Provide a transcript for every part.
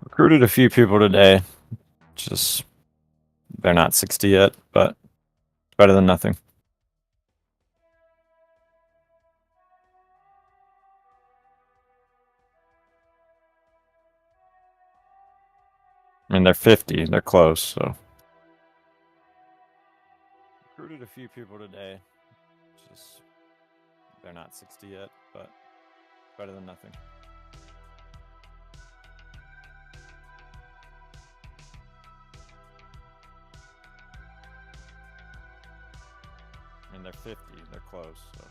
Recruited a few people today. Just they're not 60 yet, but it's better than nothing. I mean, they're 50. They're close, so. Recruited a few people today. Just they're not 60 yet, but it's better than nothing. I mean, they're 50. They're close, so.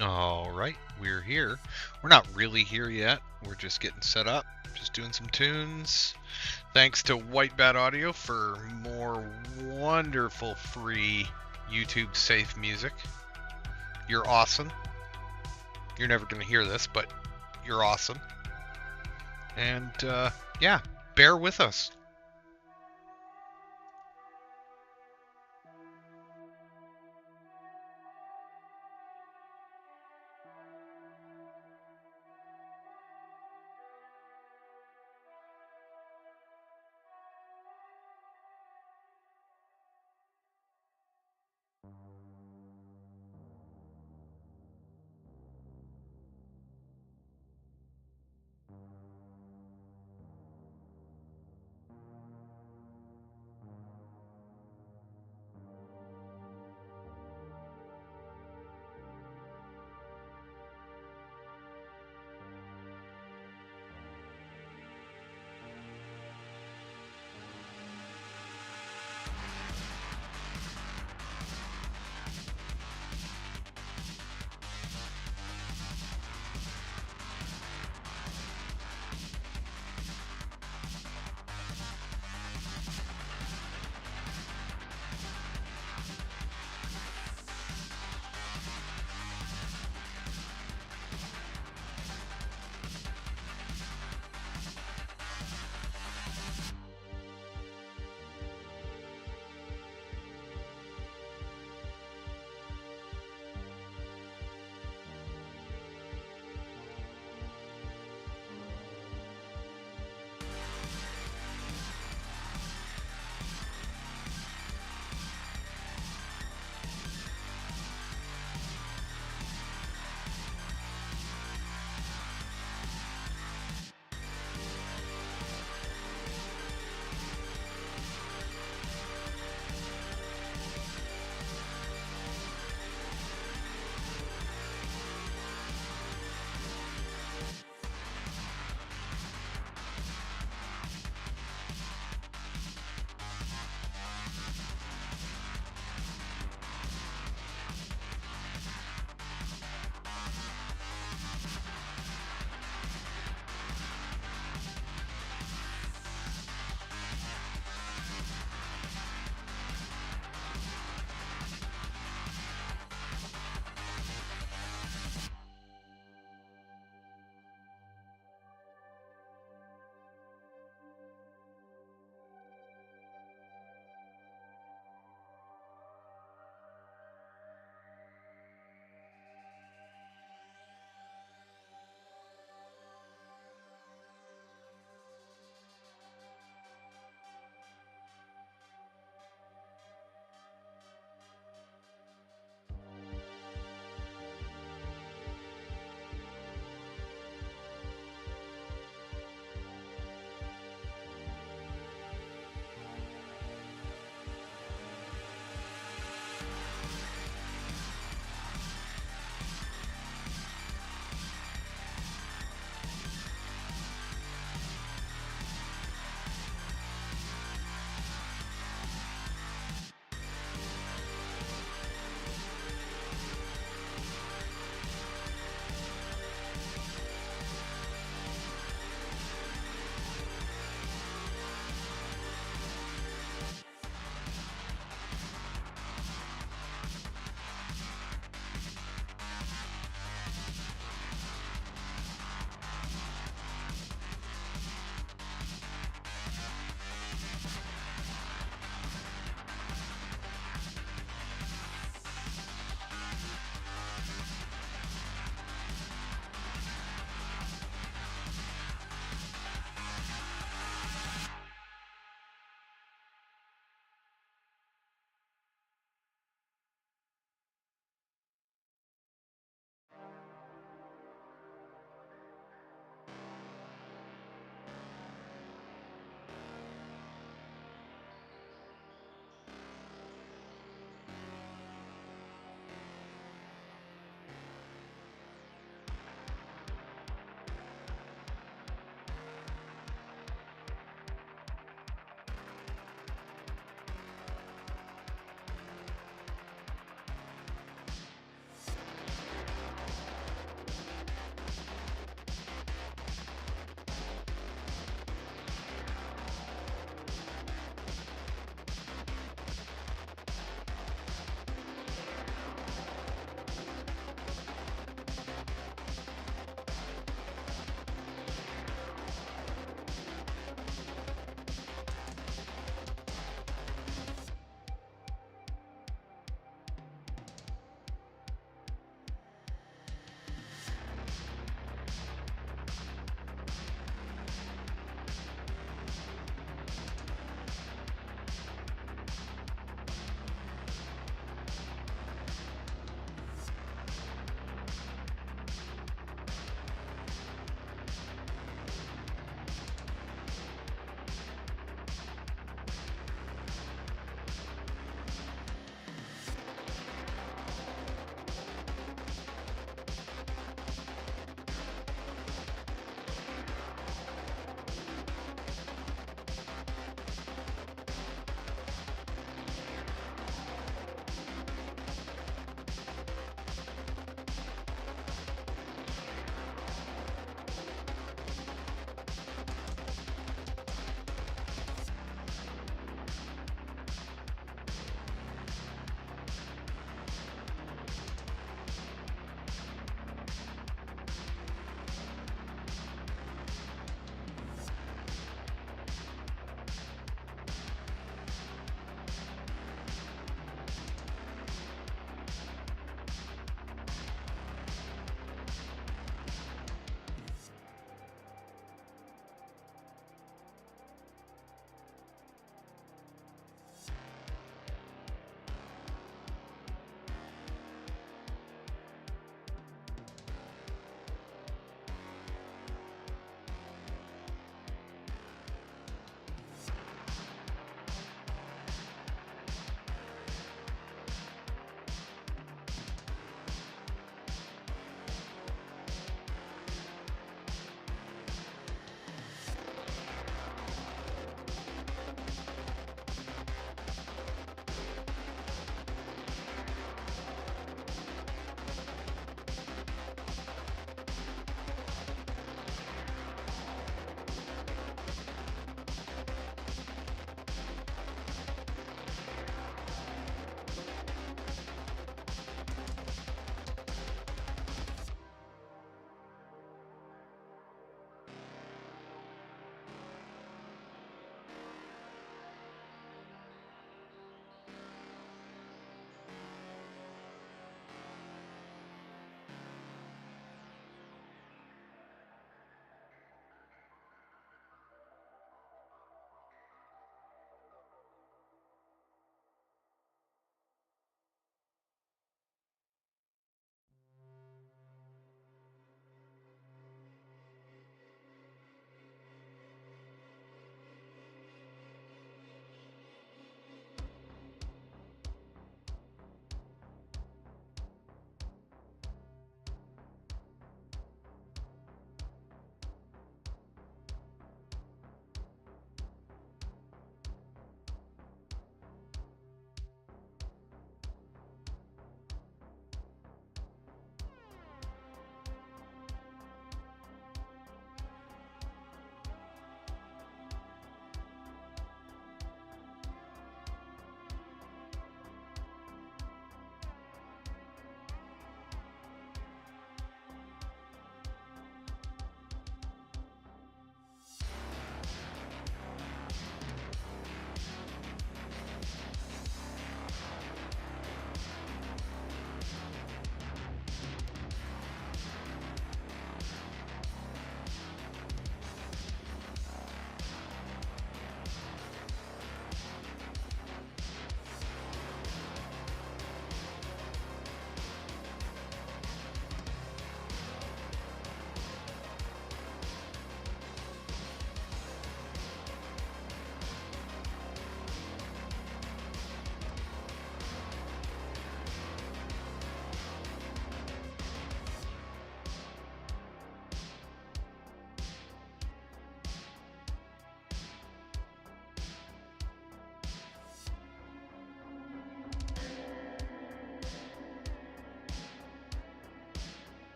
All right, we're here. We're not really here yet. We're just getting set up, just doing some tunes. Thanks to White Bat Audio for more wonderful free YouTube safe music. You're awesome. You're never going to hear this, but you're awesome. And yeah, bear with us.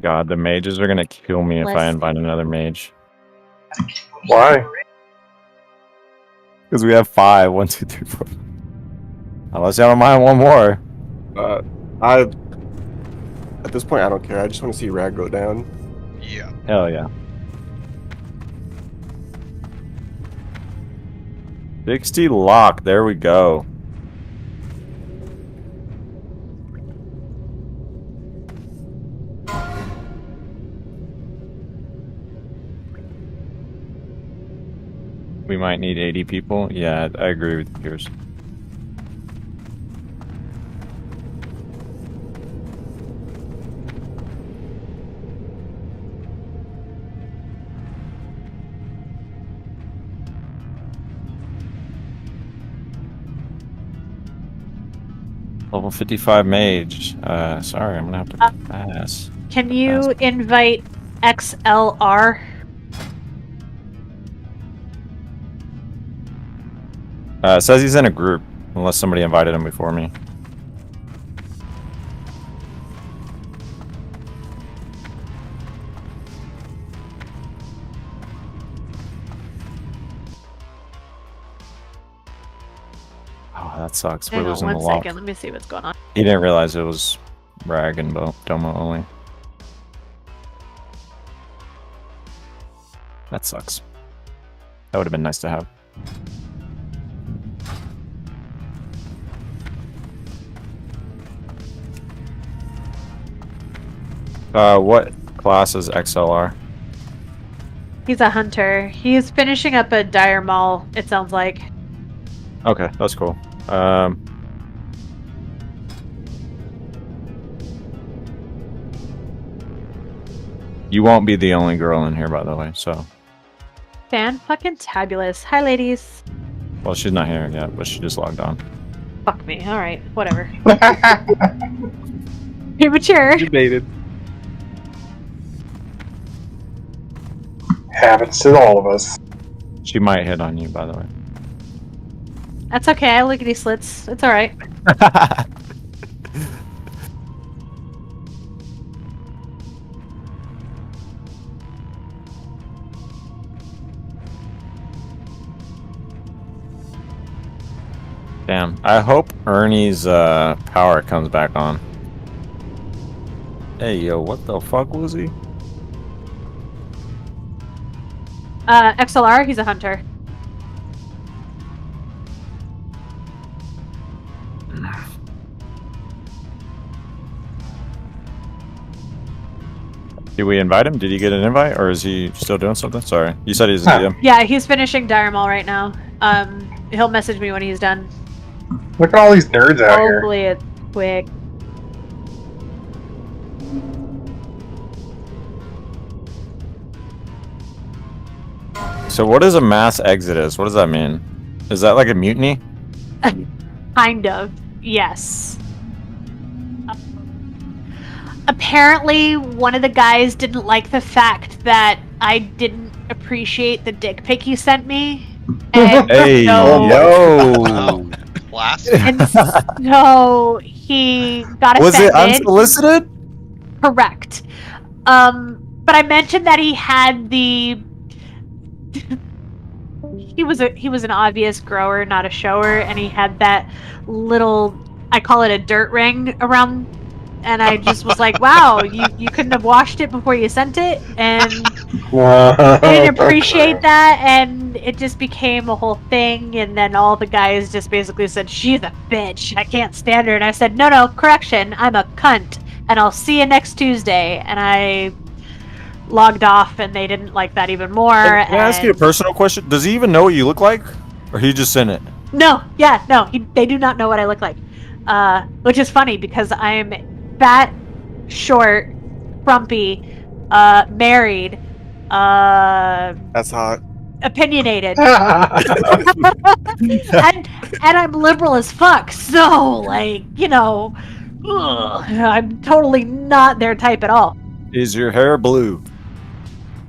God, the mages are gonna kill me if I Listen. invite another mage. Why? Because we have 5. 1, 2, 3, 4. Unless you don't mind one more. At this point, I don't care. I just want to see Rag go down. Yeah. Hell yeah. 60 lock. There we go. We might need 80 people. Yeah, I agree with yours. Level 55 mage. Sorry, I'm gonna have to pass. Can you invite XLR? It says he's in a group, unless somebody invited him before me. Oh, that sucks. We're Hang on losing the one lock. second. Let me see what's going on. He didn't realize it was Rag and Domo only. That sucks. That would have been nice to have. What class is XLR? He's a hunter. He's finishing up a dire maul, it sounds like. Okay, that's cool. You won't be the only girl in here, by the way, so... Fan-fucking-tabulous. Hi, ladies. Well, she's not here yet, but she just logged on. Fuck me. Alright, whatever. Premature. Debated. Happens to all of us. She might hit on you, by the way. That's okay. I look at these slits. It's alright. Damn. I hope Ernie's power comes back on. Hey, yo, what the fuck was he? XLR, he's a hunter. Did we invite him? Did he get an invite, or is he still doing something? Sorry, you said he's a DM. Yeah, he's finishing dire maul right now. He'll message me when he's done. Look at all these nerds out here. Hopefully it's quick. So what is a mass exodus? What does that mean? Is that like a mutiny? Kind of, yes. Apparently, one of the guys didn't like the fact that I didn't appreciate the dick pic he sent me. And Hey, so, yo! Classic. and so he got Was it offended. unsolicited? Correct. But I mentioned that he had the. he was an obvious grower, not a shower, and he had that little, I call it a dirt ring around, and I just was like, wow, you couldn't have washed it before you sent it, and I didn't appreciate that, and it just became a whole thing, and then all the guys just basically said, she's a bitch, I can't stand her, and I said, no, correction, I'm a cunt, and I'll see you next Tuesday, and I logged off, and they didn't like that even more. Can I ask you a personal question? Does he even know what you look like? Or he just sent it? No, they do not know what I look like. Which is funny, because I'm fat, short, frumpy, married, That's hot. opinionated, and I'm liberal as fuck, so, like, you know, I'm totally not their type at all. Is your hair blue?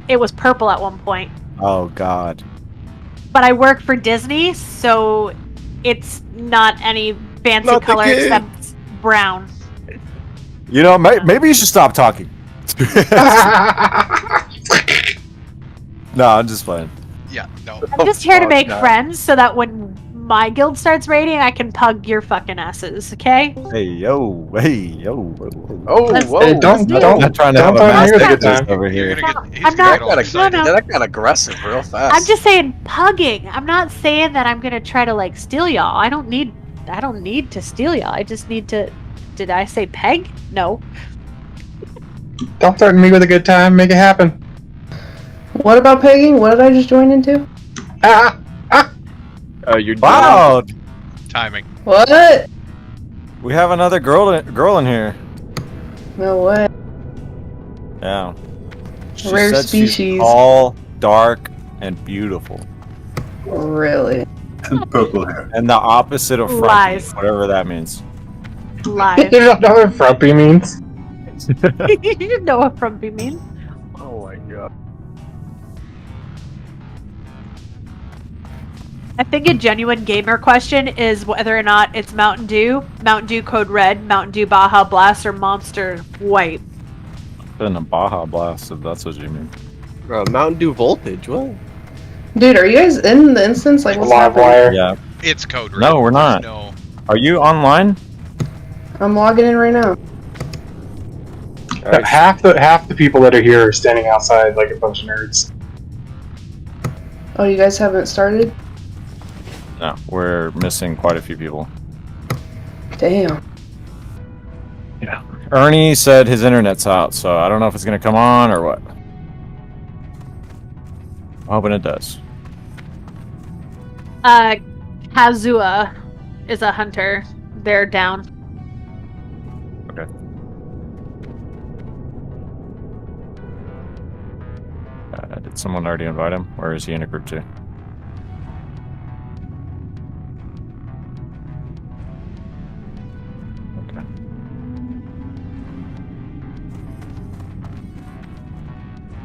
It was purple at one point. Oh, God. But I work for Disney, so it's not any fancy Not the color kids. except brown. You know, maybe you should stop talking. No, I'm just playing. Yeah, no. I'm just here to fuck make that. friends so that when my guild starts raiding, I can pug your fucking asses, okay? Hey yo. Oh, Let's- whoa. Hey, don't do it. don't Not trying to don't have a throw mass me with a good exodus time. over You're here. gonna get, he's I'm gonna not- get all That excited. no. that got aggressive real fast. I'm just saying pugging. I'm not saying that I'm gonna try to like steal y'all. I don't need to steal y'all. I just need to. Did I say peg? No. Don't threaten me with a good time. Make it happen. What about pegging? What did I just join into? Ah, You're Wow, Timing. What? we have another girl in here. No way. Yeah. She Rare said species. She's tall, dark, and beautiful. Really? purple hair. And the opposite of frumpy, Lies. whatever that means. Live. You don't know what frumpy means? You know what frumpy means. Oh my god. I think a genuine gamer question is whether or not it's Mountain Dew Code Red, Mountain Dew Baja Blast, or Monster White. Been a Baja Blast, if that's what you mean. Mountain Dew Voltage, what? Dude, are you guys in the instance? Like, what's Live happening? wire. Yeah. It's code red. No, we're not. No. Are you online? I'm logging in right now. Half the people that are here are standing outside like a bunch of nerds. Oh, you guys haven't started? No, we're missing quite a few people. Damn. Ernie said his internet's out, so I don't know if it's gonna come on or what. I'm hoping it does. Kazua is a hunter. They're down. Okay. Did someone already invite him, or is he in a group too? Okay.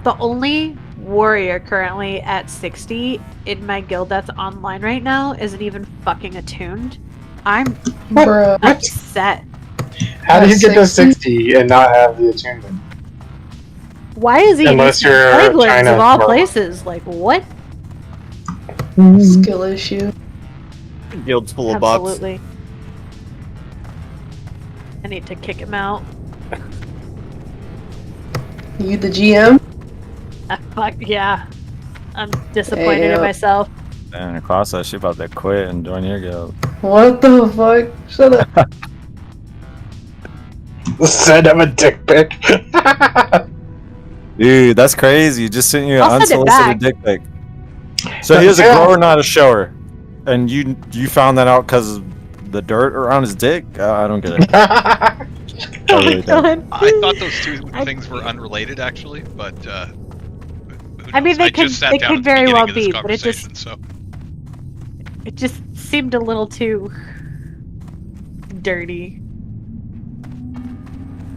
The only warrior currently at 60 in my guild that's online right now isn't even fucking attuned. I'm Bruh. upset. How do you get to 60? 60 and not have the attunement? Why is he Unless in you're Plaguelands trying to of all grow. places? Like, what? Skill issue. Guild's full of bots. Absolutely. I need to kick him out. You the GM? Fuck yeah. I'm disappointed in Damn. myself. And across that, she about to quit and join your guild. What the fuck? Shut up. Send him a dick pic. Dude, that's crazy. Just sent you an I'll send it back. unsolicited dick pic. So he is a grower, not a shower. And you found that out because of the dirt around his dick? I don't get it. I really don't. I thought those two things were unrelated, actually, but who I mean, knows? they just sat they down could at the very beginning well of this be, but it just conversation, so. seemed a little too dirty.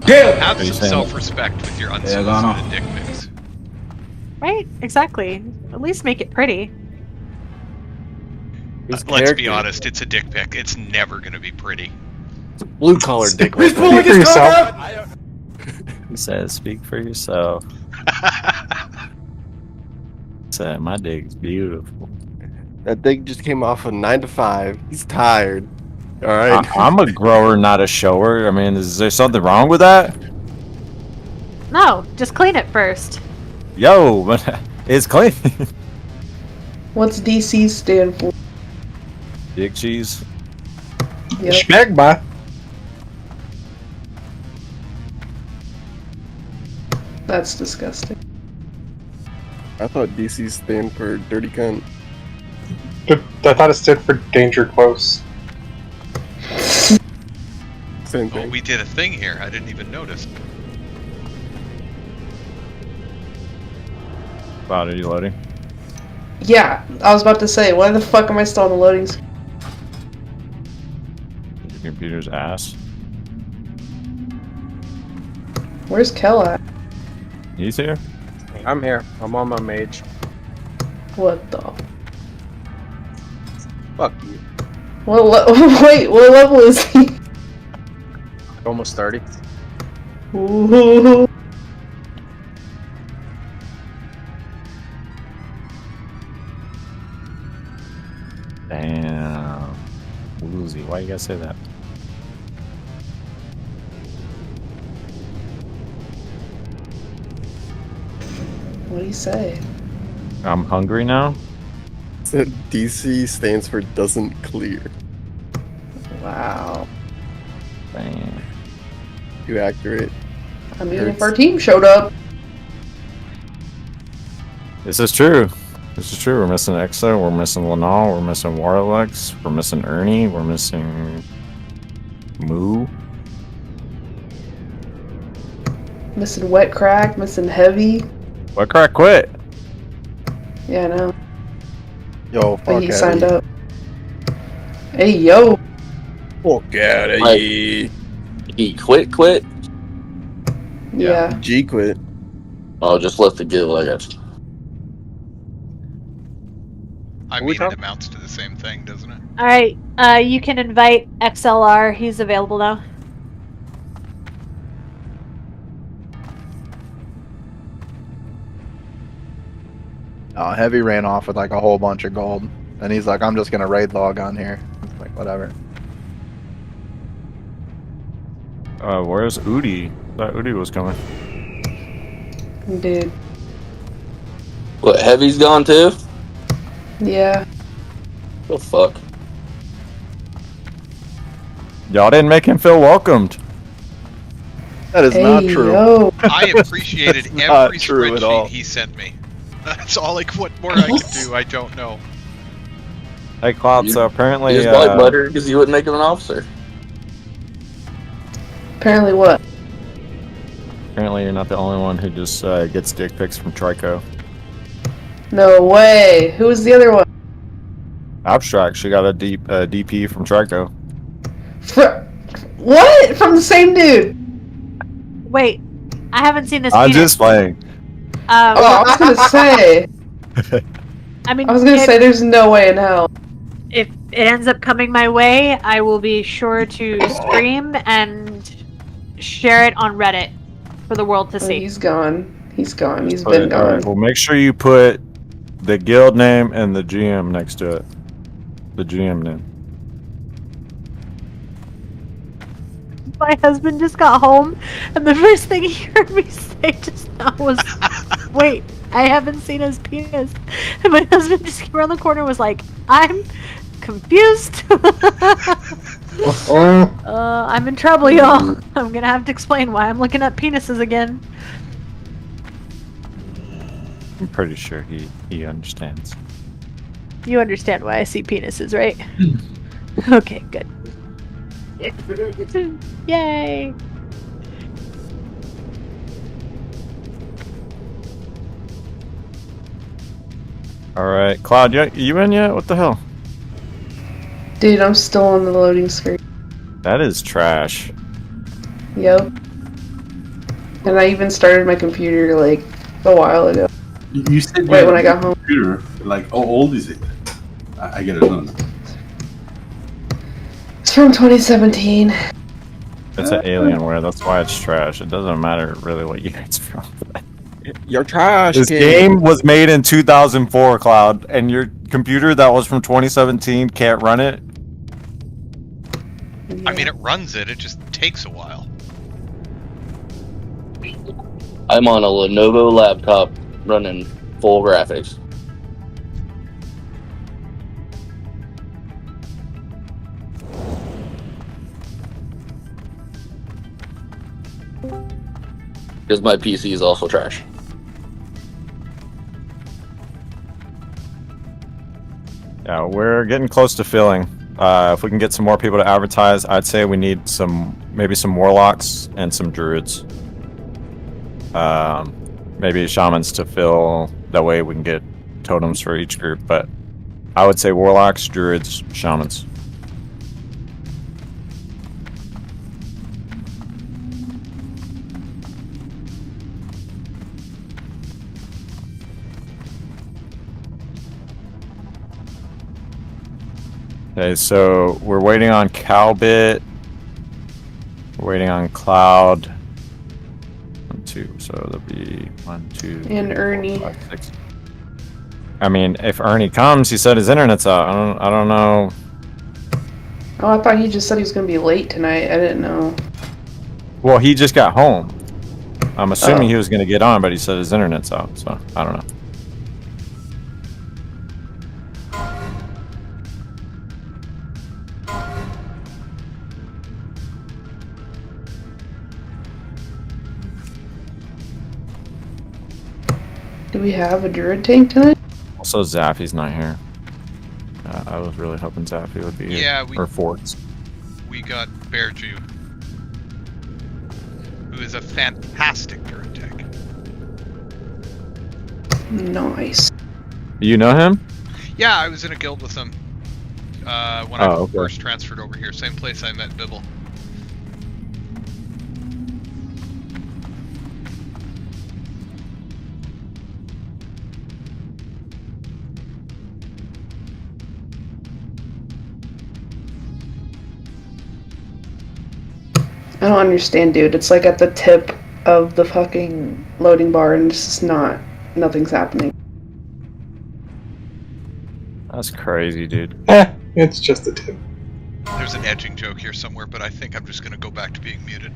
Have Are you some saying- self-respect with your unsolicited dick pics. Right? Exactly. At least make it pretty. His Let's be character. honest, it's a dick pic. It's never gonna be pretty. It's a blue collar dick. Speak for yourself. He says, speak for yourself. Said, my dick's beautiful. That thing just came off of 9 to 5. He's tired. Alright. I'm a grower, not a shower. I mean, is there something wrong with that? No, just clean it first. Yo, it's clean. What's DC stand for? Dick cheese. Yep. Schmegma. That's disgusting. I thought DC stand for dirty cunt. I thought it stood for danger close. Same Oh, thing. we did a thing here. I didn't even notice. Wow, are you loading? Yeah, I was about to say, why the fuck am I still on the loading screen? Your computer's ass. Where's Kel at? He's here. I'm here. I'm on my mage. What the? Fuck you. Wait, what level is he? Almost 30. Ooh. Damn. Woozy, why you gotta say that? What do you say? I'm hungry now. So DC stands for doesn't clear. Wow. Damn. Too accurate. I mean, if our team showed up. This is true. This is true. We're missing Exa, we're missing Lanal, we're missing Warlex, we're missing Ernie, we're missing Moo. Missing Wet Crack, missing Heavy. What crack quit? Yeah, I know. Yo, But fuck he outta signed here. up. Hey, yo. Fuck out of Like- here. He quit? Yeah. G quit. Oh, just left the guild, I guess. I We mean, it talk- amounts to the same thing, doesn't it? All right, you can invite XLR. He's available now. Heavy ran off with like a whole bunch of gold, and he's like, "I'm just gonna raid log on here." It's like, whatever. Where's Udi? I thought Udi was coming. Dude. What, Heavy's gone too? Yeah. The fuck? Y'all didn't make him feel welcomed. That is Hey, not true. yo. I appreciated not every true at all. spreadsheet he sent me. That's all. Like, what more I can do, I don't know. Hey, Cloud, You- so apparently, He was like butter because you wouldn't make him an officer. Apparently what? apparently you're not the only one who just gets dick pics from Trico. No way. Who was the other one? Abstract, she got a DP from Trico. What? From the same dude? Wait, I haven't seen this. I'm penis. just playing. Oh, I was gonna say. I mean, I was gonna if, say there's no way in hell. if it ends up coming my way, I will be sure to stream and share it on Reddit for the world to Oh, see. he's gone. He's gone. He's Put been it- gone. alright, well, make sure you put the guild name and the GM next to it. The GM name. My husband just got home, and the first thing he heard me say just now was, "Wait, I haven't seen his penis." And my husband just came around the corner and was like, "I'm confused." I'm in trouble, y'all. I'm gonna have to explain why I'm looking at penises again. I'm pretty sure he understands. You understand why I see penises, right? Okay, good. Yay! Alright, Cloud, you in yet? What the hell? Dude, I'm still on the loading screen. That is trash. Yep. And I even started my computer like a while ago. You said Right you when had I got home. computer. Like, how old is it? I get it done. It's from 2017. It's an Alienware, that's why it's trash. It doesn't matter really what year it's from. You're trash. This kid. game was made in 2004, Cloud, and your computer that was from 2017 can't run it? I mean, it runs it. It just takes a while. I'm on a Lenovo laptop running full graphics. Because my PC is also trash. Yeah, we're getting close to filling. If we can get some more people to advertise, I'd say we need maybe some warlocks and some druids. Maybe shamans to fill. That way we can get totems for each group. But I would say warlocks, druids, shamans. Okay, so we're waiting on Calbit. We're waiting on Cloud. 1, 2, so there'll be 1, 2, And 3, 4, Ernie. 5, 6. I mean, if Ernie comes, he said his internet's out. I don't know. Oh, I thought he just said he was gonna be late tonight. I didn't know. Well, he just got home. I'm assuming Oh. he was going to get on, but he said his internet's out, so I don't know. Do we have a druid tank tonight? Also, Zaffy's not here. I was really hoping Zaffy would be here. Yeah, Or Forts. we got Bear Jew, who is a fantastic druid tech. Nice. You know him? Yeah, I was in a guild with him when I first transferred over here. Same place I met Bibble. I don't understand, dude. It's like at the tip of the fucking loading bar and it's just nothing's happening. That's crazy, dude. It's just a tip. There's an edging joke here somewhere, but I think I'm just gonna go back to being muted.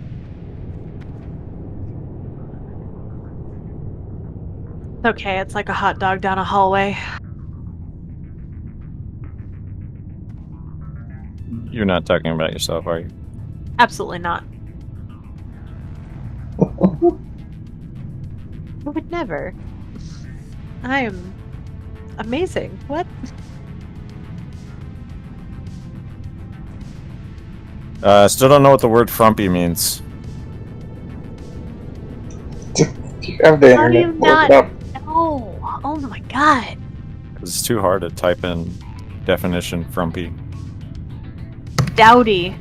It's okay, it's like a hot dog down a hallway. You're not talking about yourself, are you? Absolutely not. I would never. I am amazing. What? Still don't know what the word frumpy means. You have the How do you internet. Look not it up. know? Oh my god. It's too hard to type in definition frumpy. Dowdy.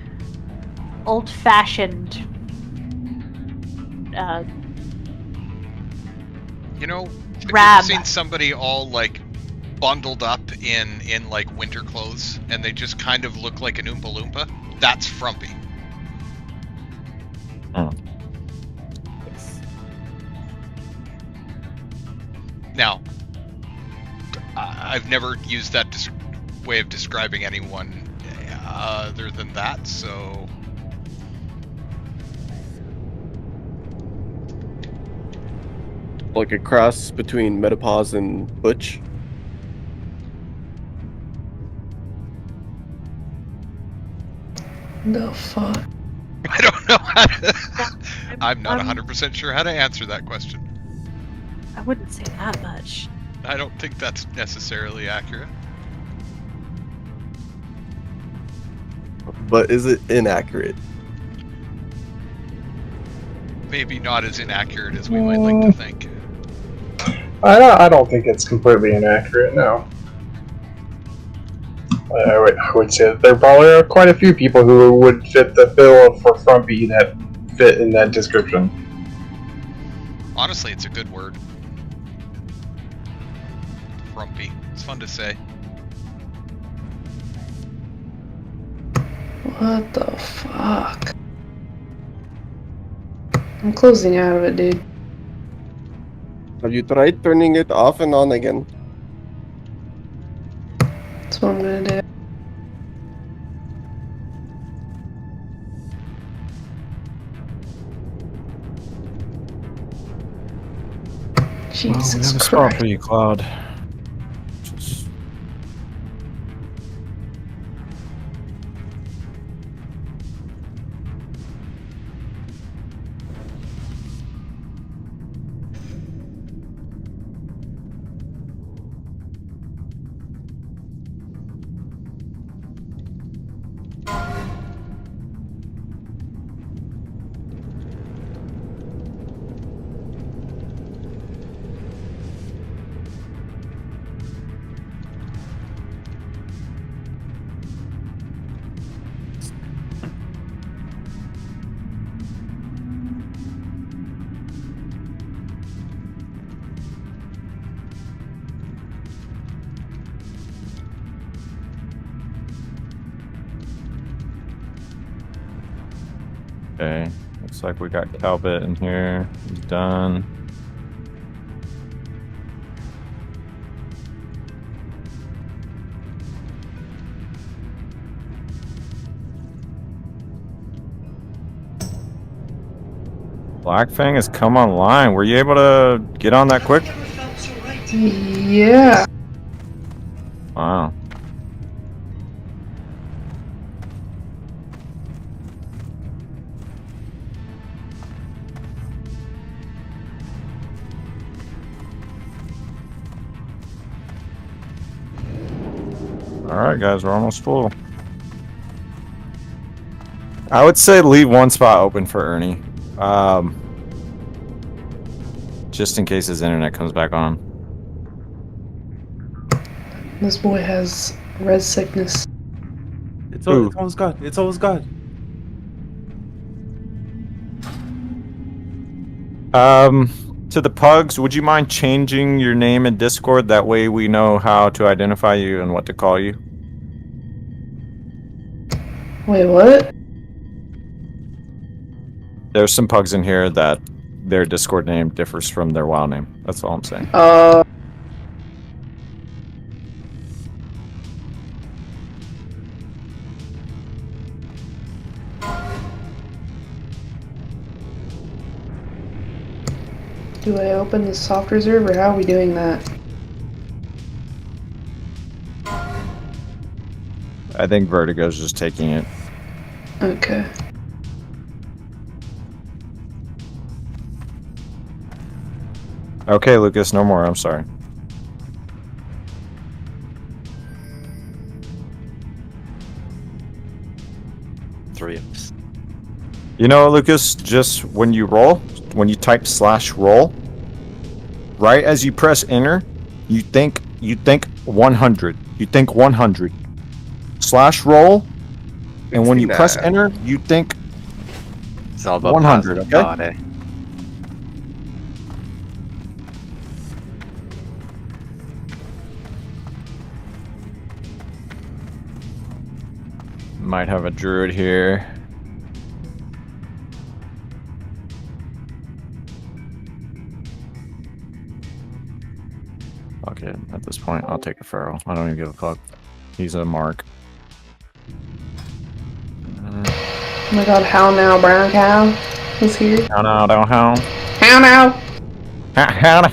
Old-fashioned. You know, have you Drab. ever seen somebody all like bundled up in like winter clothes and they just kind of look like an Oompa Loompa? That's frumpy. Now, I've never used that way of describing anyone other than that, so... Like a cross between Menopause and Butch. The fuck? I don't know how to... I'm not 100% sure how to answer that question. I wouldn't say that much. I don't think that's necessarily accurate. But is it inaccurate? Maybe not as inaccurate as we might like to think. I don't think it's completely inaccurate, no. I would say that there probably are quite a few people who would fit the bill for frumpy that fit in that description. Honestly, it's a good word. Frumpy. It's fun to say. What the fuck? I'm closing out of it, dude. Have you tried turning it off and on again? That's what I'm gonna do. We have Jesus a spot Christ. for you, Cloud. Just... Okay, looks like we got Calbit in here. He's done. Black Fang has come online. Were you able to get on that quick? Yeah. Wow. Alright guys, we're almost full. I would say leave one spot open for Ernie. Just in case his internet comes back on. This boy has res sickness. It's almost gone. It's almost gone. To the pugs, would you mind changing your name in Discord? That way we know how to identify you and what to call you. Wait, what? There's some pugs in here that their Discord name differs from their WoW name. That's all I'm saying. Do I open the soft reserve or how are we doing that? I think Vertigo's just taking it. Okay. Okay, Lucas, no more. I'm sorry. Three of us. You know, Lucas, just when you roll, when you type /roll, right as you press enter, you think 100. You think 100. /roll, and when you press enter, you think it's all about 100, okay? God, eh? Might have a druid here. Okay, at this point, I'll take a feral. I don't even give a fuck. He's a mark. Oh my god, how now, brown cow? Is here? How now, don't how? How now? How now?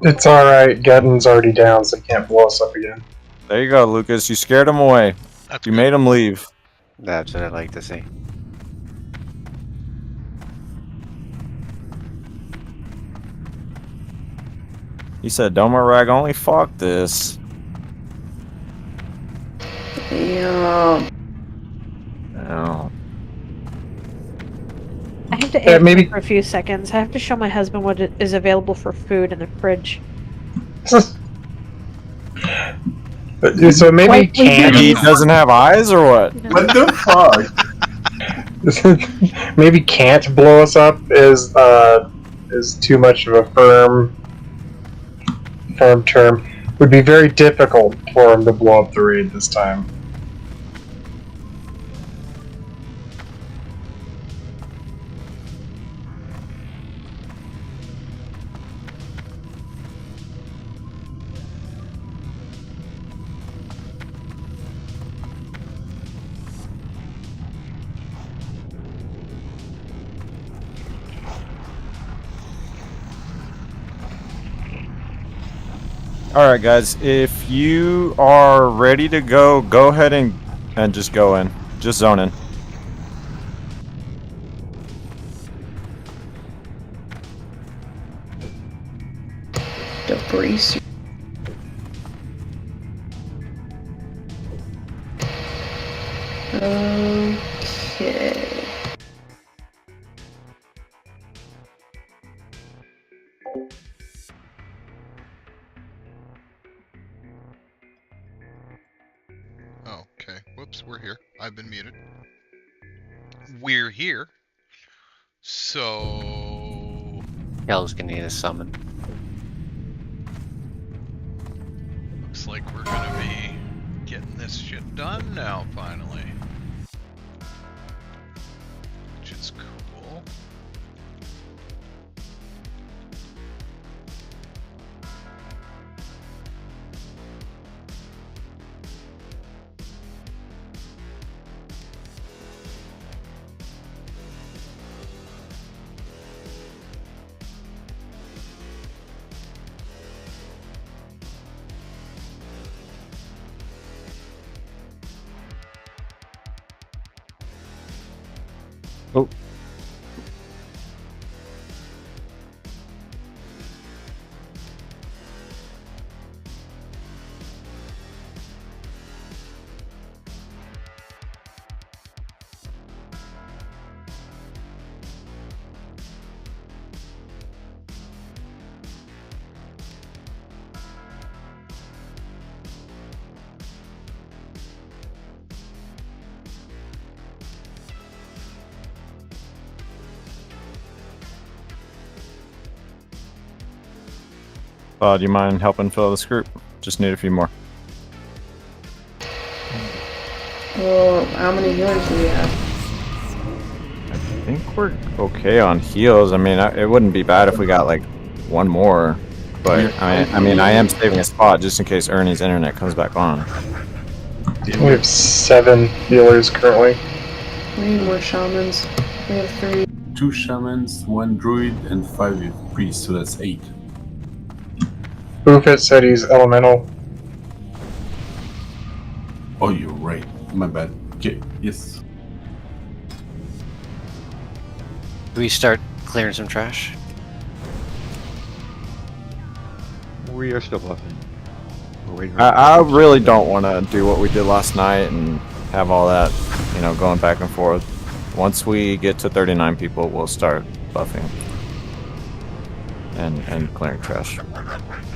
It's alright, Geddon's already down, so he can't blow us up again. There you go, Lucas. You scared him away. You made him leave. That's what I'd like to see. He said, Domo rag only, fuck this. Yeah. Oh. I have to answer for a few seconds. I have to show my husband what is available for food in the fridge. So maybe can't. He doesn't have eyes or what? What the fuck? Maybe can't blow us up is too much of a firm term. Would be very difficult for him to blow up the raid this time. Alright guys, if you are ready to go, go ahead and just go in. Just zone in. Debris. Okay. Okay, whoops, we're here. I've been muted. We're here. So... Hell's gonna need a summon. Looks like we're gonna be getting this shit done now, finally. Which is cool. Oh. Do you mind helping fill this group? Just need a few more. Well, how many healers do we have? I think we're okay on heals. I mean, it wouldn't be bad if we got like one more, but I mean, I am saving a spot just in case Ernie's internet comes back on. We have 7 healers currently. We need more shamans. We have 3. 2 shamans, 1 druid, and 5 priests, so that's 8. Boofit said he's elemental. Oh, you're right. My bad. Okay, yes. Do we start clearing some trash? We are still buffing. We're waiting for I really don't want to do what we did last night and have all that, you know, going back and forth. Once we get to 39 people, we'll start buffing and clearing trash.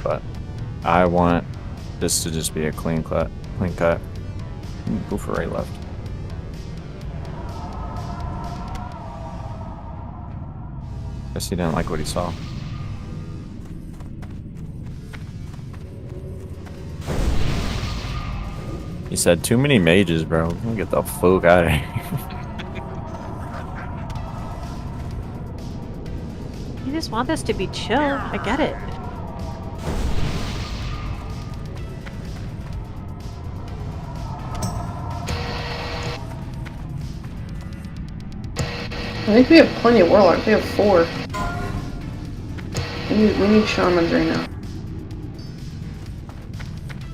But I want this to just be a clean cut. Boofer right left. Guess he didn't like what he saw. He said, "Too many mages, bro. Get the fuck out of here." You just want this to be chill. I get it. I think we have plenty of warlocks. We have 4. We need shamans right now.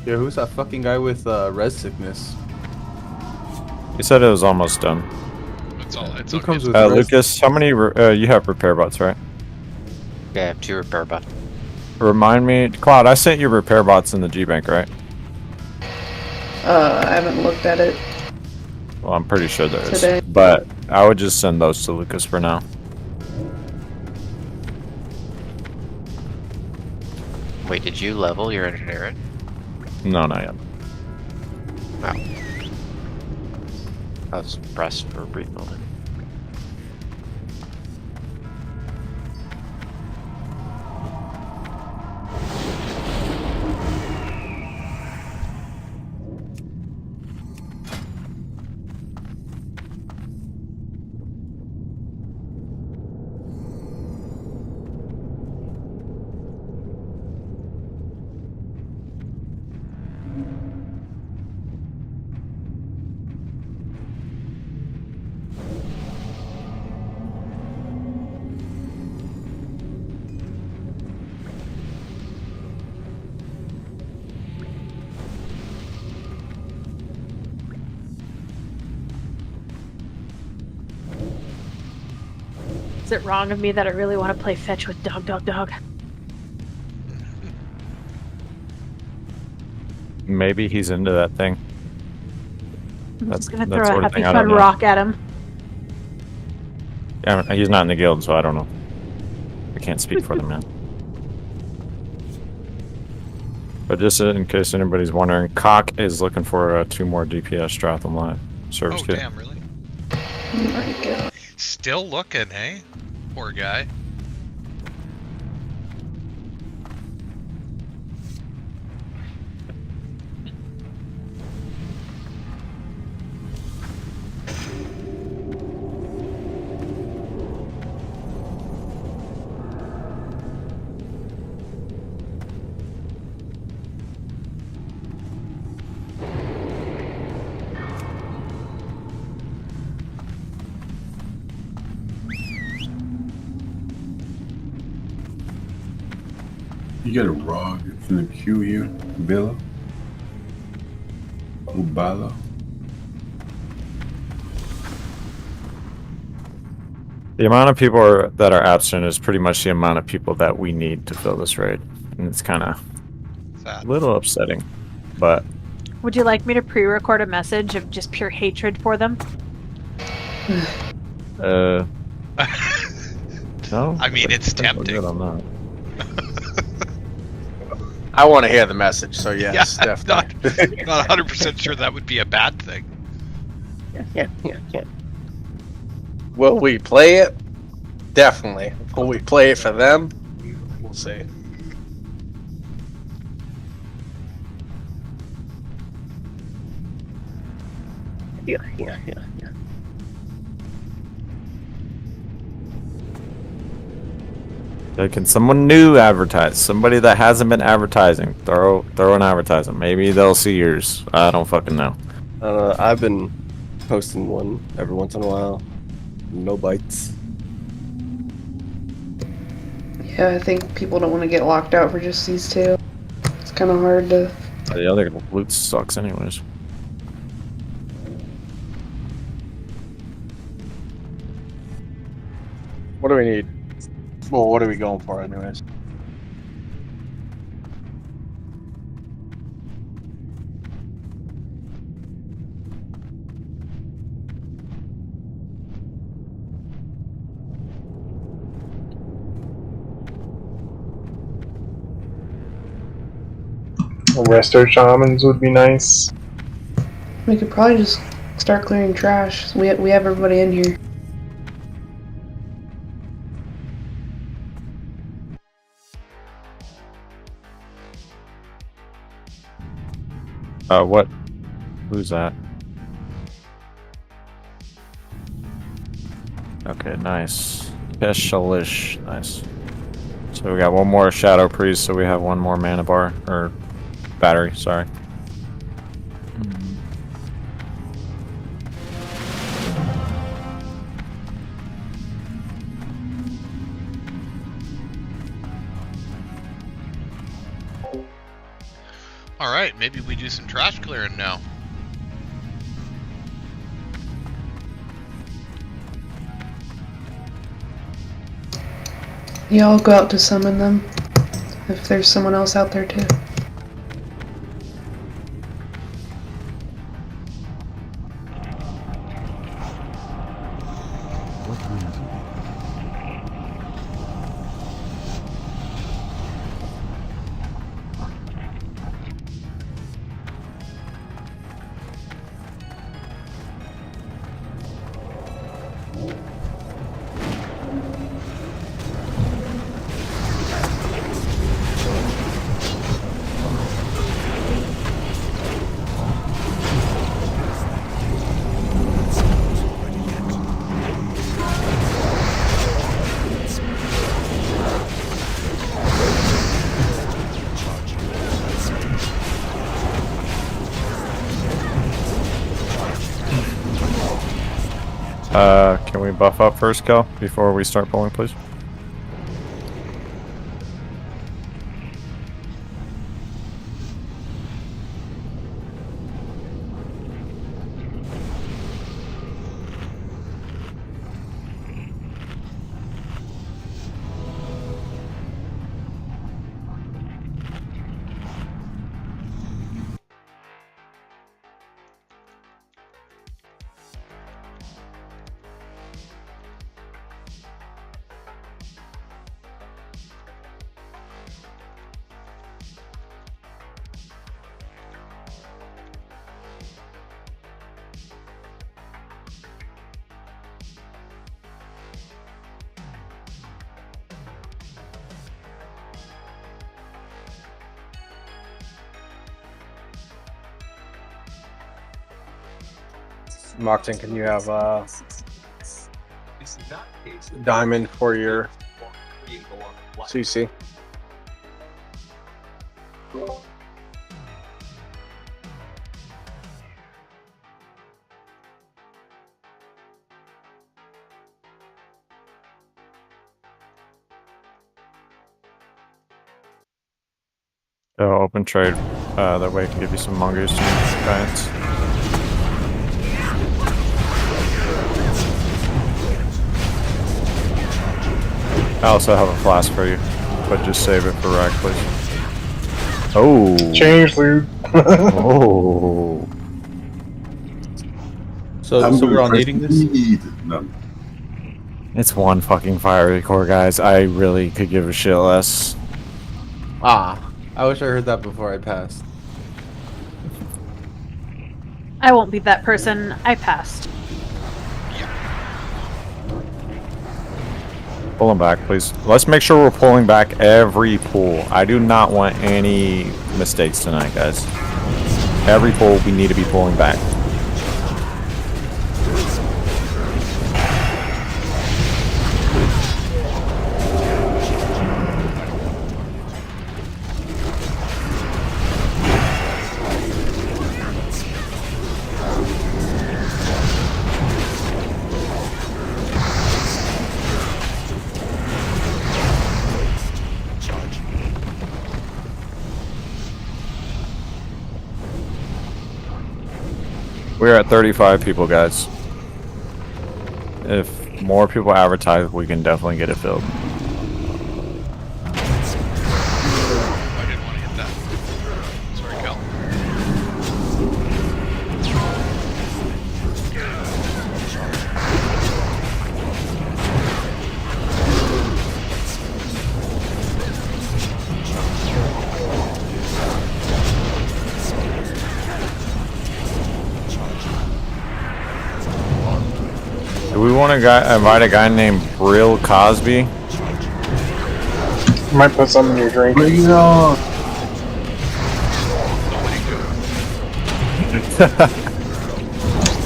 Yeah, who's that fucking guy with res sickness? He said it was almost done. It's all. It's Who all comes good. with res? Lucas, how many you have repair bots, right? Yeah, I have 2 repair bots. Remind me, Cloud. I sent you repair bots in the G Bank, right? I haven't looked at it. Well, I'm pretty sure there is. Today. But I would just send those to Lucas for now. Wait, did you level your engineer? No, not yet. Wow. I was impressed for rebuilding. Is it wrong of me that I really want to play fetch with dog? Maybe he's into that thing. I'm That's- just gonna that throw sort a of happy thing, I fun don't know. rock at him. Yeah, he's not in the guild, so I don't know. I can't speak for the man. But just in case anybody's wondering, Cock is looking for 2 more DPS Stratham Live service Oh kit. damn! Really? Oh my god. Still looking, hey? Poor guy. You got a Rog in the queue here, Bella. Ubala. The amount of people that are absent is pretty much the amount of people that we need to fill this raid, and it's kind of a little upsetting. But Would you like me to pre-record a message of just pure hatred for them? no. I mean, it's I think we're tempting. good on that. I want to hear the message, so yes, definitely. Not 100% sure that would be a bad thing. Yeah. Will we play it? Definitely. Will we play it for them? We'll see. Yeah. Can someone new advertise? Somebody that hasn't been advertising. Throw an advertisement. Maybe they'll see yours. I don't fucking know. I've been posting one every once in a while. No bites. Yeah, I think people don't want to get locked out for just these two. It's kind of hard to. The other loot sucks, anyways. What do we need? Well, what are we going for, anyways? Resto shamans would be nice. We could probably just start clearing trash. We have everybody in here. What? Who's that? Okay, nice. Peshalish, nice. So we got one more Shadow Priest, so we have one more mana bar, or battery, sorry. Alright, maybe we do some trash clearing now. Yeah, I'll go out to summon them. If there's someone else out there too. Can we buff up first, Kel, before we start pulling, please? Molten, can you have diamond for your CC? Open trade. That way I can give you some mongoose and giants. I also have a flask for you, but just save it for Rack, please. Oh. Change loot. Oh. So we're all needing this? No. It's one fucking fiery core, guys. I really could give a shit less. Ah, I wish I heard that before I passed. I won't be that person. I passed. Pull them back, please. Let's make sure we're pulling back every pull. I do not want any mistakes tonight, guys. Every pull, we need to be pulling back. We're at 35 people, guys. If more people advertise, we can definitely get it filled. I didn't want to hit that. Sorry, Cal. Do we want to invite a guy named Brill Cosby? Might put some in your drink. Bring it on.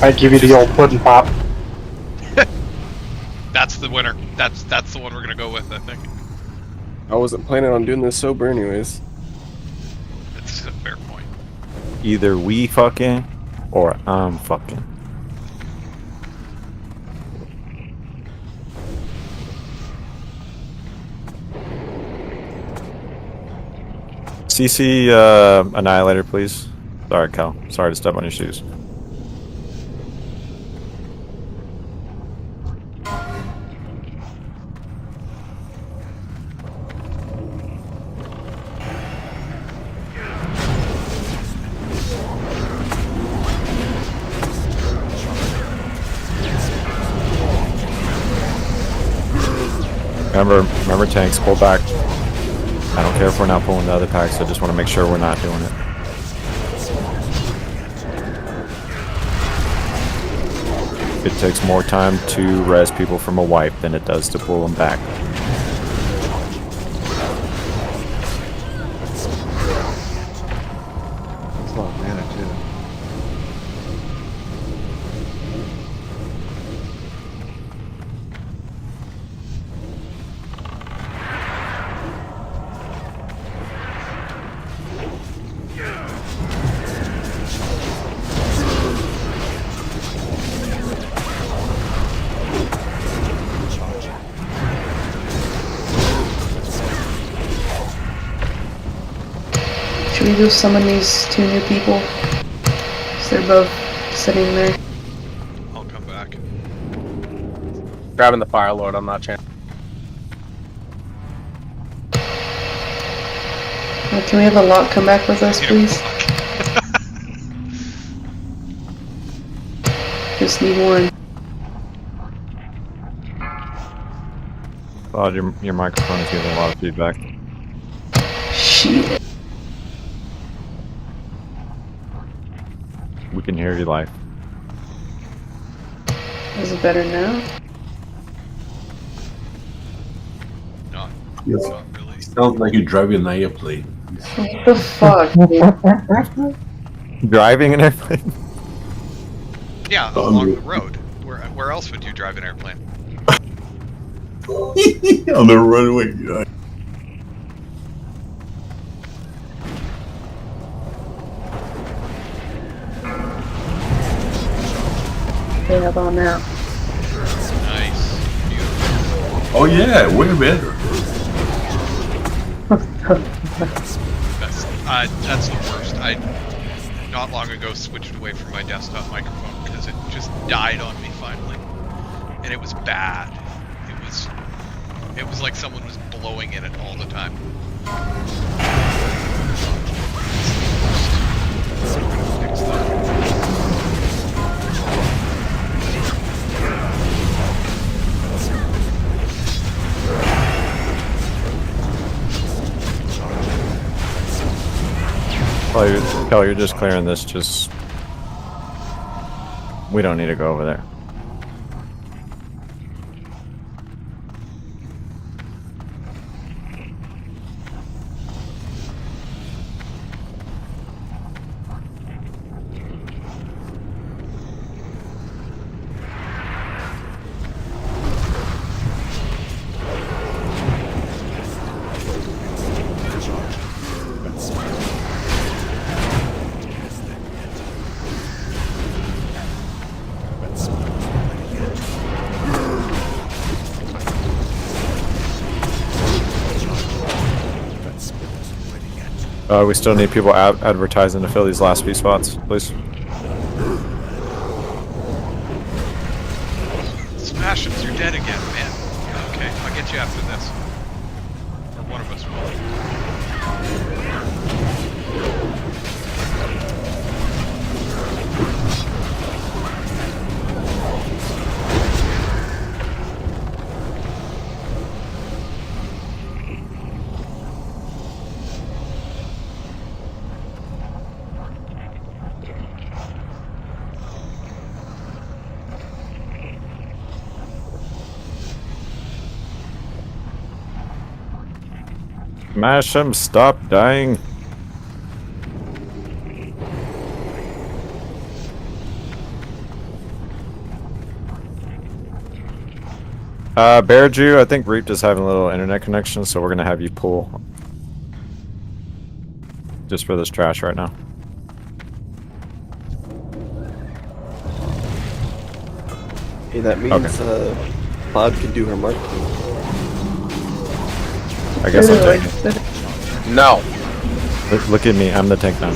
I give you the old pudding pop. That's the winner. That's the one we're gonna go with, I think. I wasn't planning on doing this sober anyways. That's a fair point. Either we fucking or I'm fucking. CC Annihilator, please. Sorry, Cal. Sorry to step on your shoes. Remember tanks, pull back. I don't care if we're not pulling the other packs, I just want to make sure we're not doing it. It takes more time to res people from a wipe than it does to pull them back. It's a lot of mana too. Should we go summon these two new people? 'Cause they're both sitting there. I'll come back. Grabbing the Fire Lord, I'm not chanting. Can we have a lot come back with us, please? Just need one. Claude, your microphone is giving a lot of feedback. Shit. We can hear you live. Is it better now? Not Yes. really. Sounds like you're driving an airplane. What the fuck, dude? Driving an airplane? Yeah, along the road. Where else would you drive an airplane? On the runway. Yeah. Okay, how about now? Nice. Beautiful. Oh yeah, way better. That's the worst. I not long ago switched away from my desktop microphone because it just died on me finally. And it was bad. It was It was like someone was blowing in it all the time. So we're gonna fix that. Kelly, you're just clearing this. Just we don't need to go over there. We still need people advertising to fill these last few spots, please. Sebastians, you're dead again, man. Okay, I'll get you after this. Or one of us will. Smash him, stop dying. Bear Jew, I think Reap is having a little internet connection, so we're gonna have you pull just for this trash right now. Hey, that means Pod can do her marketing. I guess I'm taking. No. Look at me, I'm the tank now.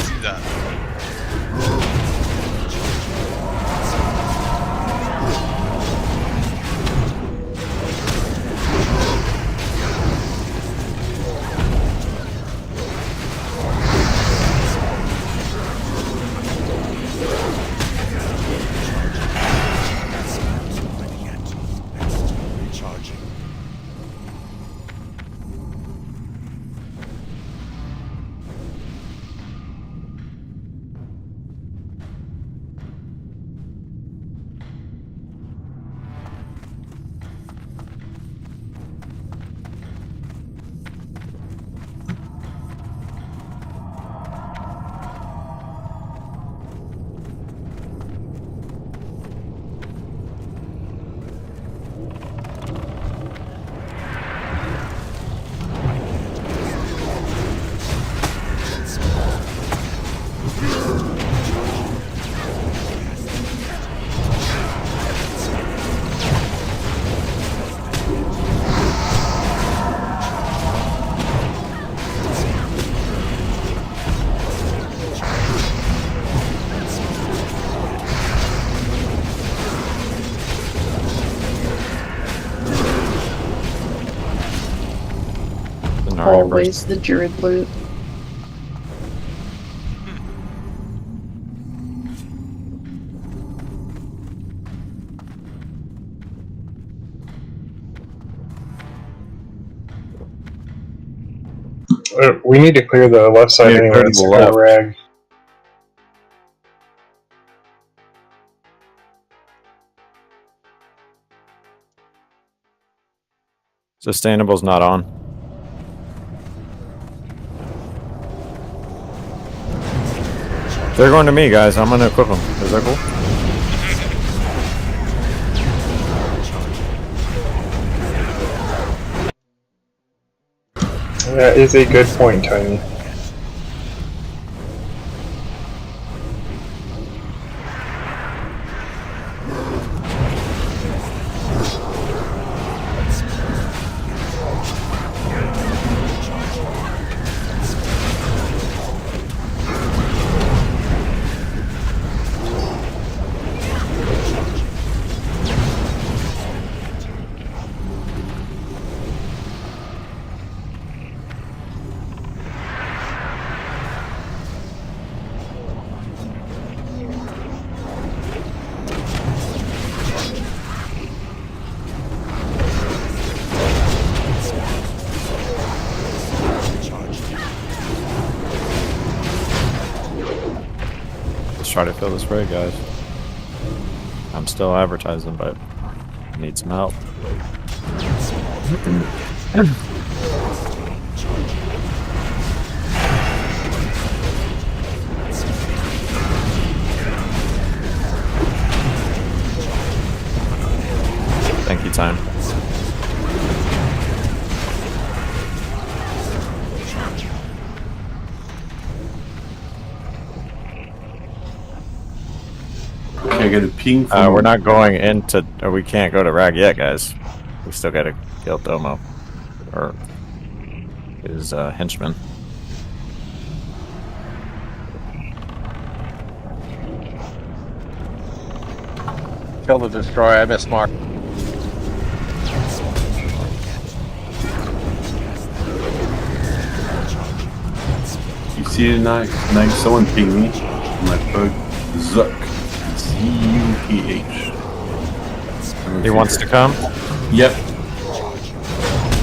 Always the druid loot. We need to clear the left side Yeah, anyway. clear It's the a left. rag. Sustainable's not on. They're going to me, guys. I'm gonna equip them. Is that cool? That is a good point, Tiny. try to fill this rig, guys. I'm still advertising, but I need some help. Thank you, time. I get a ping from... We're not going into... Or we can't go to Rag yet, guys. We still gotta kill Domo. Or his henchman. Kill the destroyer. I missed Mark. You see it now? Like someone ping me. My bug. Zuck. Z-U-K-H. He wants to come? Yep.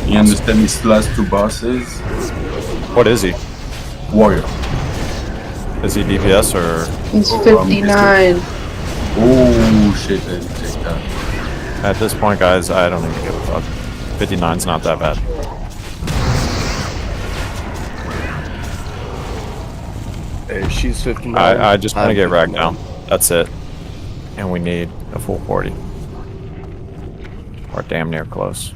You understand his last two bosses? What is he? Warrior. Is he DPS or... He's 59. Oh shit, I didn't take that. At this point, guys, I don't even give a fuck. 59's not that bad. Hey, she's 59. I just want to get Rag now. That's it. And we need a full 40. Or damn near close.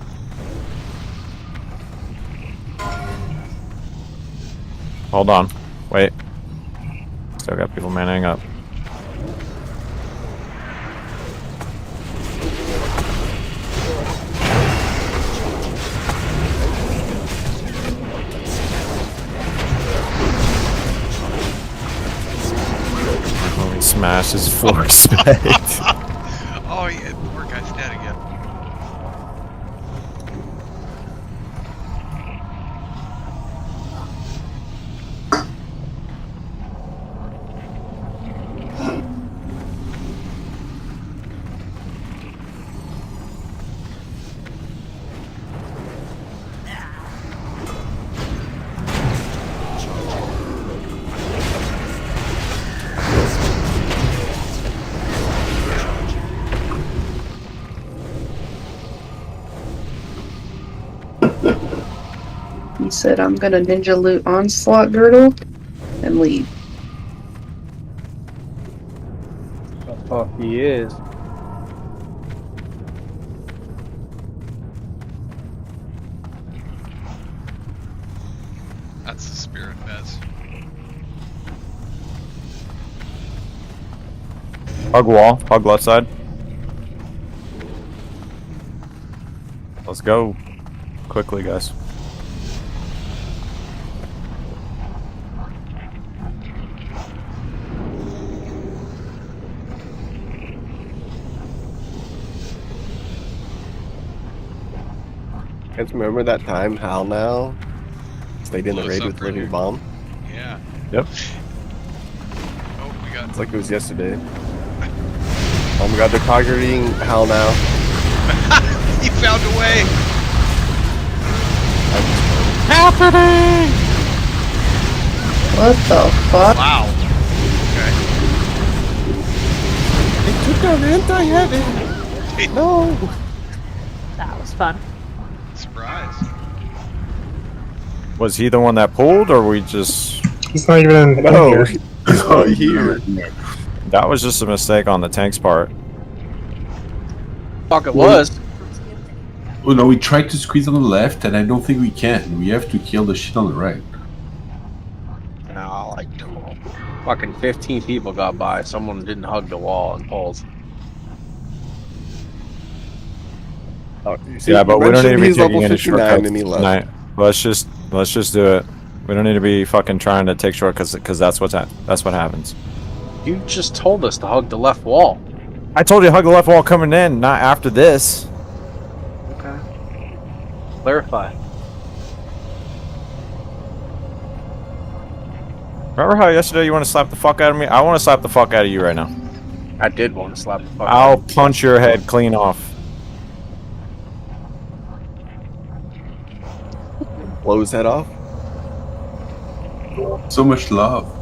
Hold on. Wait. Still got people manning up. Oh, he smashed his floor spade. Oh, yeah, poor guy's dead again. He said, I'm gonna ninja loot onslaught girdle and leave. The fuck he is. That's the spirit, Nez. Hug wall. Hug left side. Let's go. Quickly, guys. Guys, remember that time Hal now stayed in the Blew us raid up with right Living here. Bomb? Yeah. Yep. Oh, we got... It's like it was yesterday. Oh my god, they're targeting Hal now. He found a way! Happening! What the fuck? Wow. Okay. They took out anti-heavy! No! That was fun. Surprise. Was he the one that pulled, or we just... He's not even in No! here. He's not here. That was just a mistake on the tank's part. Fuck, it was. Oh no, we tried to squeeze on the left, and I don't think we can. We have to kill the shit on the right. No, like fucking 15 people got by. Someone didn't hug the wall and pulled. Oh, see, Yeah, but we don't need to be he's level taking any 59 shortcuts and he left. tonight. Let's just do it. We don't need to be fucking trying to take shortcuts because that's what happens. You just told us to hug the left wall. I told you to hug the left wall coming in, not after this. Okay. Clarify. Remember how yesterday you want to slap the fuck out of me? I want to slap the fuck out of you right now. I did want to slap the fuck I'll out of you. punch your head clean off. Blow his head off. So much love.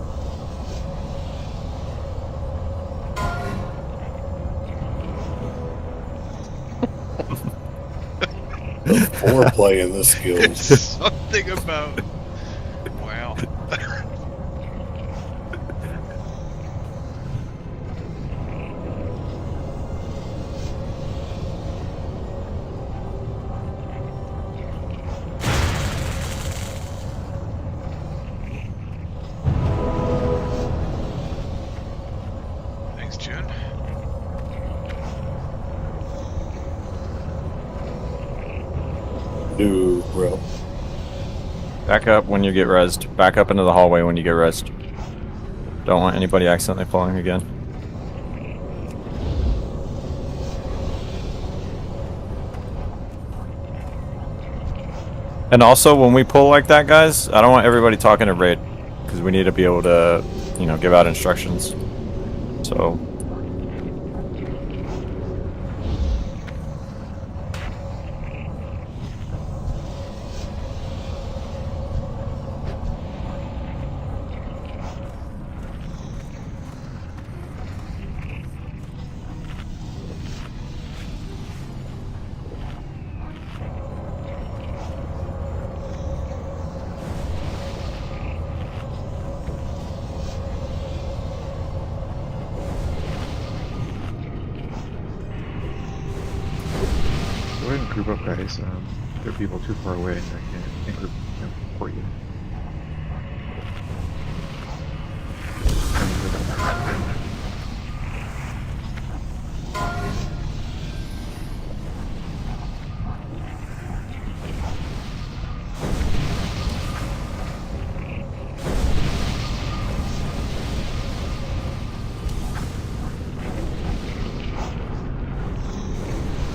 foreplay in this guild. It's something about. Wow. Thanks, June. No, bro. Back up when you get rezzed. Back up into the hallway when you get rezzed. Don't want anybody accidentally falling again. And also, when we pull like that, guys, I don't want everybody talking to raid, because we need to be able to, you know, give out instructions. So. Go ahead and group up, guys. There are people too far away, and I can't group them for you.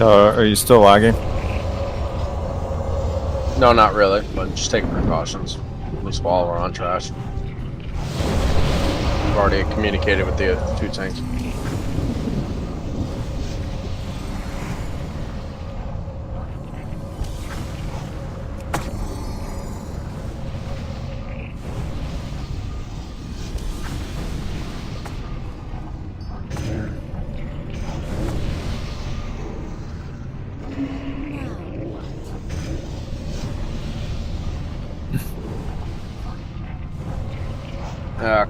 Are you still lagging? No, not really, but just taking precautions. At least while we're on trash. I've already communicated with the two tanks.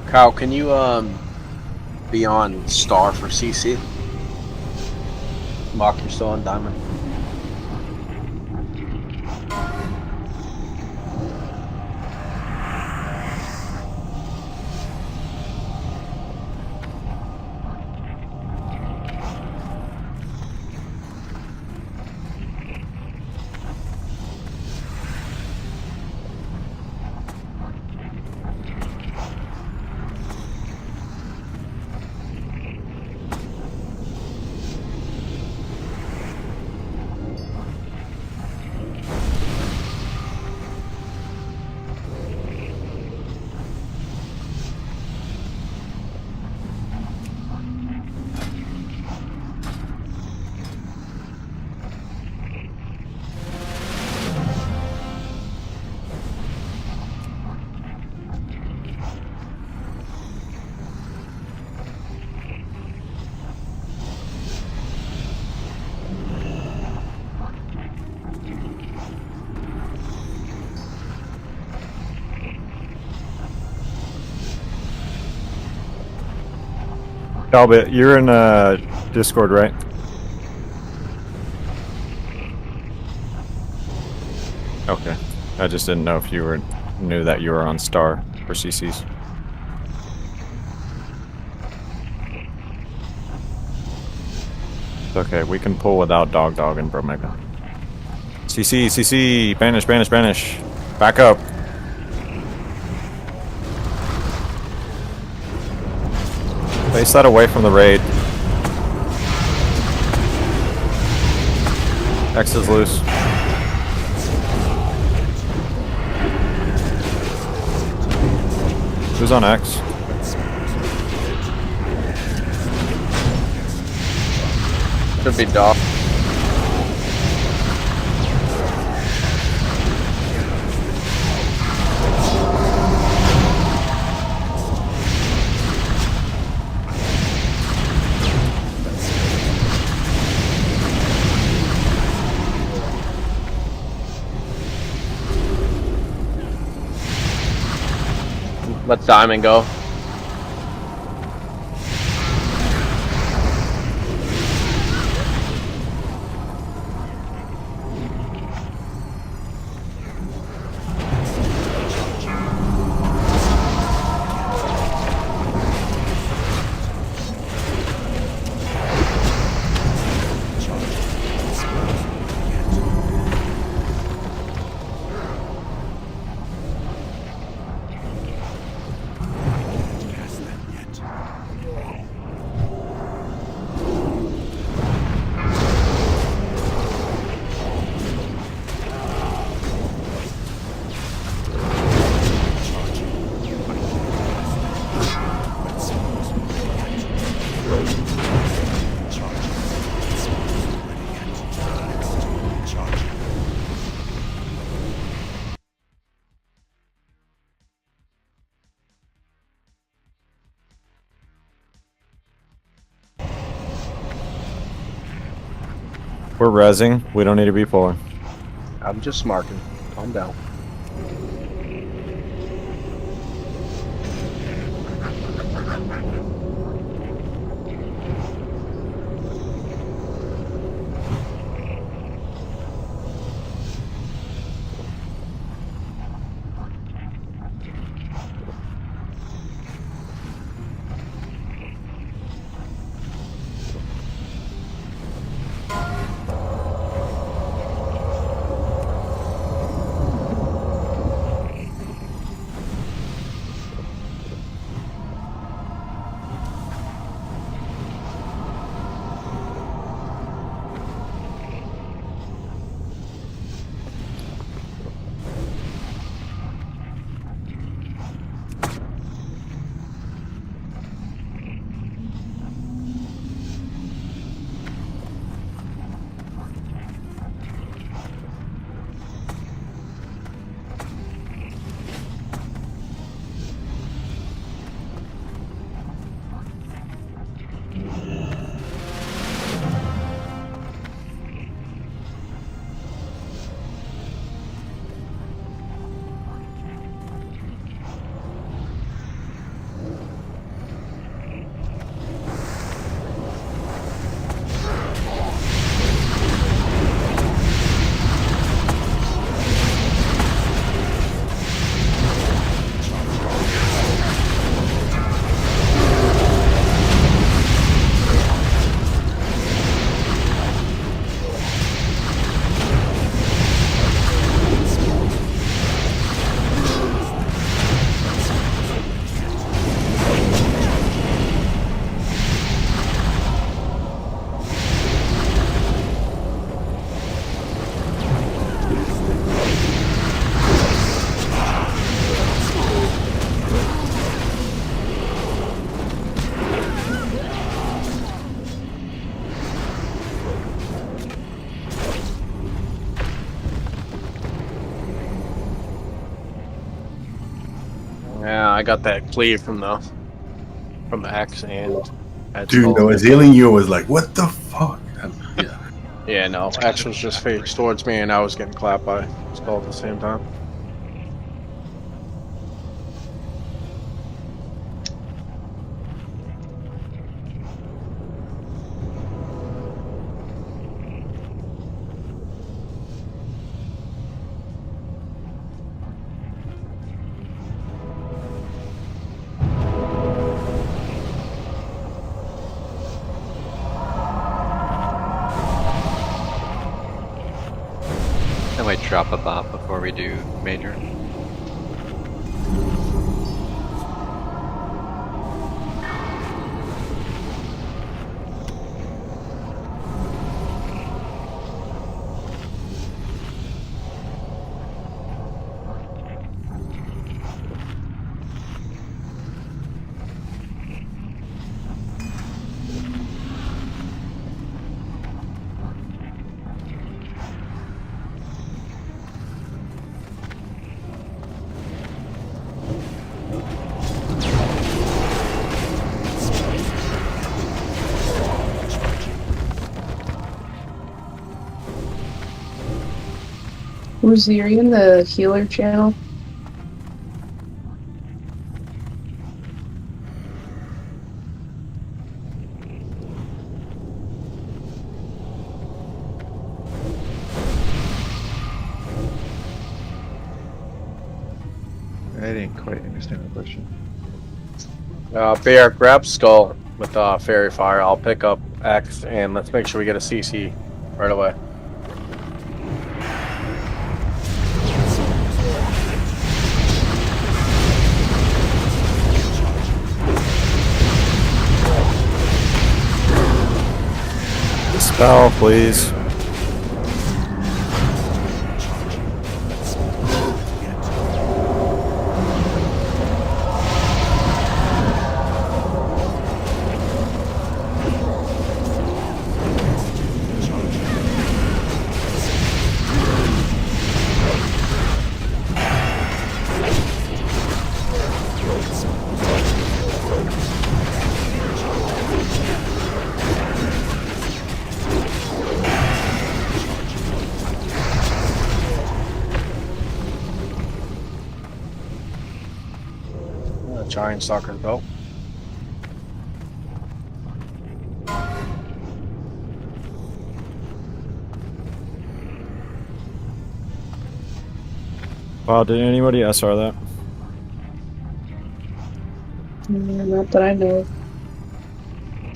Kyle, can you be on star for CC? Mock, you're still on diamond. Talbot, you're in Discord, right? Okay. I just didn't know if you knew that you were on Star for CCs. Okay, we can pull without Dog and Bromega. CC, banish. Back up. Face that away from the raid. X is loose. Who's on X? Should be Doc. Let Diamond go. We're rezzing. We don't need to be pulling. I'm just marking. Calm down. Yeah, I got that cleave from the X and Dude, I was healing you. I was like, what the fuck? Yeah. Yeah, no, X was just faced towards me, and I was getting clapped by Skull at the same time. I might drop a bot before we do major. Was Ziri in the healer channel? didn't quite understand the question. Bear, grab Skull with Fairy Fire. I'll pick up X, and let's make sure we get a CC right away. Dispel, please. Giant Stalker's belt. Wow, did anybody SR that? Not that I know.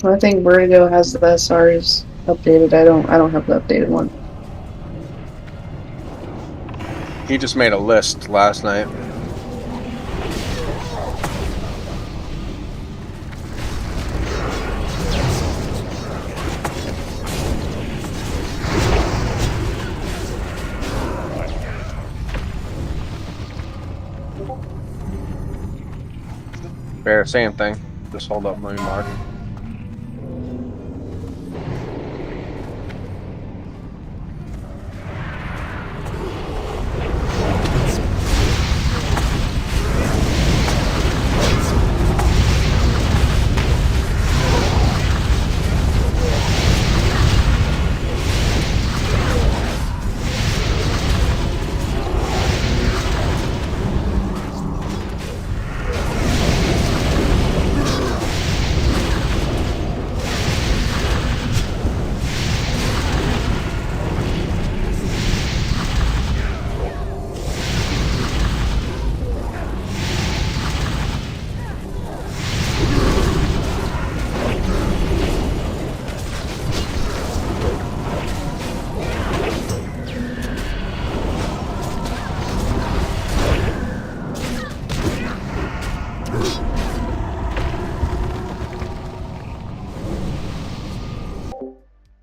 I think Vertigo has the SRs updated. I don't have the updated one. He just made a list last night. Bear, same thing. Just hold up my mark.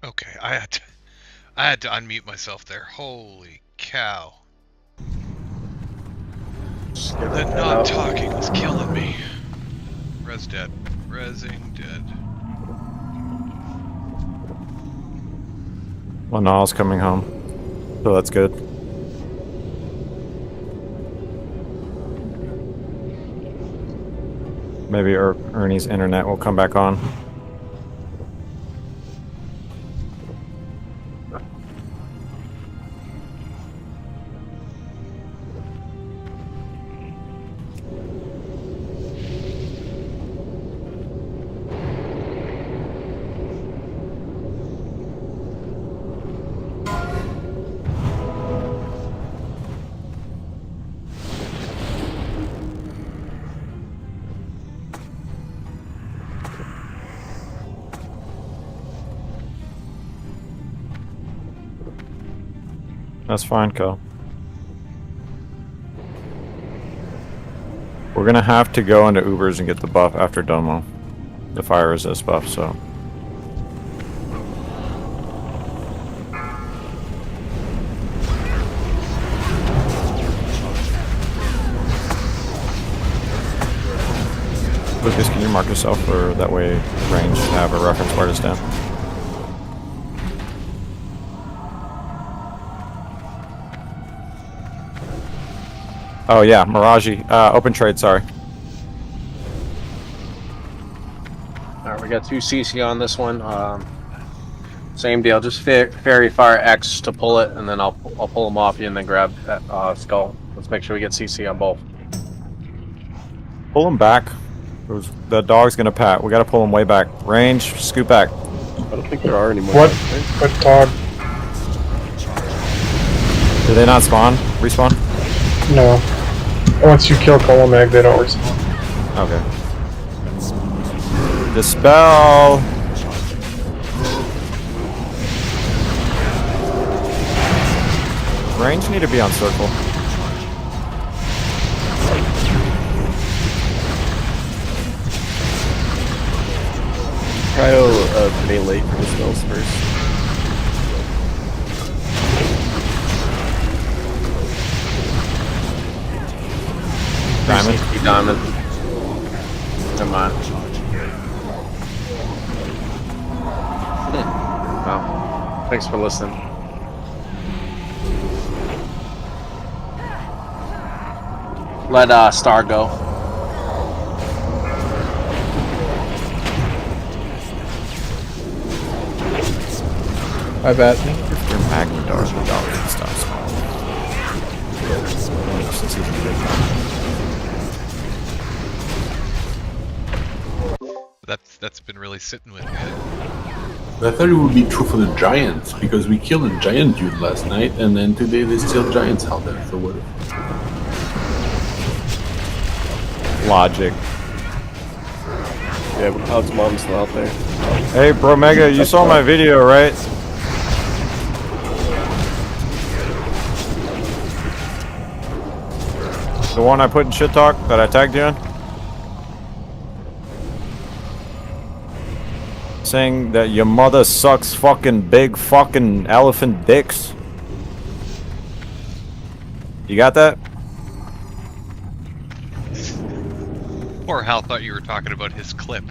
Okay, I had to unmute myself there. Holy cow. The not talking was killing me. Res dead. Resing dead. Well, Niall's coming home, so that's good. Maybe Ernie's internet will come back on. That's fine, Kel. We're gonna have to go into Ubers and get the buff after Domo. The fire resist buff, so. Lucas, can you mark yourself for that way range to have a reference where to stand? Oh yeah, Miraji. Open trade, sorry. Alright, we got 2 CC on this one. Same deal, just Fairy Fire X to pull it, and then I'll pull them off you and then grab that skull. Let's make sure we get CC on both. Pull him back. The dog's gonna pat. We gotta pull him way back. Range, scoot back. I don't think there are anymore. What dog? Did they not spawn? Respawn? No. Once you kill Colomag, they don't respawn. Okay. Dispel. Range need to be on circle. Cryo melee for the spells first. Diamond. Diamond. Come on. Wow. Thanks for listening. Let Star go. I bet. If they're Magmadars, the dogs and stuff. Since he's a big That's been really sitting with me. I thought it would be true for the giants because we killed a giant dude last night, and then today there's still giants out there. So what? logic. Yeah, but Cloud's mom's still out there. Hey, Bro Mega, you saw my video, right? The one I put in shit talk that I tagged you in? Saying that your mother sucks fucking big fucking elephant dicks. You got that? Poor Hal thought you were talking about his clip.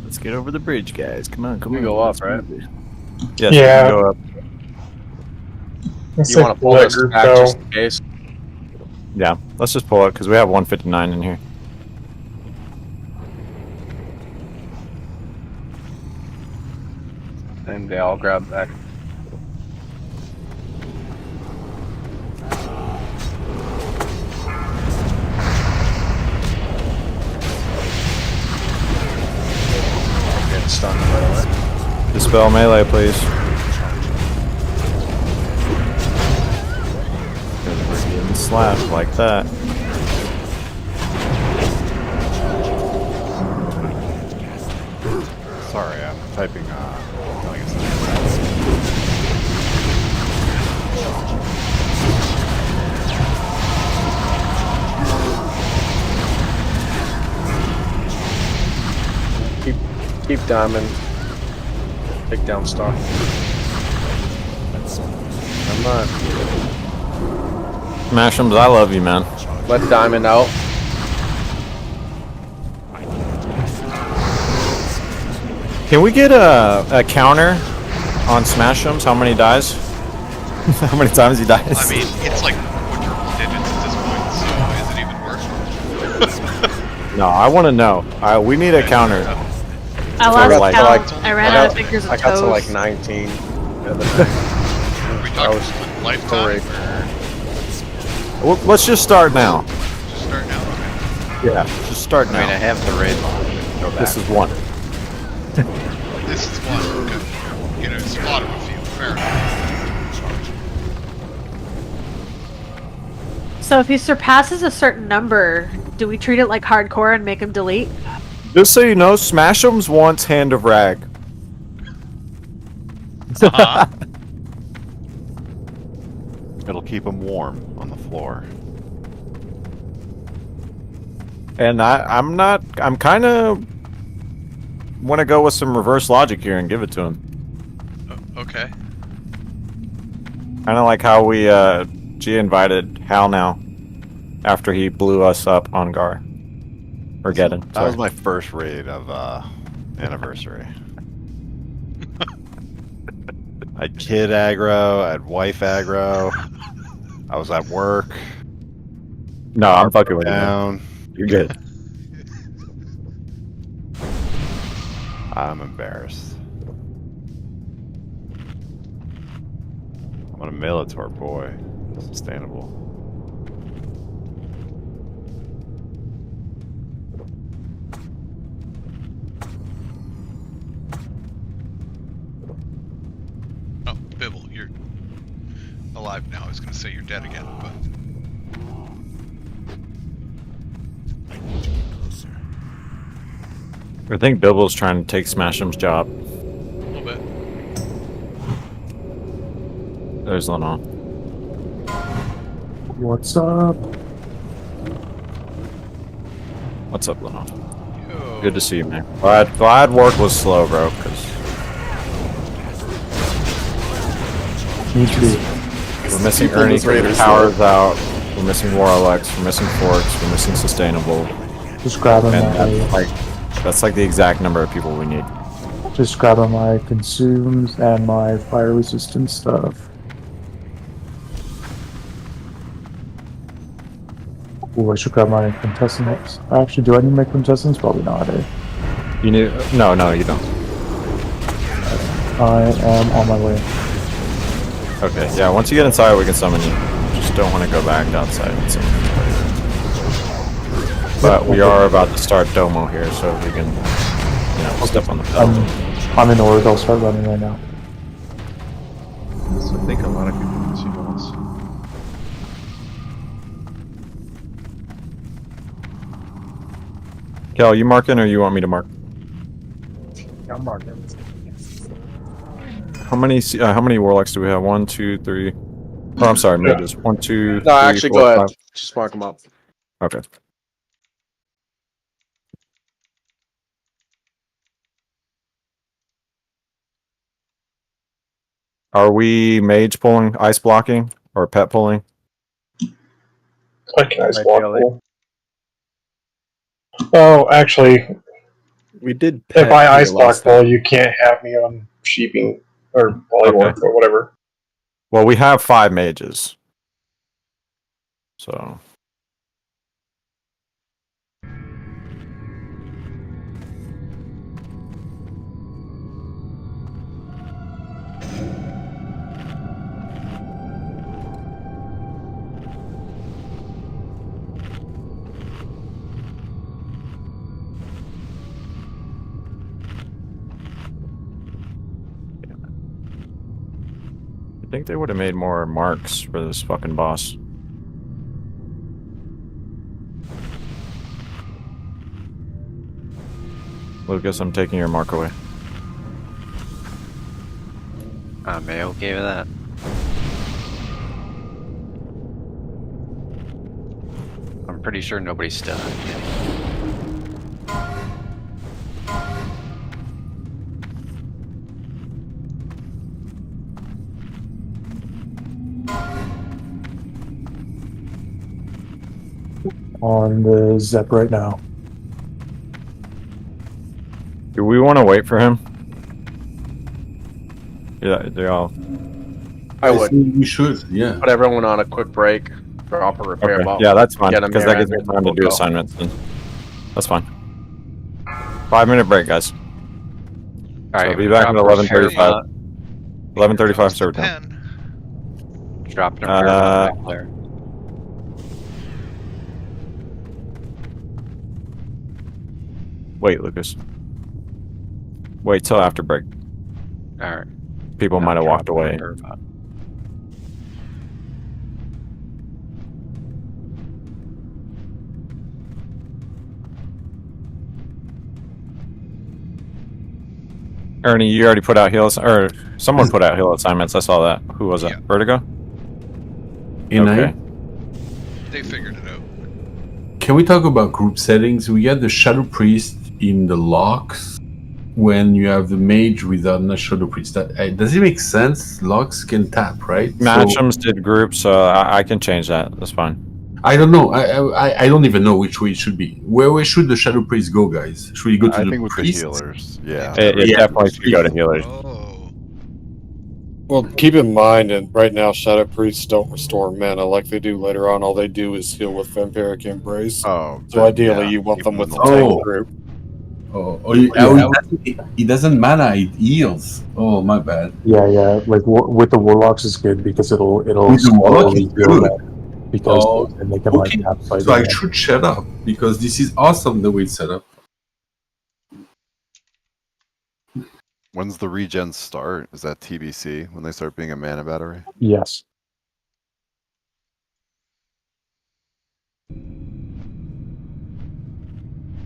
Let's get over the bridge, guys. Come on, come We on. go up, right? Yes, Yeah. we can go up. You want to pull this back just in case? Yeah, let's just pull it because we have 159 in here. And they all grab back. Get stunned right away. Dispel melee, please. Because we're getting slapped like that. Sorry, I'm typing, like I Keep diamond. Take down star. Come on. Mash'ems, I love you, man. Let diamond out. Can we get a counter on Smash'ems? How many dies? How many times he dies? I mean, it's like quadruple digits at this point, so is it even worth? No, I want to know. We need a counter. I lost count. I ran out of fingers and I got toes. to like 19. Are we talking lifetime? Well, let's just start now. Just start now? Yeah, just start now. I mean, I have the raid log. Go back. This is one. This is one. Good. You know, spot him a few. Fair enough. So if he surpasses a certain number, do we treat it like hardcore and make him delete? Just so you know, Smash'ems wants Hand of Rag. Uh-huh. It'll keep him warm on the floor. And I'm kind of want to go with some reverse logic here and give it to him. Okay. Kind of like how we G-invited Hal now after he blew us up on Gar. Or Geddon. That was my first raid of anniversary. I had kid aggro, I had wife aggro. I was at work. No, I'm fucking with you. Down. You're good. I'm embarrassed. I'm a Minotaur boy. Sustainable. alive now. I was gonna say you're dead again, but I think Bibble's trying to take Smashem's job. a little bit. There's Leno. What's up? What's up, Leno? Yo. Good to see you, man. Glad work was slow, bro. Cause Me too. we're missing People in Ernie. this raid are Power's out. We're missing War Alex. We're missing Forks. We're missing Sustainable. Just grabbing And my that's like the exact number of people we need. consumes and my fire resistant stuff. Oh, I should grab my contestants. Actually, do I need my contestants? Probably not. You need no, you don't. I am on my way. Okay, yeah. Once you get inside, we can summon you. Just don't want to go back outside and summon you. But we are about to start Domo here, so we can, step on the pedal. I'm in order. I'll start running right now. So I think a lot of people can see walls. Kel, you marking or you want me to mark? I'm marking. How many warlocks do we have? 1, 2, 3. Oh, I'm sorry, mages. 1, 2, 3, No, actually, 4, go ahead. 5. Just mark them up. Okay. Are we mage pulling, ice blocking, or pet pulling? I can ice block Ideally. pull. Oh, actually, We did. if I pet ice here block last pull, time. you can't have me on sheeping or polyward or whatever. Well, we have 5 mages. So. I think they would have made more marks for this fucking boss. Lucas, I'm taking your mark away. I'm okay with that. I'm pretty sure nobody's still. On the Zep right now. Do we want to wait for him? Yeah, they all. I would. We should, yeah. Put everyone on a quick break. Drop a repair Okay. bot. Yeah, that's fine. Get 'em Because here that gives me and time to we'll do go. assignments. Then. That's fine. 5-minute break, guys. All So right, I'll be back at 11:35. 11:35 Here's the server time. pen. Dropping a repair bot back there. Wait, Lucas. Wait till after break. All right. People might have walked away. Ernie, you already put out heal or someone put out heal assignments. I saw that. Who was that? Yeah. Vertigo? Okay. They figured it out. Can we talk about group settings? We get the Shadow Priest in the locks when you have the mage without a Shadow Priest. Does it make sense? Locks can tap, right? Matchums did groups, so I can change that. That's fine. I don't know. I don't even know which way it should be. Where should the Shadow Priest go, guys? Should we go to I the think with priest? the healers. Yeah. It Yeah. definitely should go to healers. Oh. Well, keep in mind that right now Shadow Priests don't restore mana like they do later on. All they do is heal with Vampiric Embrace. Oh. So then, ideally yeah, you want keep them them with in the the tank wall. group. It doesn't mana, it heals. Oh, my bad. Yeah. Like with the warlocks is good because it'll With the warlock, it's heal good. them because Oh, then they can okay. like tap fight. So I should shut up because this is awesome the way it's set up. When's the regens start? Is that TBC when they start being a mana battery? Yes.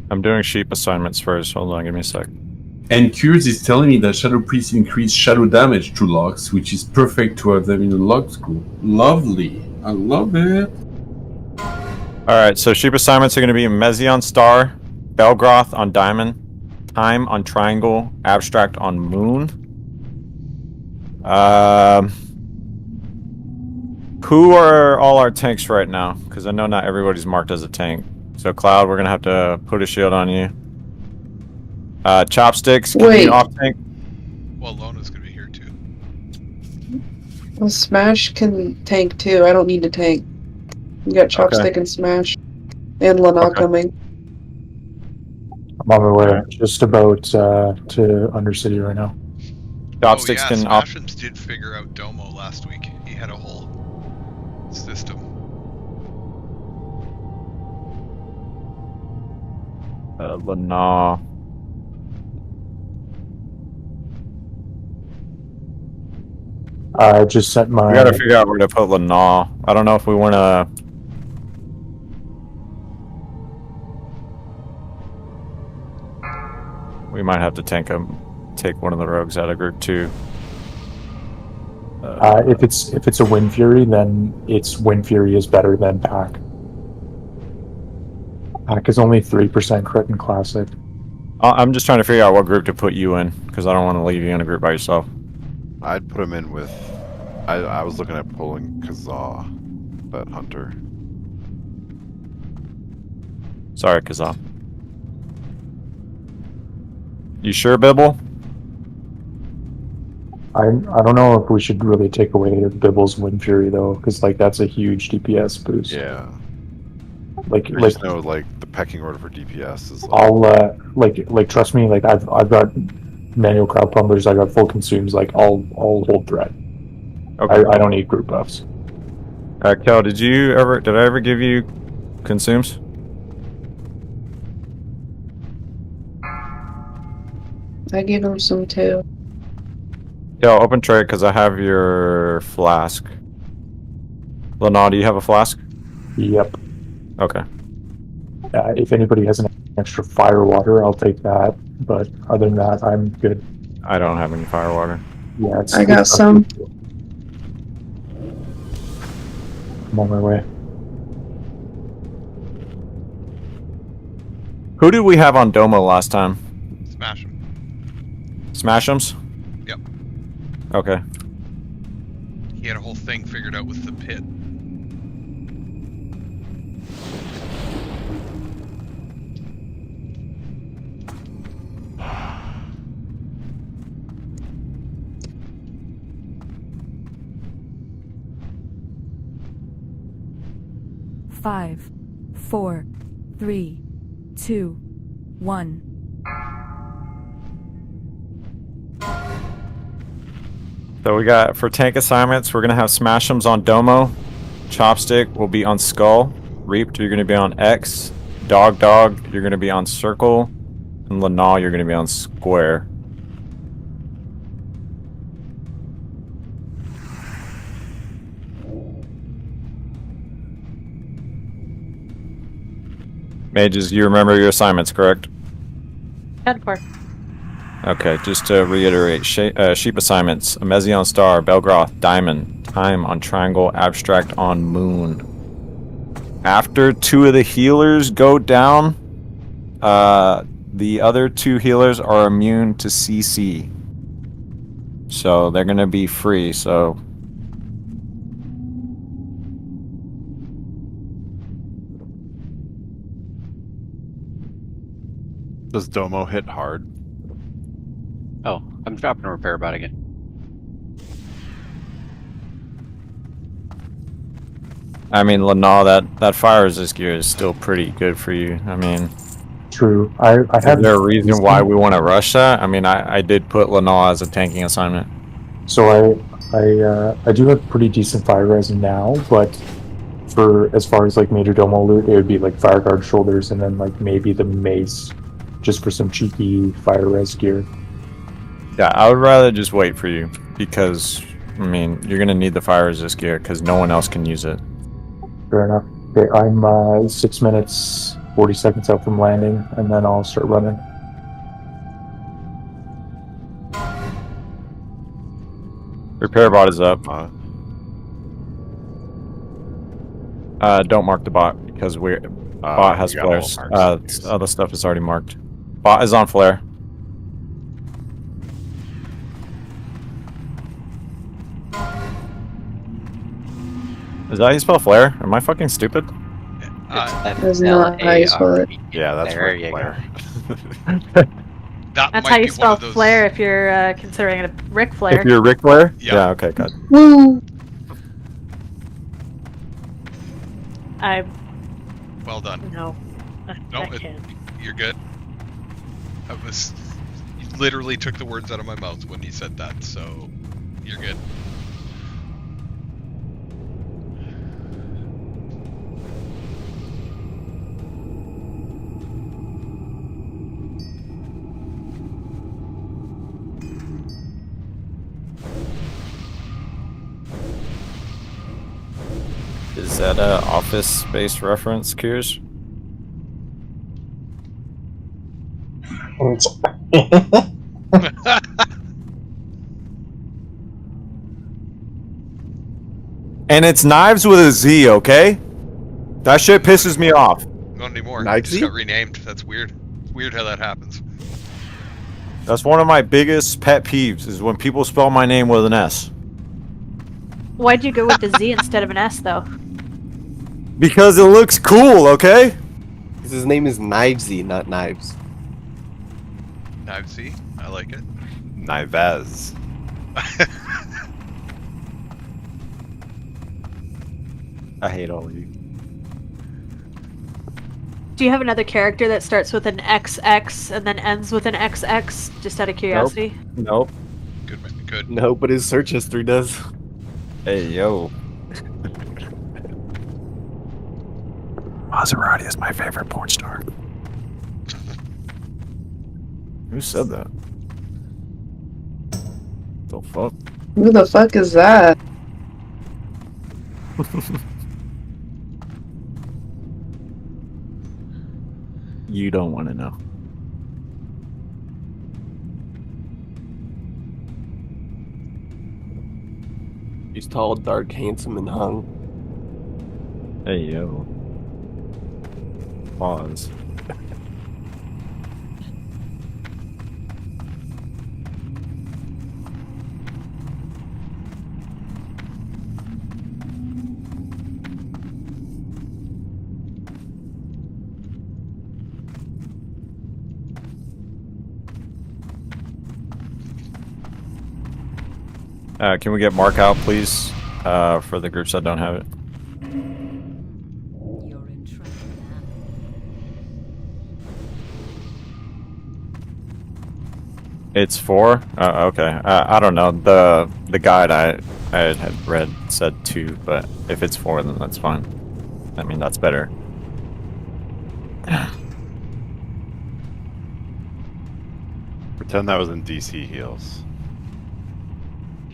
I'm doing sheep assignments first. Hold on, give me a sec. And Cures is telling me that Shadow Priest increase shadow damage to locks, which is perfect to have them in the locks group. Lovely. I love it. Alright, so sheep assignments are going to be Mezion Star, Belgroth on Diamond, Time on Triangle, Abstract on Moon. Who are all our tanks right now? Because I know not everybody's marked as a tank. So Cloud, we're going to have to put a shield on you. Chopsticks, can Wait. you off tank? Well, Lona's gonna be here too. Well, Smash can tank too. I don't need to tank. You got Chopstick and Smash. And Lana coming. I'm on my way. Just about to Undercity right now. Chopsticks oh, yeah, can off. Smash'ems did figure out Domo last week. He had a whole system. Lana. I just sent my. We gotta figure out where to put Lana. I don't know if we want to. We might have to take one of the rogues out of group 2. If it's a Wind Fury, then it's Wind Fury is better than Pack. Pack is only 3% crit in Classic. I'm just trying to figure out what group to put you in, because I don't want to leave you in a group by yourself. I'd put him in with. I was looking at pulling Kazaa, that hunter. Sorry, Kazaa. You sure, Bibble? I don't know if we should really take away Bibble's Wind Fury though, because like that's a huge DPS boost. Yeah. Like I just know like the pecking order for DPS is. I'll like trust me. Like I've got manual crowd pumblers. I got full consumes. Like I'll hold threat. Okay. I don't need group buffs. Kel, did I ever give you consumes? I gave him some too. Kel, open trade because I have your flask. Lana, do you have a flask? Yep. Okay. If anybody has an extra fire water, I'll take that. But other than that, I'm good. I don't have any fire water. Yeah, I got some. I'm on my way. Who did we have on Domo last time? Smash him. Smash'ems? Yep. Okay. He had a whole thing figured out with the pit. Five, 4, 3, 2, 1. So we got, for tank assignments, we're going to have Smash'ems on Domo. Chopstick will be on Skull. Reaped, you're going to be on X. Dog, you're going to be on Circle. And Lana, you're going to be on Square. Mages, you remember your assignments, correct? 10-4. Okay, just to reiterate, sheep assignments, Mezion Star, Belgroth, Diamond, Time on Triangle, Abstract on Moon. After 2 of the healers go down, the other 2 healers are immune to CC. So they're going to be free, so... Does Domo hit hard? Oh, I'm dropping a repair bot again. I mean, Lana, that fire resist gear is still pretty good for you. I mean... True. I have. Is there a reason why we want to rush that? I mean, I did put Lana as a tanking assignment. So I do have pretty decent fire res now, but for as far as like major Domo loot, it would be like fire guard shoulders and then like maybe the mace, just for some cheeky fire res gear. Yeah, I would rather just wait for you because I mean you're gonna need the fire resist gear because no one else can use it. Fair enough. Okay, I'm 6 minutes 40 seconds out from landing, and then I'll start running. Repair bot is up. Don't mark the bot because bot has we got all flares. marks. Other stuff is already marked. Bot is on flare. Is that how you spell flare? Am I fucking stupid? That's not how you spell it. Yeah, that's There right. you Flare. That That's might how you be one spell of those. Flair if you're considering it a Ric Flair. If you're Ric Flair? Yeah. Yeah, okay, good. Woo! Well done. No. No, I can't. you're good. You literally took the words out of my mouth when you said that, so you're good. Is that a Office Space reference, Kiers? And it's knives with a Z, okay? That shit pisses me off. Not anymore. It Knives? just got renamed. That's weird. It's weird how that happens. That's one of my biggest pet peeves, is when people spell my name with an S. Why'd you go with the Z instead of an S, though? Because it looks cool, okay? Because his name is Knivesy, not Knives. Knivesy. I like it. Knivez. I hate all of you. Do you have another character that starts with an XX and then ends with an XX? Just out of curiosity. Nope. Good. No, but his search history does. Hey, yo. Maserati is my favorite porn star. Who said that? The fuck? Who the fuck is that? You don't want to know. He's tall, dark, handsome, and hung. Hey, yo. Pause. Can we get Mark out, please? For the groups that don't have it. It's 4? Okay. I don't know. The guide I had read said 2, but if it's 4, then that's fine. I mean, that's better. Pretend that was in DC heels.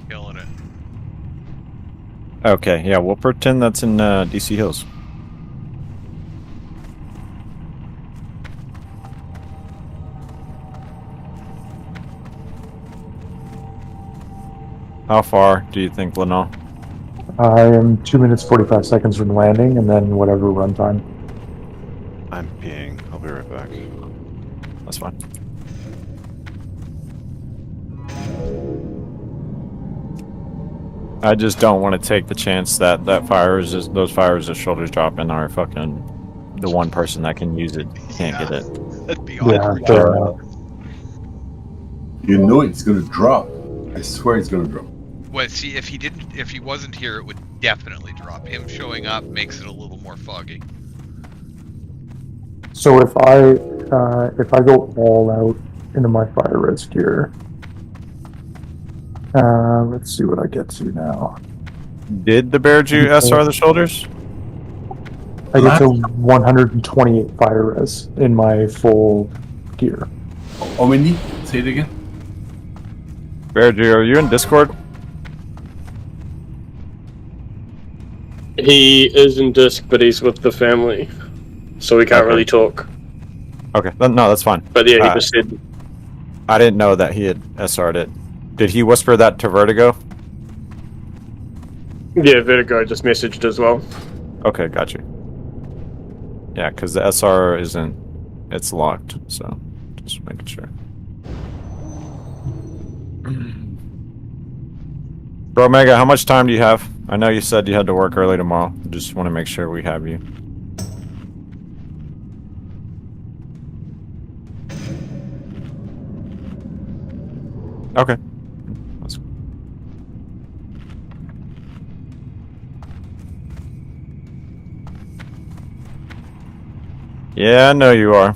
Killing it. Okay, yeah, we'll pretend that's in DC Hills. How far do you think, Lenore? I am 2 minutes 45 seconds from landing, and then whatever runtime. I'm peeing. I'll be right back. That's fine. I just don't want to take the chance that those fire resist shoulders dropping are fucking the one person that can use it can't get it. That'd be Yeah, awkward. fair enough. You know it's gonna drop. I swear it's gonna drop. Well, see, if he wasn't here, it would definitely drop. Him showing up makes it a little more foggy. So if I go all out into my fire res gear, let's see what I get to now. Did the Bearju SR the shoulders? I get to 128 fire res in my full gear. How many? Say it again. Bearju, are you in Discord? He is in disc, but he's with the family. so we can't really talk. Okay, no, that's fine. But yeah, he just said. I didn't know that he had SR'd it. Did he whisper that to Vertigo? Yeah, Vertigo just messaged as well. Okay, got you. Yeah, because the SR isn't... It's locked, so just making sure. Bro, Mega, how much time do you have? I know you said you had to work early tomorrow. Just want to make sure we have you. Okay. That's cool. Yeah, I know you are.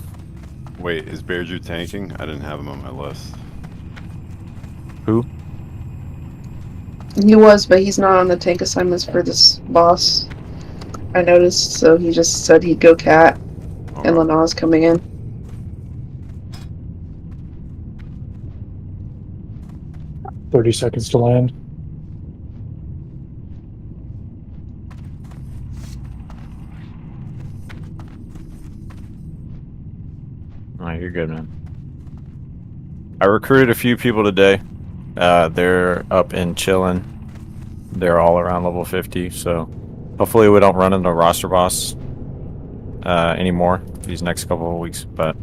Wait, is Bearju tanking? I didn't have him on my list. Who? He was, but he's not on the tank assignments for this boss. I noticed, so he just said he'd go cat, and Lanaw's coming in. "30 seconds to land." Oh, you're good, man. I recruited a few people today. They're up and chilling. They're all around level 50, so hopefully we don't run into roster boss anymore these next couple of weeks, but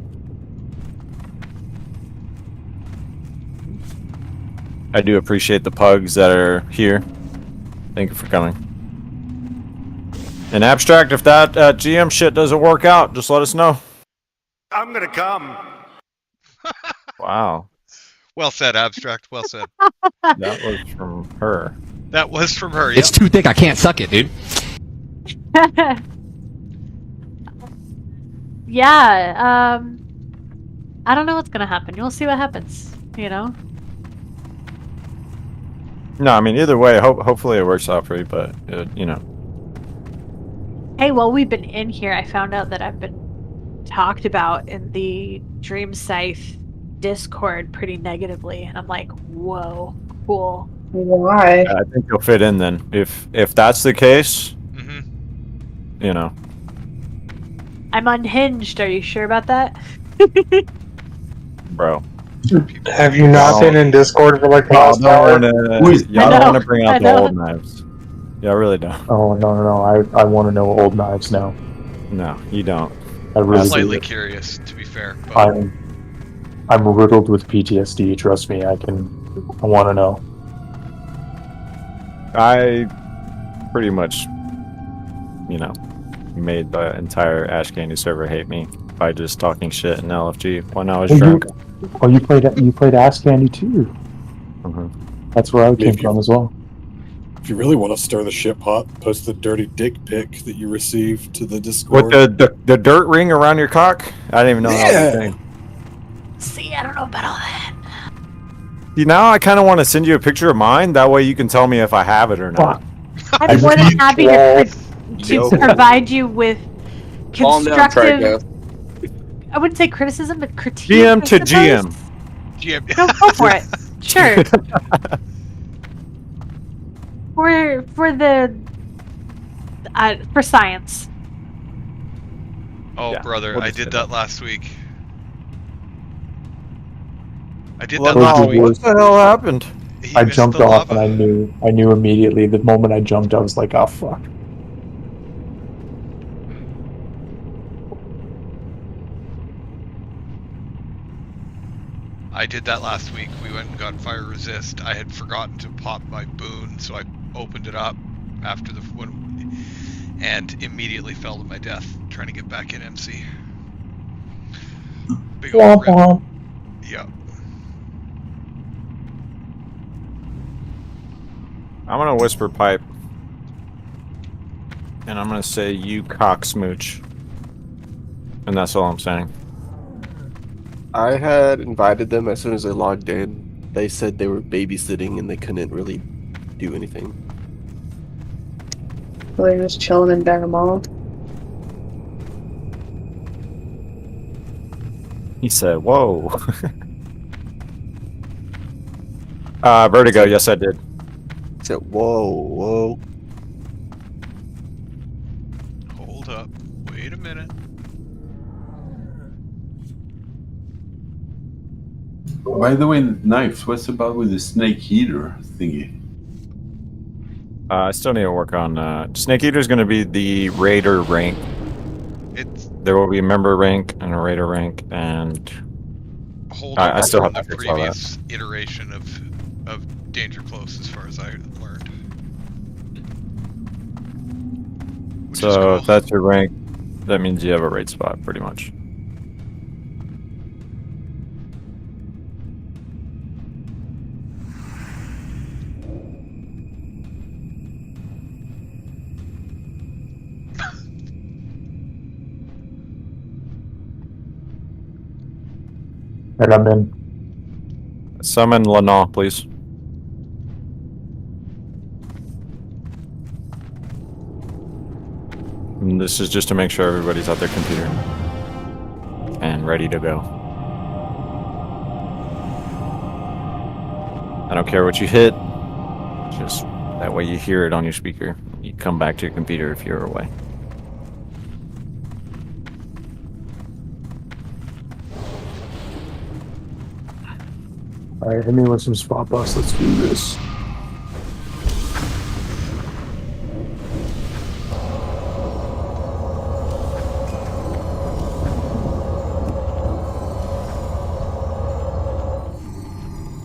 I do appreciate the pugs that are here. Thank you for coming. In Abstract, if that GM shit doesn't work out, just let us know. I'm gonna come. Wow. Well said, Abstract. Well said. That was from her. That was from her. It's too thick. I can't suck it, dude. Yeah, I don't know what's gonna happen. You'll see what happens, you know? No, I mean, either way, hopefully it works out for you, but, you know. Hey, while we've been in here, I found out that I've been talked about in the Dream Scythe Discord pretty negatively, and I'm like, whoa, cool. Why? I think you'll fit in then. If that's the case, you know. I'm unhinged. Are you sure about that? Bro. Have you not been in Discord for like the last hour? Y'all don't want to bring out the old knives. Yeah, I really don't. Oh, no. I want to know old knives now. No, you don't. I really I'm slightly do. curious, to be fair. But... I'm riddled with PTSD. Trust me, I want to know. I pretty much, you know, made the entire Ash Candy server hate me by just talking shit in LFG when I was drunk. You played Ass Candy too. That's where I came from as well. If you really want to stir the shit pot, post the dirty dick pic that you received to the Discord. With the dirt ring around your cock? I didn't even know that was a thing. See, I don't know about all that. You know, I kind of want to send you a picture of mine. That way you can tell me if I have it or not. I'm more than happy to provide you with Calm down, constructive. Trico. I wouldn't say criticism, but critique. GM to I suppose. GM. Go for it. Sure. For science. Oh, Yeah, brother, we'll I just did say that last week. I did Well, that last no, week. what the hell happened? He I missed jumped the off lava. and I knew immediately. The moment I jumped, I was like, oh fuck. I did that last week. We went and got fire resist. I had forgotten to pop my boon, so I opened it up after the one and immediately fell to my death trying to get back in MC. Big old rip. Yep. I'm gonna whisper pipe. And I'm gonna say, you cock smooch. And that's all I'm saying. I had invited them as soon as they logged in. They said they were babysitting and they couldn't really do anything. So they're just chilling in Mall. He said, whoa. Vertigo, yes I did. He said, whoa. Hold up. Wait a minute. By the way, knives. What's about with the snake eater thingy? I still need to work on Snake Eater is going to be the raider rank. There will be a member rank and a raider rank, and Hold I still have the to fix all that. previous iteration of Danger Close, as far as I learned. So if that's your rank, that means you have a raid spot, pretty much. And I'm in. Summon Lana, please. And this is just to make sure everybody's at their computer and ready to go. I don't care what you hit, just that way you hear it on your speaker. You come back to your computer if you're away. Alright, hit me with some spot busts. Let's do this.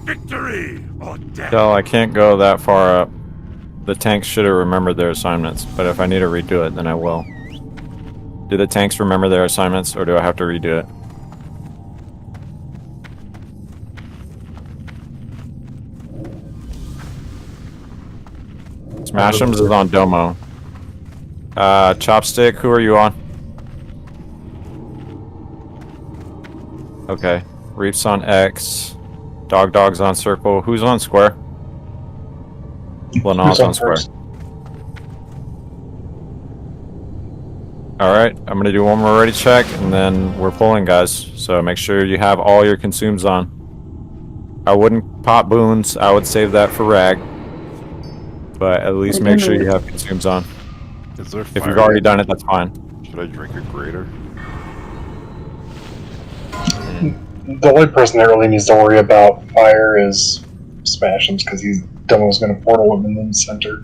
Victory or death. So I can't go that far up. The tanks should have remembered their assignments, but if I need to redo it, then I will. Do the tanks remember their assignments, or do I have to redo it? Smash'ems is on Domo. Chopstick, who are you on? Okay. Reef's on X. Dog's on Circle. Who's on Square? Lana's on Square. Alright, I'm gonna do one more ready check, and then we're pulling, guys. So make sure you have all your consumes on. I wouldn't pop boons. I would save that for Rag. But at least make sure you have consumes on. Is there If you've already done it, that's fine. Should I drink a grater? The only person that really needs to worry about fire is Smash'ems, because he's Domo's going to portal him in the center.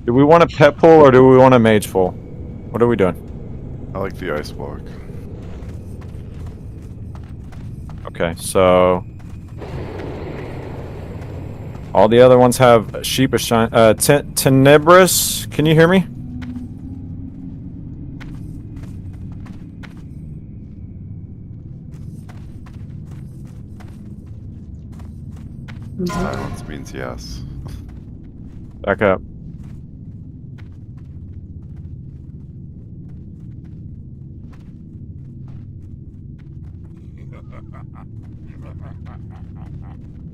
Do we want a pet pull or do we want a mage pull? What are we doing? I like the ice block. Okay, so all the other ones have sheepish shine. Tenebris, can you hear me? Silence means yes. Back up.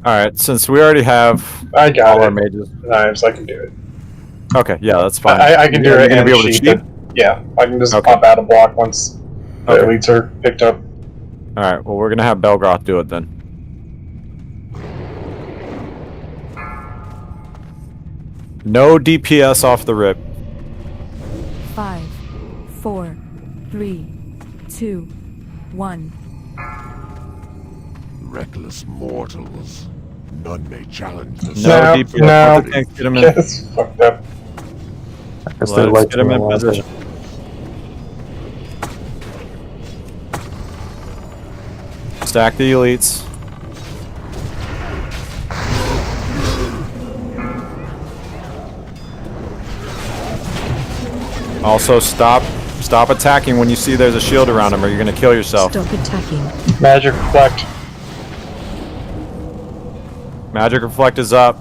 Alright, since we already have I got all it. our mages. Knives, I can do it. Okay, yeah, that's fine. I can do Are it. you gonna and be able to sheath cheat? it. Yeah, I can just Okay. pop out a block once the Okay. elites are picked up. Alright, well, we're gonna have Belgroth do it then. No DPS off the rip. 5, 4, 3, 2, 1. Reckless mortals. None may challenge the No DPS. no. Let the tanks get him in. Yes, fucked up. Let's get him in position. Stack the elites. Also, stop attacking when you see there's a shield around him, or you're gonna kill yourself. Stop attacking. Magic reflect. Magic reflect is up.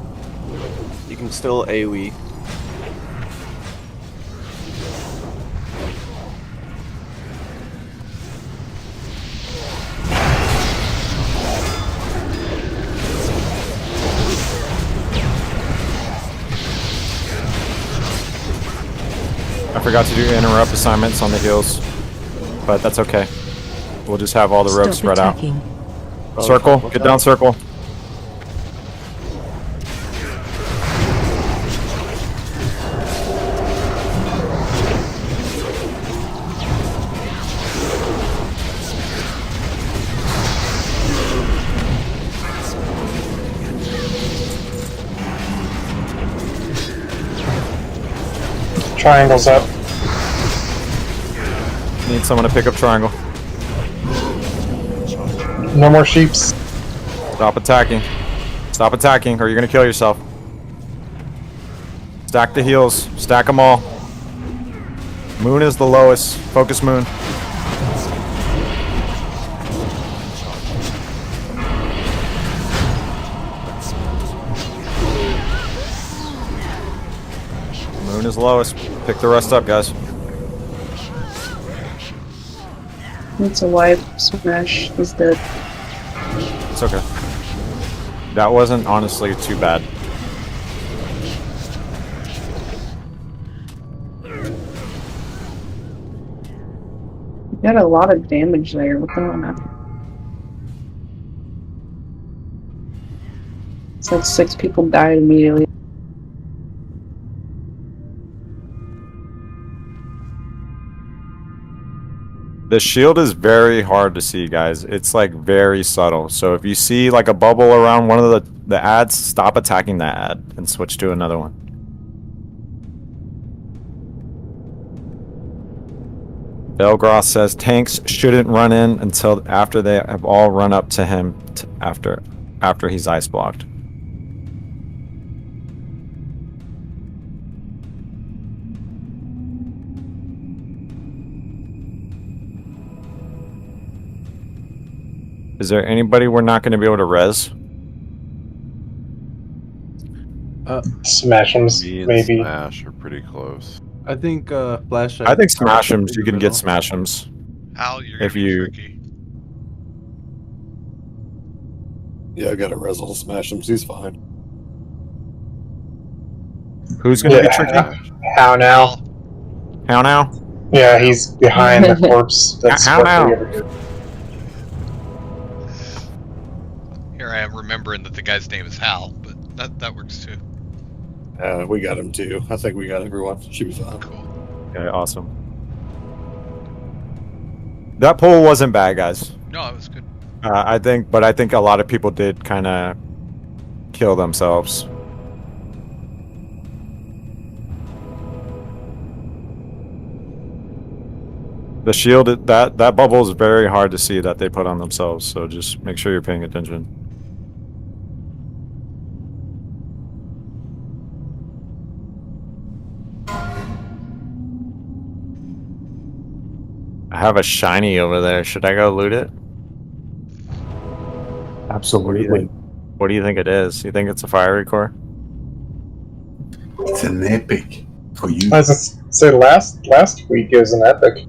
You can still AoE. I forgot to do interrupt assignments on the heals, but that's okay. We'll just have all the rogues spread out. Circle, get down circle. Triangle's up. Need someone to pick up triangle. No more sheeps. Stop attacking. Stop attacking, or you're gonna kill yourself. Stack the heals. Stack them all. Moon is the lowest. Focus moon. Moon is lowest. Pick the rest up, guys. It's a wipe. Smash is dead. It's okay. That wasn't honestly too bad. You got a lot of damage there. What the hell? It's like 6 people died immediately. The shield is very hard to see, guys. It's like very subtle. So if you see like a bubble around one of the ads, stop attacking that ad and switch to another one. Belgroth says tanks shouldn't run in until after they have all run up to him after he's ice blocked. Is there anybody we're not going to be able to res? Smash them, maybe. Smash are pretty close. I think flash. I think smashems. You can get smashems. Hal, you're if you. tricky. Yeah, I got a Rezel smash him. He's fine. Who's going to be tricky? How now? How now? Yeah, he's behind the corpse. That's How what now? we ever do. Here I am remembering that the guy's name is Hal, but that works too. We got him too. I think we got everyone. She was fine. Cool. Okay, awesome. That poll wasn't bad, guys. No, it was good. I think a lot of people did kind of kill themselves. The shield, that bubble is very hard to see that they put on themselves, so just make sure you're paying attention. I have a shiny over there. Should I go loot it? Absolutely. What do you think it is? You think it's a fiery core? It's an epic for you. I was gonna say last week it was an epic.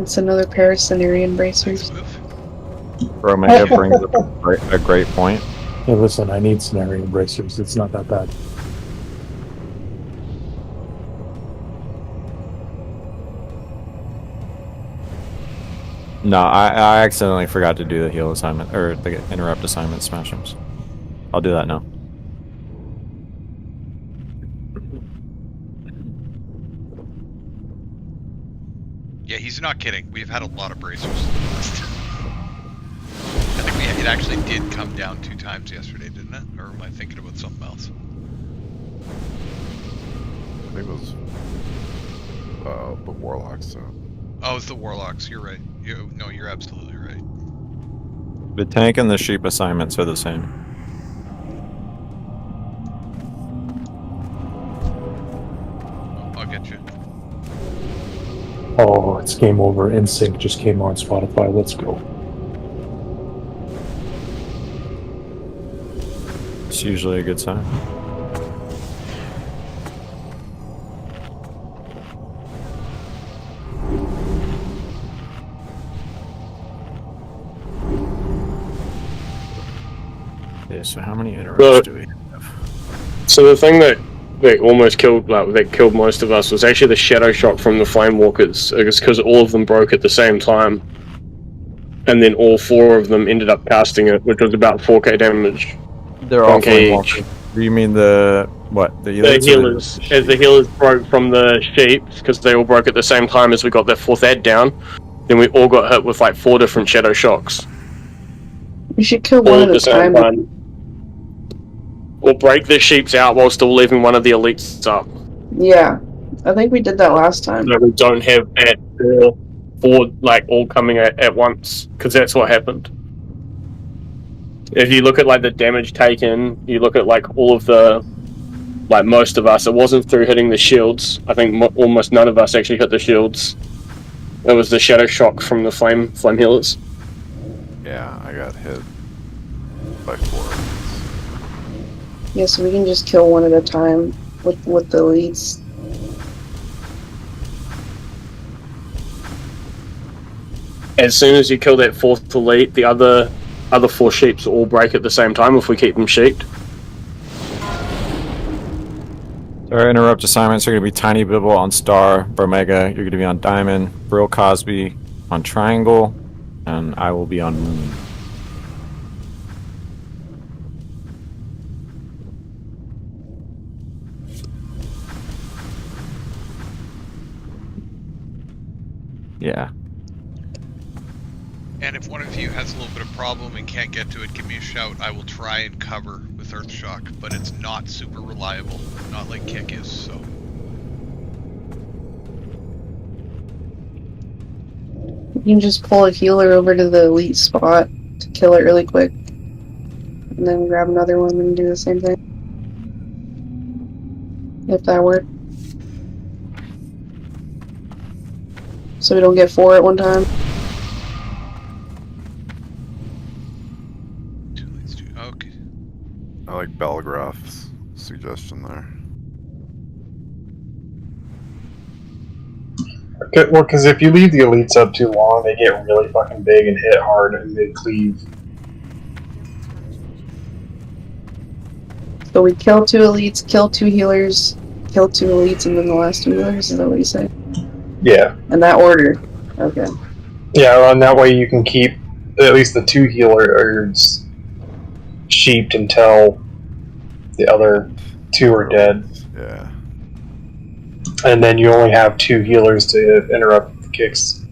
It's another pair of Cenarian bracers. Romeo brings up a great point. Hey, listen, I need scenario bracers. It's not that bad. No, I accidentally forgot to do the heal assignment, or the interrupt assignment smashems. I'll do that now. Yeah, he's not kidding. We've had a lot of bracers. I think it actually did come down 2 times yesterday, didn't it? Or am I thinking about something else? I think it was the Warlocks. So. Oh, it's the Warlocks. You're right. No, you're absolutely right. The tank and the sheep assignments are the same. I'll get you. Oh, it's game over. NSYNC just came on Spotify. Let's go. It's usually a good sign. Yeah, so how many interrupts do we have? So the thing that almost killed, that killed most of us was actually the shadow shock from the flame walkers. It was because all of them broke at the same time, and then all 4 of them ended up casting it, which was about 4k damage. They're all 1k flame each. walkers. Do you mean the what? The healers. As the healers broke from the sheep, because they all broke at the same time as we got that 4th ad down, then we all got hit with like 4 different shadow shocks. You should kill All one at at the a same time. time. or break the sheeps out while still leaving one of the elites up. Yeah, I think we did that last time. So we don't have that four like all coming at once, because that's what happened. If you look at like the damage taken, you look at like all of the, like most of us, it wasn't through hitting the shields. I think almost none of us actually hit the shields. It was the shadow shock from the flame healers. Yeah, I got hit by 4. Yeah, so we can just kill one at a time with the elites. As soon as you kill that 4th elite, the other 4 sheeps will all break at the same time if we keep them sheeped. Our interrupt assignments are going to be Tiny Bibble on Star, Bromega, you're going to be on Diamond, Brill Cosby on Triangle, and I will be on Moon. Yeah. And if one of you has a little bit of problem and can't get to it, give me a shout. I will try and cover with Earthshock, but it's not super reliable. Not like Kick is, so. You can just pull a healer over to the elite spot to kill it really quick. And then grab another one and do the same thing. If that works. So we don't get 4 at one time. Okay. I like Belgrath's suggestion there. Okay, well, because if you leave the elites up too long, they get really fucking big and hit hard, and they cleave. So we kill 2 elites, kill 2 healers, kill 2 elites, and then the last 2 healers. Is that what you say? Yeah. In that order. Okay. Yeah, and that way you can keep at least the 2 healers sheeped until the other 2 are dead. Yeah. And then you only have 2 healers to interrupt the kicks.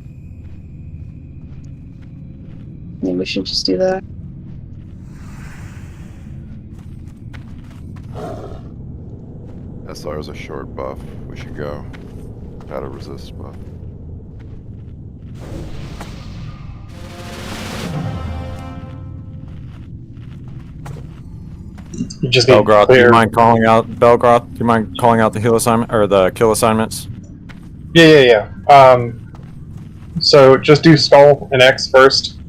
Maybe we should just do that. SR is a short buff. We should go. Got a resist buff. You just Belgroth, do you mind calling out Belgroth? Do you mind calling out the heal assignment or the kill assignments? Yeah. So just do Skull and X first,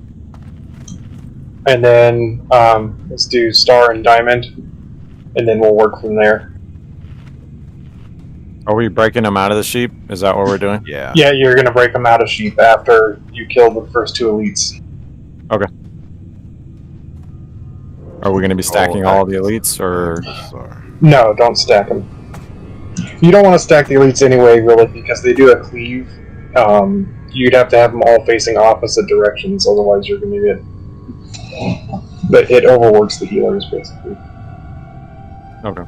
and then let's do Star and Diamond, and then we'll work from there. Are we breaking them out of the sheep? Is that what we're doing? Yeah. Yeah, you're gonna break them out of sheep after you kill the first 2 elites. Okay. Are we going to be stacking all the elites, or? No, don't stack them. You don't want to stack the elites anyway, really, because they do a cleave. You'd have to have them all facing opposite directions, otherwise you're going to get... But it overworks the healers, basically. Okay.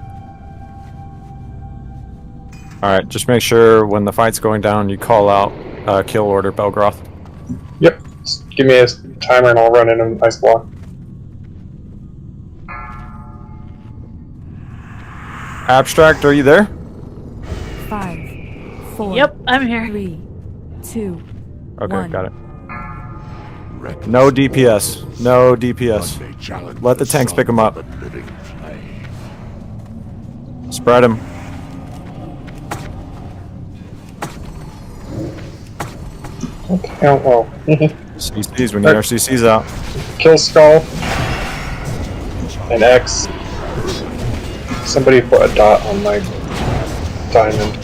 Alright, just make sure when the fight's going down, you call out kill order, Belgroth. Yep. Just give me a timer and I'll run in an ice block. Abstract, are you there? 5, 4. Yep, I'm here. 3, 2. Okay, 1. got it. No DPS. No DPS. Let the tanks pick them up. Spread them. Okay, oh well. CCs, we need our CCs out. Kill Skull. And X. Somebody put a dot on my diamond.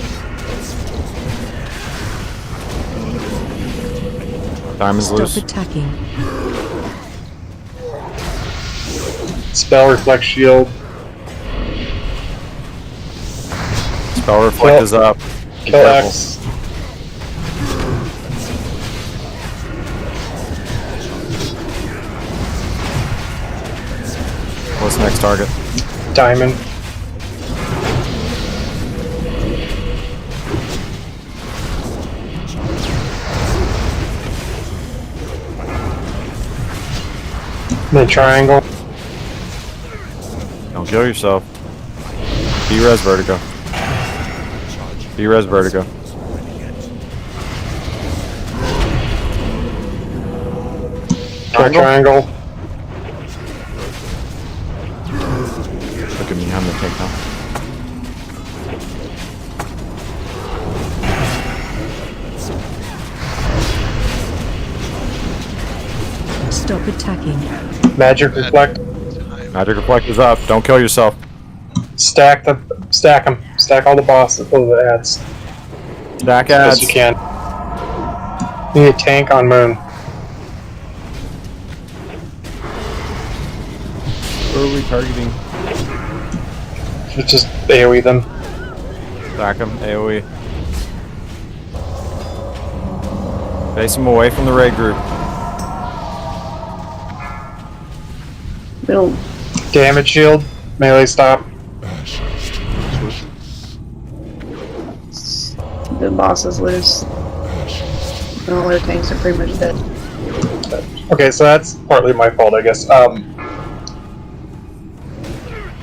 Diamond's Stop loose. attacking. Spell Reflect Shield. Spell Reflect is up. Be Kill careful. X. What's next target? Diamond. Then triangle. Don't Don't kill yourself. B-res vertigo. B-res vertigo. Triangle. Look at me, I'm the takedown. Stop attacking. Magic reflect. Magic reflect is up. Don't kill yourself. Stack them. Stack all the bosses. All the ads. Stack As ads. you can. Need a tank on Moon. Where are we targeting? Just AoE them. Stack them. AoE. Face them away from the raid group. Middle. Damage shield. Melee stop. The boss is loose. And all their tanks are pretty much dead. Okay, so that's partly my fault, I guess.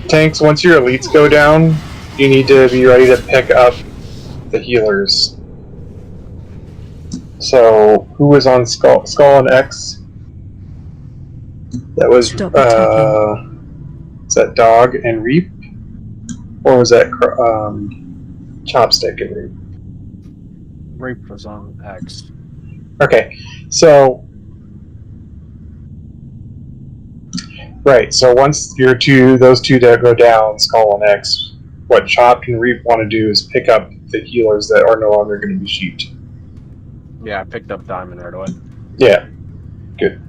Tanks, once your elites go down, you need to be ready to pick up the healers. So, who was on Skull and X? That was, is that Dog and Reap? Or was that Chopstick and Reap? Reap was on X. Okay, so right. So once those two that go down, Skull and X, what Chop and Reap want to do is pick up the healers that are no longer going to be sheeped. Yeah, I picked up Diamond right away. Yeah, good.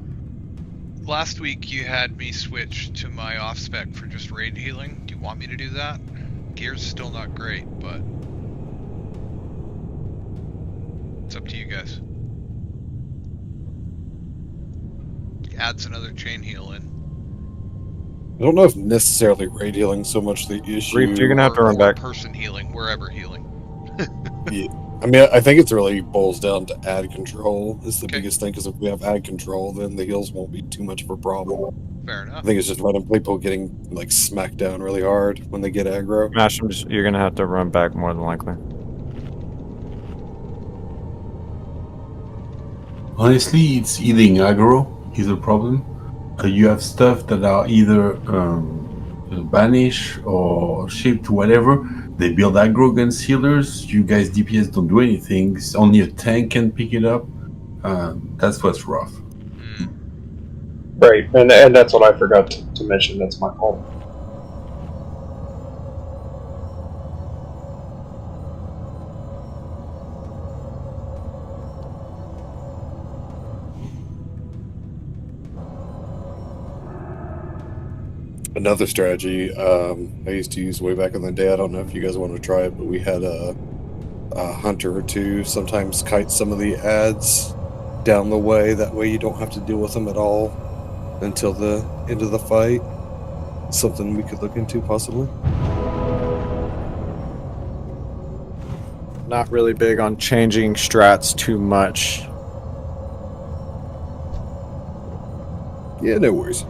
Last week you had me switch to my off spec for just raid healing. Do you want me to do that? Gear's still not great, but it's up to you guys. Adds another chain heal in. I don't know if necessarily raid healing so much the issue. Reap, you're gonna have to run back. Person healing, wherever healing. Yeah. I mean, I think it's really boils down to ad control is the biggest thing, because if we have ad control, then the heals won't be too much of a problem. Fair enough. I think it's just random people getting like smacked down really hard when they get aggro. Mash them, you're gonna have to run back more than likely. Honestly, it's eating aggro is a problem. You have stuff that are either banish or shipped to whatever. They build aggro against healers. You guys DPS don't do anything. Only a tank can pick it up. That's what's rough. Right, and that's what I forgot to mention. That's my fault. Another strategy I used to use way back in the day, I don't know if you guys want to try it, but we had a hunter or two sometimes kite some of the ads down the way. That way you don't have to deal with them at all until the end of the fight. Something we could look into, possibly. Not really big on changing strats too much. Yeah, no worries.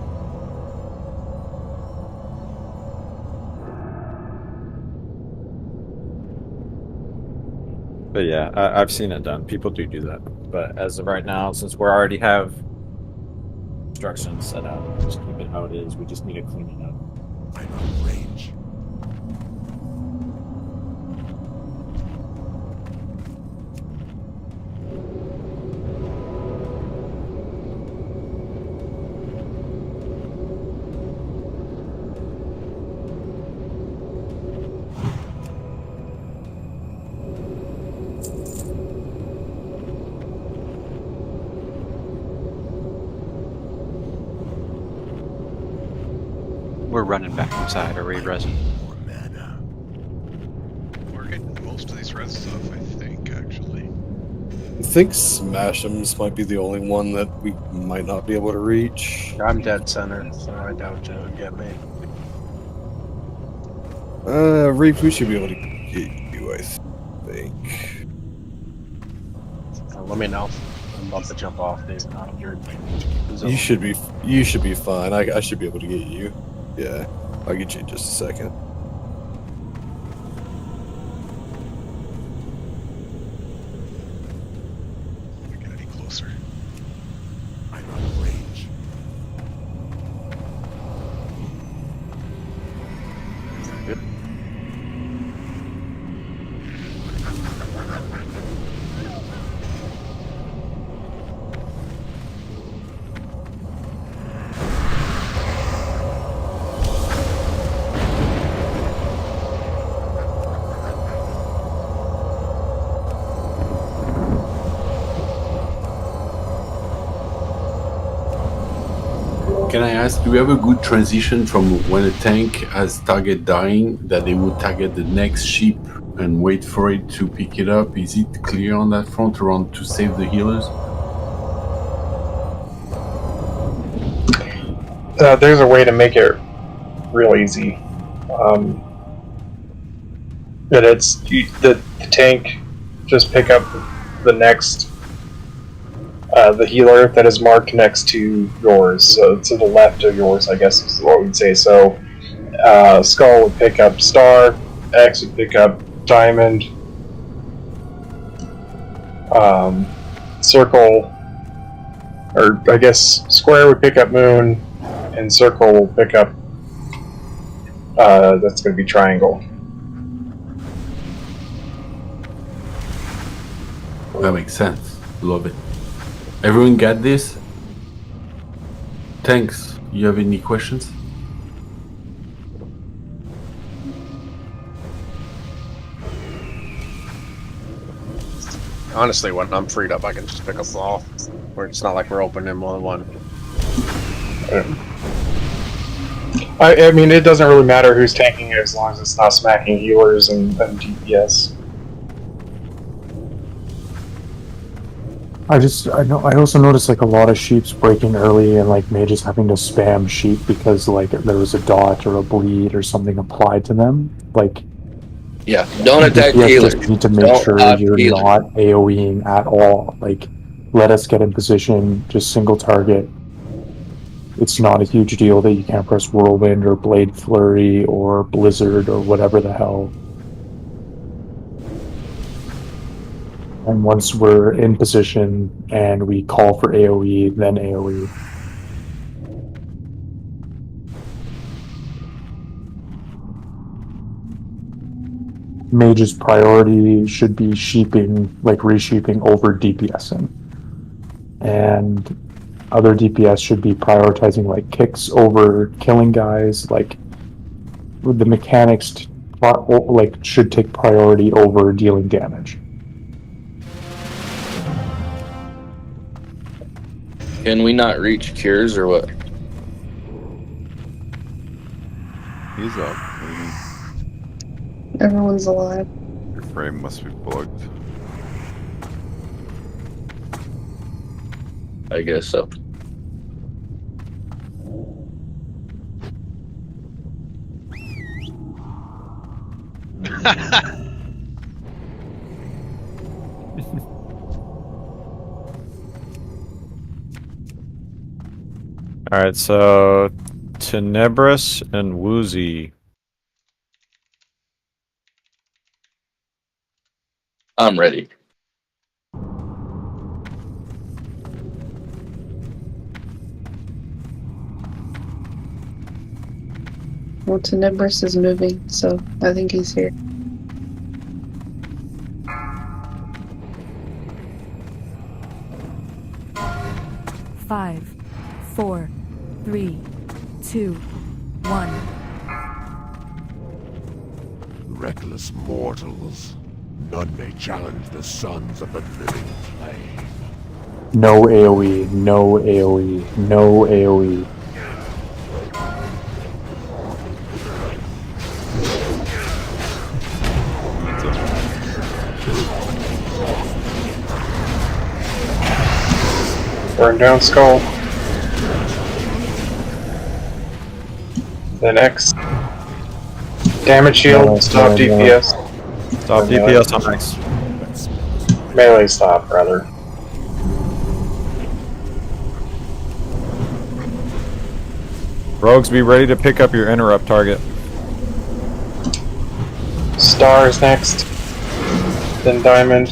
But yeah, I've seen it done. People do that. But as of right now, since we already have instructions set out, just keep it how it is. We just need to clean it up. I'm on range. We're running back inside. Are we resing? We're getting most of these res stuff, I think, actually. I think Smashems might be the only one that we might not be able to reach. I'm dead center, so I doubt you would get me. Reap, we should be able to get you, I think. Let me know. I'm about to jump off, dude. You should be fine. I should be able to get you. Yeah, I'll get you in just a second. Get any closer. I'm out of range. Can I ask, do we have a good transition from when a tank has target dying that they would target the next ship and wait for it to pick it up? Is it clear on that front around to save the healers? There's a way to make it real easy. That it's the tank just pick up the next the healer that is marked next to yours, so to the left of yours, I guess is what we'd say. So Skull would pick up Star, X would pick up Diamond, Circle, or I guess Square would pick up Moon, and Circle will pick up. That's going to be Triangle. That makes sense. Love it. Everyone got this? Thanks. You have any questions? Honestly, when I'm freed up, I can just pick up all. Where it's not like we're opening more than one. I mean, it doesn't really matter who's tanking it as long as it's not smacking healers and DPS. I also noticed like a lot of sheeps breaking early and like mages having to spam sheep because like there was a dot or a bleed or something applied to them. Like, Yeah, don't attack DPS healers. just need to make Don't sure touch you're healers. not AoEing at all. Like, let us get in position, just single target. It's not a huge deal that you can't press Whirlwind or Blade Flurry or Blizzard or whatever the hell. And once we're in position and we call for AoE, then AoE. Mage's priority should be sheeping, like resheeping over DPSing. And other DPS should be prioritizing like kicks over killing guys, like the mechanics like should take priority over dealing damage. Can we not reach cures or what? He's up. What do you mean? Everyone's alive. Your frame must be bugged. I guess so. Alright, so Tenebris and Woozy. I'm ready. Well, Tenebris is moving, so I think he's here. Five, 4, 3, 2, 1. Reckless mortals. None may challenge the sons of the living flame. No AoE, no AoE, no AoE. Burn down Skull. Then X. Damage shield, stop DPS. Stop DPS on X. Melee stop, rather. Rogues, be ready to pick up your interrupt target. Star is next. Then Diamond.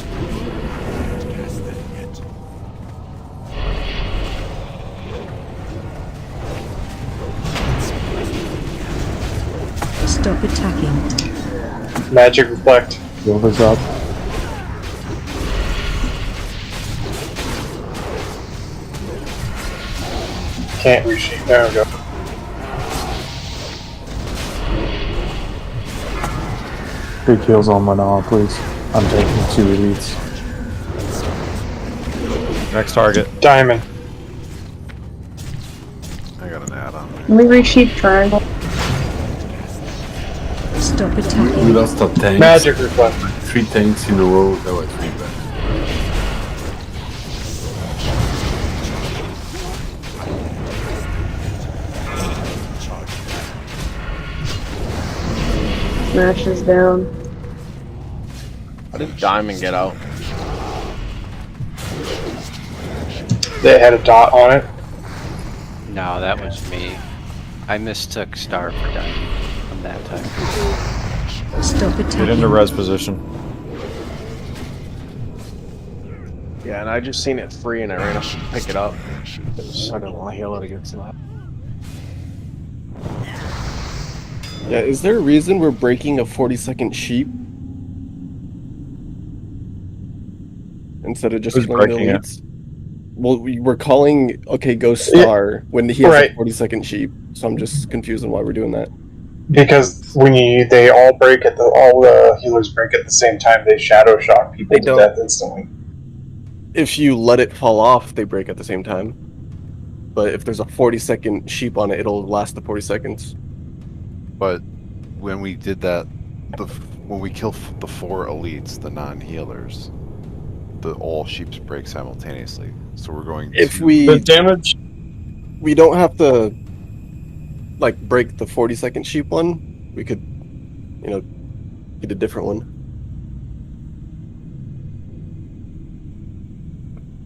Stop attacking. Magic Reflect. Silver's up. Can't reshape. There we go. Big heals on Manal, please. I'm taking 2 elites. Next target. Diamond. I got an add-on. Can we resheep triangle? Stop attacking. We lost our tanks. Magic Reflect. 3 tanks in a row. That was really bad. Smash is down. How did Diamond get out? They had a dot on it. No, that was me. I mistook Star for Diamond from that time. Stop attacking. Get into res position. Yeah, and I just seen it free and I ran up to pick it up. I don't want to heal it against that. Yeah, is there a reason we're breaking a 40-second sheep? Instead of just Who's killing the breaking it? elites? Well, we were calling, okay, go Star when he has Right. a 40-second sheep. So I'm just confused on why we're doing that. Because when they all break at all the healers break at the same time, they shadow shock people They to don't. death instantly. If you let it fall off, they break at the same time. But if there's a 40-second sheep on it, it'll last the 40 seconds. But when we did that, when we kill the 4 elites, the non-healers, all sheeps break simultaneously. So we're going. If to, we The damage. we don't have to like break the 40-second sheep one. We could, get a different one.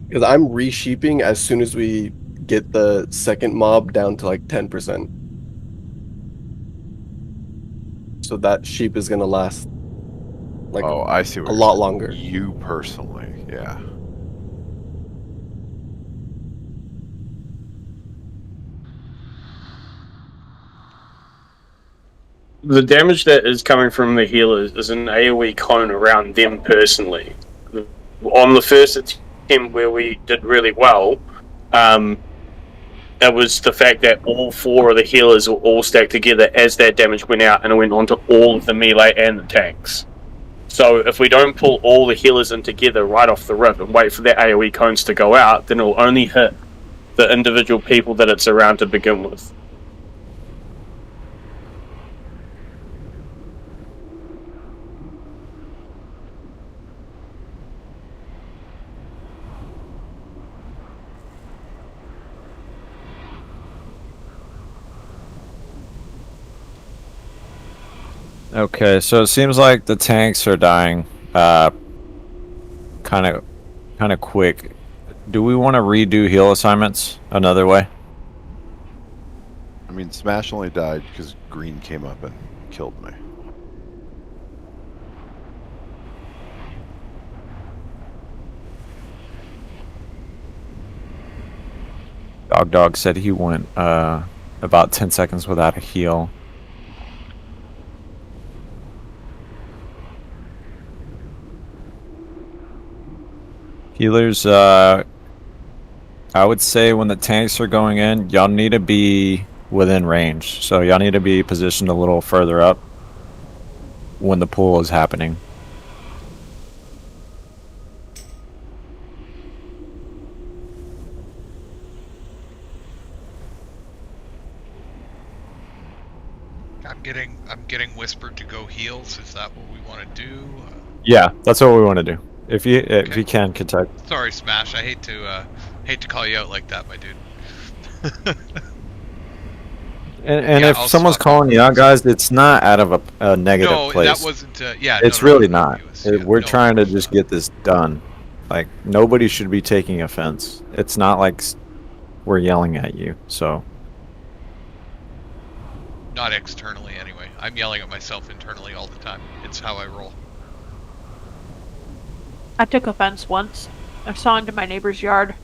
Because I'm re-sheeping as soon as we get the second mob down to like 10%. So that sheep is gonna last like I see what a you're lot saying. longer. You personally, yeah. The damage that is coming from the healers is an AoE cone around them personally. On the first attempt where we did really well, it was the fact that all 4 of the healers were all stacked together as that damage went out, and it went onto all of the melee and the tanks. So if we don't pull all the healers in together right off the rip and wait for their AoE cones to go out, then it'll only hit the individual people that it's around to begin with. Okay, so it seems like the tanks are dying kind of quick. Do we want to redo heal assignments another way? I mean, Smash only died because Green came up and killed me. Dog said he went about 10 seconds without a heal. Healers, I would say when the tanks are going in, y'all need to be within range. So y'all need to be positioned a little further up when the pull is happening. I'm getting whispered to go heals. Is that what we want to do? Yeah, that's what we want to do. If you can, Kentucky. Sorry, Smash. I hate to call you out like that, my dude. And Yeah, if I'll someone's swap calling you out, guys, it's not out of a negative No, place. that wasn't. Yeah, it's no, really not. We're trying to just get this done. Like, nobody should be taking offense. It's not like we're yelling at you. So Not externally, anyway. I'm yelling at myself internally all the time. It's how I roll. I took offense once. I saw into my neighbor's yard.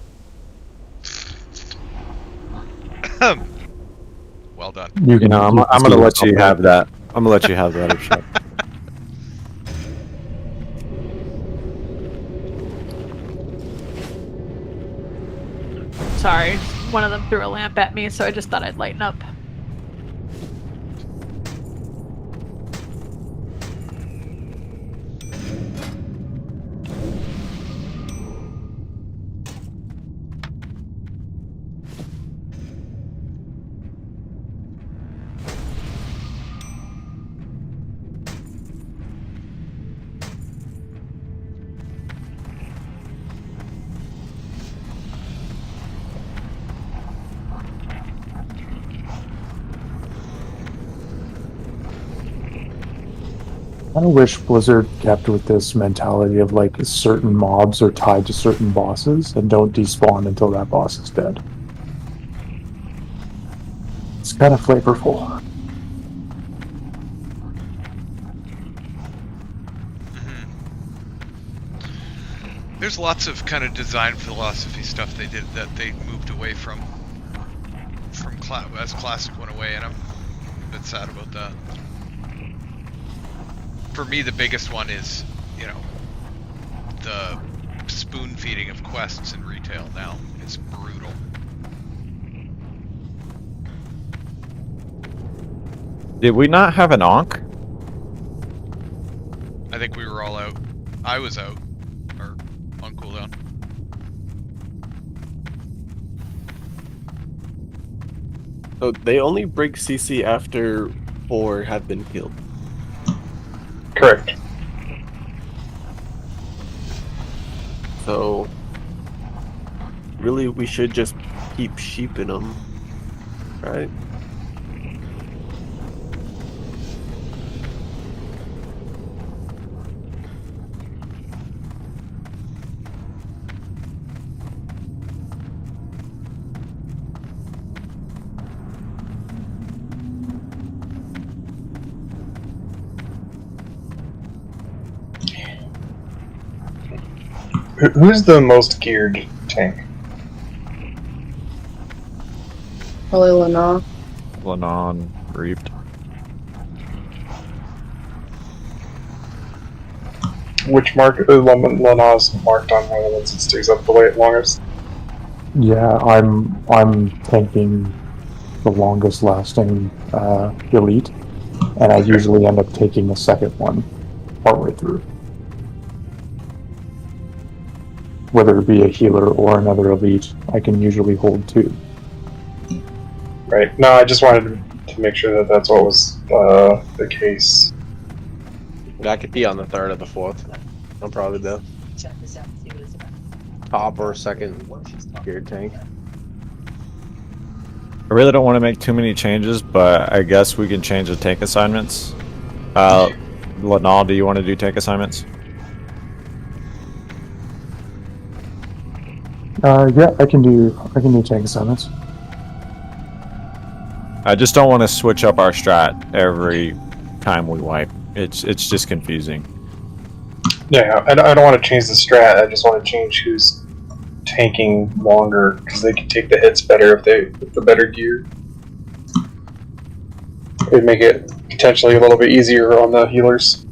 Well done. I'm gonna let you have that. I'm gonna let you have that, Urshak. Sorry, one of them threw a lamp at me, so I just thought I'd lighten up. I kind of wish Blizzard kept with this mentality of like certain mobs are tied to certain bosses and don't despawn until that boss is dead. It's kind of flavorful. There's lots of kind of design philosophy stuff they did that they moved away from as Classic went away, and I'm a bit sad about that. For me, the biggest one is, you know, the spoon feeding of quests in retail now. It's brutal. Did we not have an Ankh? I think we were all out. I was out, or on cooldown. So they only break CC after 4 have been killed. Correct. So really, we should just keep sheeping them, right? Who's the most geared tank? Probably Lana. Lanon, Reaped. Which mark? Lana's marked on one of the ones that stays up the longest. Yeah, I'm tanking the longest lasting elite, and I usually end up taking the second one partway through. Whether it be a healer or another elite, I can usually hold 2. Right. No, I just wanted to make sure that that's what was the case. I could be on the 3rd or the 4th. I'm probably the top or second geared tank. I really don't want to make too many changes, but I guess we can change the tank assignments. Lanal, do you want to do tank assignments? Yeah, I can do tank assignments. I just don't want to switch up our strat every time we wipe. It's just confusing. Yeah, I don't want to change the strat. I just want to change who's tanking longer because they can take the hits better with the better gear. It'd make it potentially a little bit easier on the healers.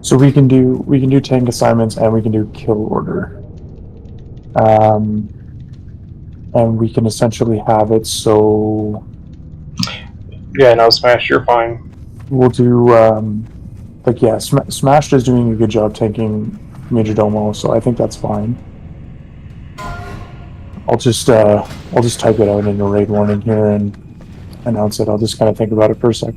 So we can do tank assignments and we can do kill order. And we can essentially have it so... Yeah, no, Smash, you're fine. We'll do, like, yeah, Smash is doing a good job tanking Major Domo, so I think that's fine. I'll just type it out in the raid warning here and announce it. I'll just kind of think about it for a sec.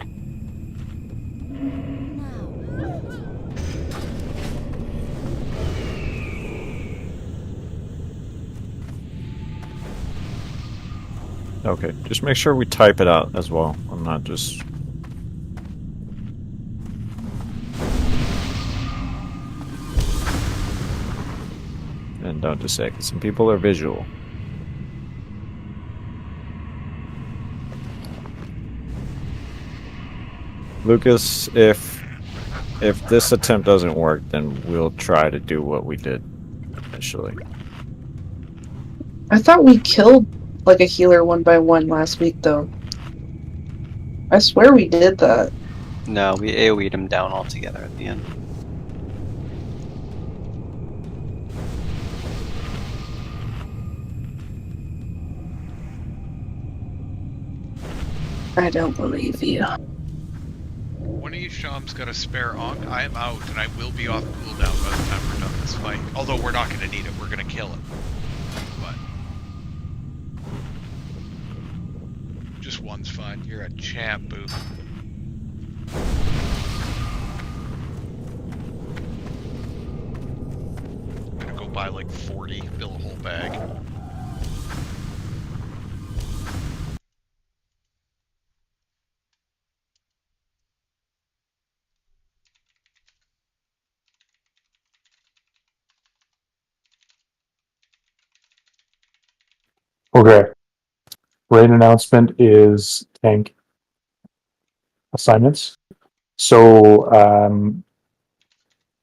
Okay, just make sure we type it out as well. I'm not just... and don't just say it, 'cause some people are visual. Lucas, if this attempt doesn't work, then we'll try to do what we did initially. I thought we killed like a healer one by one last week, though. I swear we did that. No, we AoE'd him down altogether at the end. I don't believe you. One of you Shams got a spare Ankh. I am out, and I will be off cooldown by the time we're done this fight. Although we're not going to need it, we're going to kill it. But just one's fine. You're a champ, boo. I'm gonna go buy like 40, fill a whole bag. Okay. Raid announcement is tank assignments. So,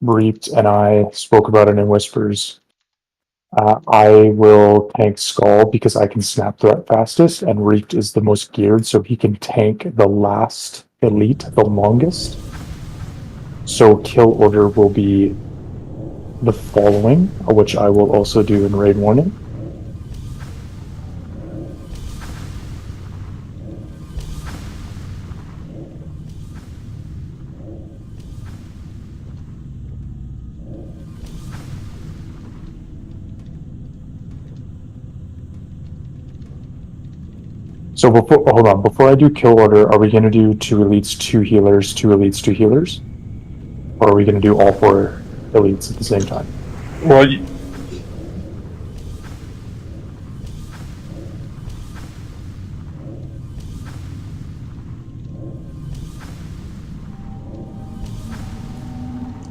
Reaped and I spoke about it in whispers. I will tank Skull because I can snap threat fastest, and Reaped is the most geared, so he can tank the last elite the longest. So kill order will be the following, which I will also do in raid warning. So before I do kill order, are we going to do 2 elites, 2 healers, 2 elites, 2 healers? Or are we going to do all 4 elites at the same time? Well,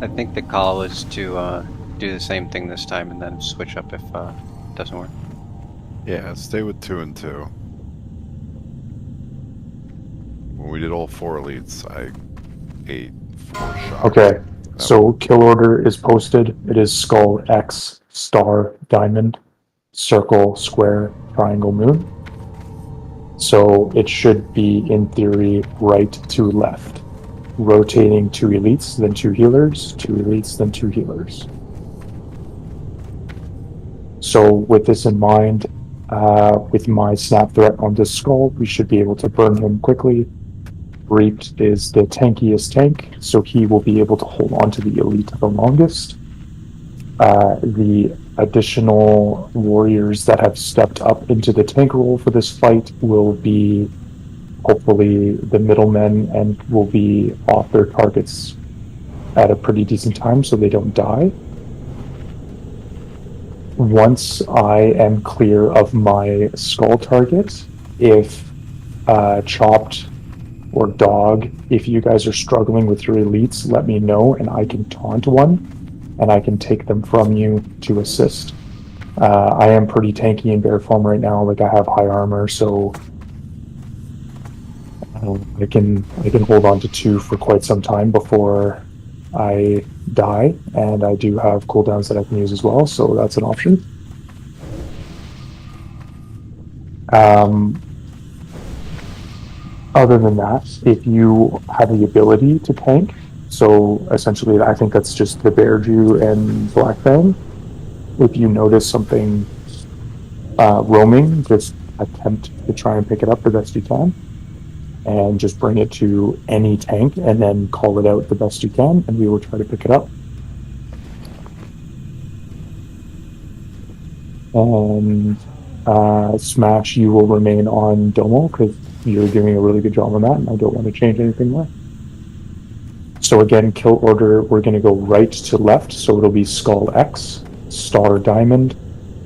I think the call is to do the same thing this time and then switch up if it doesn't work. Yeah, stay with 2 and 2. When we did all 4 elites, I ate 4 shots. Okay, so kill order is posted. It is skull, X, star, diamond, circle, square, triangle, moon. So it should be, in theory, right to left. Rotating 2 elites, then 2 healers, 2 elites, then 2 healers. So with this in mind, with my snap threat on this skull, we should be able to burn him quickly. Reaped is the tankiest tank, so he will be able to hold on to the elite the longest. The additional warriors that have stepped up into the tank role for this fight will be hopefully the middlemen and will be off their targets at a pretty decent time so they don't die. Once I am clear of my skull target, if Chopped or Dog, if you guys are struggling with your elites, let me know and I can taunt one and I can take them from you to assist. I am pretty tanky in bear form right now, like I have high armor, so I can hold on to 2 for quite some time before I die, and I do have cooldowns that I can use as well, so that's an option. Other than that, if you have the ability to tank, so essentially I think that's just the Bear Jew and Black Fang. If you notice something roaming, just attempt to try and pick it up the best you can. And just bring it to any tank and then call it out the best you can, and we will try to pick it up. And Smash, you will remain on Domo because you're doing a really good job on that, and I don't want to change anything there. So again, kill order, we're going to go right to left, so it'll be Skull X, Star Diamond,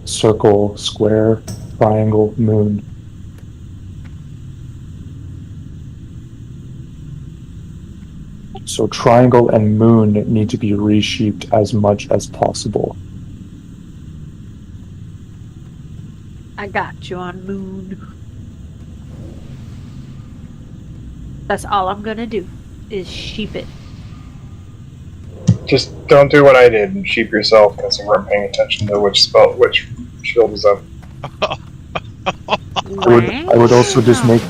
Circle, Square, Triangle, Moon. So triangle and moon need to be reshaped as much as possible. I got you on Moon. That's all I'm gonna do, is sheep it. Just don't do what I did and sheep yourself because you weren't paying attention to which shield was up. I would also just make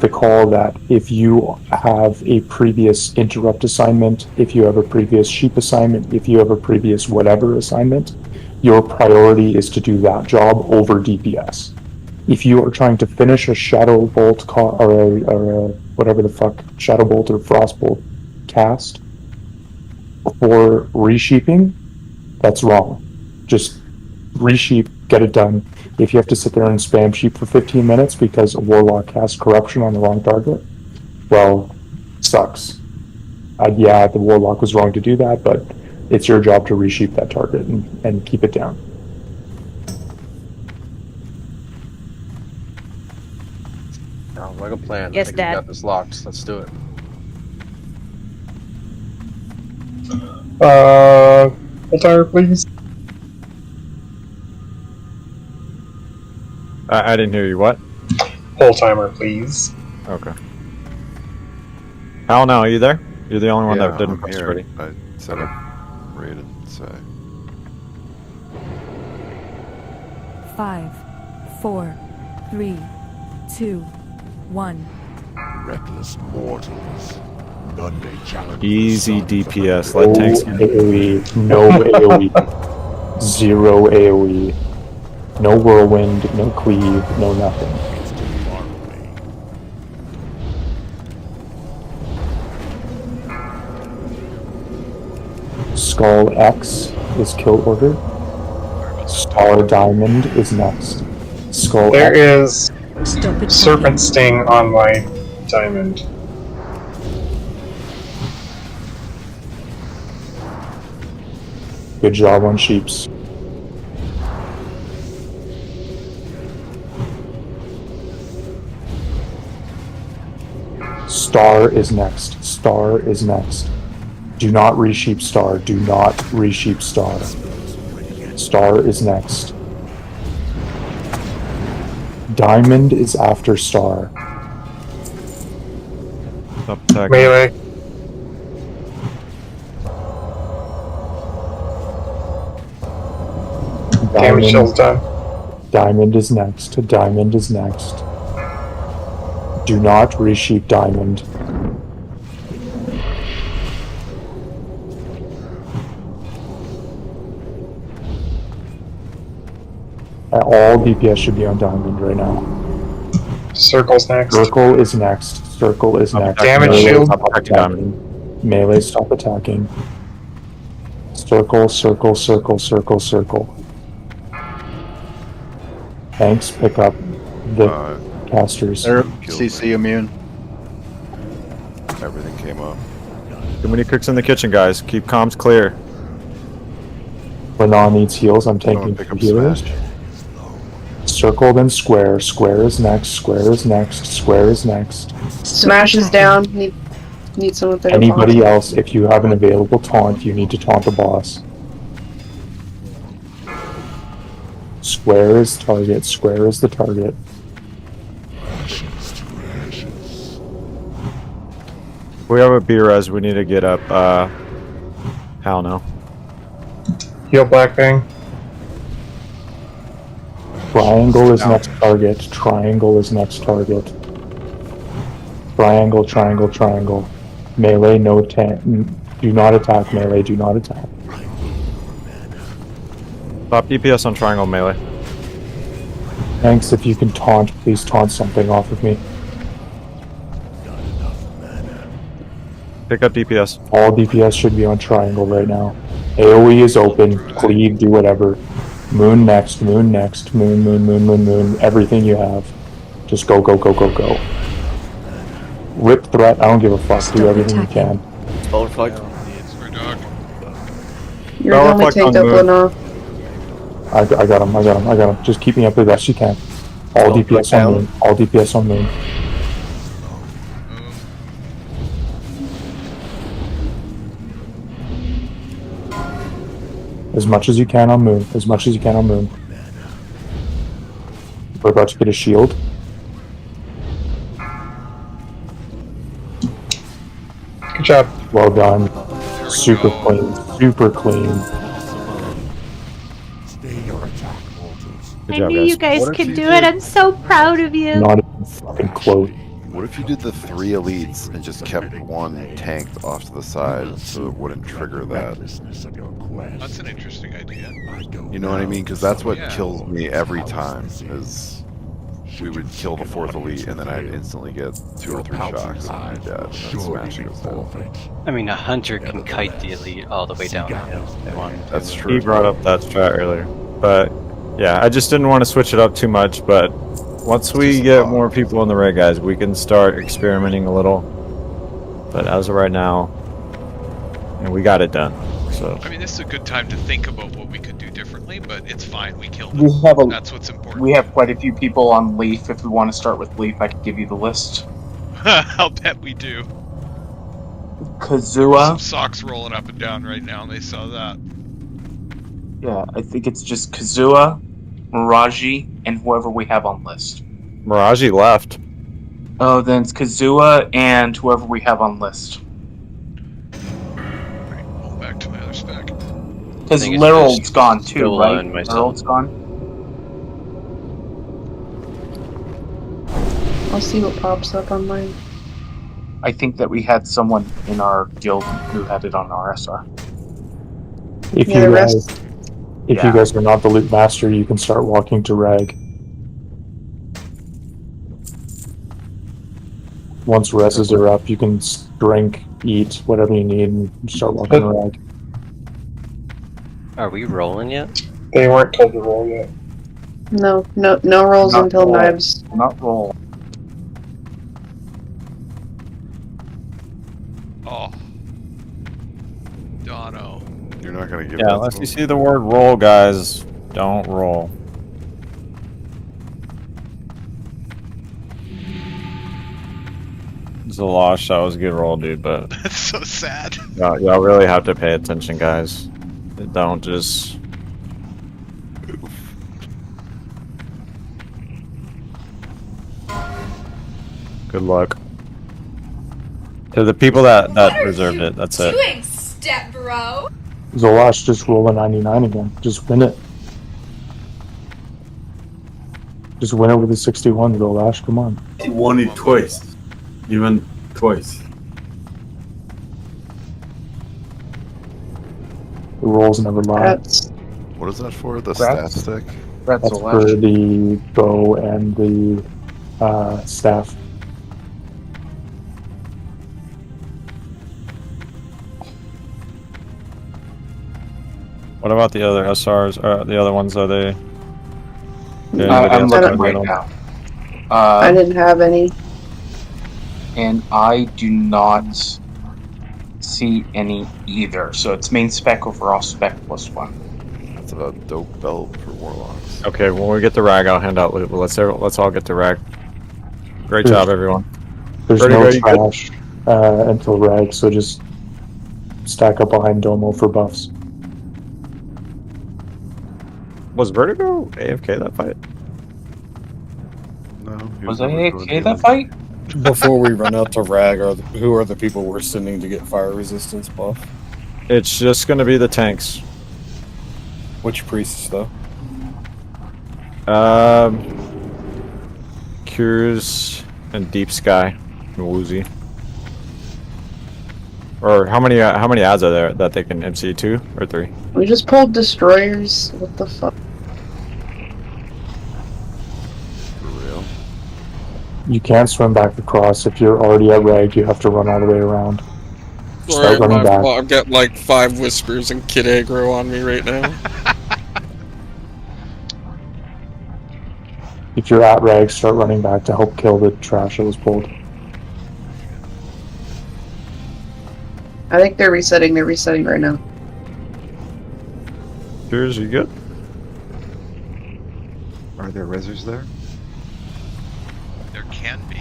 the call that if you have a previous interrupt assignment, if you have a previous sheep assignment, if you have a previous whatever assignment, your priority is to do that job over DPS. If you are trying to finish a Shadow Bolt or a whatever the fuck Shadow Bolt or Frost Bolt cast for resheeping, that's wrong. Just resheep, get it done. If you have to sit there and spam sheep for 15 minutes because a warlock casts corruption on the wrong target, well, sucks. Yeah, the warlock was wrong to do that, but it's your job to resheep that target and keep it down. Sounds like a plan. Yes, I think Dad. we got this locked. Let's do it. Full tire, please. I didn't hear you. What? Whole timer, please. Okay. Hal, now are you there? You're the only one Yeah, that didn't I'm press here. ready. I set up rated, so. 5, 4, 3, 2, 1. Reckless mortals. None may challenge. Easy DPS. Let tanks in. AoE, no AoE, zero AoE, no whirlwind, no cleave, no nothing. Skull X is kill order. Star Diamond is next. Skull There X. is Serpent Sting on my diamond. Good job on sheeps. Star is next. Star is next. Do not resheep Star. Do not resheep Star. Star is next. Diamond is after Star. Stop attacking. Melee. Damage shield's done. Diamond is next. Diamond is next. Do not resheep Diamond. All DPS should be on Diamond right now. Circle's next. Circle is next. Circle is next. Damage Melee, shield. stop attacking. Melee, stop attacking. Circle, circle, circle, circle, circle. Tanks, pick up the casters. They're CC immune. Everything came up. Too many cooks in the kitchen, guys. Keep comms clear. Renan needs heals. I'm Someone taking pick up healers. Smash. Circle, then square. Square is next. Square is next. Square is next. Smash is down. Need someone there. Anybody else, if you have an available taunt, you need to taunt the boss. Square is target. Square is the target. We have a B-res. We need to get up. Hal now. Heal Black Bang. Triangle is next target. Triangle is next target. Triangle, triangle, triangle. Melee, no tank. Do not attack melee. Do not attack. Stop DPS on triangle melee. Thanks. If you can taunt, please taunt something off of me. Pick up DPS. All DPS should be on triangle right now. AoE is open. Cleave, do whatever. Moon next. Moon next. Moon, moon, moon, moon, moon. Everything you have. Just go, go, go, go, go. Rip threat. I don't give a fuck. Do everything you can. Spell reflect. You're Spell the only reflect tank on up moon. enough. I got him. I got him. I got him. Just keep me up the best you can. All DPS on moon. All DPS on moon. As much as you can on moon. As much as you can on moon. about to get a shield. Good job. Well done. Super clean. Super clean. Stay your attack, mortals. Good I job, knew guys. you guys What if could you do did- it. I'm so proud of you. Not even fucking close. What if you did the 3 elites and just kept one tanked off to the side so it wouldn't trigger that? That's an interesting idea. You know what I mean? Because that's what Yeah. kills me every time. Is we would kill the 4th elite and then I'd instantly get 2 or 3 shocks and I'd be dead. And then Smash goes down. I mean, a hunter can kite the elite all the way down the hill if they want to. That's true. He brought up that strat earlier, but yeah, I just didn't want to switch it up too much. But once we get more people in the rig, guys, we can start experimenting a little. But as of right now, we got it done. So I mean, this is a good time to think about what we could do differently, but it's fine. We killed We it. have a, That's what's important. We have quite a few people on Leaf. If we want to start with Leaf, I can give you the list. I'll bet we do. Kazua. Some socks rolling up and down right now, and they saw that. Yeah, I think it's just Kazua, Miraji, and whoever we have on list. Miraji left. Oh, then it's Kazua and whoever we have on list. Going back to my other spec. Because think it's Lerald's just gone too, Zola right? and myself. Lerald's gone. I'll see what pops up on mine. I think that we had someone in our guild who had it on RSR. If Yeah, the you rest- guys, if you guys are not the loot master, you can start walking to Rag. Once reses are up, you can drink, eat, whatever you need, and start walking to Rag. Are we rolling yet? They weren't told to roll yet. No rolls Not until roll. knives. Not roll. Oh. Dono. You're not gonna give Yeah, that unless to you him. see the word roll, guys, don't roll. It's a loss. That was a good roll, dude, but That's so sad. y'all really have to pay attention, guys. Don't just. Good luck. To the people that reserved it, that's it. Doing, step bro. Zolash, just roll a 99 again. Just win it. Just win it with a 61, Zolash. Come on. He won it twice. Even twice. The rolls never lie. That's What is that for? The Grats. stat stick? That's That's for the bow and the staff. What about the other SRs? The other ones, are they? I'm looking right now. I didn't have any. And I do not see any either. So it's main spec overall spec plus 1. That's a dope belt for warlocks. Okay, when we get the rag, I'll hand out loot. But let's all get the rag. Great There's- job, everyone. There's Vertigo, no you good? trash until Rag, so just stack up behind Domo for buffs. Was Vertigo AFK that fight? No. Was I AFK that fight? Before we run out to rag, who are the people we're sending to get fire resistance buff? It's just going to be the tanks. Which priests, though? Cures and Deep Sky and Woozy. Or how many ads are there that they can MC? 2 or 3? We just pulled destroyers. What the fuck? For real. You can't swim back across. If you're already at Rag, you have to run all the way around. Start Alright, running my back. fault. I've got like 5 whispers and kid aggro on me right now. If you're at Rag, start running back to help kill the trash that was pulled. I think they're resetting. They're resetting right now. Cures, you good? Are there rezzers there? There can be.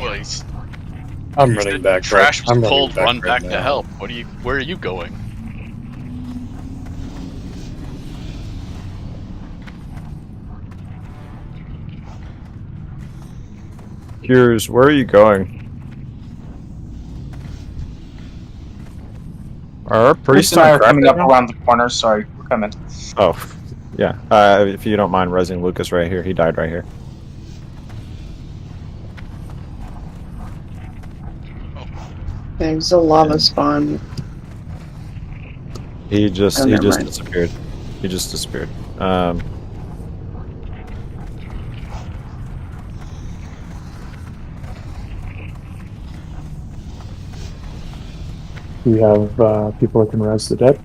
I'm running back. Trash was I'm running pulled. Run right back to now. help. Where are you going? Cures, where are you going? Are our priests Chris and I on are crack coming right up now? around the corner. Sorry, we're coming. Oh, yeah. If you don't mind resing Lucas right here, he died right here. There's a lava spawn. He just Oh, he never just mind. disappeared. He just disappeared. Do we have people that can res the dead?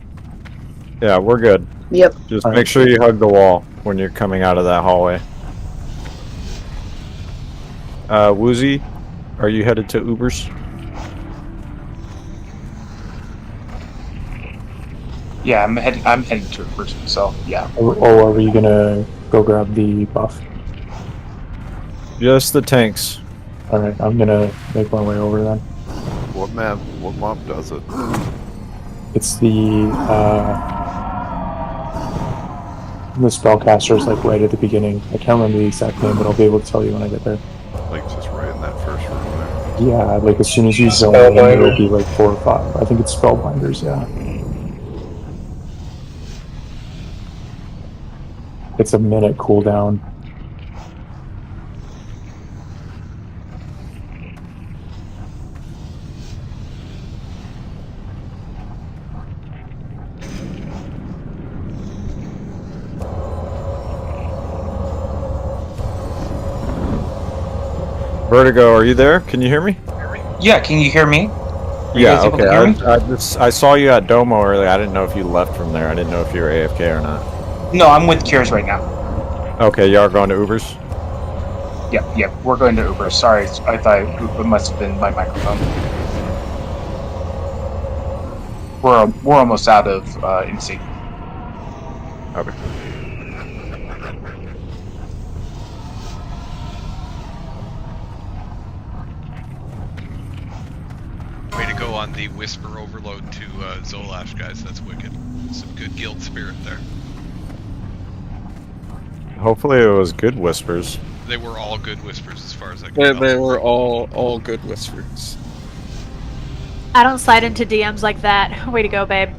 Yeah, we're good. Yep. Just All make right. sure you hug the wall when you're coming out of that hallway. Woozy, are you headed to Ubers? Yeah, I'm heading to it first. So yeah. Or are we gonna go grab the buff? Just the tanks. All right, I'm gonna make my way over then. What map? What mob does it? It's the spellcaster is like right at the beginning. I can't remember the exact name, but I'll be able to tell you when I get there. Like just right in that first room there. Yeah, like as soon as you zone in, there'll be like 4 or 5. I think it's spellbinders. Yeah. It's a minute cooldown. Vertigo, are you there? Can you hear me? Yeah, can you hear me? Are you Yeah, guys able okay. to hear me? I saw you at Domo earlier. I didn't know if you left from there. I didn't know if you were AFK or not. No, I'm with Cures right now. Okay, you are going to Ubers? Yep, we're going to Uber. Sorry, I thought it must have been my microphone. We're almost out of NC. Okay. Way to go on the Whisper overload to Zolash, guys. That's wicked. Some good guild spirit there. Hopefully it was good whispers. They were all good whispers as far as I can They, tell. they were all good whispers. I don't slide into DMs like that. Way to go, babe.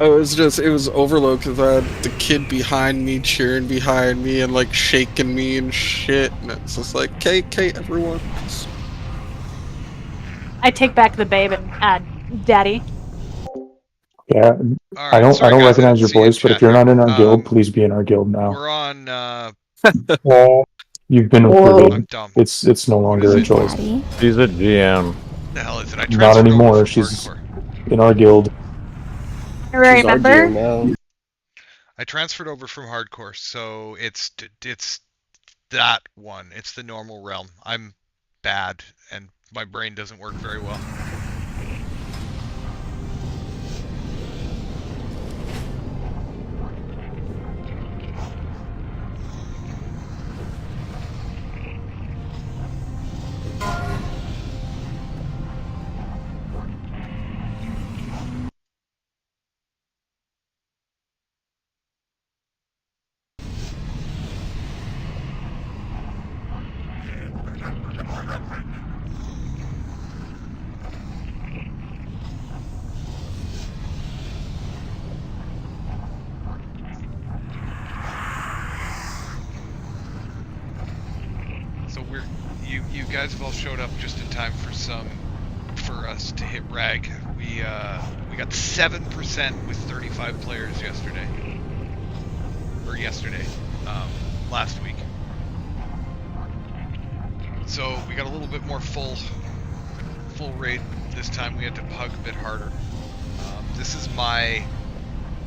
Oh, it was overload because I had the kid behind me cheering behind me and like shaking me and shit, and it's just like, "Okay, everyone." I take back the babe and add daddy. Yeah, I don't sorry, guys, I recognize didn't your see you voice, but if chat you're there. not in our guild, please be in our guild now. We're on. You've been Whoa. recruited. I'm dumb. It's no longer a choice. She's a GM. The hell is it? I Not transferred anymore. over from She's hardcore. in our guild. Remember? I transferred over from hardcore, so it's that one. It's the normal realm. I'm bad, and my brain doesn't work very well. So you guys have all showed up just in time for us to hit rag. We got 7% with 35 players yesterday. Last week. So we got a little bit more full raid this time. We had to pug a bit harder. This is my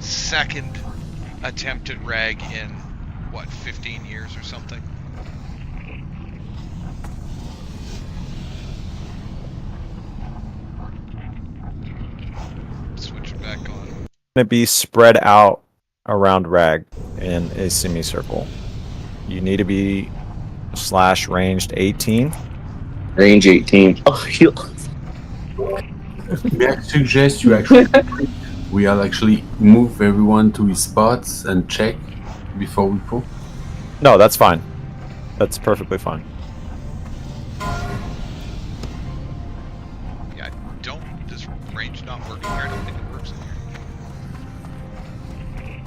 second attempt at rag in what, 15 years or something. Switch it back on. Going to be spread out around rag in a semicircle. You need to be / ranged 18. Range 18. Oh, May I suggest you actually we'll actually move everyone to his spots and check before we pull? No, that's fine. That's perfectly fine. Yeah, does range not work in here? I don't think it works in here.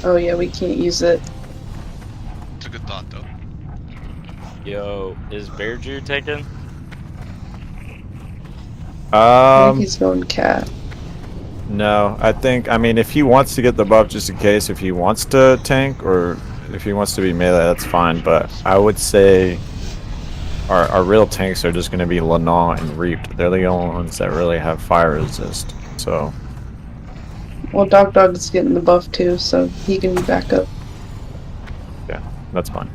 Oh yeah, we can't use it. It's a good thought, though. Yo, is Bear Jew taken? I think he's going cat. No, I mean, if he wants to get the buff just in case, if he wants to tank or if he wants to be melee, that's fine. But I would say our real tanks are just going to be Lana and Reaped. They're the only ones that really have fire resist. So Well, Dog's getting the buff too, so he can be backup. yeah, that's fine.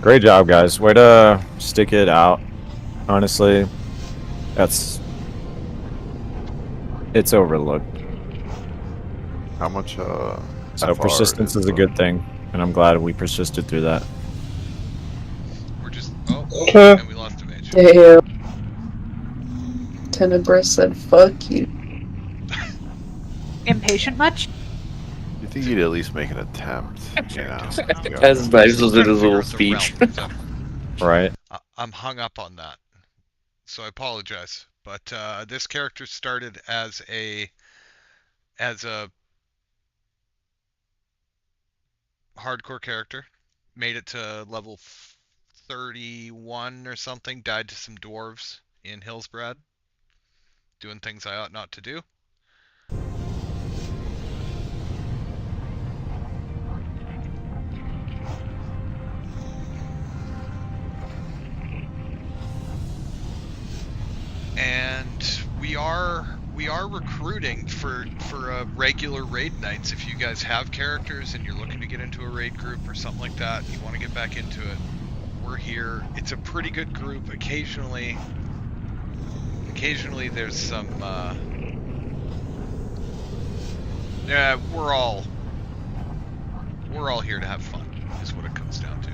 Great job, guys. Way to stick it out. Honestly, it's overlooked. How much So FR persistence is a good thing, and I'm glad we persisted through that. We're just and we lost a mage. Damn. Tenebris said, "Fuck you." Impatient much? You think he'd at least make an attempt? You know? As nice as it is, a little speech. Right. I'm hung up on that, so I apologize. But this character started as a hardcore character, made it to level 31 or something, died to some dwarves in Hillsbrad, doing things I ought not to do. And we are recruiting for regular raid nights. If you guys have characters and you're looking to get into a raid group or something like that, you want to get back into it, we're here. It's a pretty good group. Occasionally there's some yeah, we're all here to have fun is what it comes down to.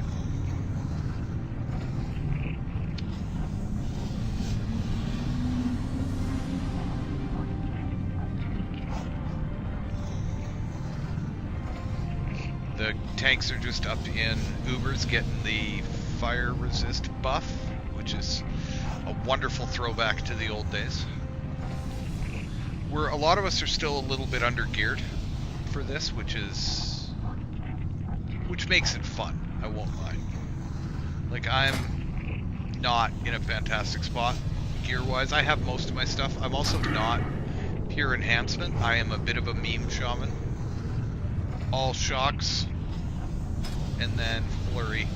The tanks are just up in Ubers getting the fire resist buff, which is a wonderful throwback to the old days. A lot of us are still a little bit under geared for this, which makes it fun, I won't lie. Like, I'm not in a fantastic spot gear-wise. I have most of my stuff. I'm also not pure enhancement. I am a bit of a meme shaman. All shocks, and then flurry,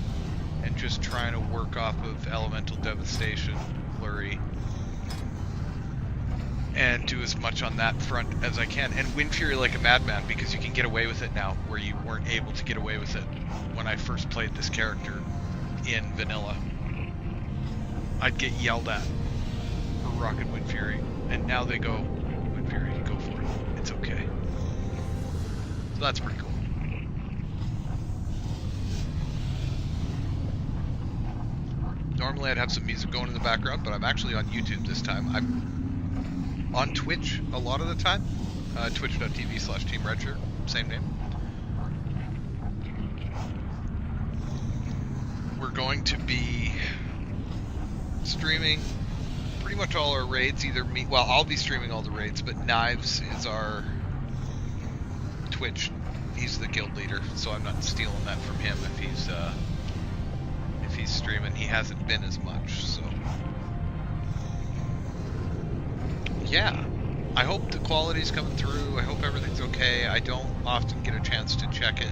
and just trying to work off of elemental devastation, flurry, and do as much on that front as I can, and Wind Fury like a madman, because you can get away with it now, where you weren't able to get away with it when I first played this character in vanilla. I'd get yelled at for rocking Wind Fury, and now they go, Wind Fury, go for it, it's okay. So that's pretty cool. Normally I'd have some music going in the background, but I'm actually on YouTube this time. I'm on Twitch a lot of the time. Twitch.tv/TeamRedshirt, same name. We're going to be streaming pretty much all our raids. Either me, well, I'll be streaming all the raids, but Knives is our Twitch. He's the guild leader, so I'm not stealing that from him if he's streaming. He hasn't been as much, so yeah. I hope the quality's coming through. I hope everything's okay. I don't often get a chance to check it.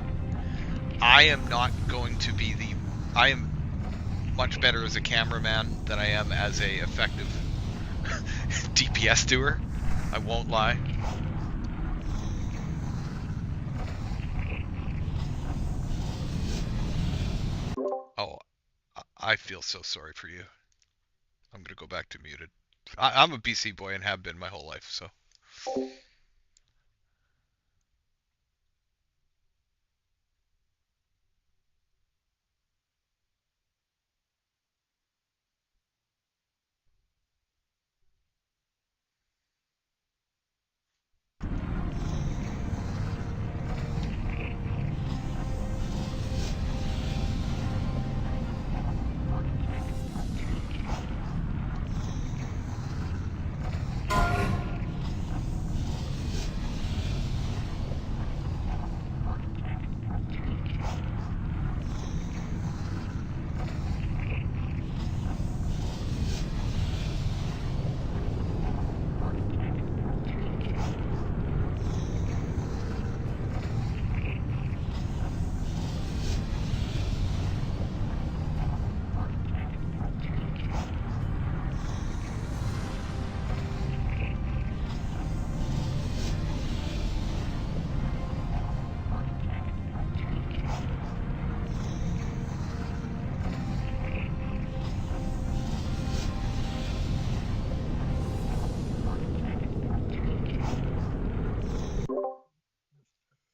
I am not going to be I am much better as a cameraman than I am as a effective DPS doer. I won't lie. Oh, I feel so sorry for you. I'm gonna go back to muted. I'm a BC boy and have been my whole life, so.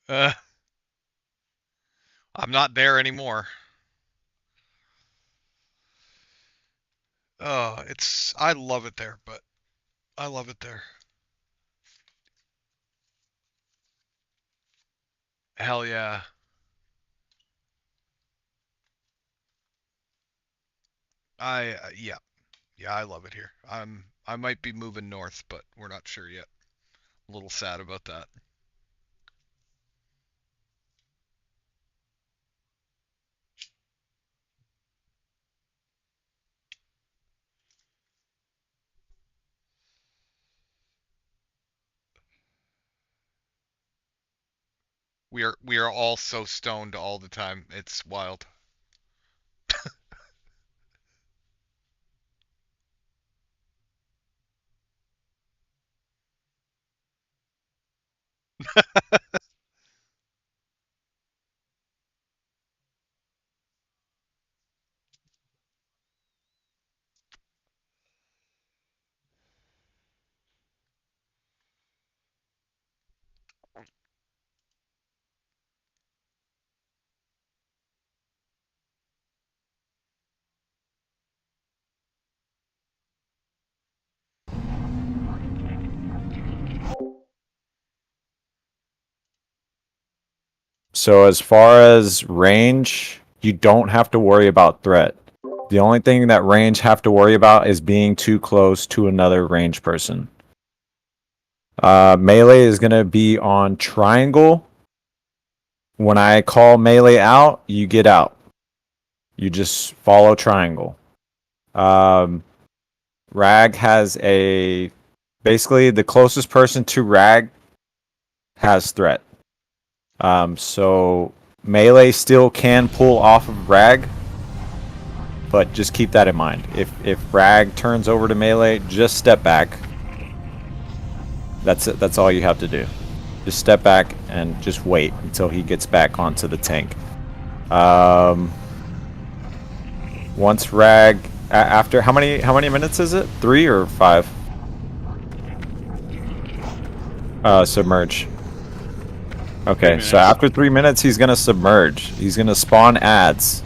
I'm not there anymore. Oh, I love it there, but I love it there. Hell yeah. Yeah. Yeah, I love it here. I might be moving north, but we're not sure yet. A little sad about that. We are all so stoned all the time. It's wild. So as far as range, you don't have to worry about threat. The only thing that range have to worry about is being too close to another range person. Melee is going to be on triangle. When I call melee out, you get out. You just follow triangle. Rag has basically the closest person to Rag has threat. So melee still can pull off of Rag, but just keep that in mind. If Rag turns over to melee, just step back. That's it. That's all you have to do. Just step back and just wait until he gets back onto the tank. Once Rag, after how many minutes is it? 3 or 5? Submerge. Okay, so after 3 minutes, he's gonna submerge. He's gonna spawn ads.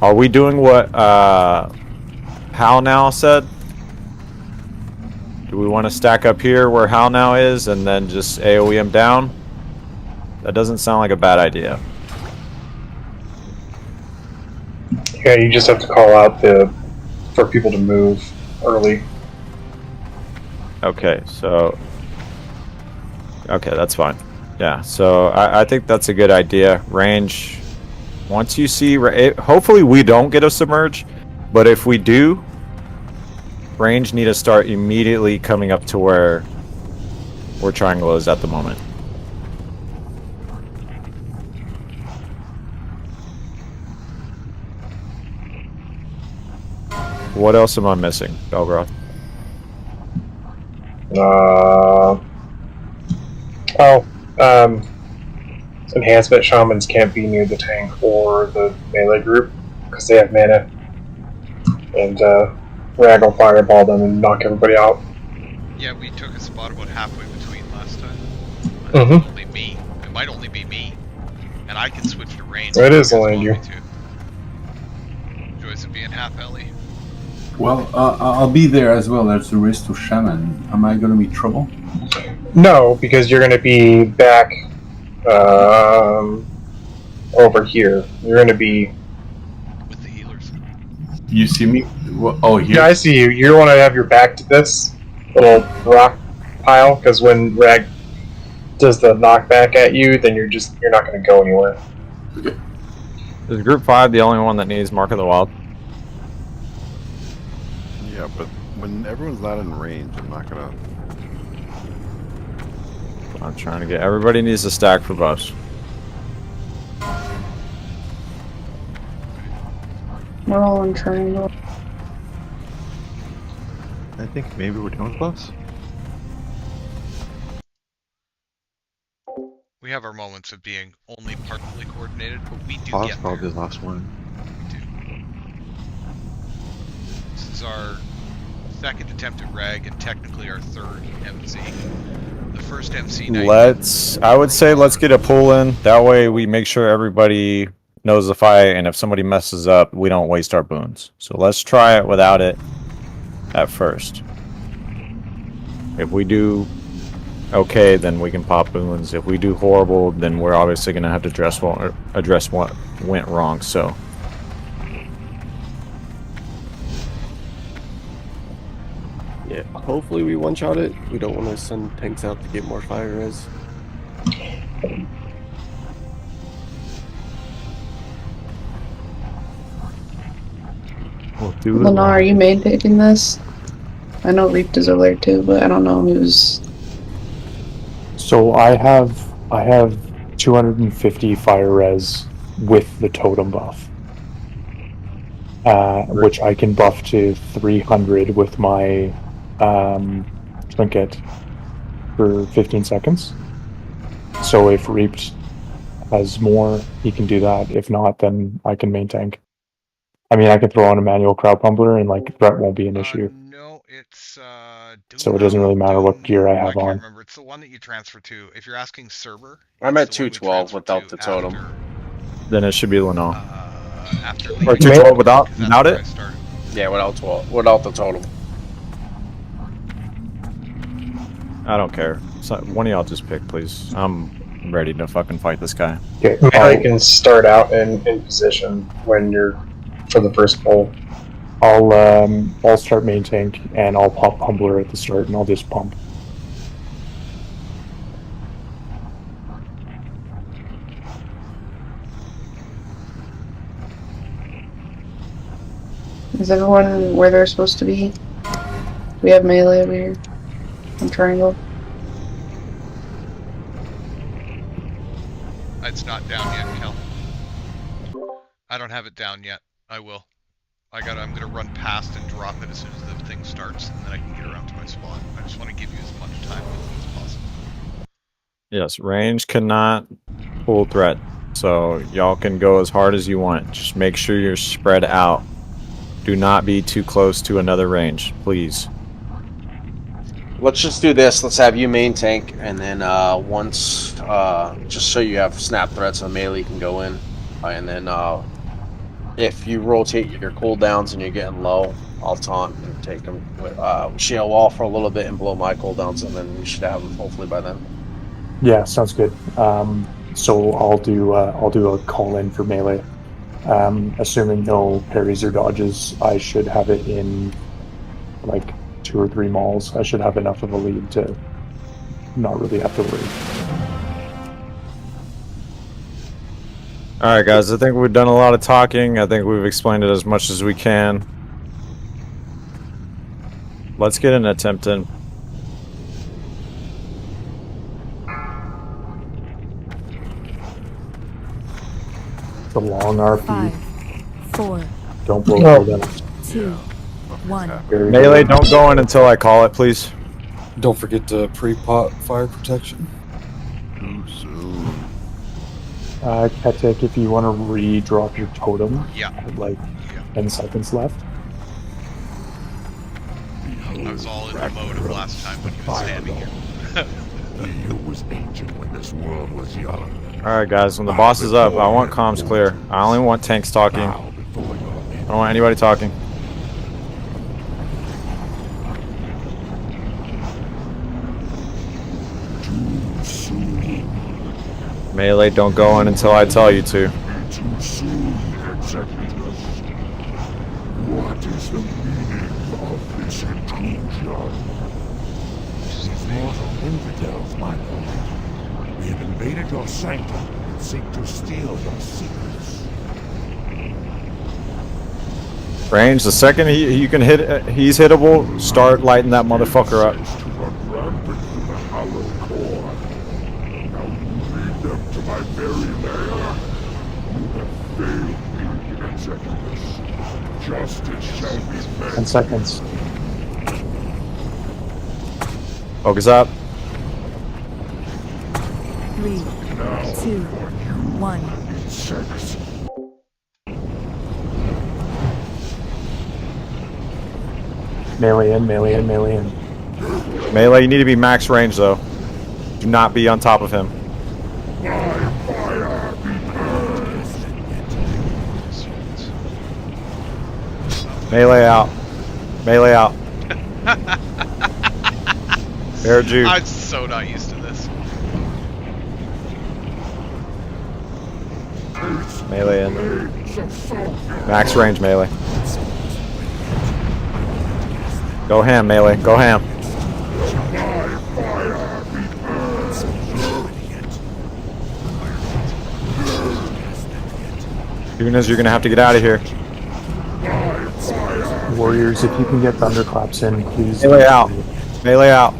Are we doing what Hal now said? Do we want to stack up here where Hal now is and then just AoE him down? That doesn't sound like a bad idea. Yeah, you just have to call out for people to move early. Okay, so... Okay, that's fine. Yeah, so I think that's a good idea. Range... Once you see... hopefully we don't get a submerge, but if we do, range need to start immediately coming up to where triangle is at the moment. What else am I missing, Belgroth? Enhancement shamans can't be near the tank or the melee group because they have mana. And Rag will fireball them and knock everybody out. Yeah, we took a spot about halfway between last time. Mm-hmm. Only me. It might only be me. And I can switch to range. It is only you. Joys of being half Ellie. Well, I'll be there as well. There's a race to Shaman. Am I going to be trouble? No, because you're going to be back over here. You're going to be... with the healers. You see me? Oh, here? Yeah, I see you. You want to have your back to this little rock pile, because when Rag does the knockback at you, then you're not going to go anywhere. Okay. Is Group 5 the only one that needs Mark of the Wild? Yeah, but when everyone's not in range, I'm not gonna... I'm trying to get... Everybody needs to stack for buffs. We're all in triangle. I think maybe we're done with buffs. We have our moments of being only partially coordinated, but we do Boss get there. probably the last one. We do. This is our second attempt at reg and technically our third MC. The first MC. I would say let's get a pull in. That way we make sure everybody knows the fight, and if somebody messes up, we don't waste our boons. So let's try it without it at first. If we do okay, then we can pop boons. If we do horrible, then we're obviously going to have to address what went wrong. So yeah, hopefully we one-shot it. We don't want to send tanks out to get more fire res. we'll do it. Lana, are you main taking this? I know Reaped is over there too, but I don't know who's. So I have 250 fire res with the totem buff, which I can buff to 300 with my trinket for 15 seconds. So if Reaped has more, he can do that. If not, then I can main tank. I mean, I can throw on a manual crowd pumpler and like threat won't be an issue. No, it's So it doesn't really matter what gear I have on. remember. It's the one that you transfer to. If you're asking server, I'm at 212 without the totem. Then it should be Lenore. After Or 212 without it? Yeah, without the totem. I don't care. So one of y'all just pick, please. I'm ready to fucking fight this guy. Okay, I can start out in position when you're for the first pull. I'll start main tank and I'll pop Humbler at the start and I'll just pump. Is everyone where they're supposed to be? We have melee over here. On triangle. It's not down yet, Kel. I don't have it down yet. I will. I'm gonna run past and drop it as soon as the thing starts, and then I can get around to my spot. I just want to give you as much time with it as possible. Yes, range cannot pull threat. So y'all can go as hard as you want. Just make sure you're spread out. Do not be too close to another range, please. Let's just do this. Let's have you main tank, and then once, just so you have snap threats on melee, you can go in, and then if you rotate your cooldowns and you're getting low, I'll taunt and take them with shield wall for a little bit and blow my cooldowns, and then we should have them hopefully by then. Yeah, sounds good. So I'll do a call in for melee. Assuming no parries or dodges, I should have it in like 2 or 3 mauls. I should have enough of a lead to not really have to worry. Alright guys, I think we've done a lot of talking. I think we've explained it as much as we can. Let's get an attempt in. It's a long RP. 5, 4. Don't blow through them. 2, 1. Melee, don't go in until I call it, please. Don't forget to pre-pot fire protection. Ketek, if you want to re-drop your totem, yeah, like 10 seconds left. I was all in the mode of last time when he was standing here. He was ancient when this world was young. Alright guys, when the boss is up, I want comms clear. I only want tanks talking. I don't want anybody talking. Melee, don't go in until I tell you to. Too soon, Executus. What is the meaning of this intrusion? These mortal infidels, my lord. We have invaded your sanctum and seek to steal your secrets. Range, the second you can hit, he's hittable, start lighting that motherfucker up. Rampant through the hollow core. Now you lead them to my very lair. You have failed me, Executus. Justice shall be met. 10 seconds. Focus up. 3, 2, 1. Sex. Melee in, melee in, melee in. Melee, you need to be max range though. Do not be on top of him. Melee out. Melee out. Bear Jew. I'm so not used to this. Melee in. Max range melee. Go ham, melee. Go ham. Tunas, you're gonna have to get out of here. Warriors, if you can get thunderclaps in, please. Melee out. Melee out.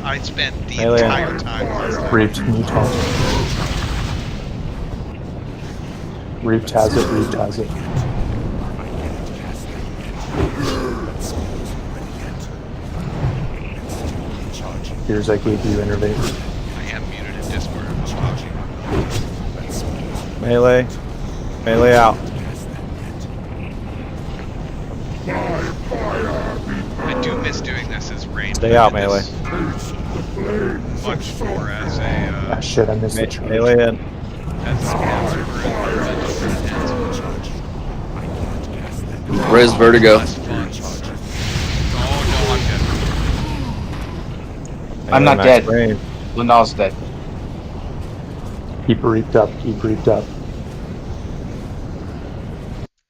I spent the Melee entire time last time. Reaped, can you talk? Reaped has it, Reaped has it. Here's I gave you innervate. I am muted in Discord if I'm talking. Melee. Melee out. I do miss doing this as range. Stay out, melee. Much more as a Ah, shit, I missed the charge. Melee in. Res Vertigo. I'm not Max dead. range. Lunal's dead. Keep reaped up, keep reaped up.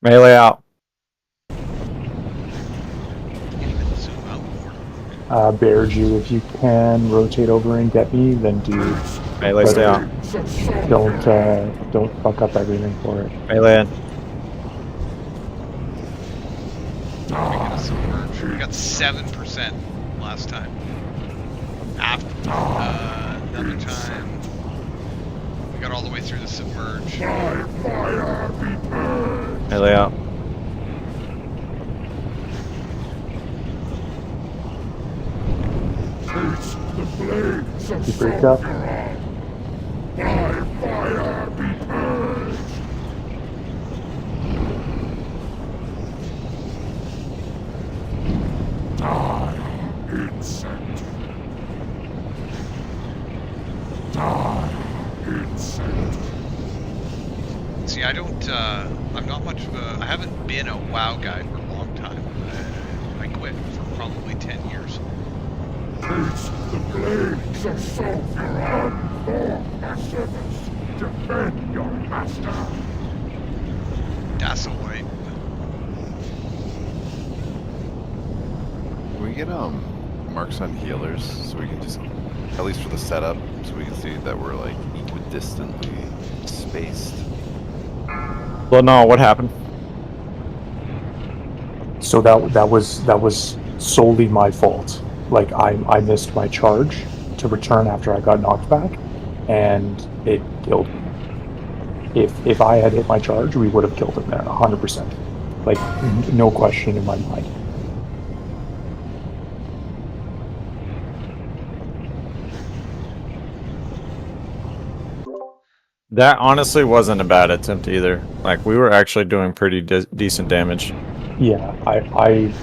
Melee out. Bear Jew, if you can rotate over and get me, then do. Melee, stay out. Don't fuck up everything for it. Melee in. We got 7% last time. After another time, we got all the way through the submerge. Melee out. Keep reaped up. See, I don't, I'm not much of a, I haven't been a WoW guy for a long time. I quit for probably 10 years. The blades of sulfur defend your master. That's away. Can we get marks on healers so we can just, at least for the setup, so we can see that we're like equidistantly spaced? Well, no, what happened? So that was solely my fault. Like I missed my charge to return after I got knocked back, and it killed me. If I had hit my charge, we would have killed him there, 100%. Like no question in my mind. That honestly wasn't a bad attempt either. Like, we were actually doing pretty decent damage. Yeah, I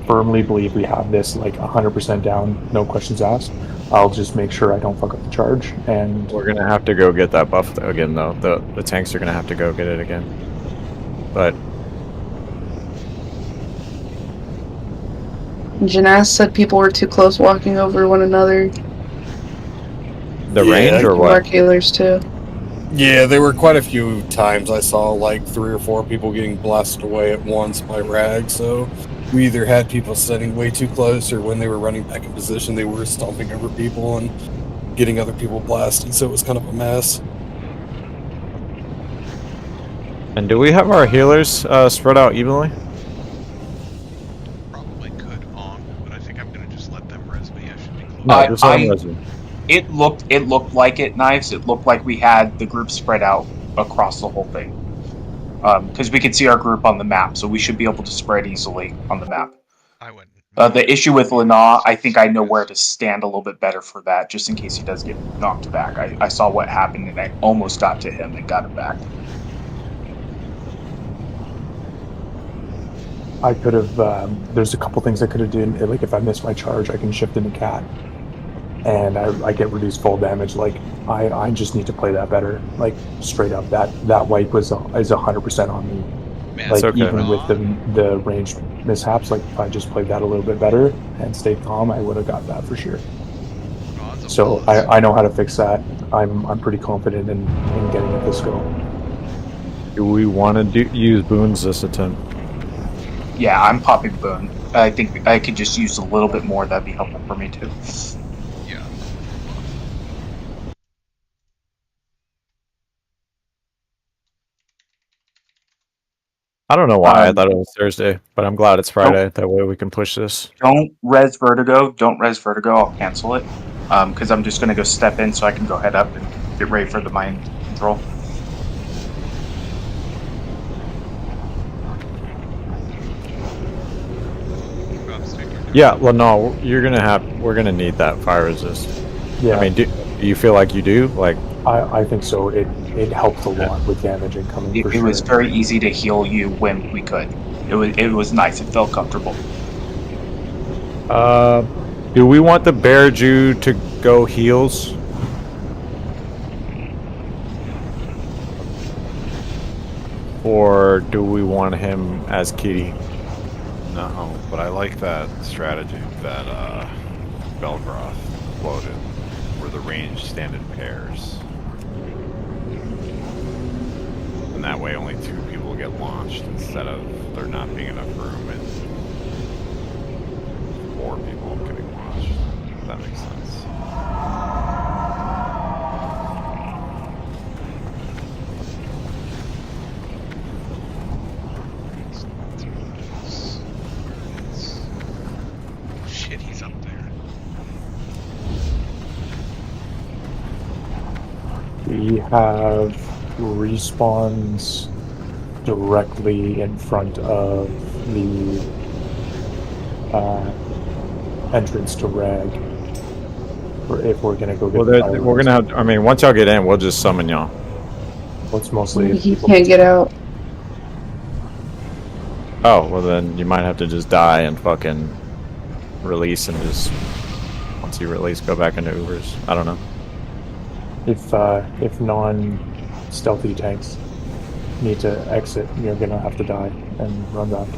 firmly believe we have this like 100% down, no questions asked. I'll just make sure I don't fuck up the charge, and We're gonna have to go get that buff again, though. The tanks are gonna have to go get it again. But Janas said people were too close walking over one another. the range or what? Mark healers too. Yeah, there were quite a few times I saw like 3 or 4 people getting blasted away at once by Rag, so we either had people sitting way too close, or when they were running back in position, they were stomping over people and getting other people blasted, so it was kind of a mess. And do we have our healers spread out evenly? Probably could on, but I think I'm gonna just let them res me. I should be close. No, just let them res me. It looked like it, Knives. It looked like we had the group spread out across the whole thing. Because we could see our group on the map, so we should be able to spread easily on the map. I wouldn't. The issue with Lana, I think I know where to stand a little bit better for that, just in case he does get knocked back. I saw what happened, and I almost got to him and got him back. I could have. There's a couple things I could have done. Like if I miss my charge, I can shift into cat, and I get reduced fall damage. Like I just need to play that better. Like straight up, that wipe is 100% on me. Man, Like okay. even with the ranged mishaps, like if I just played that a little bit better and stayed calm, I would have got that for sure. So I know how to fix that. I'm pretty confident in getting it this go. Do we want to use boons this attempt? Yeah, I'm popping boon. I think I could just use a little bit more. That'd be helpful for me too. Yeah. I don't know why I thought it was Thursday, but I'm glad it's Friday. That way we can push this. Don't res Vertigo. Don't res Vertigo. I'll cancel it. Because I'm just gonna go step in so I can go head up and get ready for the mind control. Yeah, well, no, we're gonna need that fire resist. Yeah. I mean, do you feel like you do? Like, I think so. It helped a lot with damage incoming. It was very easy to heal you when we could. It was nice. It felt comfortable. do we want the Bear Jew to go heals? Or do we want him as Kitty? No, but I like that strategy that Belgroth floated, where the range stand in pairs. And that way only 2 people get launched instead of there not being enough room and 4 people getting launched. If that makes sense. Shit, he's up there. We have respawns directly in front of the entrance to Rag. If we're gonna go get the fire we're gonna have. I mean, once y'all get in, we'll just summon y'all. Well, it's mostly. He can't get out. Oh, well then you might have to just die and fucking release and just once you release, go back into Ubers. I don't know. If non-stealthy tanks need to exit, you're gonna have to die and run back.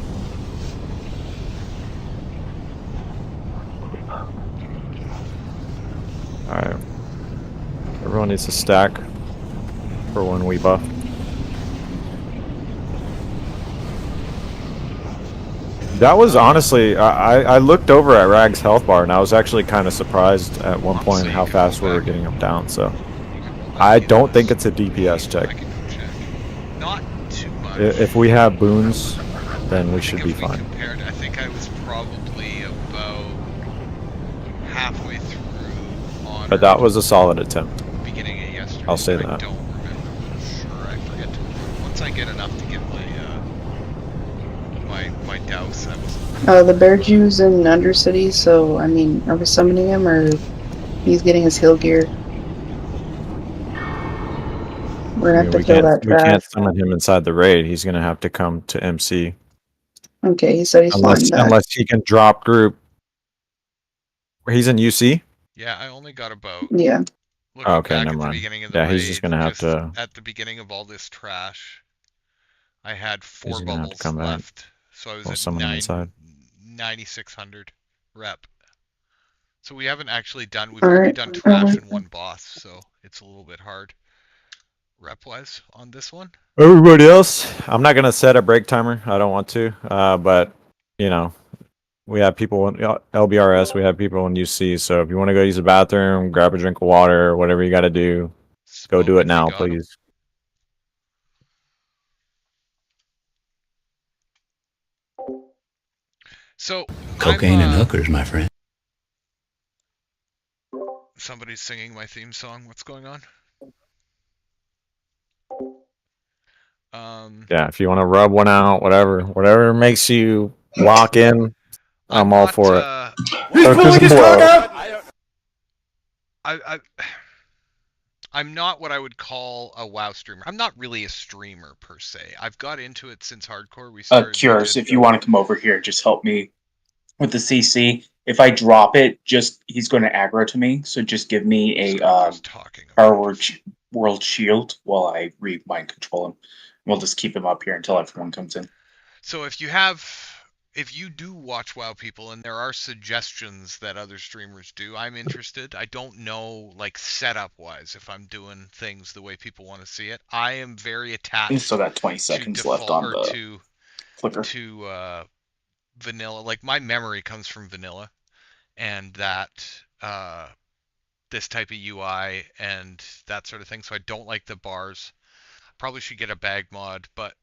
Alright. Everyone needs to stack for when we buff. That was honestly, I looked over at Rag's health bar and I was actually kind of surprised at one point how fast we were getting him down, so. I don't think it's a DPS check. Not too much. If we have boons, then we should be fine. Compared, I think I was probably about halfway through on. But that was a solid attempt. Beginning of yesterday. I'll say I that. don't remember for sure. I forget to. Once I get enough to get my douse, I was. The Bear Jew's in Undercity, so I mean, are we summoning him or he's getting his heal gear? We're gonna have to fill that We can't draft. summon him inside the raid. He's gonna have to come to MC. Okay, he said he's flying back. Unless he can drop group. He's in UC? Yeah, I only got about. Yeah. Looking Okay, back never at the mind. beginning of the Yeah, he's raid, just gonna have to. At the beginning of all this trash, I had He's 4 gonna have to bubbles come back. left, so I was We'll at summon him inside. 9,600 rep. So we haven't actually done. We've All only right, done trash alright. and 1 boss, so it's a little bit hard rep-wise on this one. Everybody else, I'm not gonna set a break timer. I don't want to, but you know, we have people in LBRS. We have people in UC. So if you want to go use the bathroom, grab a drink of water, whatever you got to do, go do it now, please. So Cocaine and hookers, my friend. Somebody's singing my theme song. What's going on? Yeah, if you want to rub one out, whatever makes you lock in, I'm all for it. He's pulling his cock out! I'm not what I would call a WoW streamer. I'm not really a streamer per se. I've got into it since hardcore. We started. Cures, if you want to come over here, just help me with the CC. If I drop it, he's going to aggro to me. So just give me a Power World Shield while I mind control him. We'll just keep him up here until everyone comes in. So if you do watch WoW people and there are suggestions that other streamers do, I'm interested. I don't know, like, setup wise, if I'm doing things the way people want to see it. I am very attached. You still got 20 seconds left on the flicker. To vanilla. Like, my memory comes from vanilla, and that this type of UI and that sort of thing. So I don't like the bars. Probably should get a bag mod, but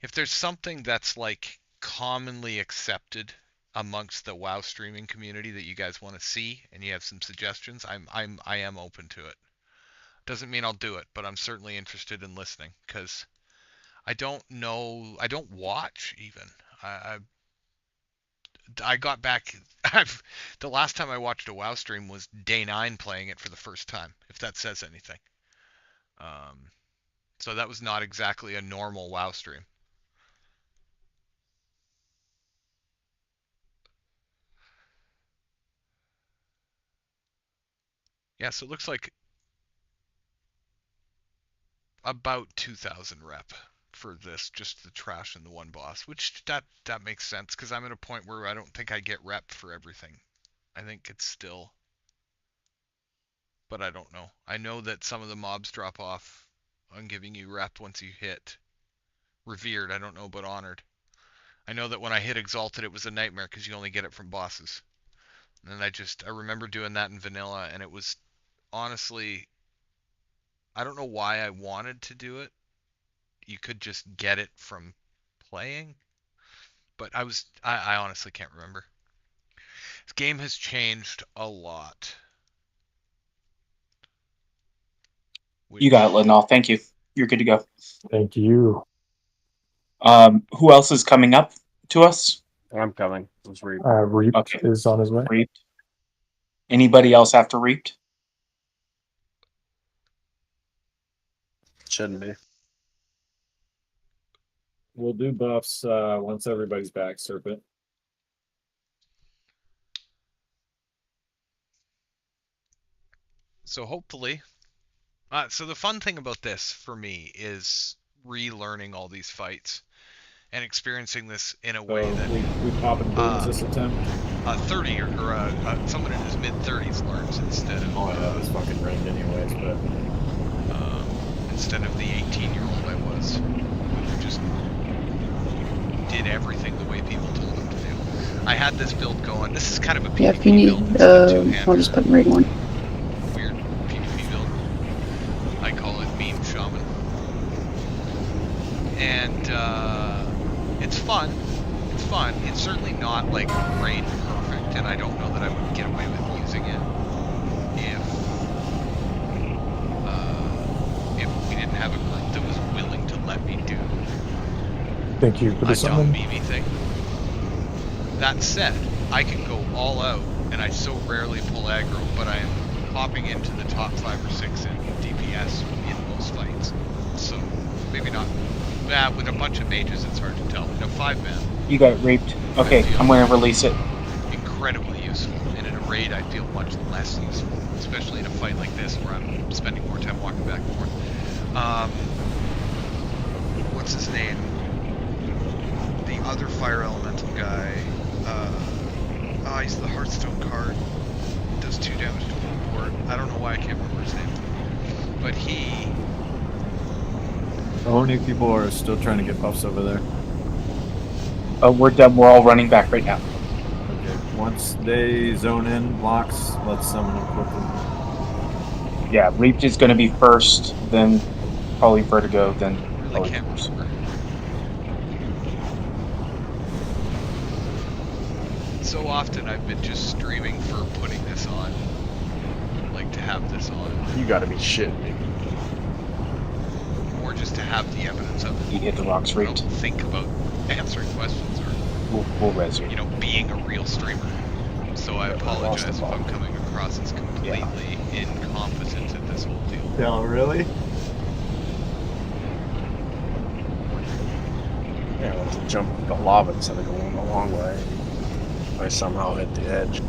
if there's something that's like commonly accepted amongst the WoW streaming community that you guys want to see and you have some suggestions, I am open to it. Doesn't mean I'll do it, but I'm certainly interested in listening because I don't know, I don't watch even. I got back. The last time I watched a WoW stream was day 9 playing it for the first time, if that says anything. So that was not exactly a normal WoW stream. Yeah, so it looks like about 2,000 rep for this, just the trash and the one boss, which that makes sense because I'm at a point where I don't think I get rep for everything. I think it's still, but I don't know. I know that some of the mobs drop off on giving you rep once you hit Revered. I don't know about Honored. I know that when I hit Exalted, it was a nightmare because you only get it from bosses. And I remember doing that in vanilla, and it was honestly, I don't know why I wanted to do it. You could just get it from playing, but I honestly can't remember. This game has changed a lot. You got it, Lenol. Thank you. You're good to go. Thank you. Who else is coming up to us? I'm coming. Let's read. Reaped is on his way. Reaped. Anybody else after Reaped? Shouldn't be. We'll do buffs once everybody's back, Serpent. So hopefully, so the fun thing about this for me is relearning all these fights and experiencing this in a way that we pop and boom this attempt. 30 or someone in his mid-30s learns instead of. Oh yeah, it was fucking rained anyways, but instead of the 18-year-old I was, who just did everything the way people told him to do. I had this build going. This is kind of a PvP if you need, I'll just put raid one. Weird PvP build. I call it meme shaman. And it's fun. It's fun. It's certainly not like raid perfect, and I don't know that I would get away with using it if we didn't have a group that was willing to let me do Thank you for the a dumb summon. meme thing. That said, I can go all out, and I so rarely pull aggro, but I am popping into the top 5 or 6 in DPS in most fights. So maybe not. Yeah, with a bunch of mages, it's hard to tell. In a 5-man, You got Reaped. Okay, I'm going to release it. incredibly useful. And in a raid, I feel much less useful, especially in a fight like this where I'm spending more time walking back and forth. What's his name? The other fire elemental guy. He's the Hearthstone card. Does 2 damage to one port. I don't know why I can't remember his name. But he... How many people are still trying to get buffs over there? We're done. We're all running back right now. Okay, once they zone in blocks, let's summon them quickly. Yeah, Reaped is going to be first, then probably Vertigo, then really can't remember. So often I've been just streaming for putting this on. Like to have this on. You gotta be shitting me. Or just to have the evidence of it. You hit the rocks, Reaped. Don't think about answering questions or we'll res you. Being a real streamer. So I apologize if I'm coming cross is completely incompetent at this whole deal. No, really? Yeah, I want to jump the lava instead of going the long way. I somehow hit the edge.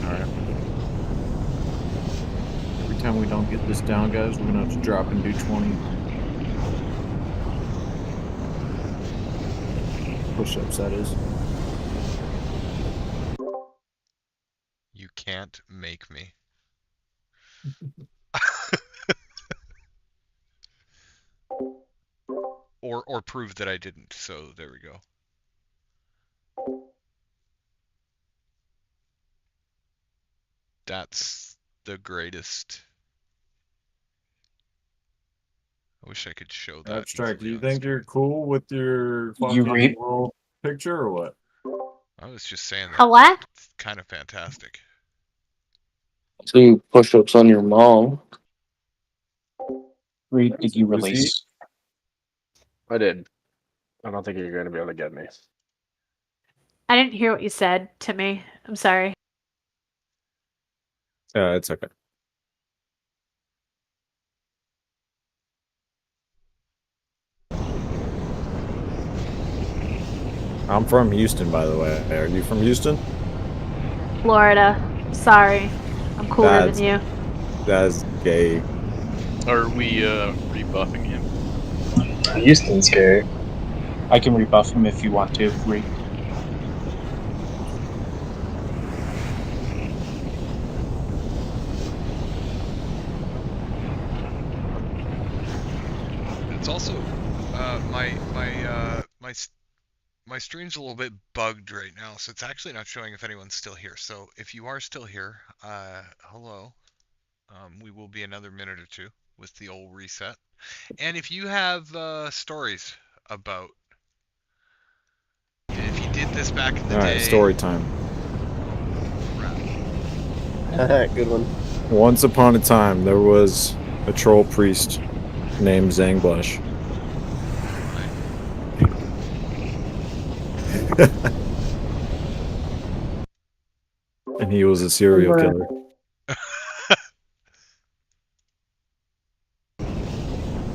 Alright. Every time we don't get this down, guys, we're gonna have to drop and do 20 push-ups, that is. You can't make me. Or prove that I didn't, so there we go. That's the greatest. I wish I could show that. Abstract, do you think you're cool with your You fucking read? world picture or what? I was just saying that Hello? it's kind of fantastic. Doing push-ups on your mom. Reed, did you Was he? release? I did. I don't think you're going to be able to get me. I didn't hear what you said to me. I'm sorry. It's okay. I'm from Houston, by the way. Are you from Houston? Florida. Sorry. I'm cooler than you. That's gay. Are we rebuffing him? Houston's gay. I can rebuff him if you want to, Reed. It's also my stream's a little bit bugged right now, so it's actually not showing if anyone's still here. So if you are still here, hello. We will be another minute or two with the old reset. And if you have stories about if you did this back in the day. Alright, story time. Good one. Once upon a time, there was a troll priest named Zangblush. And he was a serial killer.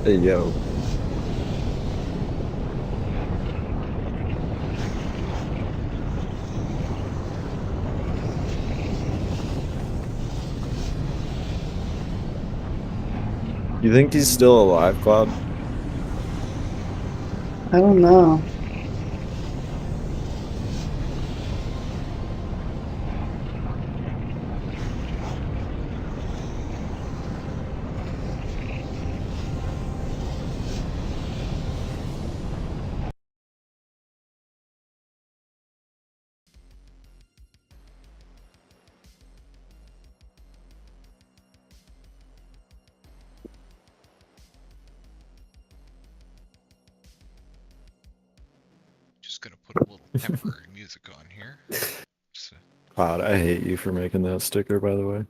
Hey, yo. You think he's still alive, Cloud? I don't know. Just gonna put a little temporary music on here. So. Cloud, I hate you for making that sticker, by the way.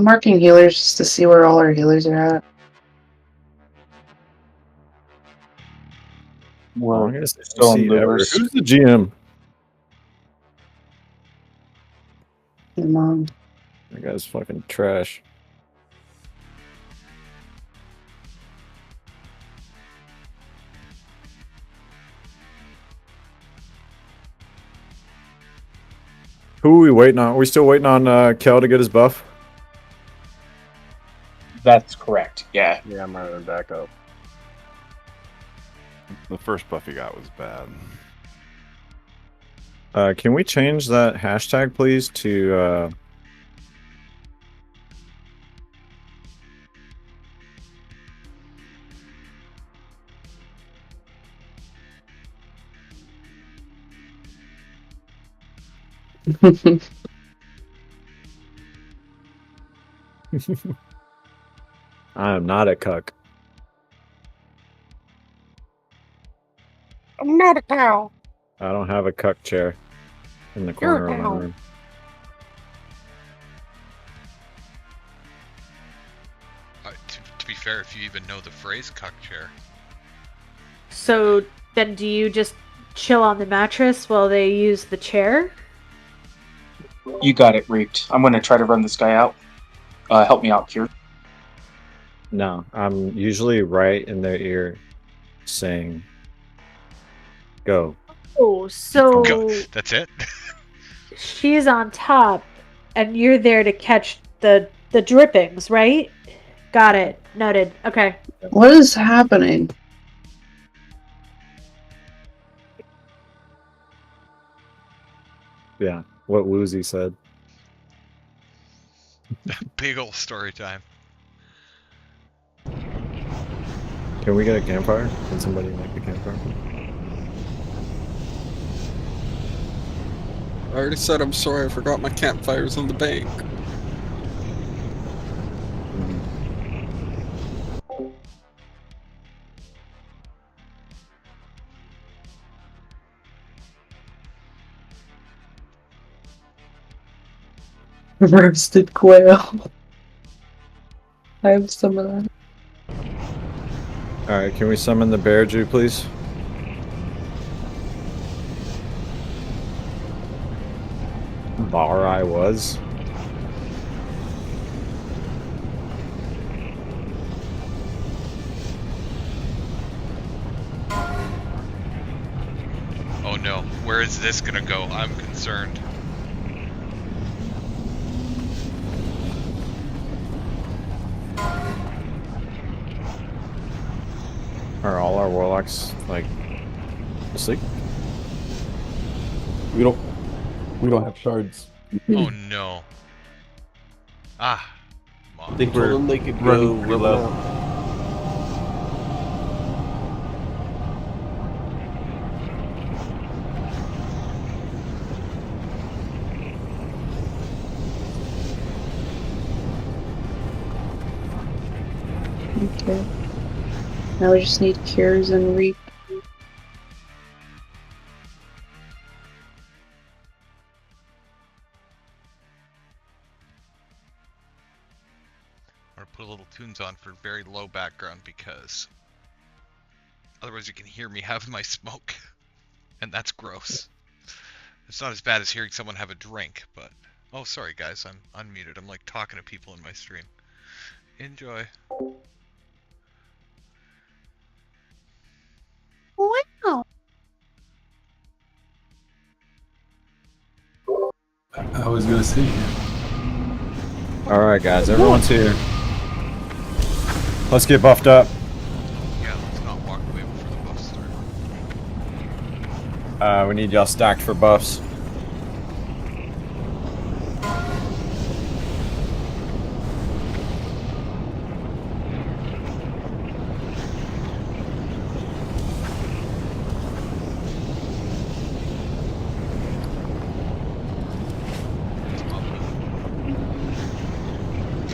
Marking healers just to see where all our healers are at. We're Longest still in seat ever. loopers. Who's the GM? Your mom. That guy's fucking trash. Who are we waiting on? Are we still waiting on Kel to get his buff? That's correct, yeah. Yeah, I'm running back up. The first buff he got was bad. Can we change that hashtag, please, to... I am not a cuck. I'm not a cow. I don't have a cuck chair in the You're a corner of my cow. room. To be fair, if you even know the phrase "cuck chair," So then, do you just chill on the mattress while they use the chair? You got it, Reaped. I'm gonna try to run this guy out. Help me out, Kier. No, I'm usually right in their ear saying, go. Oh, so that's it. she's on top, and you're there to catch the drippings, right? Got it. Noted. Okay. What is happening? Yeah, what Woozy said. Big ol' story time. Can we get a campfire? Can somebody make a campfire? I already said I'm sorry. I forgot my campfires on the bank. Roasted quail. I have some of that. Alright, can we summon the bear Jew, please? Bar I was. Oh no, where is this gonna go? I'm concerned. Are all our warlocks, like, asleep? We don't have shards. Oh no. Ah. I think Told we're them they could running go pretty rub it low. out. Okay. Now we just need cures and reap. I'm gonna put a little tunes on for very low background because otherwise you can hear me have my smoke. And that's gross. It's not as bad as hearing someone have a drink, but oh sorry guys, I'm unmuted. I'm like talking to people in my stream. Enjoy. Wow. I was gonna say. Alright guys, everyone's here. Let's get buffed up. Yeah, let's not walk away before the buffs start. We need y'all stacked for buffs.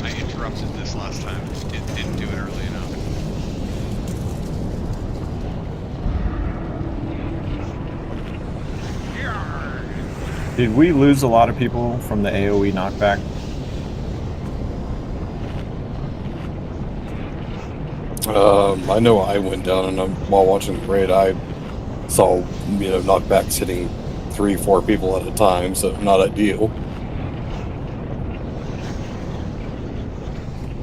I interrupted this last time. Didn't do it early enough. Did we lose a lot of people from the AoE knockback? I know I went down, and while watching the raid, I saw knockbacks hitting 3-4 people at a time, so not ideal.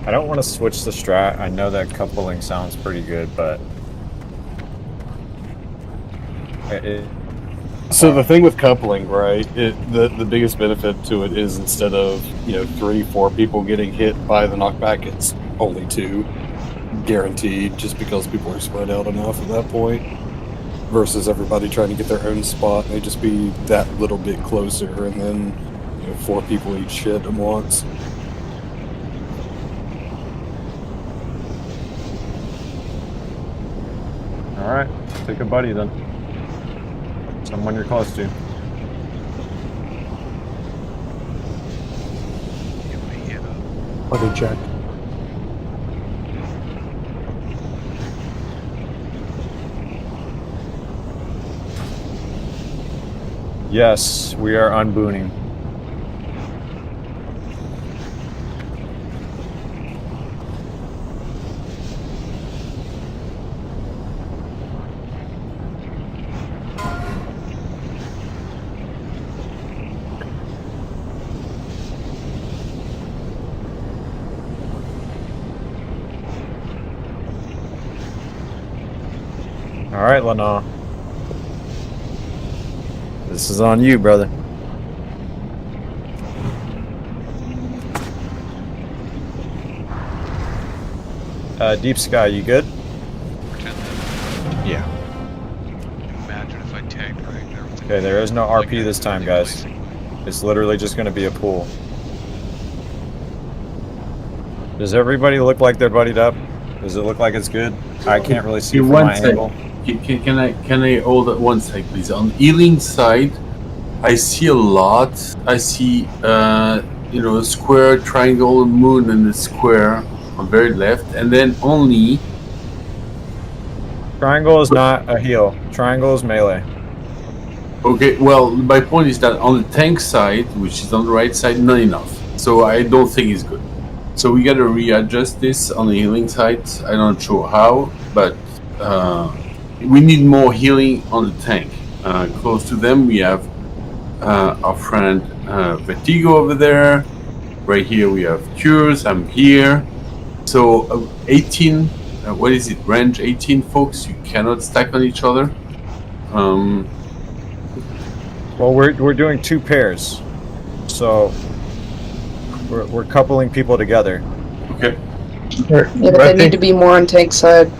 I don't want to switch the strat. I know that coupling sounds pretty good, but So the thing with coupling, right? The biggest benefit to it is instead of 3-4 people getting hit by the knockback, it's only 2 guaranteed, just because people are spread out enough at that point. Versus everybody trying to get their own spot, and they just be that little bit closer, and then 4 people each hit at once. Alright, pick a buddy then. Someone you're close to. Buddy check. Yes, we are unbooning. All right, Lana. This is on you, brother. Deep Sky, you good? Yeah. Imagine if I tagged right there. Okay, there is no RP this time, guys. It's literally just going to be a pool. Does everybody look like they're buddied up? Does it look like it's good? I can't really see from my angle. Can I hold it one sec, please? On healing side, I see a lot. I see, a square, triangle, moon, and a square on very left, and then only. Triangle is not a heal. Triangle is melee. Okay, well, my point is that on the tank side, which is on the right side, not enough. So I don't think it's good. So we gotta readjust this on the healing side. I'm not sure how, but we need more healing on the tank. Close to them, we have our friend Vertigo over there. Right here, we have Cures. I'm here. So 18. What is it? Range 18, folks. You cannot stack on each other. Well, we're doing 2 pairs, so we're coupling people together. Okay. Yeah, but they need to be more on tank side.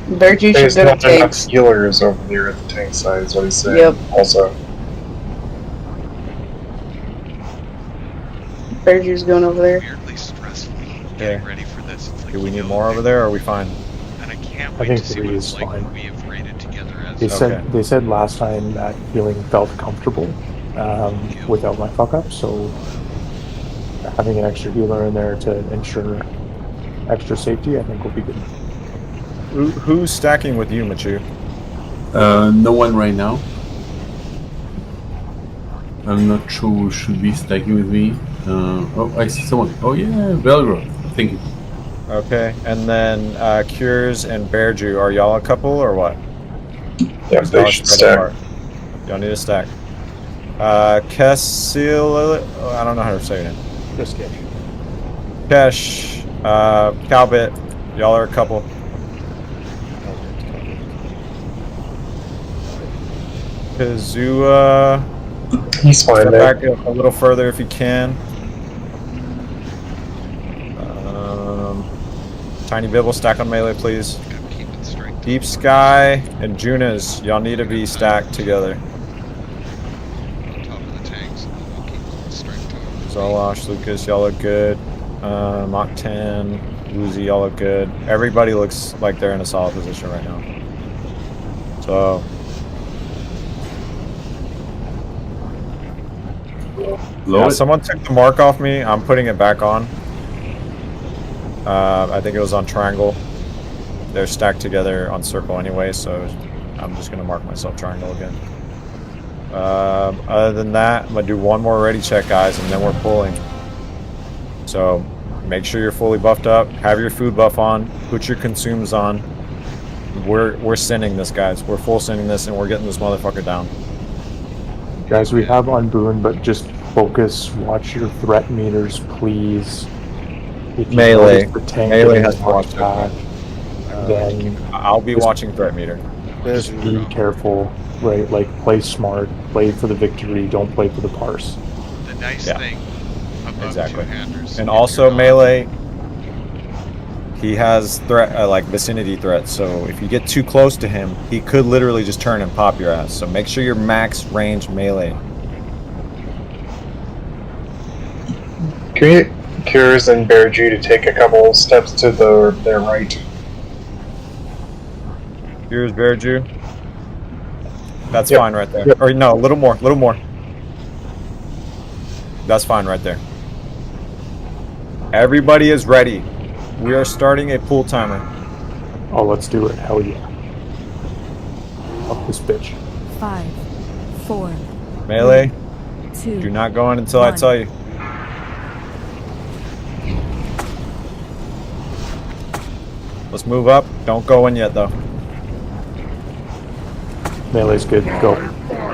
Bergie should go to tanks. Healers over there at the tank side is what he's saying. Yep. Also. Bergier's going over there. Weirdly stressful. Okay. Getting ready for this. It's like, Do we need more over there, or are we fine? And I can't I wait think to see 3 what is it's like fine. when we have raided together as They said last time that healing felt comfortable without my fuck up, so having an extra healer in there to ensure extra safety, I think will be good. Who's stacking with you, Machu? No one right now. I'm not sure who should be stacking with me. Oh, I see someone. Oh yeah, Belgrade. Thank you. Okay, and then Cures and Bearju, are y'all a couple or what? Yeah, they should stack. Y'all need to stack. Kessil, I don't know how to say your name. Just Kesh. Kesh, Calbit, y'all are a couple. Kazua, he's fine step there. back a little further if you can. Tiny Bibble, stack on melee, please. Deep Sky and Junas, y'all need to be stacked together. Zolosh, Lucas, y'all look good. Mach 10, Uzi, y'all look good. Everybody looks like they're in a solid position right now. So. Yeah, someone took the mark off me. I'm putting it back on. I think it was on triangle. They're stacked together on circle anyway, so I'm just gonna mark myself triangle again. Other than that, I'm gonna do one more ready check, guys, and then we're pulling. So make sure you're fully buffed up. Have your food buff on. Put your consumes on. We're sending this, guys. We're full sending this, and we're getting this motherfucker down. Guys, we have on Boon, but just focus. Watch your threat meters, please. If you Melee. notice the tank Melee is has to watch back, then I'll be watching threat meter. Just be careful, right? Like, play smart, play for the victory, don't play for the parse. The nice thing above Exactly. two-handers. And also melee, he has threat like vicinity threats. So if you get too close to him, he could literally just turn and pop your ass. So make sure you're max range melee. Can we get Cures and Bearju to take a couple steps to their right? Here's Bearju. That's Yep. fine right there. Yep. Or no, a little more. That's fine right there. Everybody is ready. We are starting a pool timer. Oh, let's do it. Hell yeah. Up this bitch. 5, 4, Melee. Two. Do not go in until I tell you. Let's move up. Don't go in yet, though. Melee's good. Go.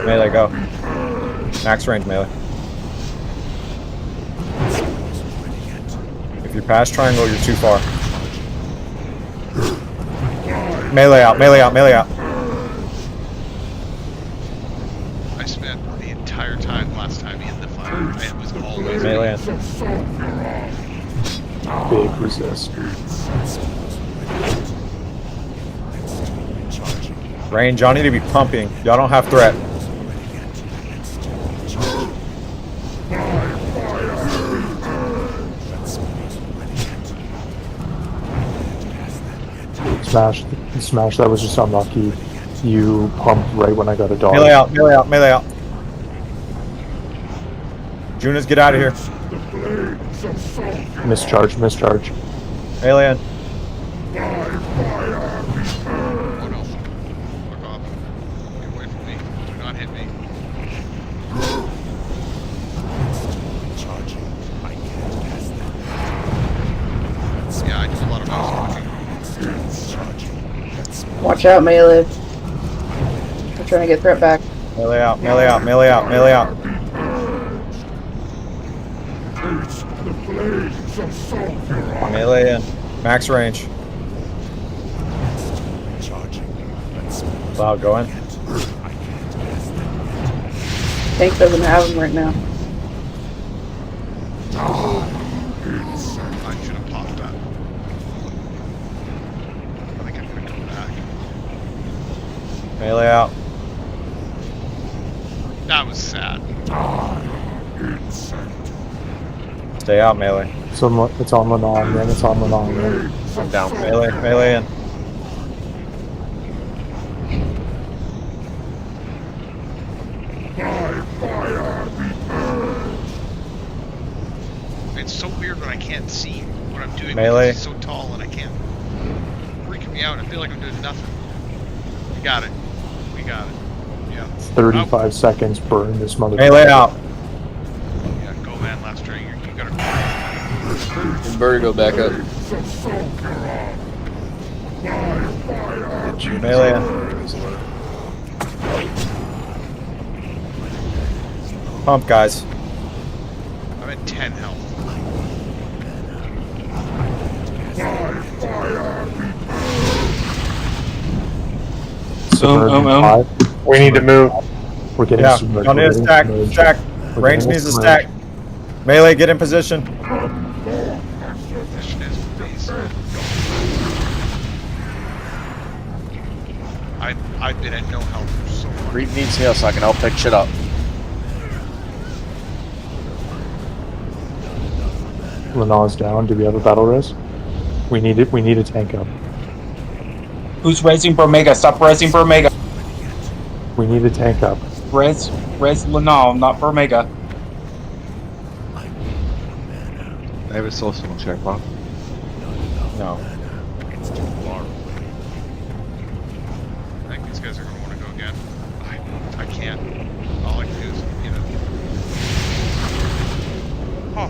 Melee, go. Max range melee. If you're past triangle, you're too far. Melee out, melee out, melee out. I spent the entire time last time in the fire, and it was always melee. Big resist. Range, y'all need to be pumping. Y'all don't have threat. Smash, that was just unlucky. You pumped right when I got a dog. Melee out, melee out, melee out. Junas, get out of here. Mischarge. Alien. Yeah, I do a lot of mouse clicking. Watch out, melee. I'm trying to get threat back. Melee out, melee out, melee out, melee out. Melee in. Max range. Cloud, go in. Tank doesn't have him right now. I should have popped that. I think I could come back. Melee out. That was sad. Stay out, melee. It's on Lenon, then it's on Lenon. I'm down. Melee in. It's so weird when I can't see what I'm doing. Melee. It's so tall and I can't. Freaking me out. I feel like I'm doing nothing. We got it. We got it. Yeah. 35 seconds, burn this mother. Melee out. Yeah, go man, last train. You gotta. Vertigo back up. Melee in. Pump, guys. I'm at 10 health. We need to move. We're getting submerged. Y'all need to stack. Stack. Range needs to stack. Melee, get in position. I've been at no health for so long. Creep needs heal so I can help pick shit up. Lenon's down. Do we have a battle res? We need it. We need a tank up. Who's raising Bromega? Stop raising Bromega. We need a tank up. Res Lanal, not Bromega. I have a soul stone check, Bob. No. It's too far. I think these guys are gonna want to go again. I can't. All I can do is, you know. Oh.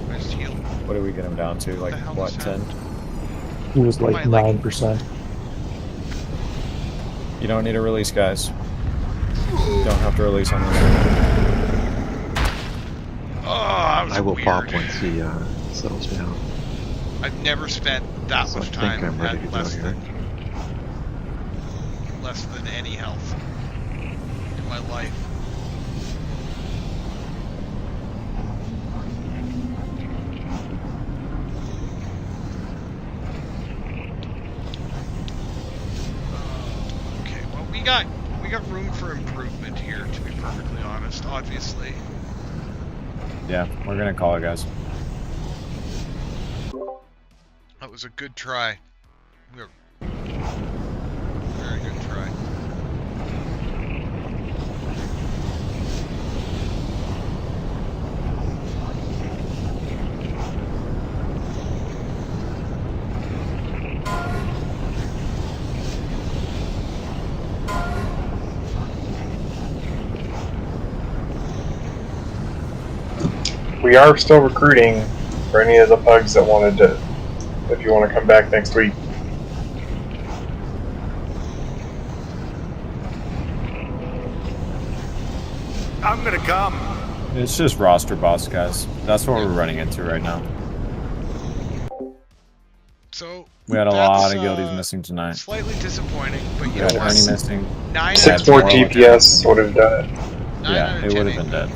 I just healed. What did we get him down to? Like, what, 10? He was like 9%. You don't need to release, guys. You don't have to release on this. Oh, that was I will weird. pop once he settles down. I've never spent that So much I think time I'm ready to at go here. less than any health in my life. Okay, well we got room for improvement here, to be perfectly honest. Obviously. Yeah, we're gonna call it, guys. That was a good try. Very good try. we are still recruiting for any of the pugs that wanted to. If you want to come back next week. I'm gonna come. It's just roster boss, guys. That's what we're running into right now. So we had a lot of guildies missing tonight. Slightly disappointing, but We you had know Ernie what? missing. 9 6 out of more 10 DPS would have done it. Yeah, it would have been dead.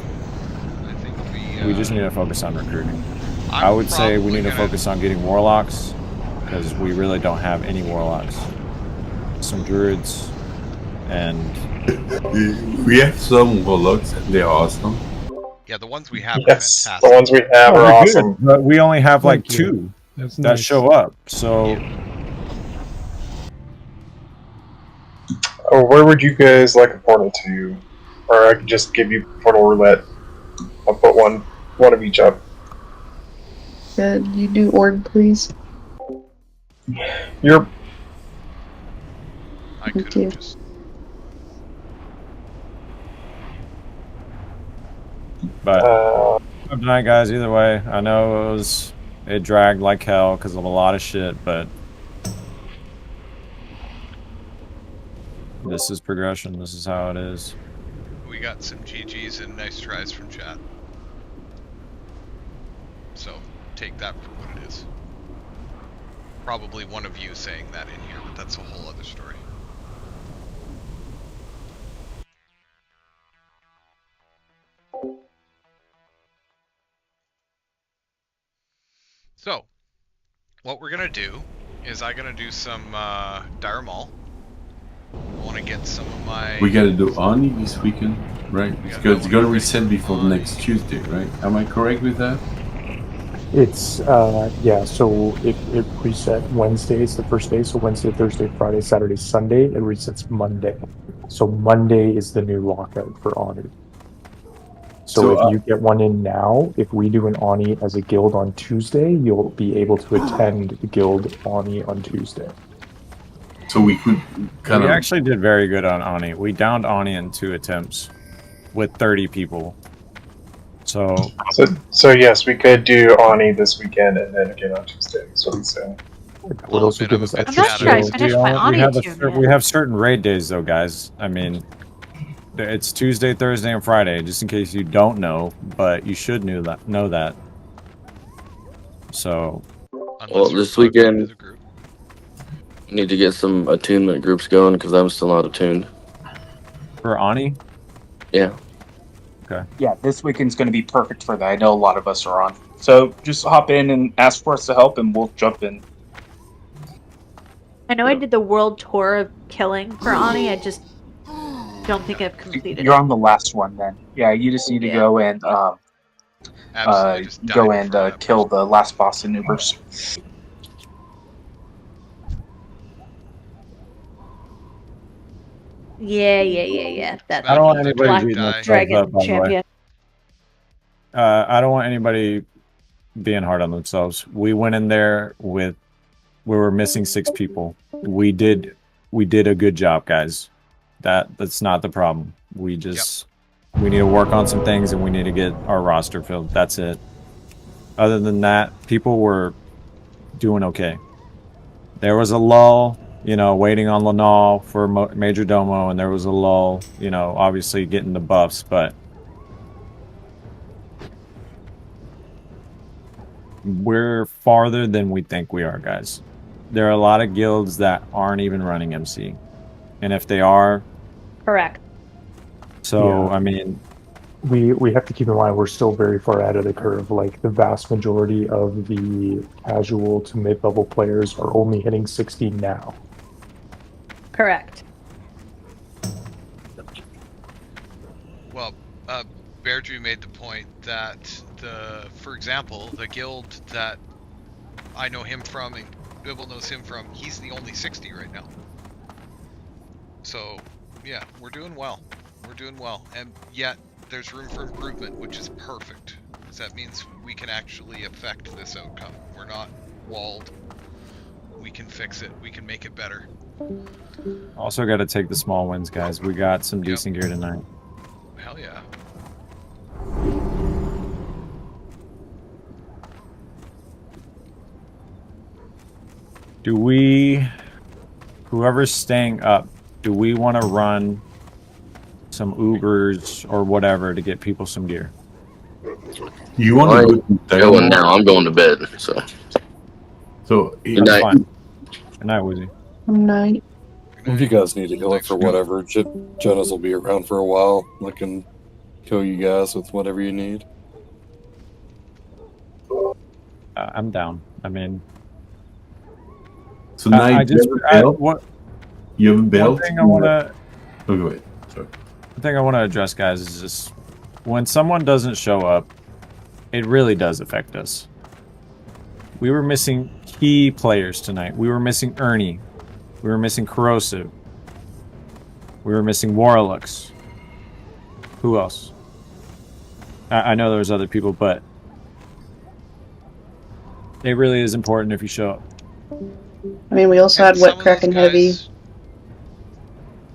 We just need to focus on recruiting. I would say we need to focus on getting warlocks, because we really don't have any warlocks. Some druids, and we have some warlocks, and they're awesome. Yeah, the ones we have are Yes, fantastic. the ones we have Oh, are they're awesome. good, but we only have like Thank you. 2 That's that nice. show up. So Or where would you guys like a portal to? Or I could just give you portal roulette. I'll put one of each up. You do org, please. You're Thank you. But good night, guys. Either way, I know it dragged like hell because of a lot of shit, but this is progression. This is how it is. We got some GGs and nice tries from chat. So take that for what it is. Probably one of you saying that in here, but that's a whole other story. So, what we're gonna do is I'm gonna do some Dire Maul. I want to get some of my... We gotta do Ani this weekend, right? Because it's gonna reset before next Tuesday, right? Am I correct with that? It's yeah, so it reset Wednesday is the first day, so Wednesday, Thursday, Friday, Saturday, Sunday, it resets Monday. So Monday is the new lockout for Ani. So if you get one in now, if we do an Ani as a guild on Tuesday, you'll be able to attend the guild Ani on Tuesday. So we could kind We of... actually did very good on Ani. We downed Ani in 2 attempts with 30 people. So yes, we could do Ani this weekend and then again on Tuesday. Is what he's saying. What else would give us I'm not sure I finished my Ani tune yet. we have certain raid days though, guys. I mean, it's Tuesday, Thursday, and Friday, just in case you don't know, but you should know that. So, Well, this weekend, I need to get some attunement groups going because I'm still not attuned. for Ani? Yeah. Okay. Yeah, this weekend's going to be perfect for that. I know a lot of us are on. So just hop in and ask for us to help, and we'll jump in. I know I did the world tour of killing for Ani. I just don't think I've completed You're it. on the last one then. Yeah, you just need to go and kill the last boss in Ubers. Yeah. That I don't want anybody Black beating themselves Dragon up, by the way. champion. I don't want anybody being hard on themselves. We went in there we were missing 6 people. We did a good job, guys. That's not the problem. We just we need to work on some things and we need to get our roster filled. That's it. Other than that, people were doing okay. There was a lull, waiting on Lanal for Major Domo, and there was a lull, obviously getting the buffs, but we're farther than we think we are, guys. There are a lot of guilds that aren't even running MC. And if they are... Correct. So, Yeah. I mean... We have to keep in mind we're still very far out of the curve. Like, the vast majority of the casual to mid-level players are only hitting 60 now. Correct. Well, Bear Drew made the point that for example, the guild that I know him from and Bibble knows him from, he's the only 60 right now. So, yeah, we're doing well. We're doing well. And yet, there's room for improvement, which is perfect. Because that means we can actually affect this outcome. We're not walled. We can fix it. We can make it better. Also got to take the small wins, guys. We got some decent gear tonight. Hell yeah. Do we, whoever's staying up, do we want to run some Ubers or whatever to get people some gear? You want I'm to go to going Domo? now. I'm going to bed. So Good night. Fine. Good night, Wizzy. Night. If you guys need to heal it for whatever, Jonas will be around for a while. I can kill you guys with whatever you need. I'm down. I mean, So night, I just you have a belt? what You have a belt? one thing I want to. Oh, go ahead. Sorry. The thing I want to address, guys, is just when someone doesn't show up, it really does affect us. We were missing key players tonight. We were missing Ernie. We were missing Corrosive. We were missing Warlux. Who else? I know there was other people, but it really is important if you show up. I mean, we also had Wet Kraken Heavy.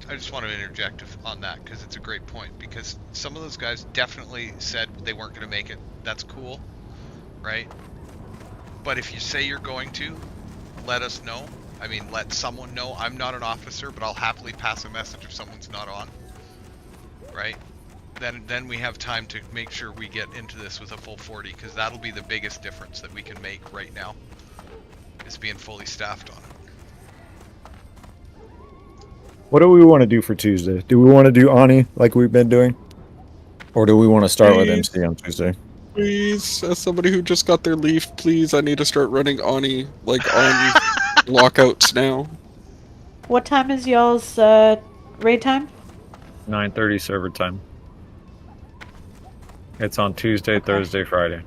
I just want to interject on that because it's a great point. Because some of those guys definitely said they weren't going to make it. That's cool, right? But if you say you're going to, let us know. I mean, let someone know. I'm not an officer, but I'll happily pass a message if someone's not on. Right? Then we have time to make sure we get into this with a full 40, because that'll be the biggest difference that we can make right now, is being fully staffed on it. What do we want to do for Tuesday? Do we want to do Ani like we've been doing? Or do we want to start with MC on Tuesday? Please, as somebody who just got their leaf, please, I need to start running Ani, like, on lockouts now. What time is y'all's raid time? 9:30 server time. It's on Tuesday, Thursday, Friday.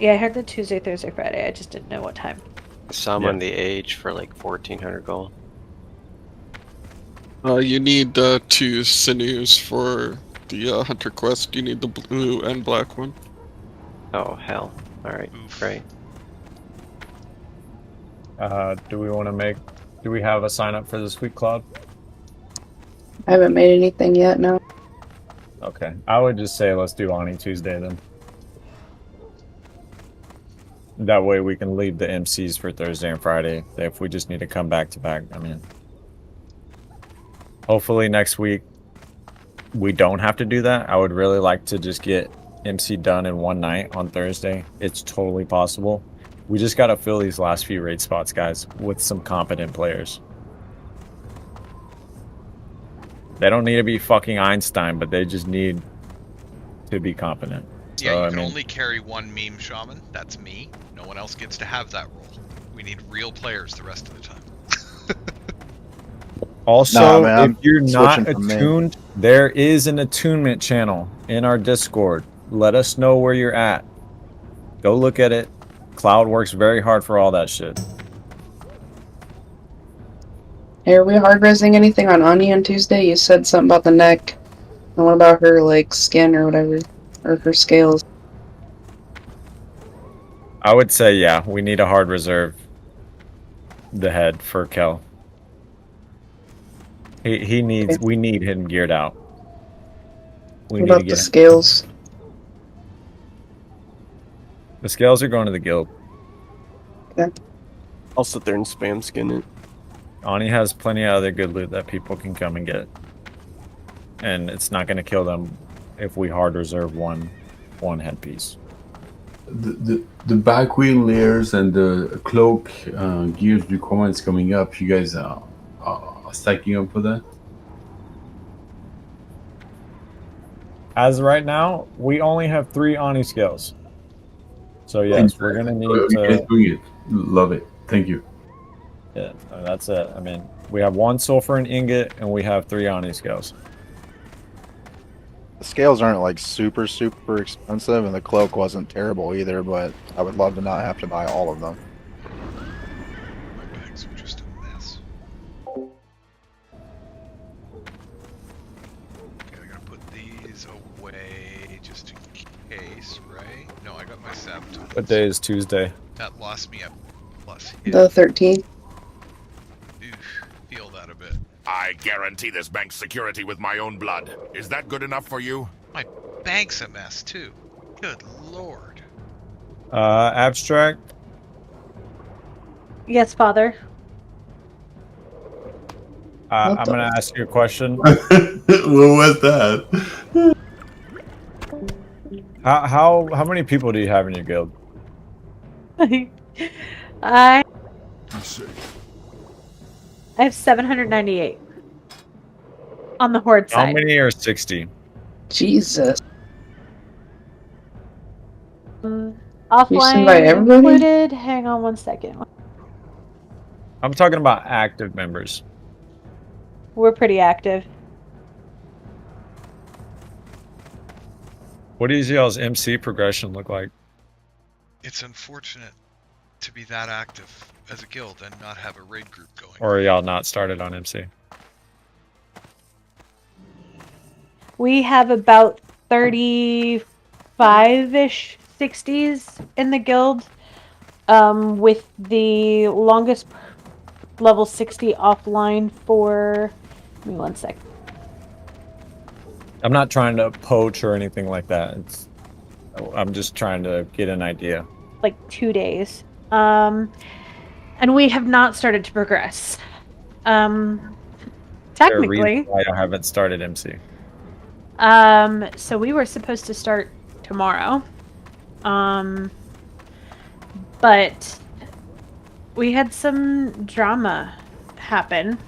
Yeah, I heard the Tuesday, Thursday, Friday. I just didn't know what time. Summon the age for like 1400 gold. You need 2 sinews for the hunter quest. You need the blue and black one. Oh hell! All right, great. Do we want to make? Do we have a sign up for this week, Claude? I haven't made anything yet, no. Okay, I would just say let's do Ani Tuesday then. That way we can leave the MCs for Thursday and Friday if we just need to come back to back. I mean, hopefully next week we don't have to do that. I would really like to just get MC done in one night on Thursday. It's totally possible. We just got to fill these last few raid spots, guys, with some competent players. They don't need to be fucking Einstein, but they just need to be competent. Yeah, So, you can only carry one meme shaman. That's me. No one else gets to have that role. We need real players the rest of the time. Also, man, if you're I'm not switching from me. attuned, there is an attunement channel in our Discord. Let us know where you're at. Go look at it. Cloud works very hard for all that shit. Hey, are we hard resing anything on Ani on Tuesday? You said something about the neck. And what about her, like, skin or whatever? Or her scales? I would say, yeah, we need a hard reserve the head for Kel. He needs, we need him geared out. We What need to about get the him. scales? The scales are going to the guild. Okay. I'll sit there and spam skin it. Ani has plenty of other good loot that people can come and get. And it's not going to kill them if we hard reserve one headpiece. The back wheel layers and the cloak gears requirements coming up. You guys are stacking up for that? As of right now, we only have 3 Ani scales. So yes, we're going to need You guys to... doing it. Love it. Thank you. Yeah, that's it. I mean, we have 1 sulfur and ingot, and we have 3 Ani scales. The scales aren't like super expensive, and the cloak wasn't terrible either, but I would love to not have to buy all of them. My bags are just a mess. Okay, I gotta put these away just in case, right? No, I got my sabotage. What day is Tuesday? That lost me a plus hit. The 13th. Oof, feel that a bit. I guarantee this bank's security with my own blood. Is that good enough for you? My bank's a mess too. Good lord. Abstract. Yes, Father. I'm going to ask you a question. What was that? How many people do you have in your guild? I have 798 on the Horde How side. many are 60? Jesus. Offline everybody? included. Hang on one second. I'm talking about active members. We're pretty active. What does y'all's MC progression look like? It's unfortunate to be that active as a guild and not have a raid group going. Or are y'all not started on MC? We have about 35-ish 60s in the guild, with the longest level 60 offline for... Give me 1 sec. I'm not trying to poach or anything like that. I'm just trying to get an idea. Like 2 days. And we have not started to progress. Technically. Why I haven't started MC. So we were supposed to start tomorrow. But we had some drama happen.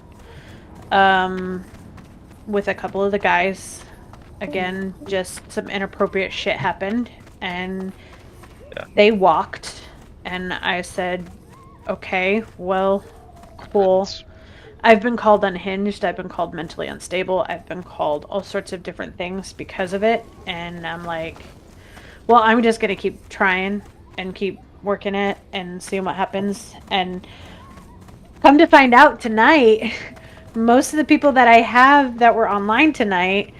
With a couple of the guys. Again, just some inappropriate shit happened, and they walked, and I said, okay, well, cool. I've been called unhinged, I've been called mentally unstable, I've been called all sorts of different things because of it, and I'm like, well, I'm just gonna keep trying and keep working it and seeing what happens. And come to find out tonight, most of the people that I have that were online tonight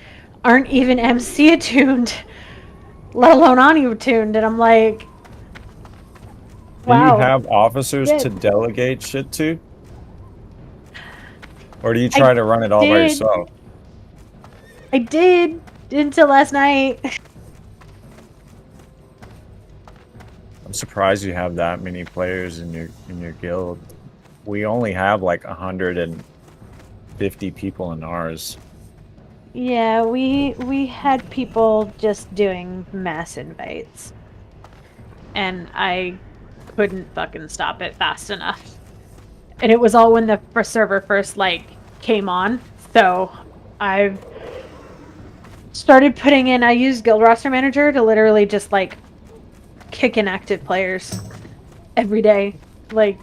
aren't even MC attuned, let alone Ani attuned, and I'm like, wow. Do you have officers to delegate shit to? Or do you try to run it all by yourself? I did until last night. I'm surprised you have that many players in your guild. We only have like 150 people in ours. Yeah, we had people just doing mass invites. And I couldn't fucking stop it fast enough. And it was all when the first server first, like, came on. So I've started putting in, I use Guild Roster Manager to literally just, like, kick inactive players every day. Like,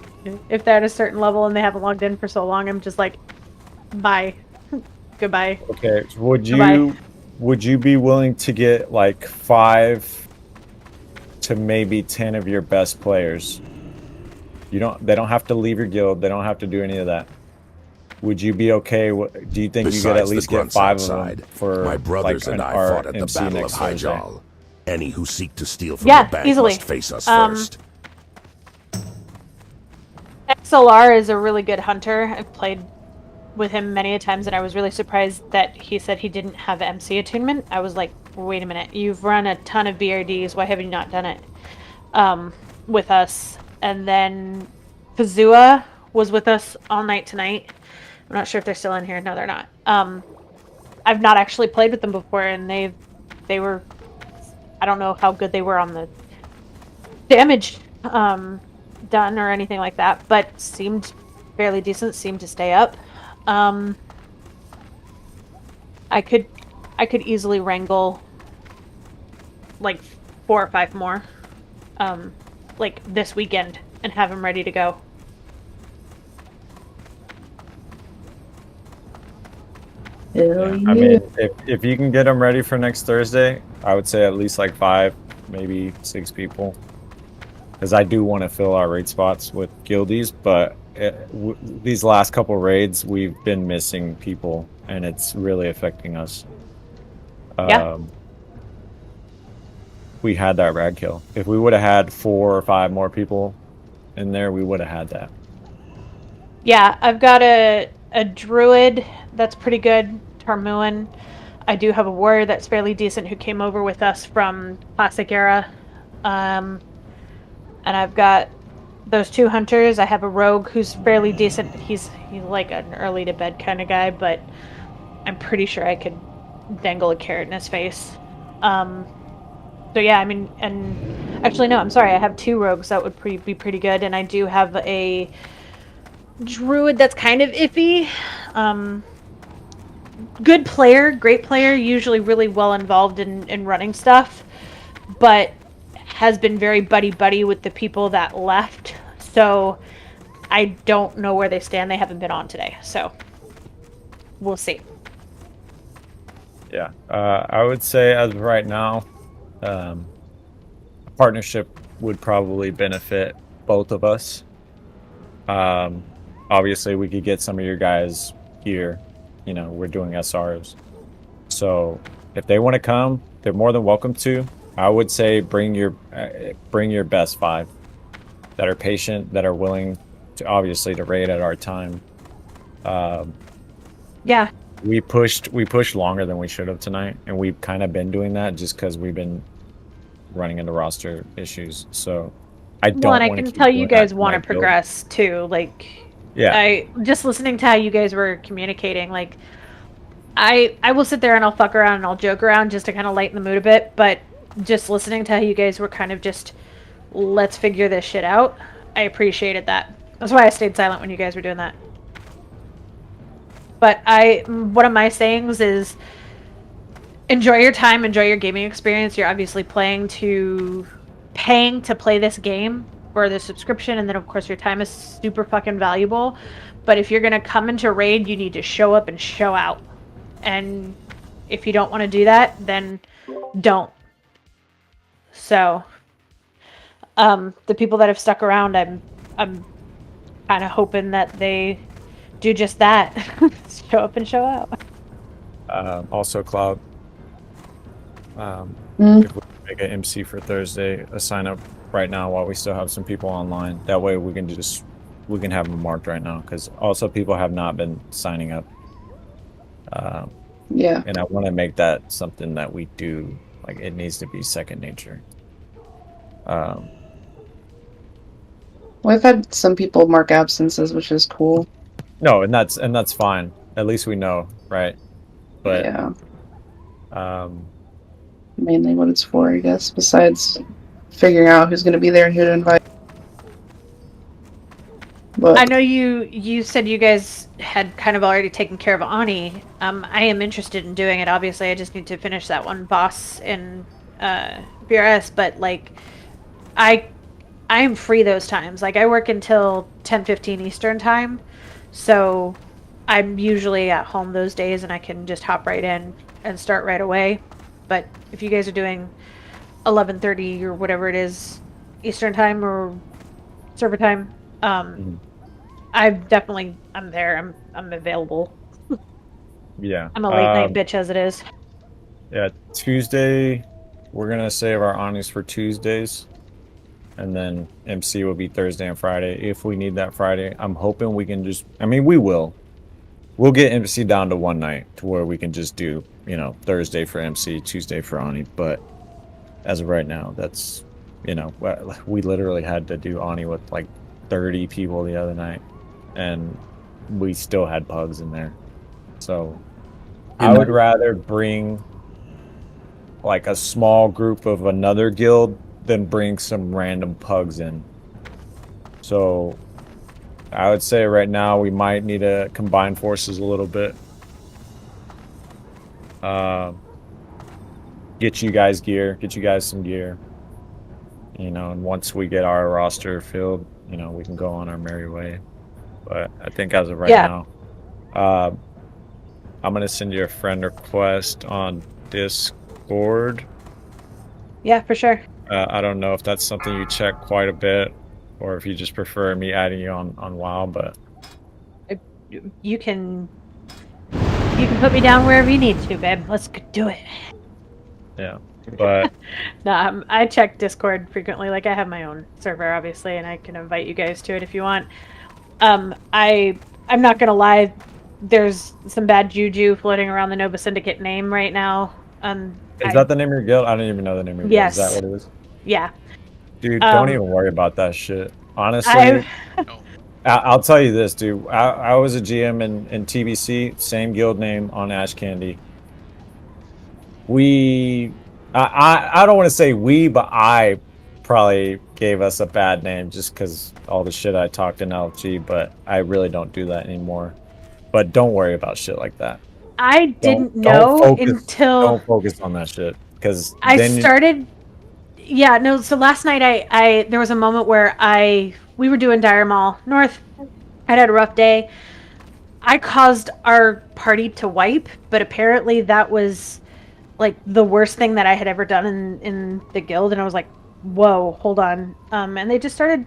if they're at a certain level and they haven't logged in for so long, I'm just like, bye. Goodbye. Okay, Goodbye. would you be willing to get like 5 to maybe 10 of your best players? They don't have to leave your guild, they don't have to do any of that. Would you be okay? Do you think you could at least get 5 of them for my brothers like and I our fought at the MC Battle of next Thursday? Hyjal. Any who seek to steal from the bank easily. must face us first. XLR is a really good hunter. I've played with him many a times, and I was really surprised that he said he didn't have MC attunement. I was like, wait a minute, you've run a ton of BRDs, why have you not done it with us? And then Kazua was with us all night tonight. I'm not sure if they're still in here. No, they're not. I've not actually played with them before, and they were, I don't know how good they were on the damage done or anything like that, but seemed fairly decent, seemed to stay up. I could easily wrangle like 4 or 5 more like this weekend and have them ready to go. Yeah, I mean, if you can get them ready for next Thursday, I would say at least like 5, maybe 6 people. Because I do want to fill our raid spots with guildies, but these last couple raids, we've been missing people, and it's really affecting us. Yeah. We had that rag kill. If we would have had 4 or 5 more people in there, we would have had that. Yeah, I've got a druid that's pretty good, Tarmuin. I do have a warrior that's fairly decent who came over with us from Classic Era. And I've got those 2 hunters. I have a rogue who's fairly decent. He's like an early to bed kind of guy, but I'm pretty sure I could dangle a carrot in his face. So yeah, I mean, and actually no, I'm sorry. I have 2 rogues that would be pretty good, and I do have a druid that's kind of iffy. Good player, great player, usually really well involved in running stuff, but has been very buddy with the people that left. So I don't know where they stand. They haven't been on today, so we'll see. Yeah, I would say as of right now, a partnership would probably benefit both of us. Obviously, we could get some of your guys here. You know, we're doing SRs, so if they want to come, they're more than welcome to. I would say bring your best 5 that are patient, that are willing to obviously to raid at our time. Yeah. We pushed longer than we should have tonight, and we've kind of been doing that just because we've been running into roster issues. So I Well, and don't I want to can keep tell you doing that guys to want my to guild. progress too. Like, Yeah. I just listening to how you guys were communicating. Like, I will sit there and I'll fuck around and I'll joke around just to kind of lighten the mood a bit. But just listening to how you guys were kind of just, let's figure this shit out. I appreciated that. That's why I stayed silent when you guys were doing that. But one of my sayings is, enjoy your time, enjoy your gaming experience. You're obviously paying to play this game for the subscription, and then of course your time is super fucking valuable. But if you're gonna come into raid, you need to show up and show out. And if you don't want to do that, then don't. So, the people that have stuck around, I'm kind of hoping that they do just that. Show up and show out. Also, Cloud, Mm. if we make an MC for Thursday, a sign up right now while we still have some people online. That way we can have them marked right now, because also people have not been signing up. Yeah. And I want to make that something that we do. Like, it needs to be second nature. Well, I've had some people mark absences, which is cool. No, and that's fine. At least we know, right? But yeah. Mainly what it's for, I guess, besides figuring out who's going to be there and who to invite. But I know you said you guys had kind of already taken care of Ani. I am interested in doing it. Obviously, I just need to finish that one boss in BRS. But like, I am free those times. Like, I work until 10:15 Eastern time, so I'm usually at home those days, and I can just hop right in and start right away. But if you guys are doing 11:30 or whatever it is Eastern time or server time, I'm there. I'm available. yeah, I'm a late night bitch as it is. Yeah, Tuesday, we're gonna save our Anis for Tuesdays, and then MC will be Thursday and Friday if we need that Friday. I'm hoping we can just. I mean, we will. We'll get MC down to one night to where we can just do, you know, Thursday for MC, Tuesday for Ani. But as of right now, that's, you know, we literally had to do Ani with like 30 people the other night, and we still had pugs in there. So I would rather bring like a small group of another guild than bring some random pugs in. So I would say right now we might need to combine forces a little bit. Get you guys gear, get you guys some gear. You know, and once we get our roster filled, you know, we can go on our merry way. But I think as of right now, I'm gonna send you a friend request on Discord. Yeah, for sure. I don't know if that's something you check quite a bit, or if you just prefer me adding you on WoW, but you can put me down wherever you need to, babe. Let's do it. Yeah, but no, I check Discord frequently. Like, I have my own server, obviously, and I can invite you guys to it if you want. I'm not gonna lie. There's some bad juju floating around the Nova Syndicate name right now. Is that the name of your guild? I don't even know the name of your guild. Is that what it is? Yeah. Dude, don't even worry about that shit. honestly, I'll tell you this, dude. I was a GM in TBC, same guild name on Ash Candy. I don't want to say we, but I probably gave us a bad name just because all the shit I talked in LFG, but I really don't do that anymore. But don't worry about shit like that. I didn't Don't know focus. until Don't focus on that shit because I then started. Yeah, no. So last night, I there was a moment where we were doing Dire Mall North. I'd had a rough day. I caused our party to wipe, but apparently that was like the worst thing that I had ever done in the guild, and I was like, "Whoa, hold on!" And they just started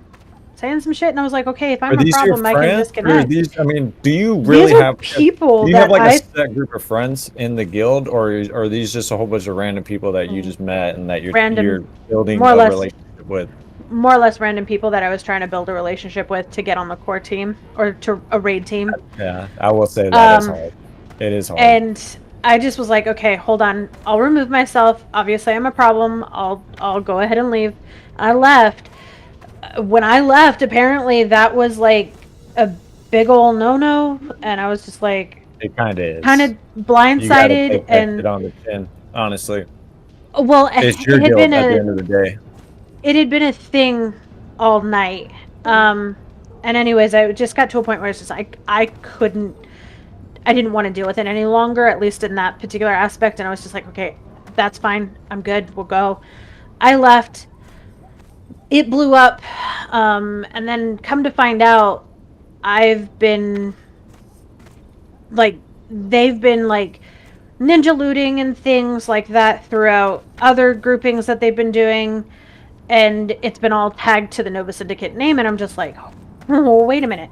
saying some shit, and I was like, "Okay, if are I'm a these your problem, I can friends or are disconnect." these? I mean, do you These really are have? people Do you have that like a I set group of friends in the guild, or are these just a whole bunch of random people that you just met and that you're random, building more or a less, relationship with? more or less random people that I was trying to build a relationship with to get on the core team or to a raid team. Yeah, I will say that is hard. It is hard. And I just was like, okay, hold on. I'll remove myself. Obviously, I'm a problem. I'll go ahead and leave. I left. When I left, apparently that was like a big ol' no-no, and I was just like, It kind of is. kind of You got to blindsided. take that shit And on the chin, honestly. well, It's it your had been guild at the end of the day. it had been a thing all night. And anyways, I just got to a point where it's just I didn't want to deal with it any longer, at least in that particular aspect. And I was just like, okay, that's fine. I'm good. We'll go. I left. It blew up. And then come to find out, I've been like, they've been like ninja looting and things like that throughout other groupings that they've been doing. And it's been all tagged to the Nova Syndicate name. And I'm just like, oh, wait a minute.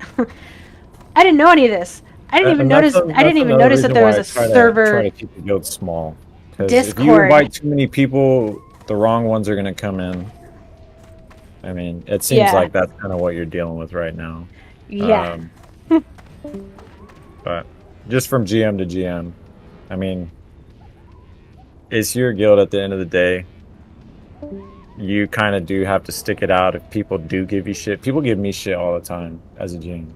I didn't know any of this. I didn't even notice. I didn't even another notice that reason there why was I a try server to keep the guild small. Because if you Discord. invite too many people, the wrong ones are going to come in. I mean, it seems like that's kind of what you're dealing with right now. Yeah. But just from GM to GM, I mean, it's your guild at the end of the day. You kind of do have to stick it out if people do give you shit. People give me shit all the time as a GM.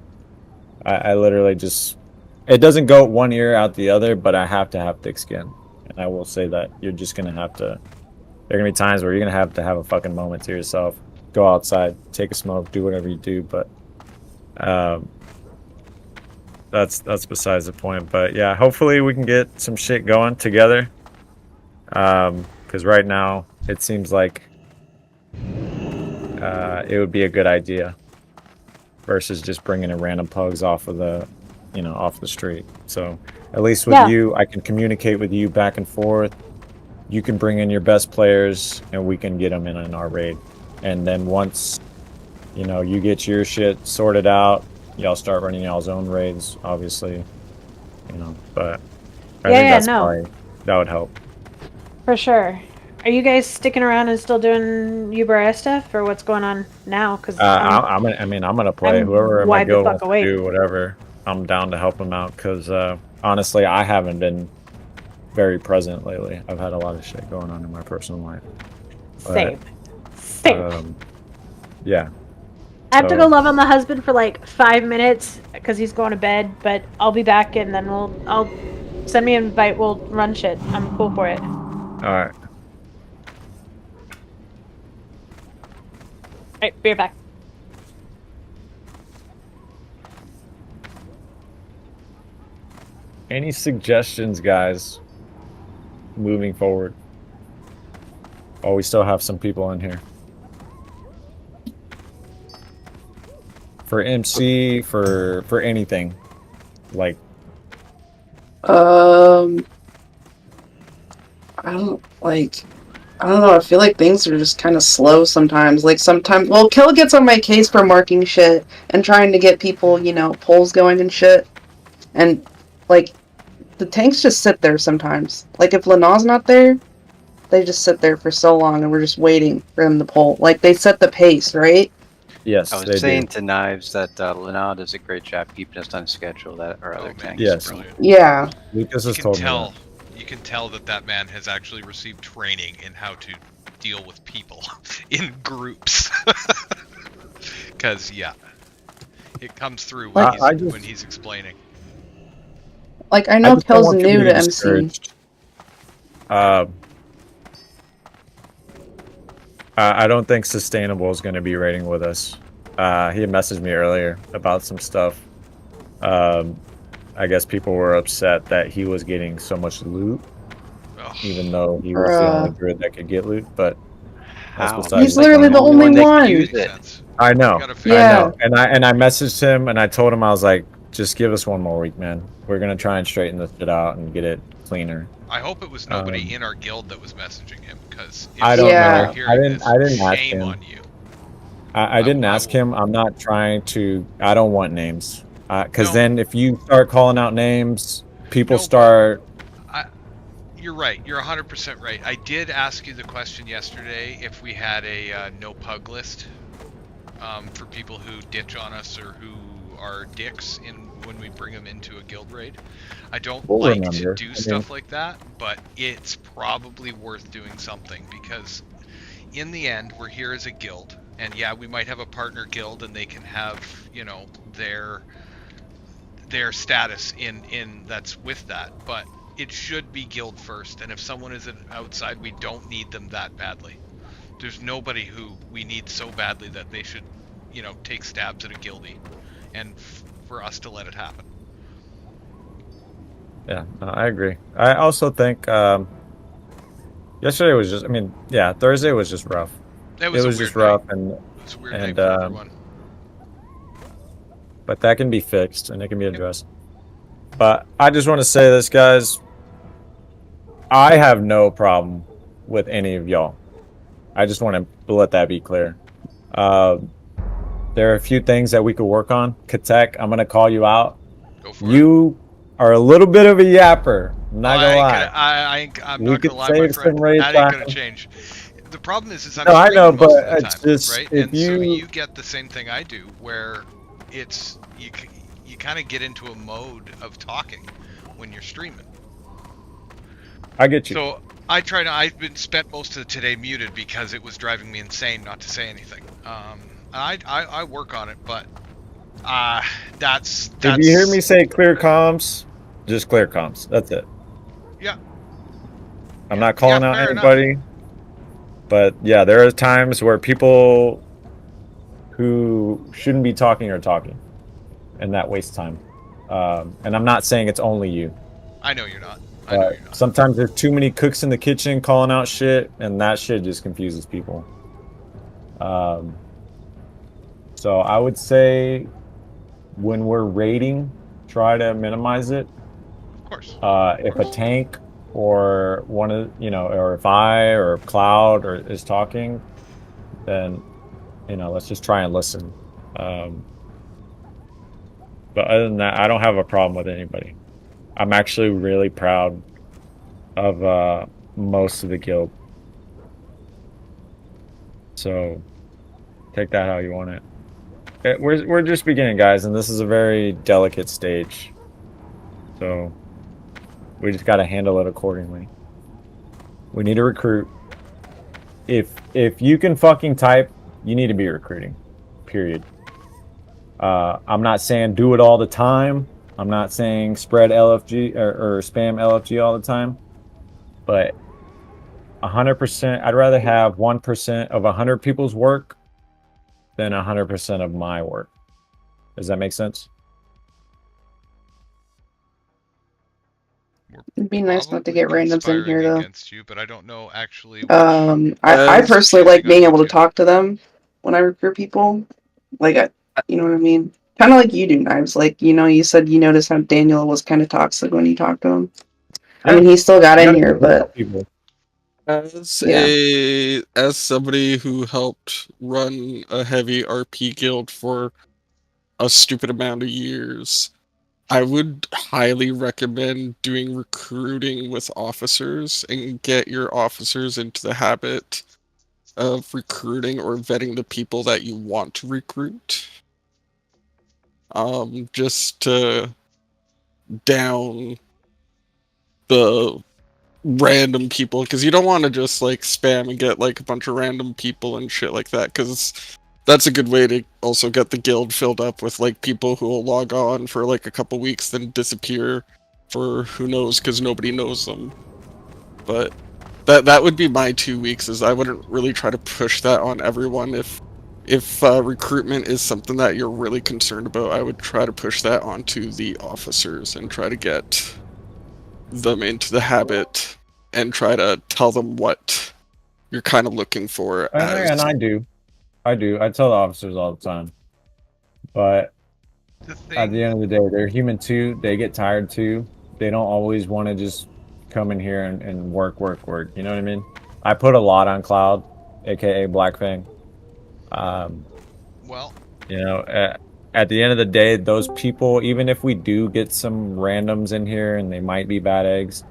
I literally just, it doesn't go one ear out the other, but I have to have thick skin. And I will say that you're just going to have to, there are going to be times where you're going to have a fucking moment to yourself. Go outside, take a smoke, do whatever you do. But that's besides the point. But yeah, hopefully we can get some shit going together. Because right now it seems like it would be a good idea versus just bringing in random pugs off of the, off the street. So at least with you, I can communicate with you back and forth. You can bring in your best players and we can get them in our raid. And then once, you get your shit sorted out, y'all start running y'all's own raids, obviously. But I think that's probably, that would help. For sure. Are you guys sticking around and still doing Uber stuff, or what's going on now? Because I'm gonna play. Whoever in my wide the guild fuck wants to awake. do whatever, I'm down to help them out. Because honestly, I haven't been very present lately. I've had a lot of shit going on in my personal life. But, Same. Yeah. I have to go love on the husband for like 5 minutes because he's going to bed, but I'll be back and then I'll send me an invite. We'll run shit. I'm cool for it. All right. Alright, be right back. Any suggestions, guys? Moving forward. Oh, we still have some people in here. For MC, for anything, like. I don't know. I feel like things are just kind of slow sometimes. Like sometimes, well, Kill gets on my case for marking shit and trying to get people, polls going and shit. And like, the tanks just sit there sometimes. Like if Lanaw's not there, they just sit there for so long, and we're just waiting for him to pull. Like they set the pace, right? Yes, I was saying to Knives that Lanaw does a great job keeping us on schedule. That our other tanks. Yes. Yeah. Lucas has You told can me tell. that. You can tell that man has actually received training in how to deal with people in groups. Because yeah, it comes through Like- when he's explaining. Like, I I know just don't Kill's want you new to to be MC. discouraged. I don't think Sustainable is going to be raiding with us. He had messaged me earlier about some stuff. I guess people were upset that he was getting so much loot, even though he was the only druid that could get loot. But that's How? besides He's the literally point. the only one. Use it. I know, I Yeah. know, and I messaged him and I told him I was like, just give us one more week, man. We're gonna try and straighten this shit out and get it cleaner. I hope it was nobody in our guild that was messaging him, because if I don't Yeah. know. hearing I didn't this, ask shame him. on you. I didn't ask him. I'm not trying to. I don't want names, because then if you start calling out names, people start. You're right. You're 100% right. I did ask you the question yesterday if we had a no pug list for people who ditch on us or who are dicks when we bring them into a guild raid. I don't We'll like remember. to do I stuff mean- like that, but it's probably worth doing something, because in the end, we're here as a guild, and yeah, we might have a partner guild and they can have, you know, their status in that's with that, but it should be guild first. And if someone is outside, we don't need them that badly. There's nobody who we need so badly that they should, you know, take stabs at a guildie, and for us to let it happen. Yeah, no, I agree. I also think yesterday was just. I mean, yeah, Thursday was just rough. It was a just weird rough, night. and It was a weird night for everyone. But that can be fixed and it can be addressed. But I just want to say this, guys. I have no problem with any of y'all. I just want to let that be clear. There are a few things that we could work on. Katek, I'm gonna call you out. You are a little bit of a yapper. I'm not gonna lie. I'm We not could gonna lie, my save friend. some raid That ain't gonna time. change. The problem is I'm No, I know, streaming most but of the it's time, just, right? if And so you- you get the same thing I do, where it's you kind of get into a mode of talking when you're streaming. I get you. So I've been spent most of today muted because it was driving me insane not to say anything. I work on it, but that's If you hear me say clear comms, just clear comms. That's it. Yeah. I'm not calling out fair anybody. But yeah, there are times where people who shouldn't be talking are talking, and that wastes time. And I'm not saying it's only you. I know you're not. Sometimes there's too many cooks in the kitchen calling out shit, and that shit just confuses people. So I would say when we're raiding, try to minimize it. Of course. If a tank or one of or if I or Cloud is talking, then let's just try and listen. But other than that, I don't have a problem with anybody. I'm actually really proud of most of the guild. So take that how you want it. We're just beginning, guys, and this is a very delicate stage. So we just got to handle it accordingly. We need to recruit. If you can fucking type, you need to be recruiting. Period. I'm not saying do it all the time. I'm not saying spread LFG or spam LFG all the time. But 100%, I'd rather have 1% of 100 people's work than 100% of my work. Does that make sense? It'd be nice not to get randoms in here, though. Against you, but I don't know actually. I personally like being able to talk to them when I recruit people. Like, you know what I mean? Kind of like you do, Knives. Like, you said you noticed how Daniel was kind of toxic when you talked to him. I mean, he still got in here, but As somebody who helped run a heavy RP guild for a stupid amount of years, I would highly recommend doing recruiting with officers and get your officers into the habit of recruiting or vetting the people that you want to recruit. Just to down the random people, because you don't want to just like spam and get like a bunch of random people and shit like that, because That's a good way to also get the guild filled up with like people who will log on for like a couple weeks, then disappear for who knows because nobody knows them. But that would be my 2 weeks. Is I wouldn't really try to push that on everyone. If recruitment is something that you're really concerned about, I would try to push that onto the officers and try to get them into the habit and try to tell them what you're kind of looking for as. And I do. I tell the officers all the time. But at the end of the day, they're human too. They get tired too. They don't always want to just come in here and work. You know what I mean? I put a lot on Cloud, aka Blackfang. Well, you know, at the end of the day, those people, even if we do get some randoms in here and they might be bad eggs,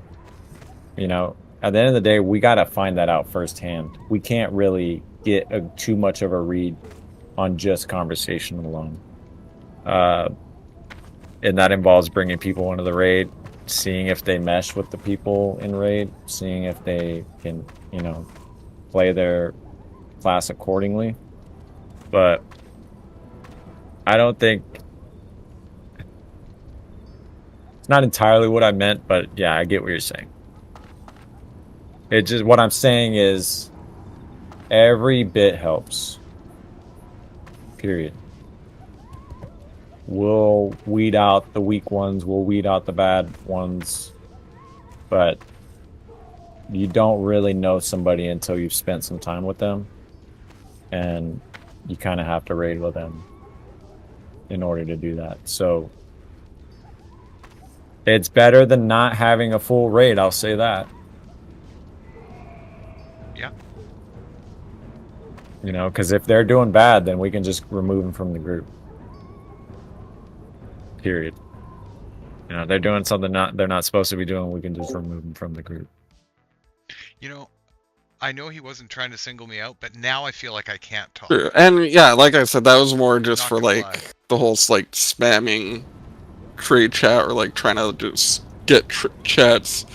you know, at the end of the day, we got to find that out firsthand. We can't really get too much of a read on just conversation alone. And that involves bringing people into the raid, seeing if they mesh with the people in raid, seeing if they can, you know, play their class accordingly. But I don't think it's not entirely what I meant, but yeah, I get what you're saying. It just, what I'm saying is every bit helps. Period. We'll weed out the weak ones, we'll weed out the bad ones, but you don't really know somebody until you've spent some time with them, and you kind of have to raid with them in order to do that. So it's better than not having a full raid, I'll say that. Yeah. You know, because if they're doing bad, then we can just remove them from the group. Period. You know, they're doing something they're not supposed to be doing, we can just remove them from the group. You know, I know he wasn't trying to single me out, but now I feel like I can't talk. And yeah, like I said, that was more just for like the whole like spamming trade chat or like trying to just get chats.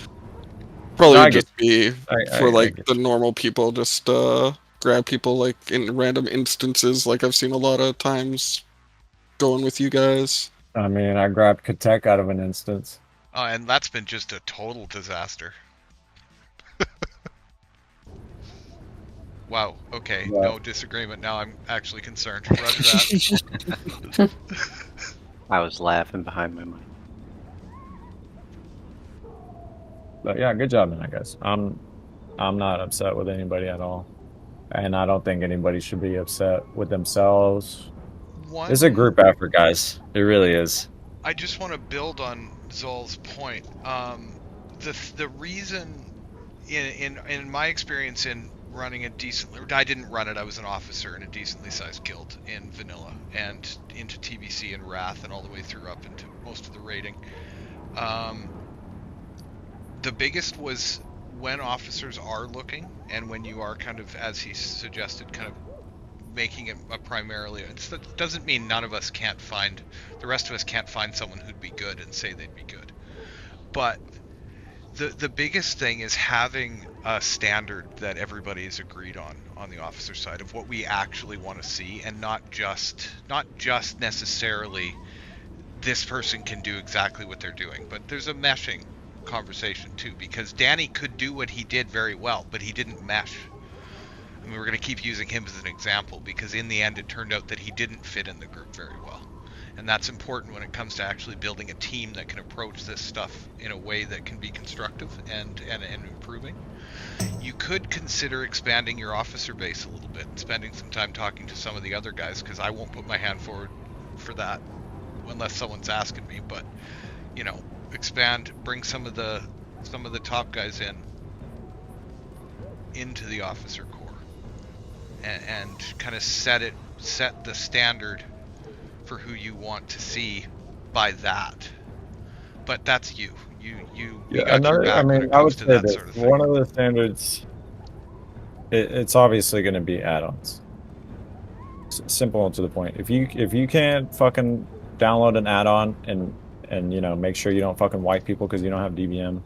Probably would just be for like the normal people, just grab people like in random instances, like I've seen a lot of times going with you guys. I mean, I grabbed Katek out of an instance. And that's been just a total disaster. Wow, okay, no disagreement. Now I'm actually concerned. Roger that. I was laughing behind my mic. But yeah, good job, man, I guess. I'm not upset with anybody at all. And I don't think anybody should be upset with themselves. It's a group effort, guys. It really is. I just want to build on Zol's point. The reason, in my experience in running a decent, I didn't run it. I was an officer in a decently sized guild in vanilla and into TBC and Wrath and all the way through up into most of the raiding. The biggest was when officers are looking and when you are kind of, as he suggested, kind of making it a primarily, that doesn't mean none of us can't find, the rest of us can't find someone who'd be good and say they'd be good. But the biggest thing is having a standard that everybody is agreed on the officer side of what we actually want to see, and not just necessarily this person can do exactly what they're doing, but there's a meshing conversation too, because Danny could do what he did very well, but he didn't mesh. I mean, we're going to keep using him as an example because in the end it turned out that he didn't fit in the group very well. And that's important when it comes to actually building a team that can approach this stuff in a way that can be constructive and improving. You could consider expanding your officer base a little bit, spending some time talking to some of the other guys, because I won't put my hand forward for that unless someone's asking me, but you know, expand, bring some of the top guys into the officer corps. And kind of set the standard for who you want to see by that. But that's you. You got your back when it comes to that sort of thing. One of the standards, it's obviously going to be add-ons. Simple and to the point. If you can't fucking download an add-on and you know, make sure you don't fucking wipe people because you don't have DBM,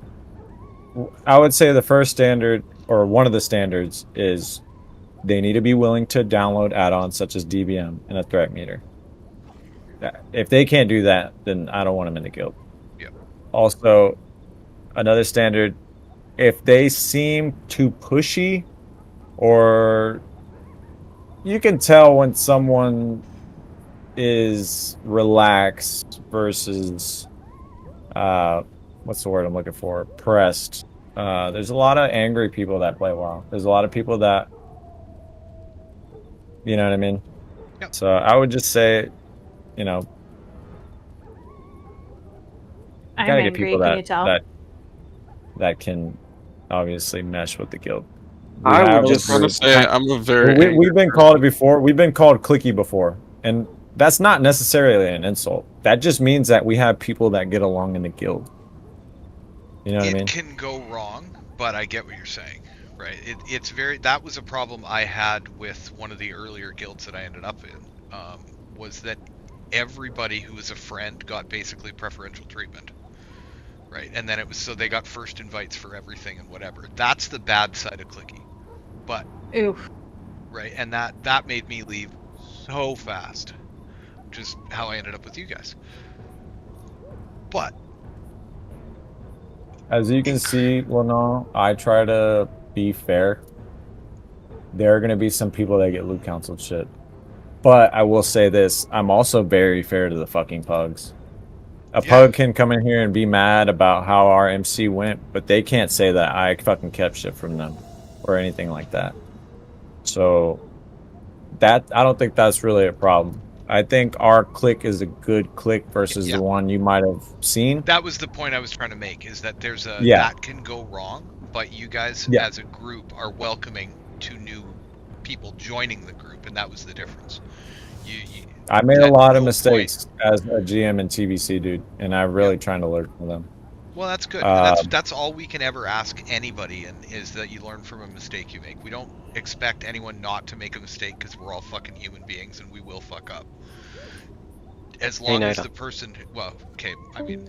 I would say the first standard, or one of the standards, is they need to be willing to download add-ons such as DBM and a threat meter. If they can't do that, then I don't want them in the guild. Yep. Also, another standard, if they seem too pushy, or you can tell when someone is relaxed versus what's the word I'm looking for? Pressed. There's a lot of angry people that play WoW. There's a lot of people that, you know what I mean? Yep. So I would just say, you know, I'm gotta get angry, people can you tell? that can obviously mesh with the guild. I have was a gonna group. say I'm a very We've been angry called it before. We've been called cliquey before, and that's not necessarily an insult. That just means that we have people that get along in the guild. You know what I mean? It can go wrong, but I get what you're saying, right? It's very. That was a problem I had with one of the earlier guilds that I ended up in. Was that everybody who was a friend got basically preferential treatment, right? And then it was so they got first invites for everything and whatever. That's the bad side of clicky, but oof, right, and that made me leave so fast, which is how I ended up with you guys. But as you can see, Leno, I try to be fair. There are going to be some people that get loot counseled shit. But I will say this, I'm also very fair to the fucking pugs. A pug can come in here and be mad about how our MC went, but they can't say that I fucking kept shit from them or anything like that. So that I don't think that's really a problem. I think our click is a good click versus the one you might have seen. That was the point I was trying to make, is that there's a that can go wrong, but you guys as a group are welcoming to new people joining the group, and that was the difference. I made a lot of mistakes as a GM and TBC dude, and I'm really trying to learn from them. Well, that's good. And that's all we can ever ask anybody, and is that you learn from a mistake you make. We don't expect anyone not to make a mistake, because we're all fucking human beings and we will fuck up. As long as the person, well, okay, I mean,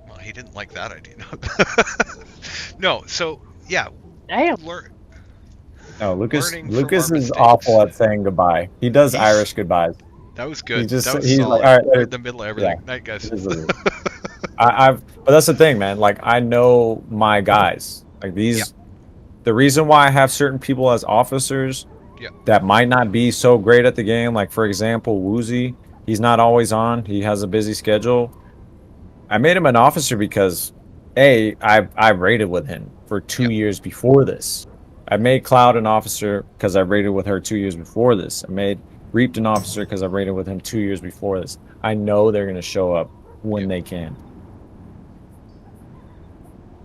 well, he didn't like that idea. No, so yeah, learn. No, Lucas is awful at saying goodbye. He does Irish goodbyes. That was good. He's that was solid. like, all right, right in the middle of everything. Yeah. Night, guys. But that's the thing, man. Like, I know my guys. Like these, the reason why I have certain people as officers that might not be so great at the game. Like, for example, Woozy, he's not always on. He has a busy schedule. I made him an officer because, I raided with him for 2 years before this. I made Cloud an officer because I raided with her 2 years before this. I made Reaped an officer because I raided with him 2 years before this. I know they're going to show up when they can.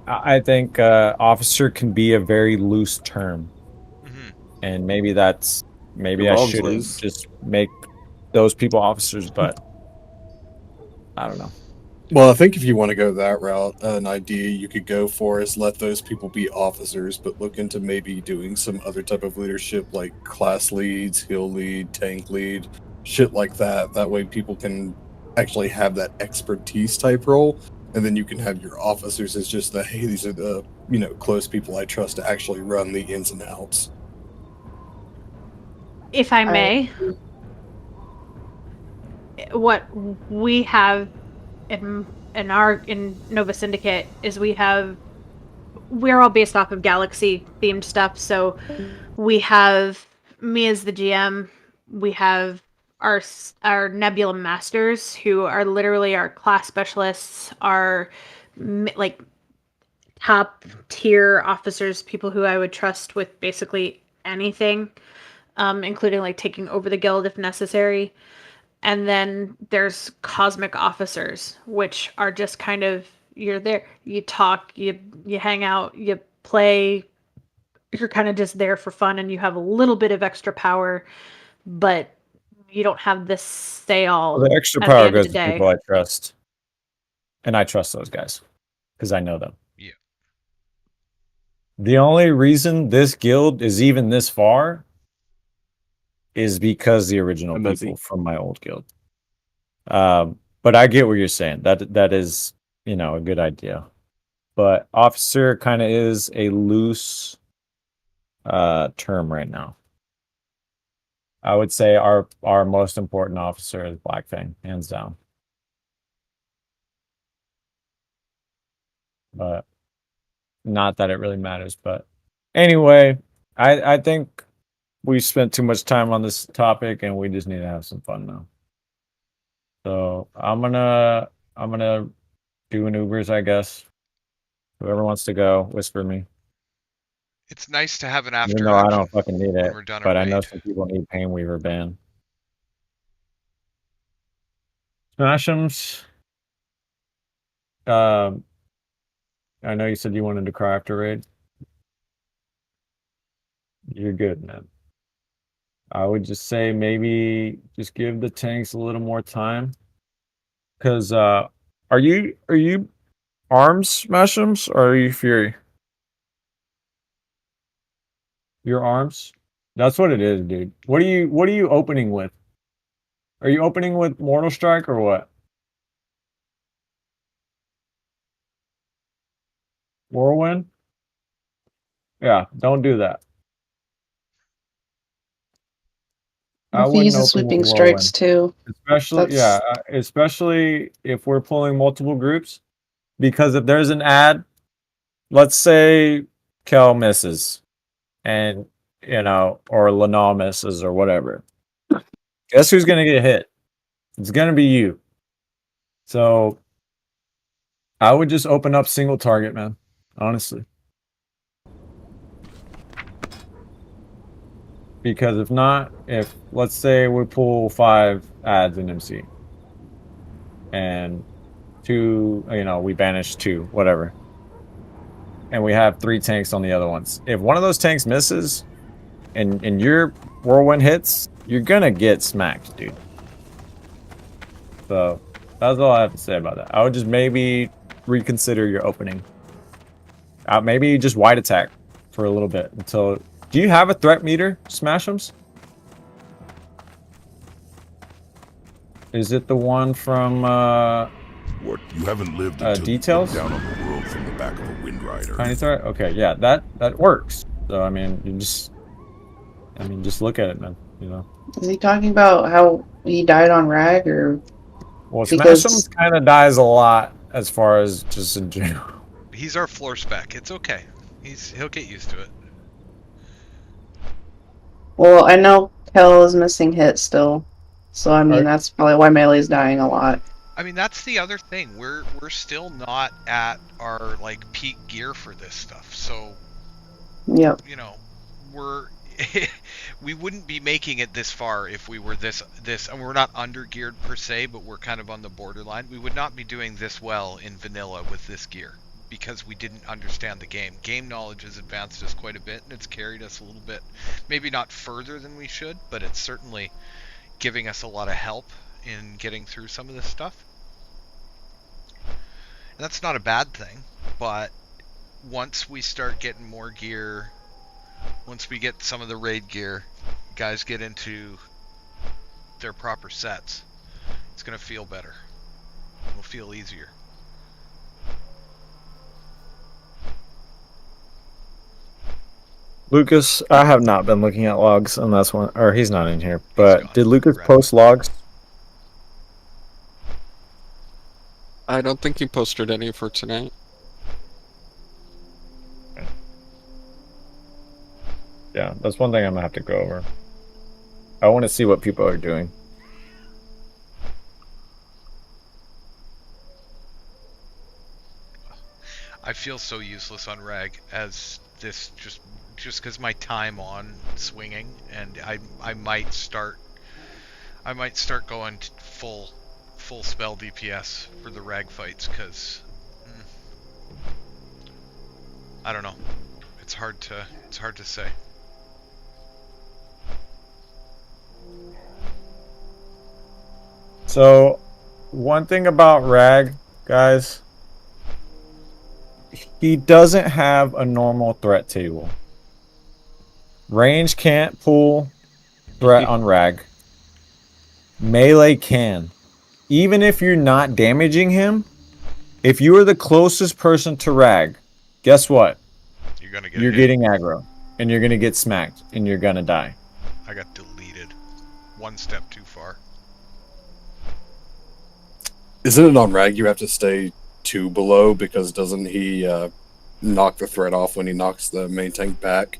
I think officer can be a very loose term. And maybe I shouldn't just make those people officers, but I don't know. Well, I think if you want to go that route, an idea you could go for is let those people be officers, but look into maybe doing some other type of leadership like class leads, hill lead, tank lead, shit like that. That way people can actually have that expertise type role, and then you can have your officers as just the, hey, these are the, close people I trust to actually run the ins and outs. If I may, what we have in Nova Syndicate is we're all based off of galaxy themed stuff. So we have me as the GM. We have our Nebula Masters, who are literally our class specialists, our like top tier officers, people who I would trust with basically anything, including like taking over the guild if necessary. And then there's cosmic officers, which are just kind of, you're there, you talk, you hang out, you play, you're kind of just there for fun, and you have a little bit of extra power, but you don't have this say all. Well, the extra at the power end of goes the to day. people I trust. And I trust those guys because I know them. Yeah. The only reason this guild is even this far is because the original people from my old guild. But I get what you're saying. That is, a good idea. But officer kind of is a loose term right now. I would say our most important officer is Black Fang, hands down. But not that it really matters. But anyway, I think we spent too much time on this topic, and we just need to have some fun now. So I'm gonna do an Ubers, I guess. Whoever wants to go, whisper me. It's nice to have an after Even though I action don't fucking need when it, we're done a but I know raid. some people need Painweaver ban. Smash'ems. I know you said you wanted to cry after raid. You're good, man. I would just say maybe just give the tanks a little more time. Cause are you arms Smash'ems or are you Fury? Your arms? That's what it is, dude. What are you opening with? Are you opening with Mortal Strike or what? Whirlwind? Yeah, don't do that. I If he wouldn't uses open with sweeping strikes Whirlwind. too. Especially, That's especially if we're pulling multiple groups. Because if there's an ad, let's say Kel misses and, or Lanal misses or whatever. Guess who's going to get hit? It's going to be you. So I would just open up single target, man. Honestly. Because if not, if let's say we pull 5 ads in MC and 2, we banish 2, whatever. And we have 3 tanks on the other ones. If one of those tanks misses and your whirlwind hits, you're gonna get smacked, dude. So that's all I have to say about that. I would just maybe reconsider your opening. Maybe just wide attack for a little bit until. Do you have a threat meter, Smash'ems? Is it the one from What, you haven't lived until Details? You look down on the world from the back of a wind rider. Tiny threat? Okay, yeah, that works. So I mean, just look at it, man. Is he talking about how he died on Rag or? Well, Because Smash'ems kind of dies a lot as far as just in general. He's our floor spec. It's okay. He'll get used to it. well, I know Kel is missing hit still, so I mean that's probably why Melee's dying a lot. I mean, that's the other thing. We're still not at our peak gear for this stuff. So, Yep. we wouldn't be making it this far if we were this, and we're not under geared per se, but we're kind of on the borderline. We would not be doing this well in vanilla with this gear because we didn't understand the game. Game knowledge has advanced us quite a bit, and it's carried us a little bit, maybe not further than we should, but it's certainly giving us a lot of help in getting through some of this stuff. And that's not a bad thing, but once we start getting more gear, once we get some of the raid gear, guys get into their proper sets, it's going to feel better. It'll feel easier. Lucas, I have not been looking at logs on this one, or he's not in here. But did Lucas post logs? I don't think he posted any for tonight. Yeah, that's one thing I'm gonna have to go over. I want to see what people are doing. I feel so useless on Rag as this just because my time on swinging, and I might start going full spell DPS for the Rag fights because I don't know. It's hard to say. So, one thing about Rag, guys, he doesn't have a normal threat table. Range can't pull threat on Rag. Melee can. Even if you're not damaging him, if you are the closest person to Rag, guess what? You're gonna get You're hit. getting aggro. and you're gonna get smacked, and you're gonna die. I got deleted. One step too far. Isn't it on Rag you have to stay 2 below, because doesn't he knock the threat off when he knocks the main tank back?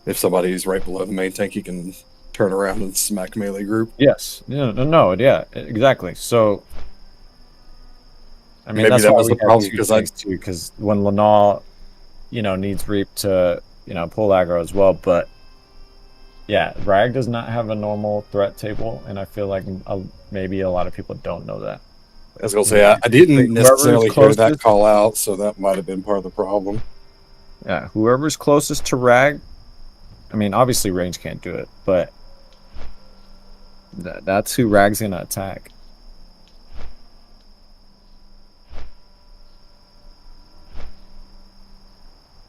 If somebody's right below the main tank, he can turn around and smack melee group. Yes. No, yeah, exactly. So, I mean, Maybe that's that why was we the have problem, two 'cause tanks too. Because when Lanal, needs Reap to, pull aggro as well. But yeah, Rag does not have a normal threat table, and I feel like maybe a lot of people don't know that. I was gonna say, I didn't necessarily hear that call out, so that might have been part of the problem. Yeah, whoever's closest to Rag, I mean, obviously range can't do it, but that's who Rag's gonna attack.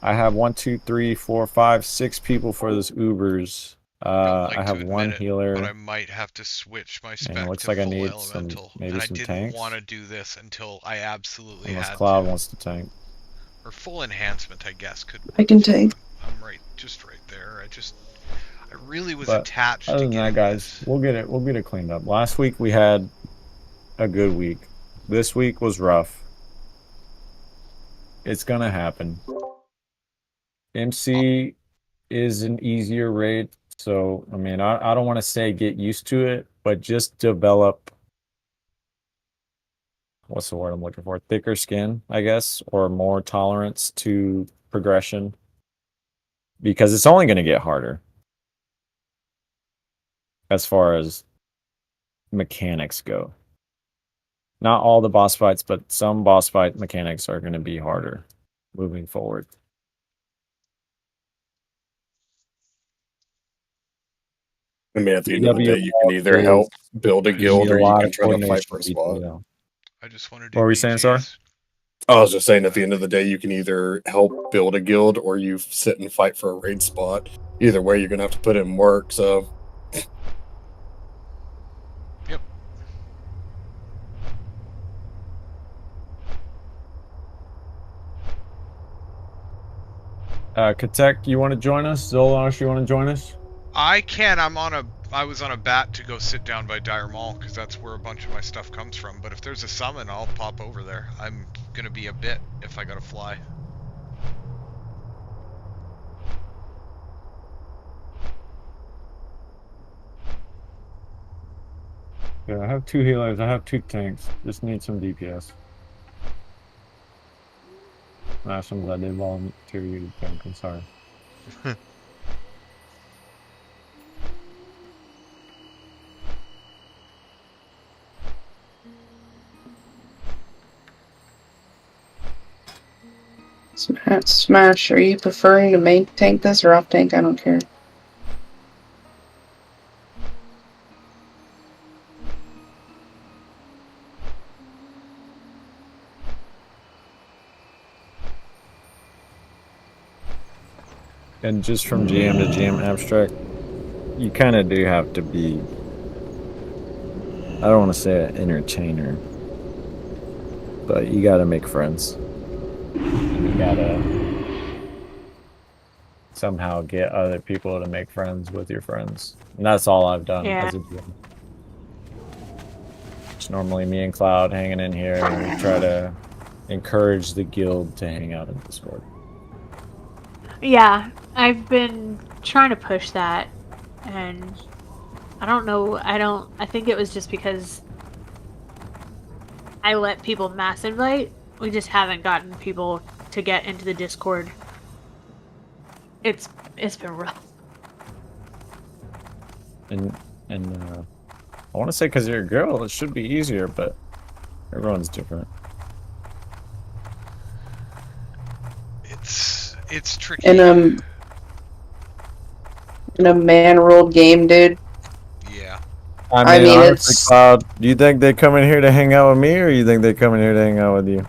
I have 1, 2, 3, 4, 5, 6 people for this Ubers. I have one healer. But I might have to switch my spec and it looks to like I full need elemental. maybe and I some didn't tanks. want to do this until I absolutely Unless had Cloud to. wants to tank. Or full enhancement, I guess, could work. I can tank. I'm right there. I really was But attached other to than getting that, guys, we'll get it cleaned up. Last week we had a good week. This week was rough. It's gonna happen. MC is an easier raid, so I mean, I don't want to say get used to it, but just develop, what's the word I'm looking for? Thicker skin, I guess, or more tolerance to progression, because it's only going to get harder as far as mechanics go. Not all the boss fights, but some boss fight mechanics are going to be harder moving forward. I mean, at the end of the day, you can either help build a guild or you can try to fight for a spot. I just want to do What were we saying, sir? I was just saying, at the end of the day, you can either help build a guild or you sit and fight for a raid spot. Either way, you're going to have to put in work, so... Yep. Katek, you want to join us? Zolosh, you want to join us? I can. I was on a bat to go sit down by Dire Mall because that's where a bunch of my stuff comes from. But if there's a summon, I'll pop over there. I'm gonna be a bit if I gotta fly. Yeah, I have 2 healers. I have 2 tanks. Just need some DPS. Sometimes I did volunteer you to tank. I'm sorry. Smash, are you preferring to main tank this or off tank? I don't care. And just from GM to GM abstract, you kind of do have to be, I don't want to say an entertainer, but you got to make friends. And you got to somehow get other people to make friends with your friends. And that's all I've done as a GM. It's normally me and Cloud hanging in here, and we try to encourage the guild to hang out in Discord. Yeah, I've been trying to push that, and I don't know, I think it was just because I let people mass invite. We just haven't gotten people to get into the Discord. It's been rough. And I want to say because you're a girl, it should be easier, but everyone's different. It's tricky. In a man-ruled game, dude. Yeah. I mean honestly, it's... Cloud, do you think they come in here to hang out with me, or you think they come in here to hang out with you?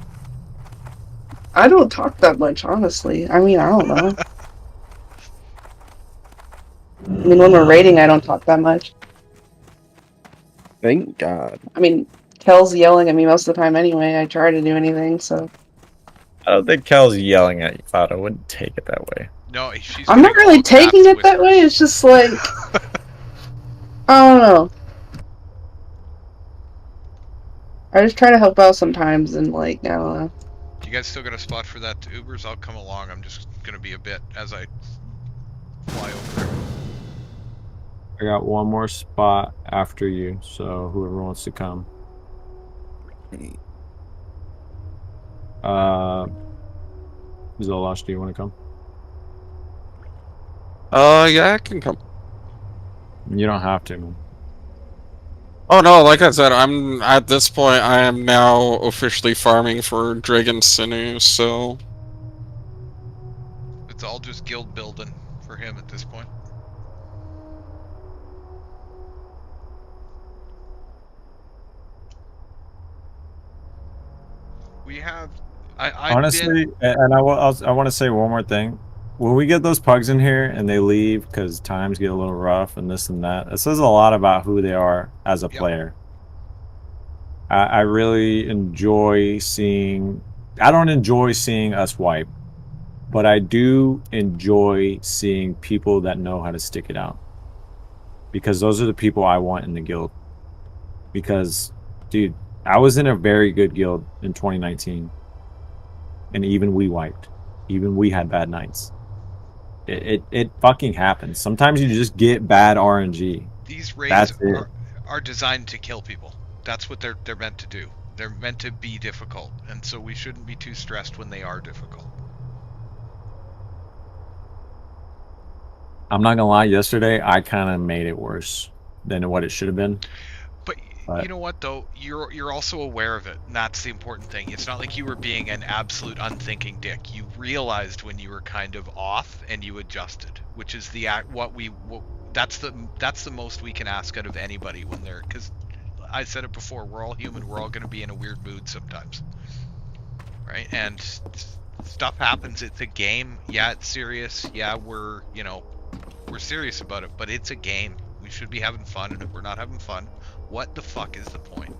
I don't talk that much, honestly. I mean, I don't know. I mean, when we're raiding, I don't talk that much. Thank God. I mean, Kel's yelling at me most of the time anyway. I try to do anything, so... I don't think Kel's yelling at you, Cloud. I wouldn't take it that way. No, she's I'm not getting really all taking Pat's it that way. It's just like I don't know. I just try to help out sometimes, and like I don't know. You guys still got a spot for that Ubers? I'll come along. I'm just gonna be a bit as I fly over. I got one more spot after you, so whoever wants to come. Zolosh, do you want to come? Yeah, I can come. You don't have to, man. Oh no, like I said, I'm at this point. I am now officially farming for Dragon Sinew, so It's all just guild building for him at this point. We have. Honestly, and I want to say one more thing. When we get those pugs in here and they leave because times get a little rough and this and that, it says a lot about who they are as a player. I really enjoy seeing. I don't enjoy seeing us wipe, but I do enjoy seeing people that know how to stick it out. Because those are the people I want in the guild. Because, dude, I was in a very good guild in 2019. And even we wiped. Even we had bad nights. It fucking happens. Sometimes you just get bad RNG. These raids That's it. are designed to kill people. That's what they're meant to do. They're meant to be difficult, and so we shouldn't be too stressed when they are difficult. I'm not gonna lie, yesterday I kind of made it worse than what it should have been. But you know what though? You're also aware of it, and that's the important thing. It's not like you were being an absolute unthinking dick. You realized when you were kind of off, and you adjusted, which is that's the most we can ask out of anybody when they're, because I said it before, we're all human. We're all going to be in a weird mood sometimes, right? And stuff happens. It's a game. Yeah, it's serious. Yeah, we're serious about it, but it's a game. We should be having fun, and if we're not having fun, what the fuck is the point?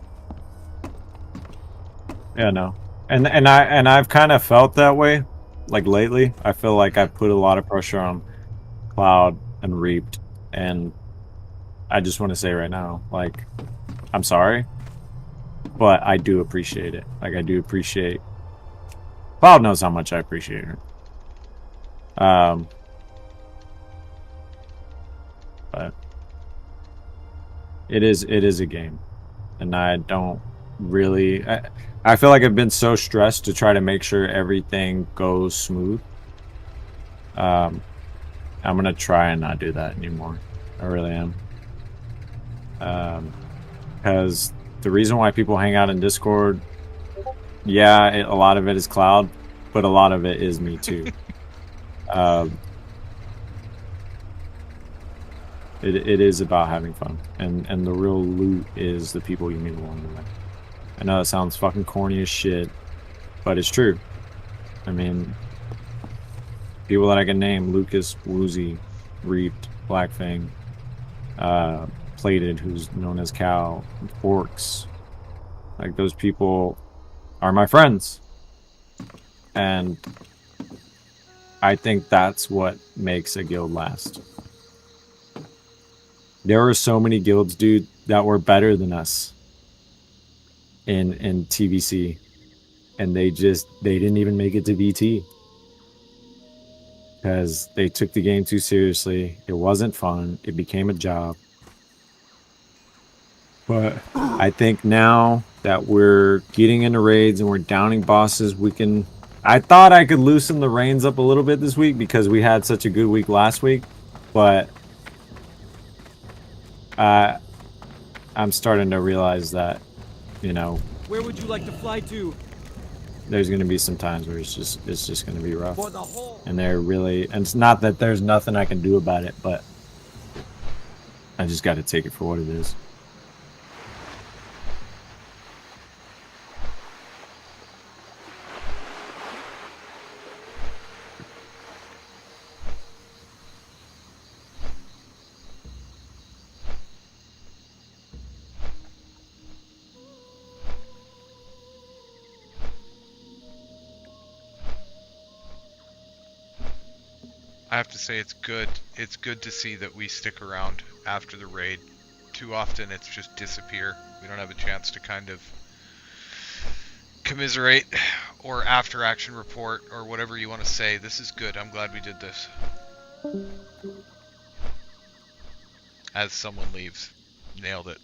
Yeah, no. And I've kind of felt that way, like lately. I feel like I put a lot of pressure on Cloud and Reaped, and I just want to say right now, like, I'm sorry, but I do appreciate it. Like, I do appreciate. Cloud knows how much I appreciate her. But it is a game, and I don't really. I feel like I've been so stressed to try to make sure everything goes smooth. I'm gonna try and not do that anymore. I really am. Because the reason why people hang out in Discord, yeah, a lot of it is Cloud, but a lot of it is me too. It is about having fun, and the real loot is the people you meet along the way. I know it sounds fucking corny as shit, but it's true. I mean, people that I can name: Lucas, Woozy, Reaped, Blackfang, Plated, who's known as Cow, Orcs. Like, those people are my friends, and I think that's what makes a guild last. There were so many guilds, dude, that were better than us in TVC, and they didn't even make it to VT because they took the game too seriously. It wasn't fun. It became a job. But I think now that we're getting into raids and we're downing bosses, we can. I thought I could loosen the reins up a little bit this week because we had such a good week last week, but I'm starting to realize that, Where would you like to fly to? there's going to be some times where it's just going to be rough. And it's not that there's nothing I can do about it, but I just got to take it for what it is. I have to say it's good. It's good to see that we stick around after the raid. Too often it's just disappear. We don't have a chance to kind of commiserate or after action report or whatever you want to say. This is good. I'm glad we did this. As someone leaves. Nailed it.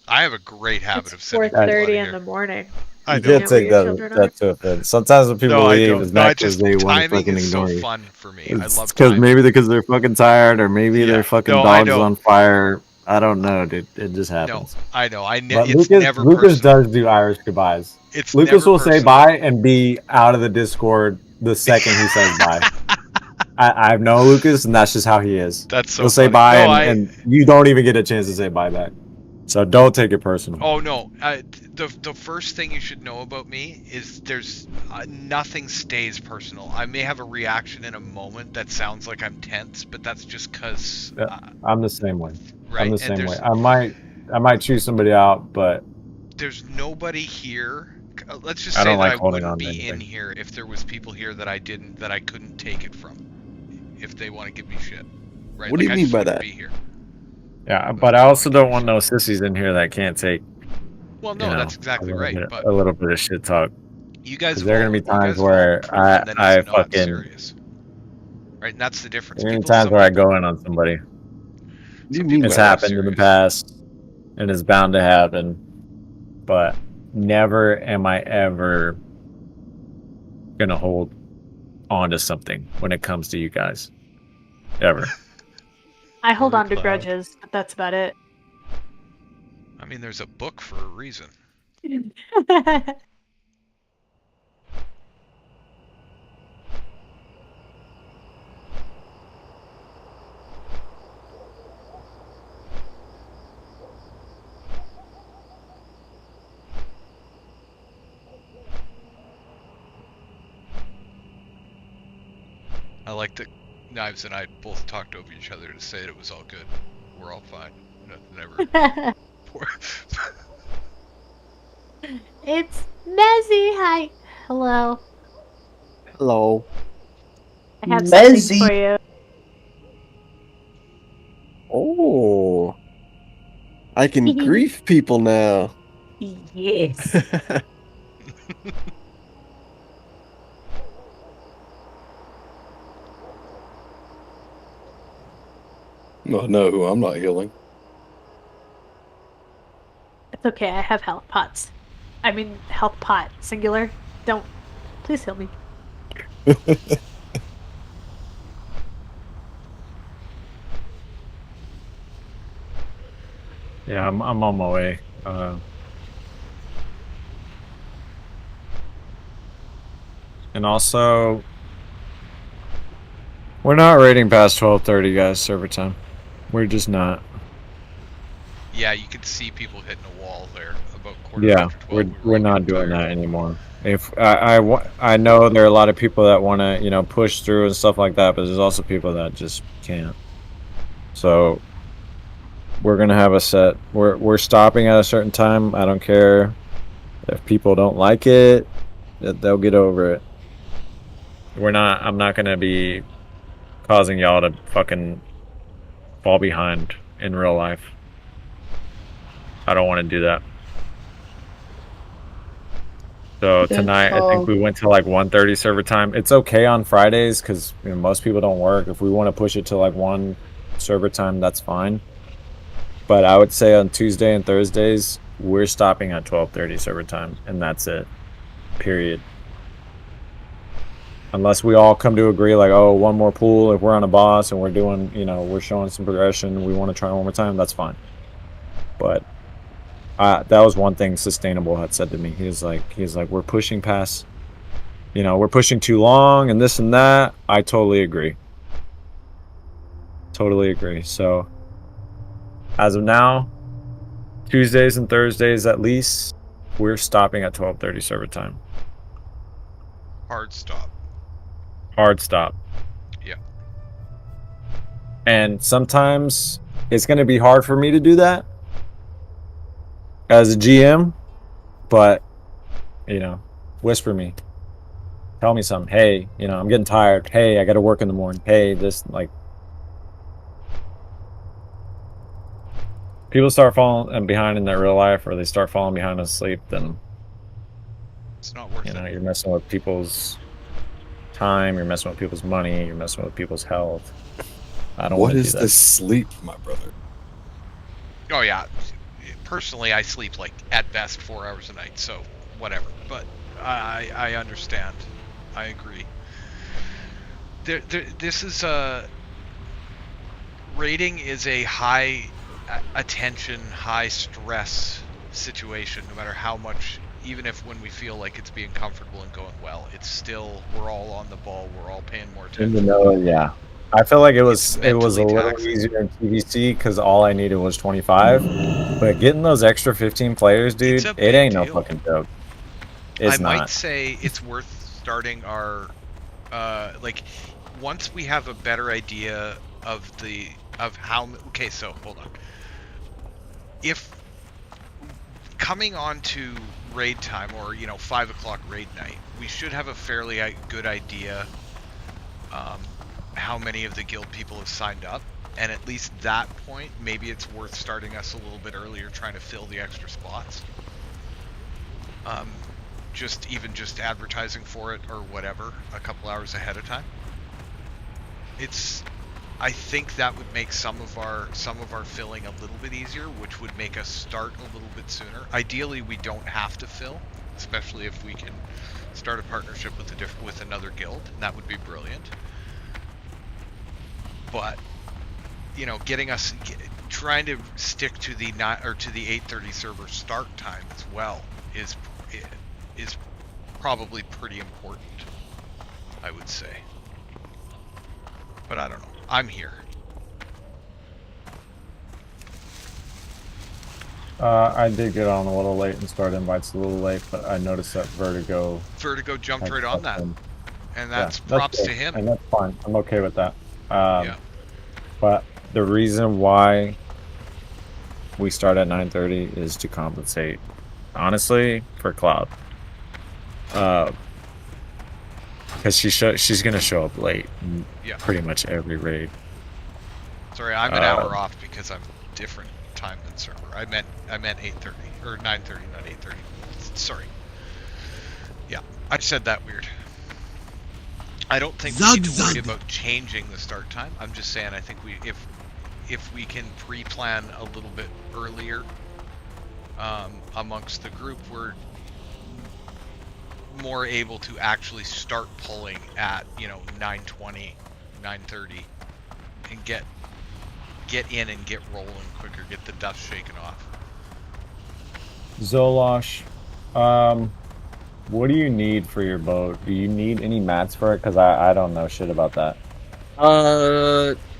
I have a great habit of sending people out of 4:30 here. in the morning. I You know. can't take that to offense. Sometimes when people No, I leave, don't. it's No, not I because just they want to timing fucking is so ignore you. fun for me. I love Because timing. maybe because they're fucking tired, or maybe Yeah. their fucking No, I dog's know. on fire. I don't know, dude. It just happens. No, I know. But It's never Lucas personal. does do Irish goodbyes. It's Lucas never will say personal. bye and be out of the Discord the second he says bye. I know Lucas, and that's just how he is. That's so He'll say funny. bye, No, and you don't even get a chance to say bye back. So don't take it personal. Oh no, the first thing you should know about me is there's nothing stays personal. I may have a reaction in a moment that sounds like I'm tense, but that's just because I'm the same way. right, I'm the and same way. I might choose somebody out, but there's nobody here. Let's just I say don't that like I holding wouldn't on to be in anything. here if there was people here that I couldn't take it from. If they want to give me shit, right? What do you I mean just by wouldn't that? Be here. Yeah, but I also don't want no sissies in here that can't take. Well, no, that's exactly right. But a little bit of shit talk. you guys, Because there are gonna be you guys times have all where proven that I it's not fucking. serious. Right, and that's the difference. There are People, times some where I people, go in on somebody. What do you mean It's by that? happened in the past, and it's bound to happen. But never am I ever gonna hold on to something when it comes to you guys. Ever. I hold on to Cloud. grudges, but that's about it. I mean, there's a book for a reason. I like that Knives and I both talked over each other to say that it was all good. We're all fine. Nothing ever. It's Mezzy. Hi. Hello. Hello. I have something for you. Oh. I can grief people now. Yes. Oh, no, I'm not healing. It's okay. I have health pots. I mean, health pot, singular. Don't. Please heal me. Yeah, I'm on my way. And also, we're not rating past 12:30, guys. Server time. We're just not. Yeah, you could see people hitting a wall there about quarter Yeah, after 12. we're not doing that anymore. If I know there are a lot of people that want to push through and stuff like that, but there's also people that just can't. So we're gonna have a set. We're stopping at a certain time. I don't care if people don't like it. They'll get over it. I'm not gonna be causing y'all to fucking fall behind in real life. I don't want to do that. So tonight, I think we went to like 1:30 server time. It's okay on Fridays because most people don't work. If we want to push it to like 1 server time, that's fine. But I would say on Tuesday and Thursdays, we're stopping at 12:30 server time, and that's it. Period. Unless we all come to agree, like, oh, one more pool. If we're on a boss and we're doing, we're showing some progression, we want to try one more time, that's fine. But that was one thing Sustainable had said to me. He was like, we're pushing past, we're pushing too long and this and that. I totally agree. Totally agree. So as of now, Tuesdays and Thursdays at least, we're stopping at 12:30 server time. Hard stop. Hard stop. Yeah. And sometimes it's going to be hard for me to do that as a GM, but whisper me. Tell me something. Hey, you know, I'm getting tired. Hey, I got to work in the morning. Hey, this, like, people start falling behind in their real life, or they start falling behind in sleep, then it's not worth you know, it. you're messing with people's time, you're messing with people's money, you're messing with people's health. I don't What want to do is that. this sleep, my brother? Oh yeah, personally, I sleep like at best 4 hours a night, so whatever. But I understand. I agree. This is raiding is a high attention, high stress situation. No matter how much, even if when we feel like it's being comfortable and going well, it's still, we're all on the ball. We're all paying more attention. Yeah. I feel like it was a mentally little taxing. easier in TVC because all I needed was 25. But getting those extra 15 players, dude, a it big ain't no deal. fucking joke. It's I might not. say it's worth starting our like once we have a better idea of how. Okay, so hold on. If coming on to raid time, or 5 o'clock raid night, we should have a fairly good idea how many of the guild people have signed up, and at least that point, maybe it's worth starting us a little bit earlier, trying to fill the extra spots. Just advertising for it or whatever a couple hours ahead of time. I think that would make some of our filling a little bit easier, which would make us start a little bit sooner. Ideally, we don't have to fill, especially if we can start a partnership with another guild, and that would be brilliant. But trying to stick to the 8:30 server start time as well is probably pretty important, I would say. But I don't know. I'm here. I did get on a little late and start invites a little late, but I noticed that Vertigo jumped right on that, and that's yeah, props good. to him. And that's fine. I'm okay with that. Yeah. But the reason why we start at 9:30 is to compensate, honestly, for Cloud. Because she's gonna show up late. Pretty much every raid. Sorry, I'm an hour off because I'm different time than server. I meant 8:30 or 9:30, not 8:30. Sorry. Yeah, I said that weird. I don't think we need to worry about changing the start time. I'm just saying I think if we can pre-plan a little bit earlier amongst the group, we're more able to actually start pulling at 9:20, 9:30, and get in and get rolling quicker, get the dust shaken off. Zolosh, what do you need for your boat? Do you need any mats for it? Because I don't know shit about that.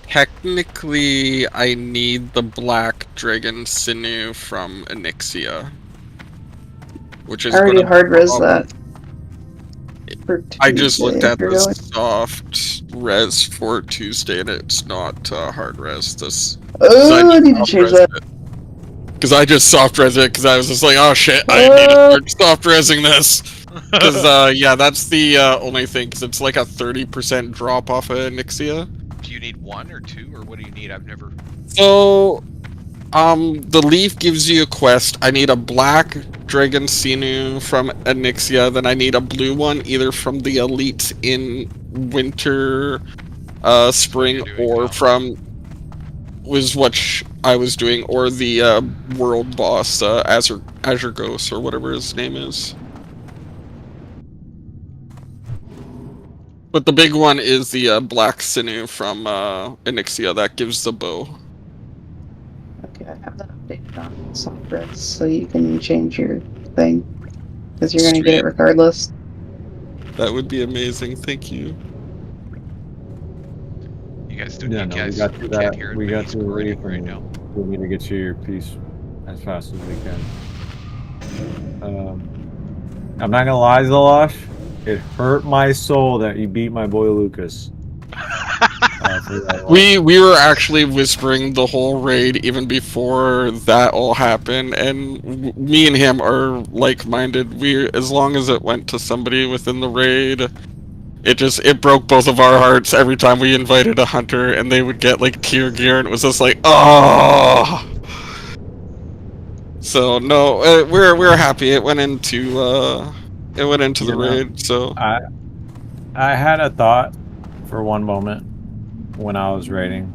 Technically, I need the black dragon sinew from Onyxia, which is I already gonna hard res that. I just looked Tuesday, at if you're the going. soft res for Tuesday, and it's not hard res. Oh, I need to change that. Because I just soft res it because I was just like, oh shit, I need to start soft resing this. Because yeah, that's the only thing. Because it's like a 30% drop off of Onyxia. Do you need 1 or 2, or what do you need? I've never. So, the leaf gives you a quest. I need a black dragon sinew from Onyxia. Then I need a blue one, either from the elites in winter, spring, or from was what I was doing, or the world boss, Azure Ghost, or whatever his name is. But the big one is the black sinew from Onyxia that gives the bow. Okay, I have that updated on soft res, so you can change your thing. Because you're gonna get it regardless. That would be amazing, thank you. You guys Yeah, no, we got through that. We got through the reef right now. We need to get you your piece as fast as we can. I'm not gonna lie, Zolosh. It hurt my soul that you beat my boy Lucas. We were actually whispering the whole raid even before that all happened, and me and him are like-minded. We, as long as it went to somebody within the raid, it broke both of our hearts every time we invited a hunter, and they would get like tier gear, and it was just like, oh. So no, we're happy it went into the raid. So I had a thought for one moment when I was raiding.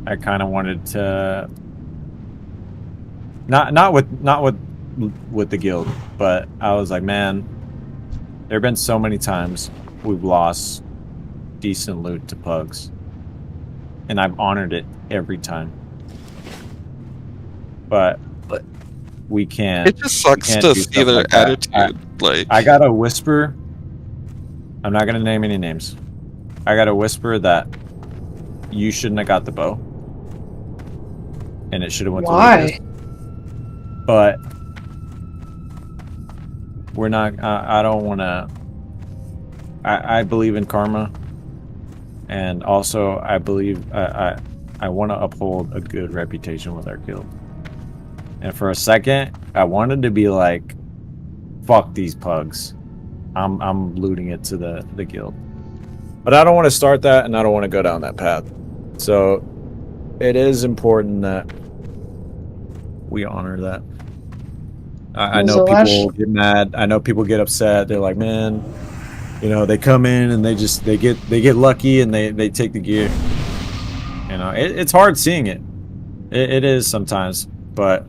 I kind of wanted to not with the guild, but I was like, man, there have been so many times we've lost decent loot to pugs, and I've honored it every time. But we can't. It just sucks to see their attitude. I gotta whisper. I'm not gonna name any names. I gotta whisper that you shouldn't have got the bow, and it should have went to Lucas. But we're not. I don't want to. I believe in karma, and also I believe I want to uphold a good reputation with our guild. And for a second, I wanted to be like, "Fuck these pugs." I'm looting it to the guild. But I don't want to start that, and I don't want to go down that path. So it is important that we honor that. I know people get mad. I know people get upset. They're like, man, you know, they come in and they get lucky and they take the gear. You know, it's hard seeing it. It is sometimes, but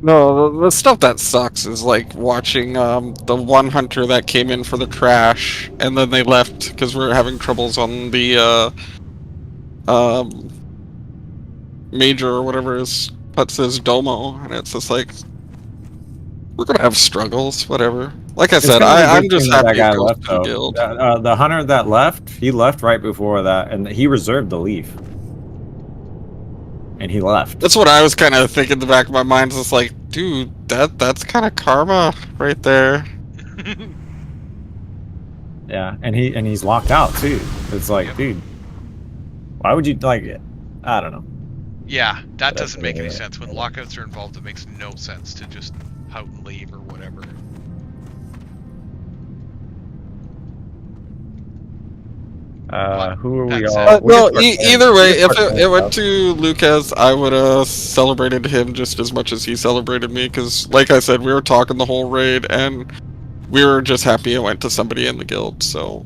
no, the stuff that sucks is like watching the one hunter that came in for the crash and then they left because we were having troubles on the major or whatever his put says Domo, and it's just like, we're gonna have struggles, whatever. Like I said, I'm just happy that guy it goes left to the though. guild. The hunter that left, he left right before that, and he reserved the leaf. And he left. That's what I was kind of thinking in the back of my mind. It's like, dude, that's kind of karma right there. Yeah, and he's locked out too. It's like, dude, why would you like it? I don't know. Yeah, that doesn't make any sense. When lockouts are involved, it makes no sense to just out and leave or whatever. Who are we all? Well, either way, if it went to Lucas, I would have celebrated him just as much as he celebrated me. Because, like I said, we were talking the whole raid, and we were just happy it went to somebody in the guild. So,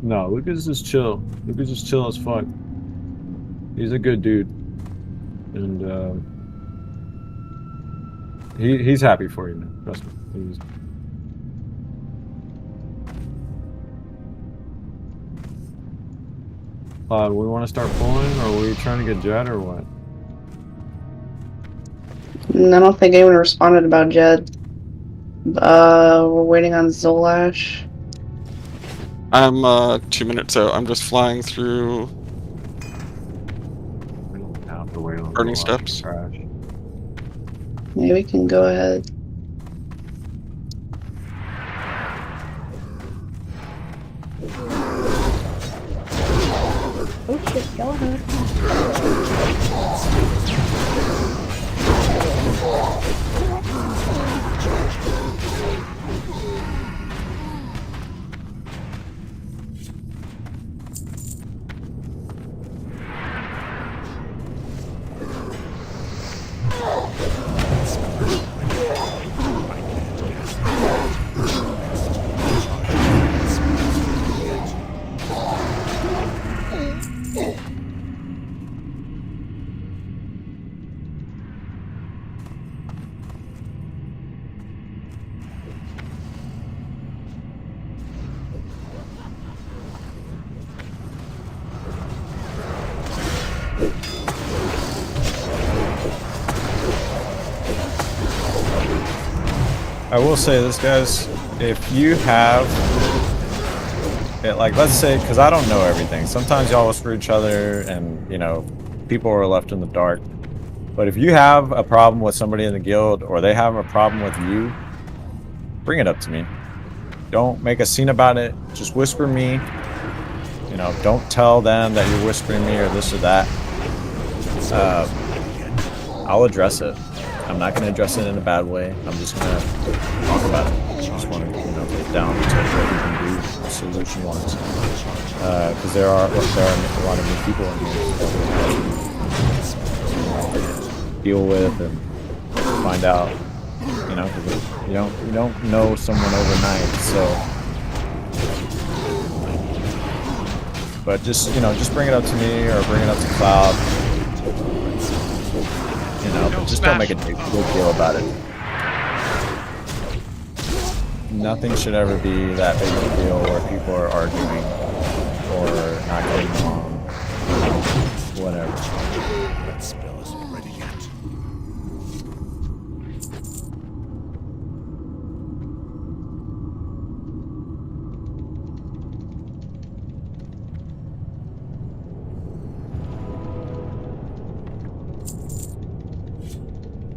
no, Lucas is chill. Lucas is chill as fuck. He's a good dude, and he's happy for you, man. Trust me. We want to start pulling, or are we trying to get Jed, or what? I don't think anyone responded about Jed. We're waiting on Zolash. I'm 2 minutes out. I'm just flying through burning steps. Maybe we can go ahead. Oh shit, go ahead. I will say this, guys. If you have it, like, let's say, because I don't know everything. Sometimes y'all whisper each other, and you know, people are left in the dark. But if you have a problem with somebody in the guild, or they have a problem with you, bring it up to me. Don't make a scene about it. Just whisper me, don't tell them that you're whispering me or this or that. I'll address it. I'm not going to address it in a bad way. I'm just going to talk about it. I just want to, get down to what we can do solution-wise. Because there are a lot of new people in here that we deal with and find out. Because you don't know someone overnight. So, but just bring it up to me or bring it up to Cloud. But just don't make a big deal about it. Nothing should ever be that big of a deal where people are arguing or not getting along. Whatever. That spell isn't ready yet.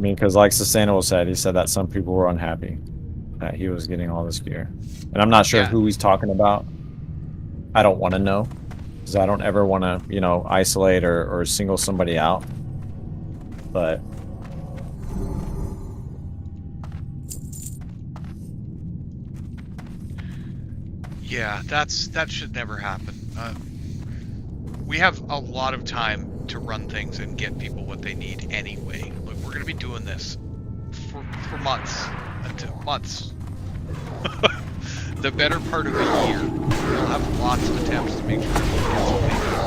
Because like Sustainable said, he said that some people were unhappy that he was getting all this gear. And I'm not sure who he's talking about. I don't want to know. Because I don't ever want to, isolate or single somebody out. But... Yeah, that should never happen. We have a lot of time to run things and get people what they need anyway. Look, we're going to be doing this for months. Months. The better part of a year. We'll have lots of attempts to make sure everyone gets what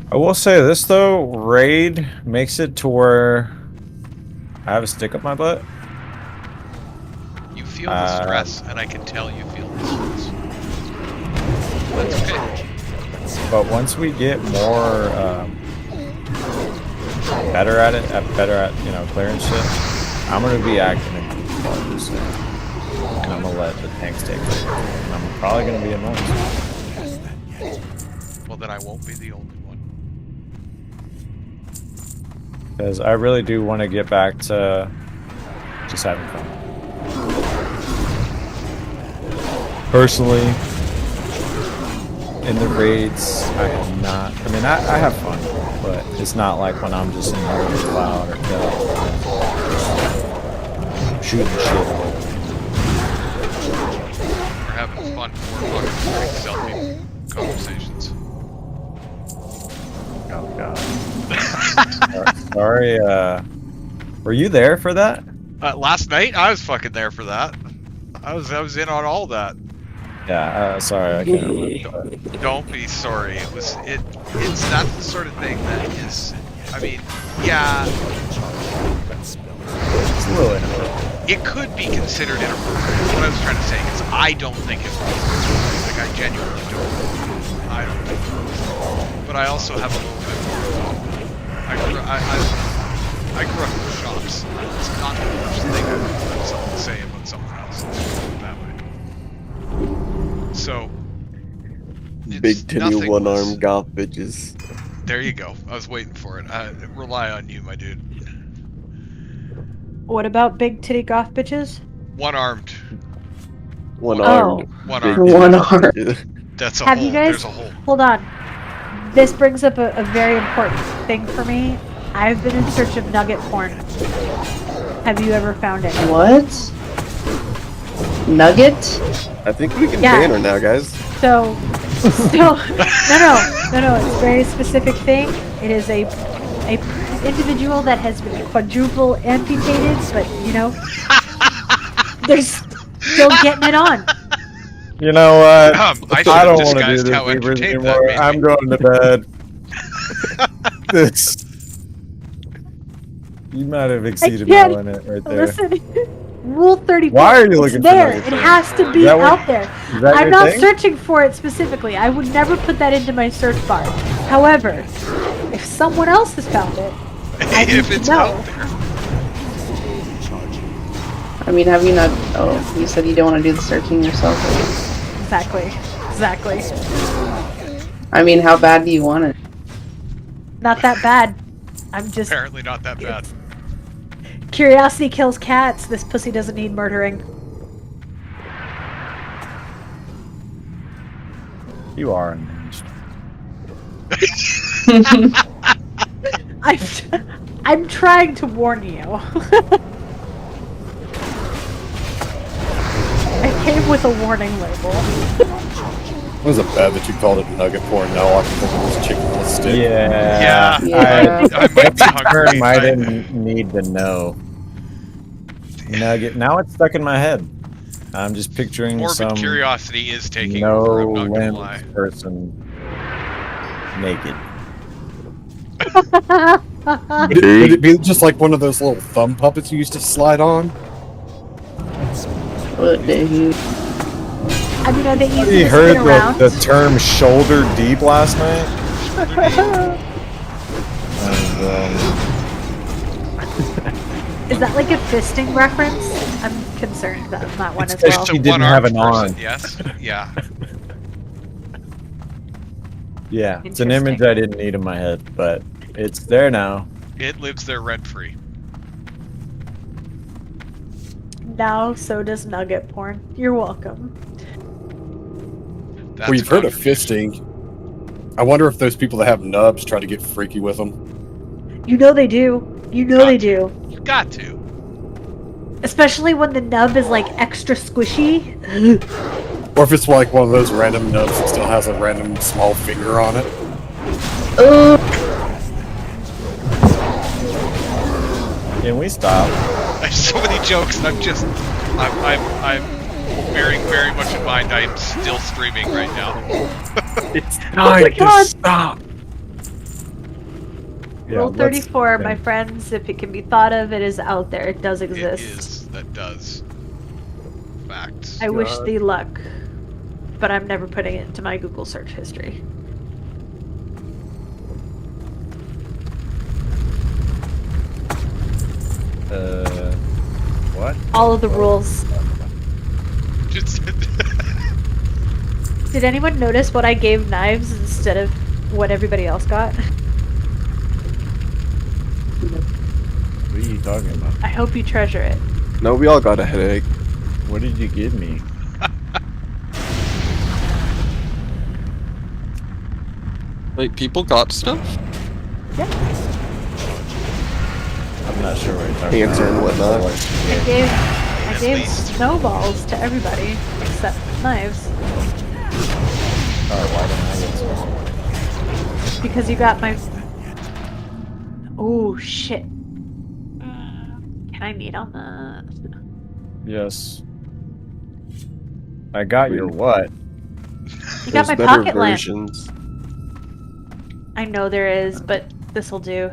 I will say this though, Raid makes it to where I have a stick up my butt. You feel the stress, and I can tell you feel the stress. That's okay. But once we get more better at clearing shit, I'm gonna be acting in control, so, and I'm gonna let the tanks take it. And I'm probably gonna be annoying. Well, then I won't be the only one. Because I really do want to get back to just having fun. Personally, in the raids, I am not. I mean, I have fun, but it's not like when I'm just in the cloud or shooting shit. We're having fun 4 o'clock selfie conversations. Oh god. Sorry, were you there for that? Last night, I was fucking there for that. I was in on all that. Yeah, sorry, I can't remember. Don't be sorry. It's not the sort of thing that is. I mean, yeah. It's a little inappropriate. It could be considered inappropriate. What I was trying to say is, I don't think it was. Like, I genuinely don't. I don't think it was. But I also have a little bit more. I grew up in the shops. It's not the worst thing I've something to say about someone else. That way. So, big titty one-armed goth bitches. There you go. I was waiting for it. I rely on you, my dude. What about big titty goth bitches? One-armed. One-armed. One-armed. One-armed. That's a Have hole. you guys? There's a hole. Hold on. This brings up a very important thing for me. I've been in search of nugget porn. Have you ever found it? What? Nugget? I think we can Yeah. ban her now, guys. So, no. It's a very specific thing. It is a individual that has been quadruple amputated, but they're still getting it on. You know what? I don't want to do disguised this how Beavers entertained that anymore. made I'm me. going to bed. This. You might have exceeded my limit right there. Listen, Rule 34. Why are you it's looking for there. nugget It porn? has to be Is that what- out there. is that I'm your not thing? searching for it specifically. I would never put that into my search bar. However, if someone else has found it, I need If to it's know. out there. I mean, have you not? Oh, you said you don't want to do the searching yourself. Exactly. I mean, how bad do you want it? Not that bad. I'm just Apparently not that bad. curiosity kills cats. This pussy doesn't need murdering. You are unhinged. I'm trying to warn you. I came with a warning label. Wasn't bad that you called it nugget porn. Now all I can think of is chicken on a stick. Yeah. I might be hungry. I didn't need to know. Nugget. Now it's stuck in my head. I'm just picturing Morbid some curiosity is taking over. I'm not gonna lie. no-limbed person naked. Would it be just like one of those little thumb puppets you used to slide on? What the I mean, are they easy You to heard spin around? the term shoulder deep last night? Is that like a fisting reference? I'm concerned about that one as because well. she didn't have an Person, on. yes. Yeah. Yeah, it's an image I didn't need in my head, but it's there now. It lives there rent free. Now, so does nugget porn. You're welcome. Well, you've heard of fisting. I wonder if those people that have nubs try to get freaky with them. You know they do. You know they do. You got to. Especially when the nub is like extra squishy. Or if it's like one of those random nubs that still has a random small finger on it. Can we stop? I have so many jokes. I'm bearing very much in mind. I'm still streaming right now. It's time to stop. Yeah, Rule let's 34, my think. friends, if it can be thought of, it is out there. It does It exist. is. That does. Facts. I wish thee luck, but I'm never putting it into my Google search history. What? All of the rules. Just Did anyone notice what I gave Knives instead of what everybody else got? What are you talking about? I hope you treasure it. No, we all got a headache. What did you give me? Wait, people got stuff? I'm not sure what you're talking Cancer and whatnot. I gave snowballs to everybody except Knives. Oh, why didn't I get some? Because you got my... Oh, shit. Can I meet on the... Yes. I got your what? You got my There's better pocket lamp. versions. I know there is, but this'll do.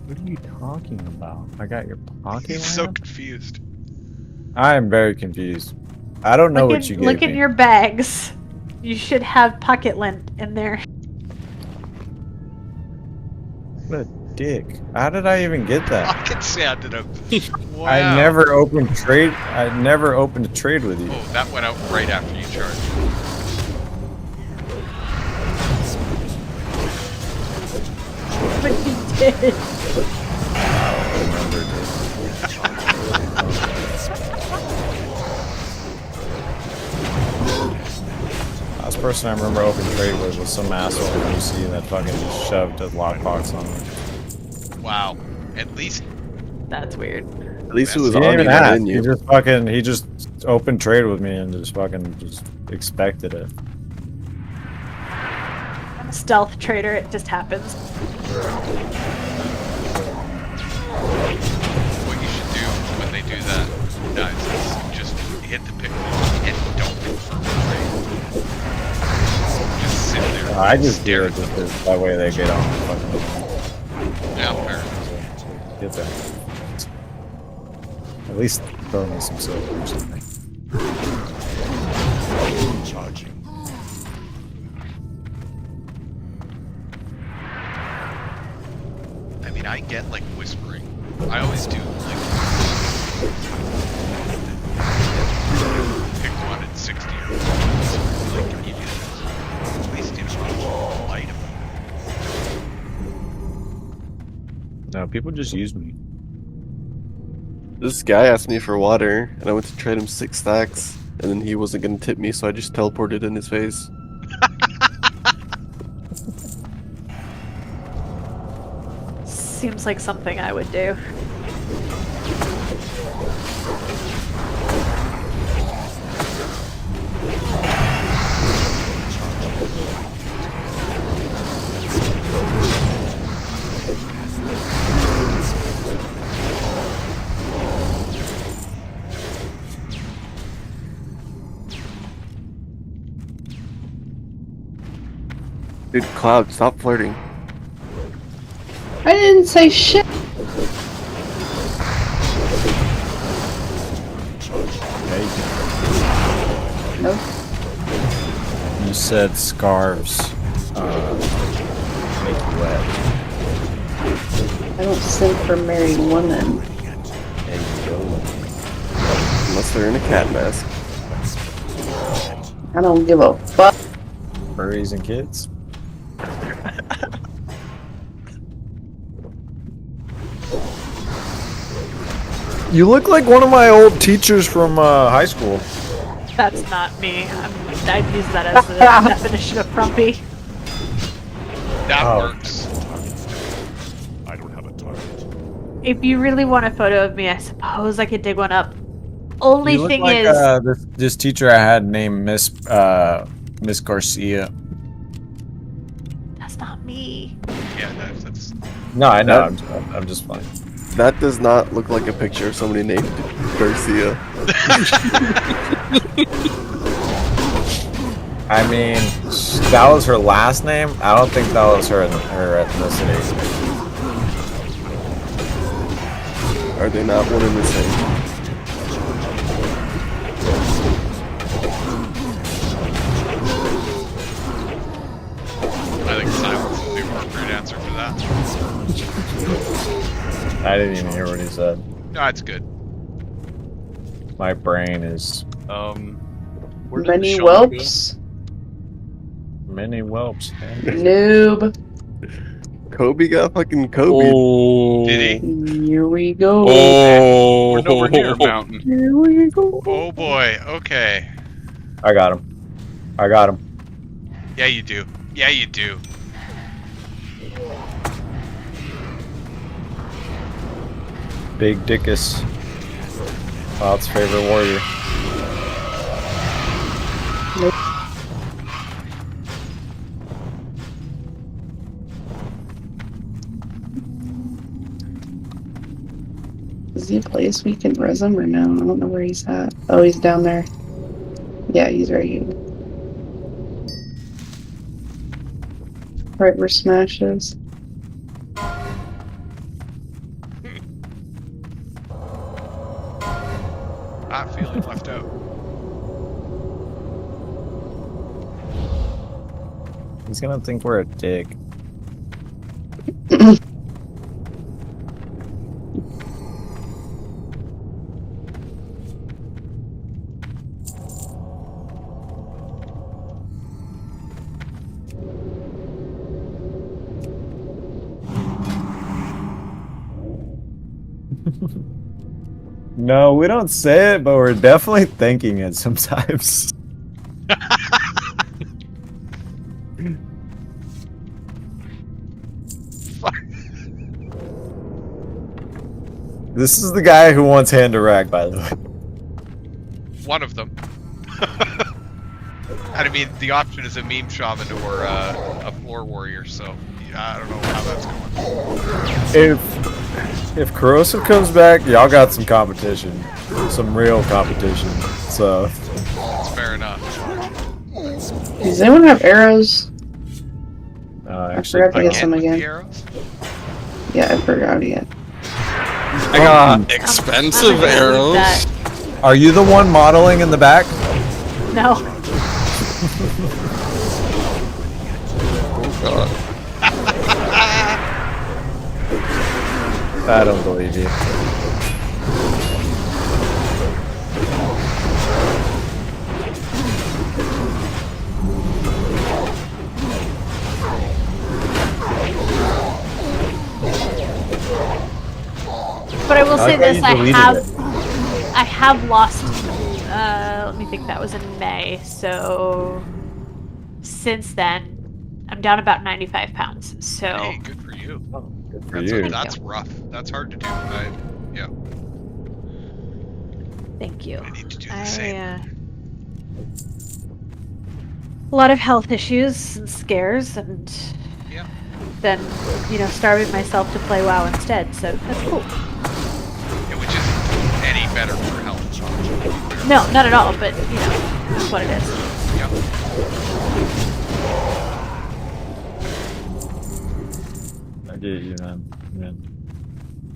What are you talking about? I got your pocket He's lamp? so confused. I am very confused. I don't know what you gave Look me. in your bags. You should have pocket lint in there. What a dick. How did I even get that? Pocket sounded a... Wow. I never opened a trade with you. Oh, that went out right after you charged. But you did. Last person I remember open trade with was some asshole in UC that fucking just shoved a lockbox on me. Wow. At least... That's weird. At least it was He on didn't you, even not ask. in you. He just opened trade with me and just expected it. I'm a stealth trader, it just happens. What you should do when they do that, is just hit the pick and don't trade. Just sit there. I just do stare it at just them. 'cause that way they get on fucking Yeah, fair. get there. At least throw me some silver or something. Charging. I mean, I get like whispering. I always do like pick one at 60 or like immediately. At least you know light No, people just use me. This guy asked me for water, and I went to trade him 6 stacks, and then he wasn't gonna tip me, so I just teleported in his face. Seems like something I would do. Dude, Cloud, stop flirting. I didn't say shit. Nope. You said scarves make you wet. I don't sing for married women. There you go. Unless they're in a cat mask. I don't give a fuck. Furries and kids. You look like one of my old teachers from high school. That's not me. I'd use that as the definition of frumpy. That works. I don't have a target. If you really want a photo of me, I suppose I could dig one up. Only You look thing like, is, this teacher I had named Miss Garcia. that's not me. Yeah, that's. No, I know. I'm just fine. That does not look like a picture of somebody named Garcia. I mean, that was her last name. I don't think that was her ethnicity. Are they not one and the same? I think silence is the appropriate answer for that. I didn't even hear what he said. No, it's good. My brain is Many whelps. many whelps. Noob. Kobe got fucking Kobe. Oh. Did he? Here we go. Oh, We're nowhere near a mountain. Here we go. Oh boy. Okay. I got him. I got him. Yeah, you do. Yeah, you do. Big Dickus. Cloud's favorite warrior. Is he a place we can res him or no? I don't know where he's at. Oh, he's down there. Yeah, he's right here. Right where Smash is. Not feeling left out. He's gonna think we're a dick. No, we don't say it, but we're definitely thinking it sometimes. This is the guy who wants hand to rag, by the way. One of them. I mean, the option is a meme shaman or a floor warrior, so yeah, I don't know how that's going. If Corrosive comes back, y'all got some competition. Some real competition. So That's fair enough. Does anyone have arrows? actually, I forgot to get some again. Yeah, I forgot again. I got expensive arrows. Are you the one modeling in the back? No. Oh god. I don't believe you. will I say like how this: you deleted I have lost. Let me think. That was in May. So since then, I'm down about 95 pounds. So Hey, good for you. Good for you. That's rough. That's hard to do. Yeah. thank you. I need to do the same. A lot of health issues and scares, and Yeah. then starving myself to play WoW instead. So that's cool. Yeah, which isn't any better for health. No, not at all. But that's what it is. Yep. I get you, man.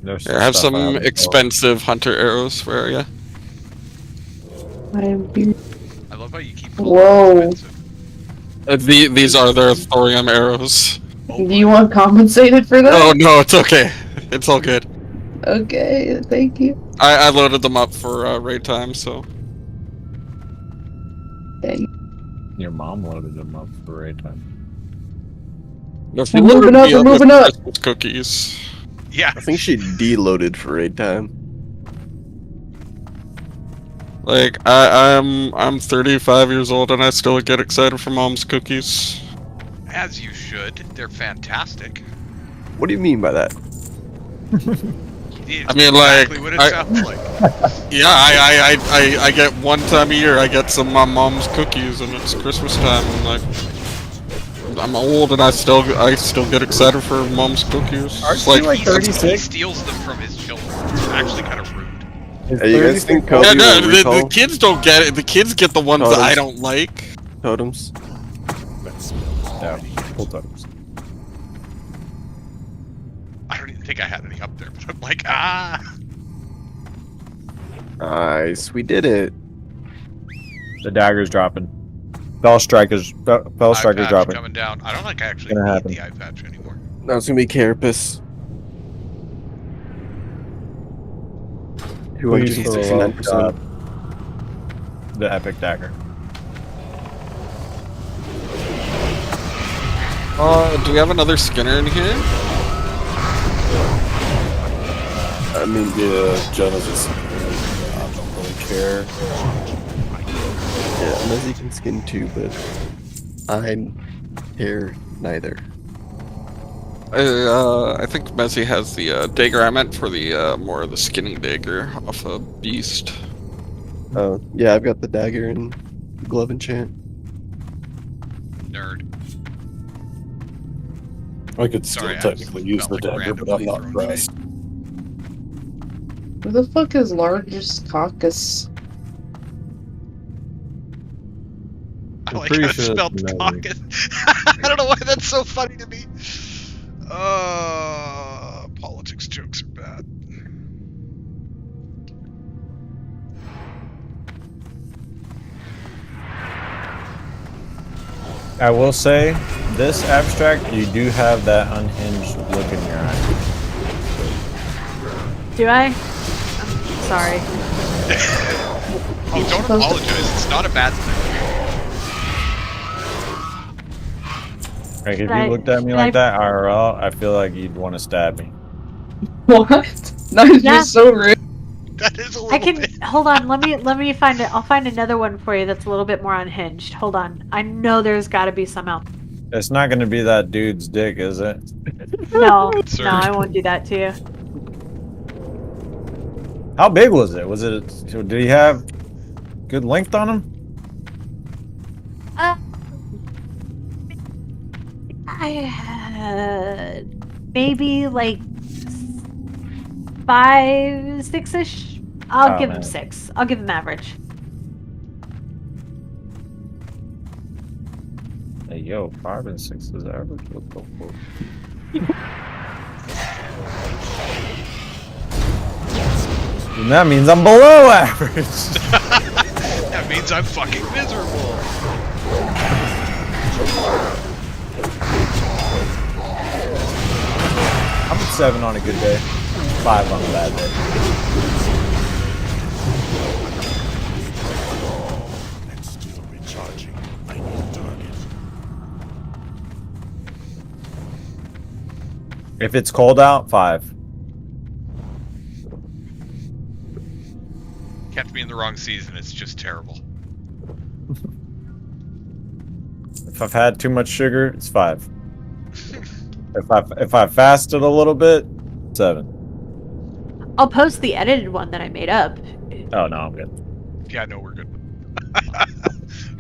There's Here, I have stuff I some haven't built. expensive hunter arrows for you. I love how you keep. Whoa. These are their thorium arrows. Do you want compensated for that? Oh no, it's okay. It's all good. Okay, thank you. I loaded them up for raid time, so. Your mom loaded them up for raid time. No, We're moving up, we're moving up. Christmas cookies. Yeah. I think she deloaded for raid time. Like I'm 35 years old and I still get excited for mom's cookies. As you should. They're fantastic. What do you mean by that? I mean, like, exactly what it sounds like. Yeah, I get one time a year. I get some of my mom's cookies, and it's Christmas time. And like, I'm old, and I still get excited for mom's cookies. Aren't It's you like 36? He steals them from his children. It's actually kind of rude. Hey, you guys think Kobe Yeah, no, will recall the kids don't get it. The kids get the ones that I don't like. totems? Yeah, full totems. I don't even think I had any up there, but I'm like, Nice, we did it. The dagger's dropping. Fell striker's dropping. coming down. I don't think I actually Gonna need happen. the eye patch anymore. Now it's gonna be Carapace. Please for the love of 269%. God. The epic dagger. Do we have another Skinner in here? I mean, yeah, Jonah's a I don't really care. Yeah, Mezzy can skin too, but I care neither. I think Messi has the dagger. I meant for the more of the skinning dagger off a beast. Oh, yeah, I've got the dagger and glove enchant. Nerd. I could still Sorry, I technically use the felt like dagger, but I'm not randomly thrown impressed. Who the fuck is largest caucus? I like pretty how it sure spelled that's caucus. I don't know why that's so funny to me. Politics jokes are bad. I will say, this abstract, you do have that unhinged look in your eye. Do I? I'm sorry. Oh, don't apologize. It's not a bad thing. Like, if But you looked at me like that IRL, I feel like you'd want to stab me. What? That is just so rude. That is a little I can bit. hold on. Let me find it. I'll find another one for you that's a little bit more unhinged. Hold on. I know there's got to be some out. It's not going to be that dude's dick, is it? No, Sir. no, I won't do that to you. How big was it? Did he have good length on him? I had maybe like 5, 6-ish. I'll give him 6. I'll give him average. Hey, yo, 5 and 6 is average. What the fuck? And that means I'm below average. That means I'm fucking miserable. I'm at 7 on a good day, 5 on a bad day. It's still recharging. I need target. If it's cold out, 5. wrong season. It's just terrible. If I've had too much sugar, it's 5. if I fasted a little bit, 7. I'll post the edited one that I made up. Oh no, I'm good. Yeah, no, we're good.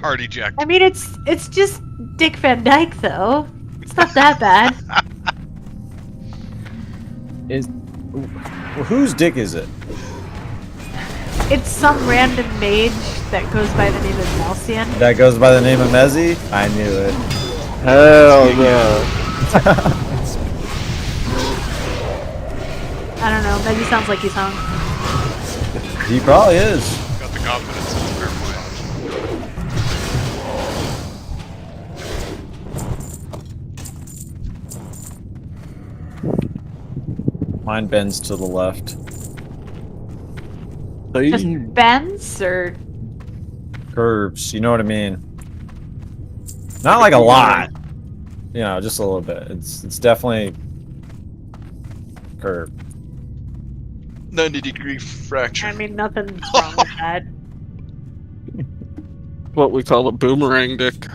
Hard eject. I mean, it's just Dick Van Dyke, though. It's not that bad. Whose dick is it? It's some random mage that goes by the name of Malcian. That goes by the name of Mezzy? I knew it. Hell no. I don't know. Maybe sounds like he's hung. He probably is. Got the confidence. Fair point. Mine bends to the left. Just bends or Curves, you know what I mean? Not like a lot. You know, just a little bit. It's definitely curved. 90-degree fracture. I mean, nothing's wrong with that. What we call a boomerang dick.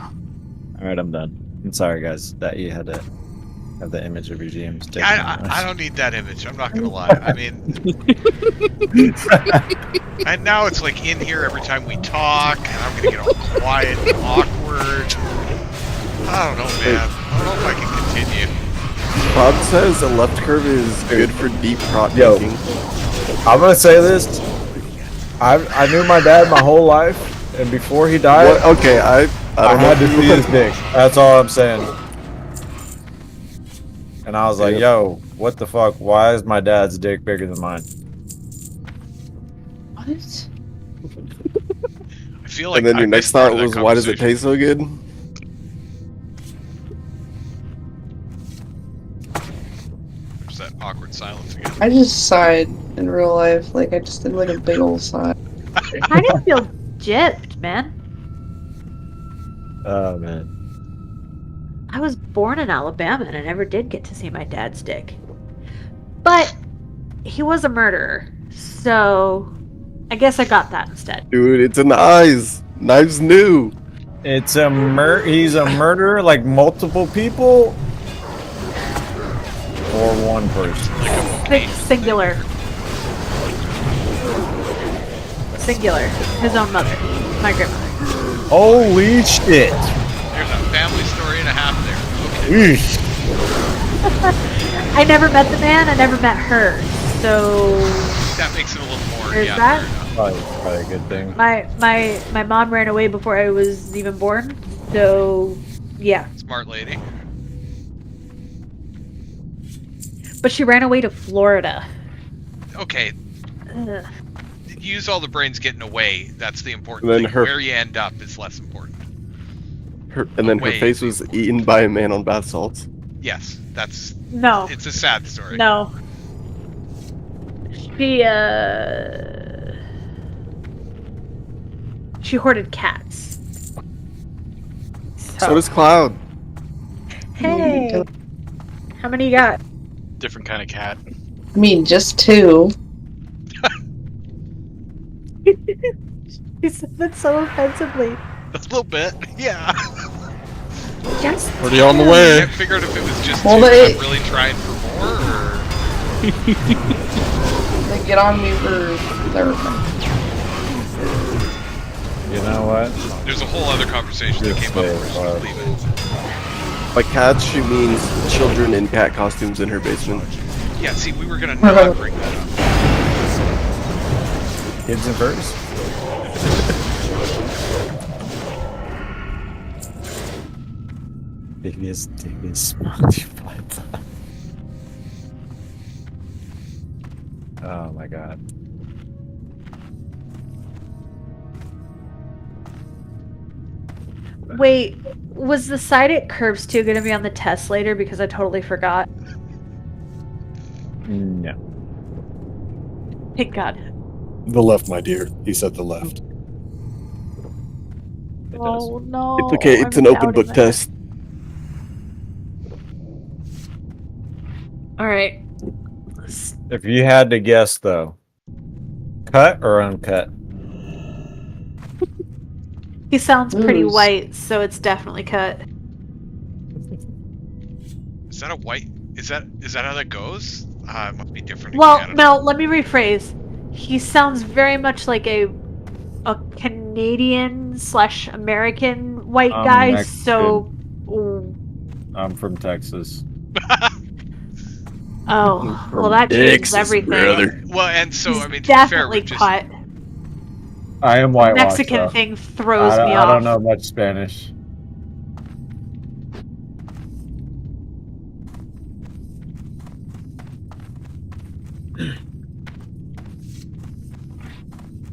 Alright, I'm done. I'm sorry, guys, that you had to have the image of your GM's dick. I don't need that image. I'm not gonna lie. I mean, and now it's like in here every time we talk, and I'm gonna get all quiet and awkward. I don't know, man. I don't know if I can continue. Bob says a left curve is good for deep prot Yo, making. I'm gonna say this. I knew my dad my whole life, and before he died, What? Okay, I had to see his dick. That's all I'm saying. And I was like, yo, what the fuck? Why is my dad's dick bigger than mine? What? I feel like And then your I next missed part thought of that was, why does it taste so good? There's that awkward silence again. I just sighed in real life. Like, I just did like a big old sigh. How do you feel gypped, man? Oh, man. I was born in Alabama and I never did get to see my dad's dick. But he was a murderer, so I guess I got that instead. Dude, it's in the eyes. Knives new. It's a he's a murderer, like multiple people? Or one person? Singular. Singular. His own mother. My grandmother. Holy shit! There's a family story and a half there. Okay. I never met the man, I never met her. So That makes it a little more. there's Yeah, that. Probably a good thing. My mom ran away before I was even born. So yeah. Smart lady. But she ran away to Florida. Okay. Ugh. Use all the brains getting away. That's the important Then thing. her- Where you end up is less important. And then her Away face was eaten by a man on bath salts. Yes, that's. No. It's a sad story. No. She hoarded cats. So does Cloud. Hey. How many you got? Different kind of cat. I mean, just 2. She said that so offensively. A little bit, yeah. Just Already on the way. I figured if it was just Well, two, they- I'm really trying for more, or... They get on me for everything. You know what? There's a whole other conversation that came up. We're just gonna leave it. By cats, she means children in cat costumes in her basement. Yeah, see, we were gonna not bring that up. Kids and furs? Biggest multiplier. Oh my god. Wait, was the side it curves to going to be on the test later? Because I totally forgot. No. Thank God. The left, my dear. He said the left. Oh no. It's okay, it's an open book test. All right. If you had to guess, though, cut or uncut? He sounds pretty Ooze. white, so it's definitely cut. Is that a white? Is that how that goes? It must be different in Well, Canada. no, let me rephrase. He sounds very much like a Canadian / American white I'm guy. Mexican. So, I'm from Texas. oh, well, From that changes Texas, everything. brother. Well, and so He's I mean, to be fair, definitely we're just cut. I am The whitewashed. Mexican though. thing throws me I off. don't know much Spanish.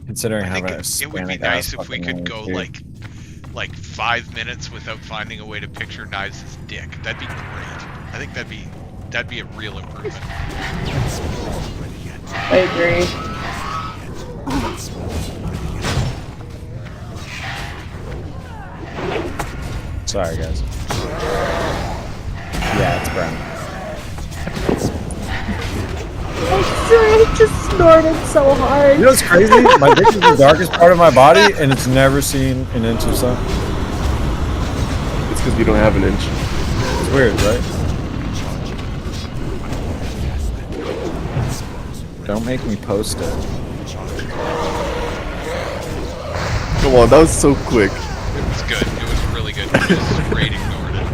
Considering I how think much it would be nice if we could go like 5 minutes without finding a way to picture Knives' dick. That'd be great. I think that'd be a real improvement. I agree. Sorry, guys. Yeah, it's brown. I'm sorry, I just snorted so hard. You know what's crazy? My dick is the darkest part of my body, and it's never seen an inch of sun. It's because you don't have an inch. It's weird, right? Don't make me post it. Come on, that was so quick. It was good. It was really good. You just straight ignored it.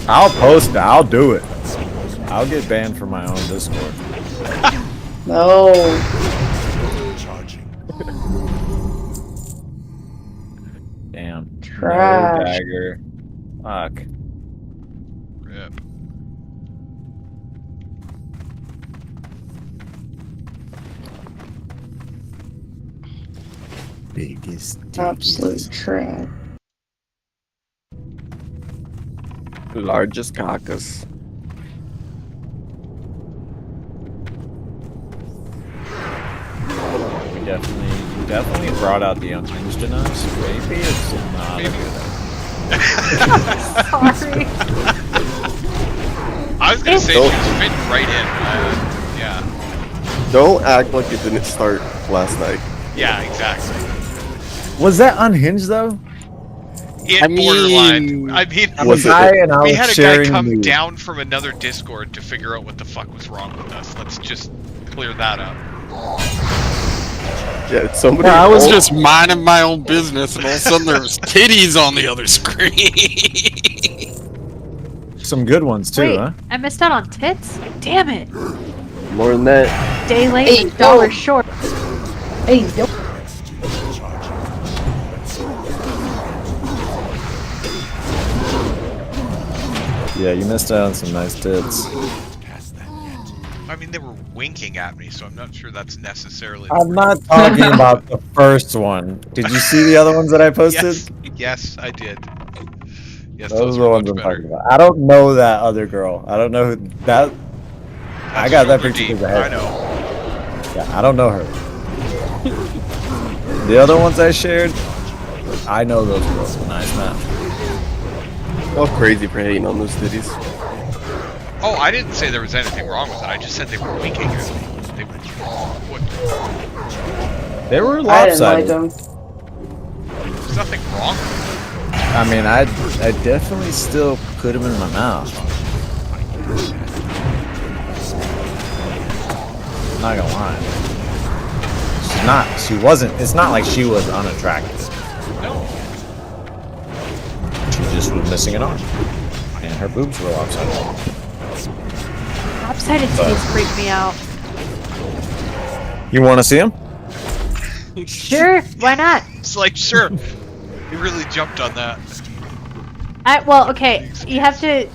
I'll post it. I'll do it. I'll get banned from my own Discord. No. Damn. Trash. No dagger. Fuck. Rip. Biggest. Absolute trash. Largest caucus. We definitely brought out the unhinged in us. Maybe it's not a good Sorry. I was gonna say she was fitting right in. Yeah. Don't act like it didn't start last night. Yeah, exactly. Was that unhinged though? Borderline. I mean, I'm a guy and I we was had a guy sharing come news. down from another Discord to figure out what the fuck was wrong with us. Let's just clear that up. Yeah, somebody. I was just minding my own business, and all of a sudden there was titties on the other screen. Some good ones too, Wait, huh? I missed out on tits? Damn it. More than that. Day late Hey, and dollar yo. short. Hey, yo. Yeah, you missed out on some nice tits. I mean, they were winking at me, so I'm not sure that's necessarily. I'm not talking about the first one. Did you see the other ones that I posted? Yes, I did. Yes, Those are were the ones much I'm better. talking about. I don't know that other girl. I don't know who that. I got that shoulder picture deep, because I I had. know. Yeah, I don't know her. The other ones I shared, I know those girls. Nice match. All crazy for hating on those titties. Oh, I didn't say there was anything wrong with it. I just said they were winking at me. They were. What? They were I didn't like lopsided. them. There's nothing wrong with it. I mean, I definitely still put them in my mouth. Not gonna lie. She wasn't, it's not like she was unattractive. No. She just was missing an arm. And her boobs were lopsided. Lopsided titties freak me out. You wanna see them? Sure, why not? It's like, sure. You really jumped on that. Well, okay, you have to.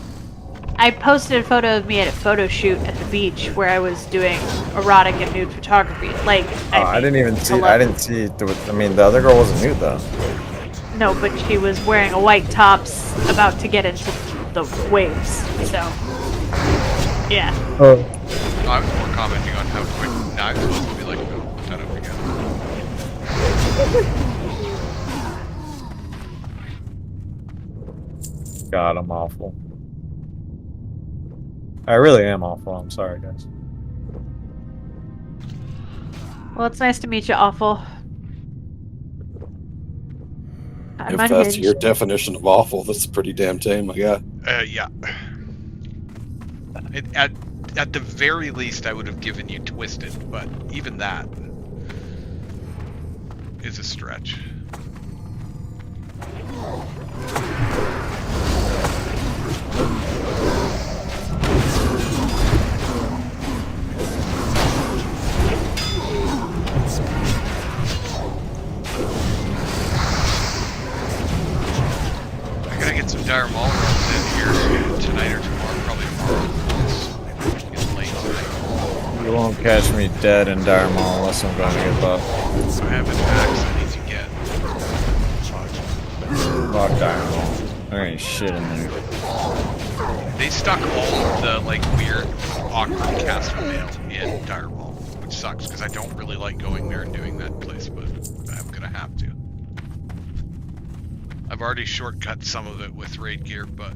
I posted a photo of me at a photo shoot at the beach where I was doing erotic and nude photography. Like, I didn't even see, hello. I didn't see, I mean, the other girl wasn't nude though. No, but she was wearing a white tops, about to get into the waves. So, yeah. Oh. I was more commenting on how quick Knives was to be like, no, put that up again. God, I'm awful. I really am awful. I'm sorry, guys. Well, it's nice to meet you, Awful. I'm If that's your unhinged. definition of awful, that's pretty damn tame, my guy. Yeah. At the very least, I would have given you Twisted, but even that is a stretch. I gotta get some Dire Maul runs in here tonight or tomorrow, probably tomorrow. It's late tonight. You won't catch me dead in Dire Maul unless I'm going to get buff. I have an axe I need to get. Fuck Dire Maul. There ain't shit in there. They stuck all of the like weird, awkward caster mail in Dire Maul, which sucks because I don't really like going there and doing that place, but I'm gonna have to. I've already shortcut some of it with raid gear, but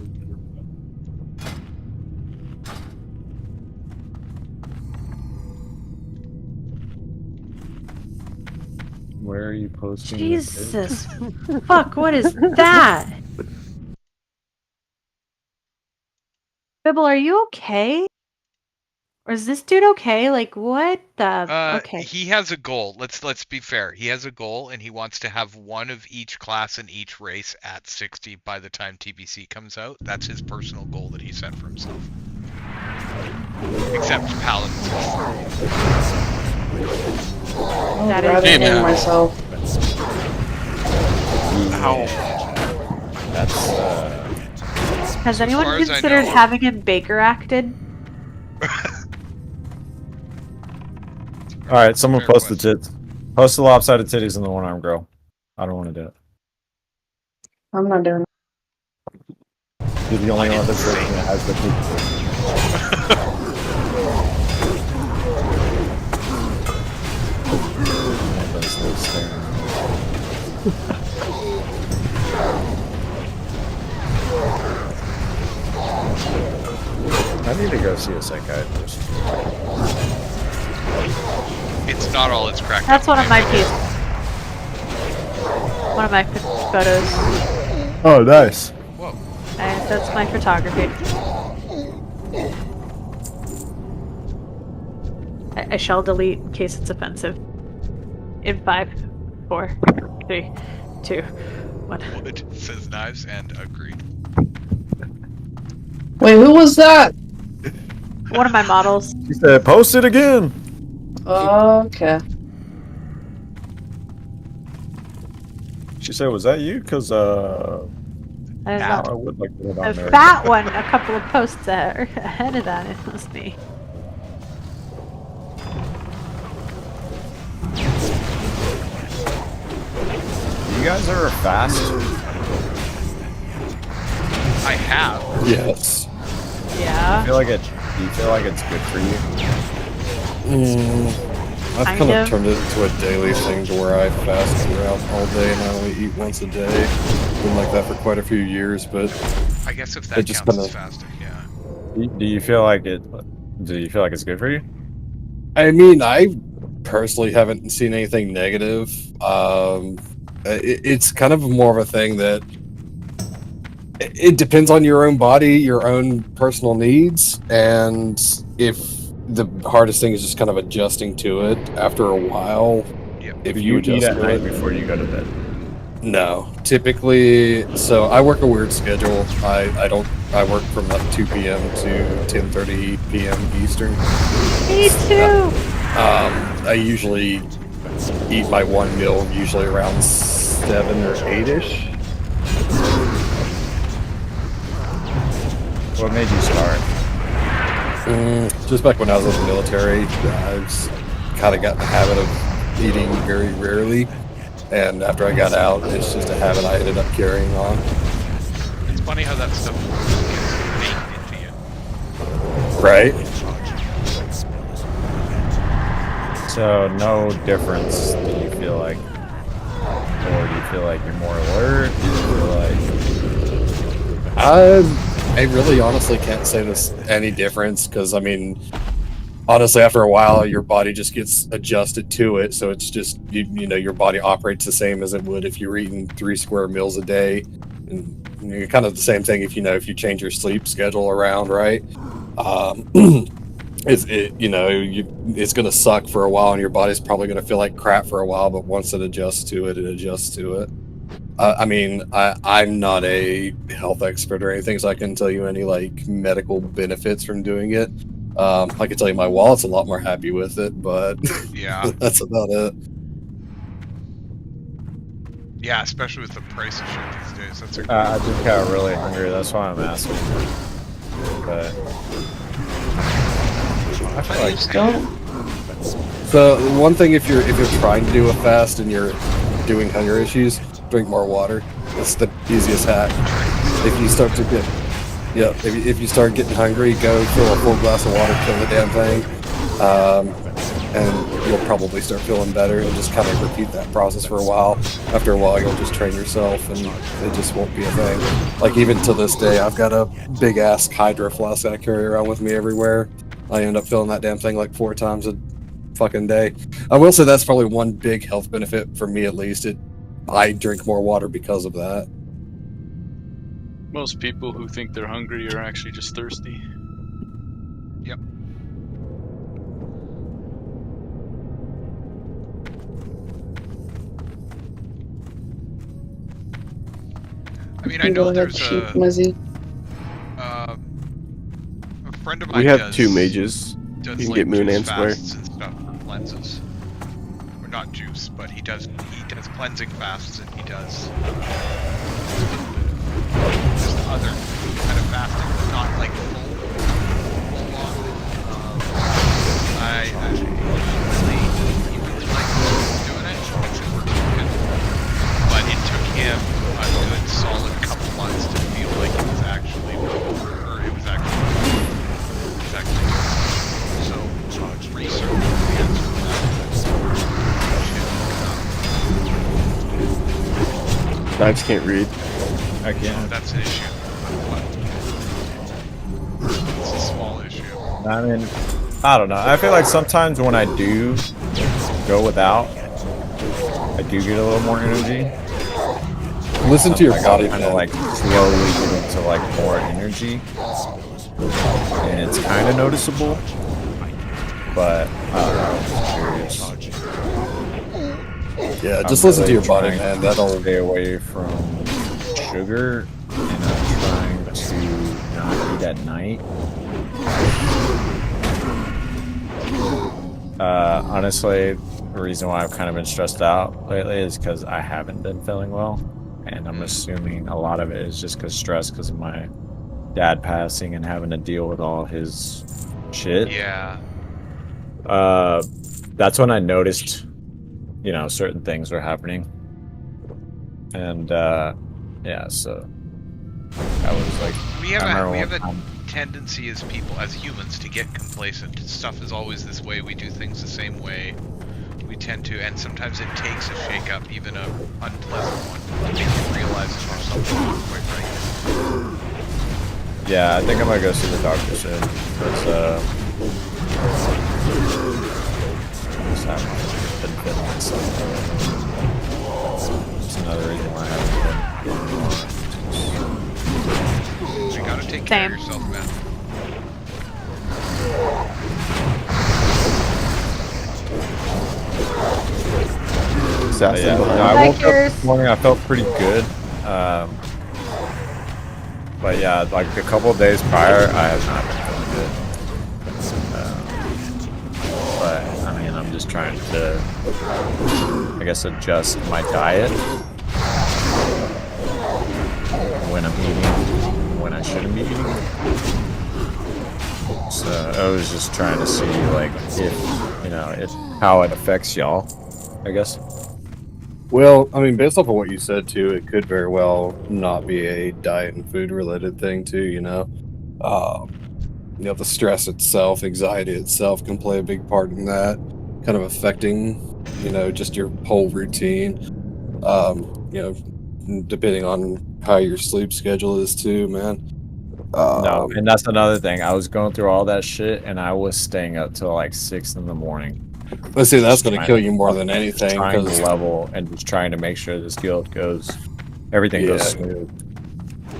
Where are you posting? Jesus. Fuck, what is that? Bibble, are you okay? Or is this dude okay? Like, what the... Okay. he has a goal. Let's be fair. He has a goal, and he wants to have one of each class in each race at 60 by the time TBC comes out. That's his personal goal that he set for himself. Except Paladins. I'd rather hang myself. Ow. That's Has anyone far as I considered know- having him Baker acted? Alright, someone post the tits. Post the lopsided titties in the one-arm girl. I don't want to do it. I'm not doing it. You're the only one that's version that has the I need to go see a psychiatrist. It's not all it's cracked. That's one of my pieces. One of my photos. Oh, nice. Whoa. That's my photography. I shall delete in case it's offensive. In 5, 4, 3, 2, 1. Wood says knives and agreed. Wait, who was that? One of my models. She said, post it again. Okay. She said, was that you? Because, I don't I know. would like to put it The on there. fat one, a couple of posts ahead of that, it was me. You guys ever fast? I have. Yes. Yeah. Do you feel like it's good for you? I've Kind kind of of. turned it into a daily thing to where I fast throughout all day and I only eat once a day. Been like that for quite a few years, but I guess if it that just counts kinda- as fasting, yeah. Do you feel like it? Do you feel like it's good for you? I mean, I personally haven't seen anything negative. It's kind of more of a thing that it depends on your own body, your own personal needs, and if the hardest thing is just kind of adjusting to it after a while. If Do you you adjust eat at to night it, before you go to bed? no, typically. So I work a weird schedule. I work from like 2 p.m. to 10:30 p.m. Eastern. Me too. I usually eat my one meal usually around 7 or 8ish. What made you start? Just back when I was in the military, I kind of got in the habit of eating very rarely, and after I got out, it's just a habit I ended up carrying on. It's funny how that stuff gets baked into you. Right? So no difference. Do you feel like, or do you feel like you're more alert? Do you feel like I really honestly can't say there's any difference because I mean, honestly, after a while, your body just gets adjusted to it. So it's just you know your body operates the same as it would if you were eating 3 square meals a day, and kind of the same thing if you change your sleep schedule around, right? Um, it's gonna suck for a while, and your body's probably gonna feel like crap for a while. But once it adjusts to it, it adjusts to it. I'm not a health expert or anything, so I couldn't tell you any like medical benefits from doing it. I can tell you my wallet's a lot more happy with it, but Yeah. that's about it. Yeah, especially with the price of shit these days. That's a I just got really hungry. That's why I'm asking. But I feel like So one thing, if you're trying to do a fast and you're doing hunger issues, drink more water. That's the easiest hack. If you start to get if you start getting hungry, go fill a full glass of water, kill the damn thing, and you'll probably start feeling better. And just kind of repeat that process for a while. After a while, you'll just train yourself, and it just won't be a thing. Like even to this day, I've got a big ass hydro flask I carry around with me everywhere. I end up filling that damn thing like 4 times a fucking day. I will say that's probably one big health benefit for me, at least. I drink more water because of that. Most people who think they're hungry are actually just thirsty. Yep. I mean, I know there's a friend of mine. We have 2 mages. You can get Moon and Square. And stuff for cleanses. Or not juice, but he does cleansing fasts, and he does just other kind of fasting, but not like full on. He really likes doing it. It's working. But it took him a good solid couple months to feel like it was actually so research the answer to that. Knives can't read. I can't. That's an issue. It's a small issue. I mean, I don't know. I feel like sometimes when I do go without, I do get a little more energy. Listen to your body, kind of like slowly get into like more energy, and it's kind of noticeable. But yeah, just listen to your body, man. That'll stay away from sugar, and I'm trying to not eat at night. Honestly, the reason why I've kind of been stressed out lately is because I haven't been feeling well, and I'm assuming a lot of it is just because stress, because of my dad passing and having to deal with all his shit. Yeah. That's when I noticed, certain things were happening, and yeah, so I was like, we have a tendency as people, as humans, to get complacent. Stuff is always this way. We do things the same way. We tend to, and sometimes it takes a shake-up, even an unpleasant one, to make you realize that there's something not quite right. Yeah, I think I might go see the doctor soon. That's been feeling myself. That's another reason why I haven't been. You gotta take care of yourself, man. Yeah, I woke up this morning, I felt pretty good. But yeah, like a couple of days prior, I have not been feeling good. But I mean, I'm just trying to, I guess, adjust my diet when I'm eating, when I shouldn't be eating. So I was just trying to see, like, if how it affects y'all, I guess. Well, I mean, based off of what you said too, it could very well not be a diet and food related thing too. The stress itself, anxiety itself, can play a big part in that, kind of affecting, just your whole routine. Depending on how your sleep schedule is too, man. No, and that's another thing. I was going through all that shit, and I was staying up till like 6 in the morning. Let's see, that's Just going to trying kill to you more than fucking- just anything trying to because level and just trying to make sure this guild goes, everything goes smooth.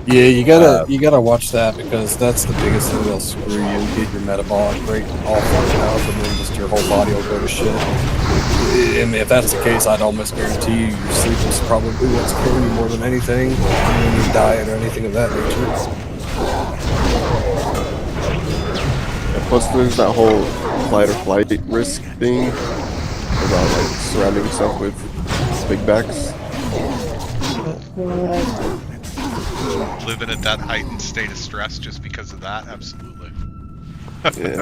Yeah, you gotta watch that because that's the biggest thing that'll screw you. Get your metabolic rate all fucking up, and then just your whole body will go to shit. And if that's the case, I'd almost guarantee you your sleep is probably what's killing you more than anything, than your diet or anything of that nature. Plus, there's that whole fight or flight risk thing about like surrounding yourself with big backs. Living at that heightened state of stress just because of that, absolutely. Yeah.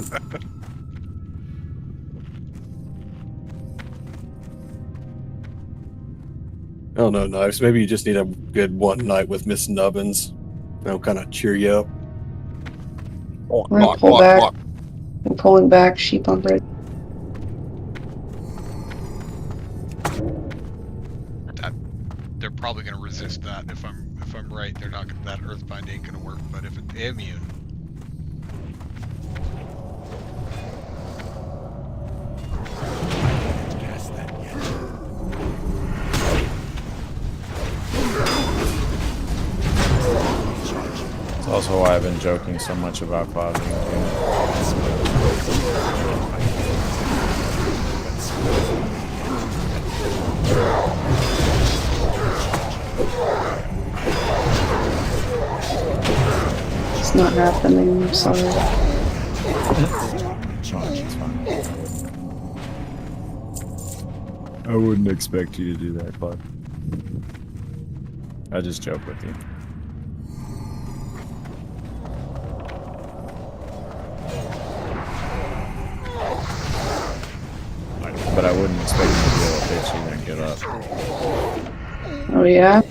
Oh no, Knives. Maybe you just need a good one night with Miss Nubbins. That'll kind of cheer you up. I'm gonna pull back. I'm pulling back. Sheep on bridge. They're probably going to resist that. If I'm right, they're not gonna, that Earthbind ain't going to work. But if it's immune, It's also why I've been joking so much about clouding. It's not happening. I'm sorry. I wouldn't expect you to do that, Cloud. I just joke with you. But I wouldn't expect you to be able to hit you and get up. Oh yeah.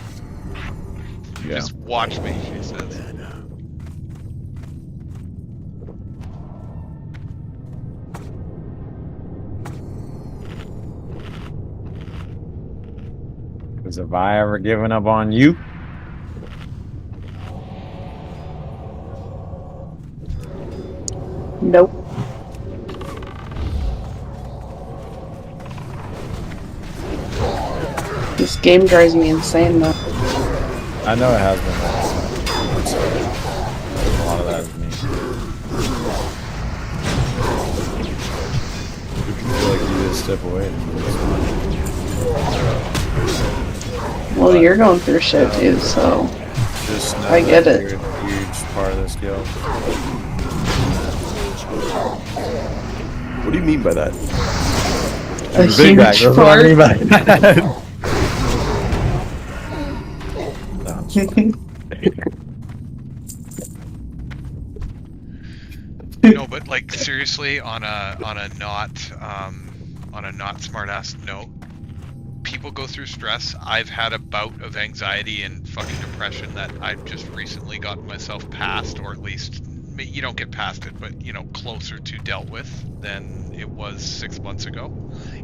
Yeah. just watch me, she says. Because have I ever given up on you? Nope. This game drives me insane though. I know it has been. A lot of that is me. If you feel like you need to step away, Well, you're going through shit too, so just know I get that it. you're a huge part of this guild. What do you mean by that? A huge That's what I mean by that. No, but like seriously, on a not smart ass note, people go through stress. I've had a bout of anxiety and fucking depression that I've just recently gotten myself past, or at least you don't get past it, but you know, closer to dealt with than it was 6 months ago.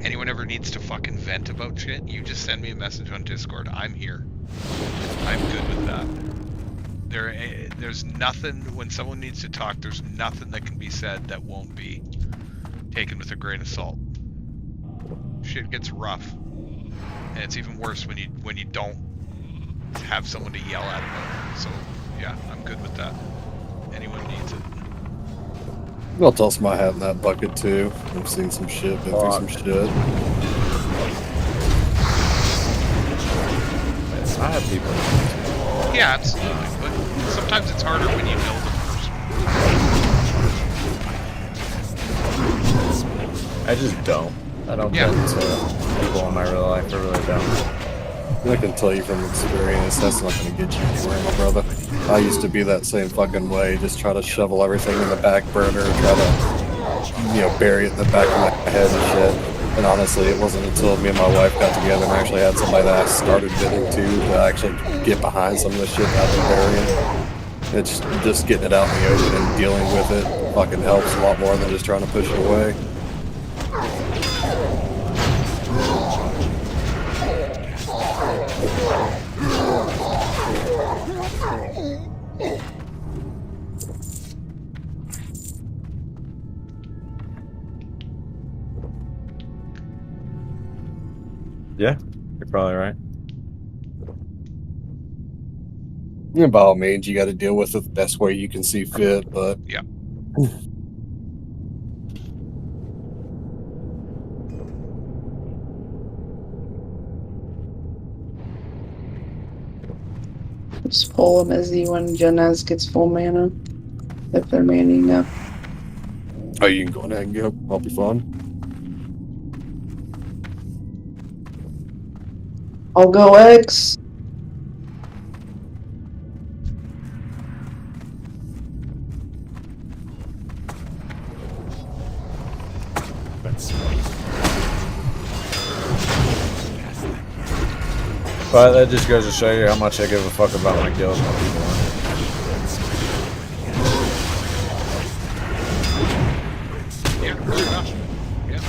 Anyone ever needs to fucking vent about shit, you just send me a message on Discord. I'm here. I'm good with that. There's nothing, when someone needs to talk, there's nothing that can be said that won't be taken with a grain of salt. Shit gets rough, and it's even worse when you don't have someone to yell at about it. So yeah, I'm good with that. Anyone needs it. I'll toss my hat in that bucket too. I've seen some shit, been through some shit. I have people. Yeah, absolutely. But sometimes it's harder when you know the person. I just don't. I don't get into people in my real life. I really don't. I can tell you from experience, that's not going to get you anywhere, my brother. I used to be that same fucking way, just try to shovel everything in the back burner, try to, you know, bury it in the back of my head and shit. And honestly, it wasn't until me and my wife got together and actually had somebody that I started bidding to actually get behind some of the shit I've been burying. It's just getting it out in the open and dealing with it fucking helps a lot more than just trying to push it away. Yeah, you're probably right. Yeah, by all means, you got to deal with it the best way you can see fit, but yeah. Just pull them as when Janez gets full mana. If they're manning up. Oh, you can go ahead and go. I'll be fine. I'll go X. But that just goes to show you how much I give a fuck about my guild. Yeah, fair enough. Yeah.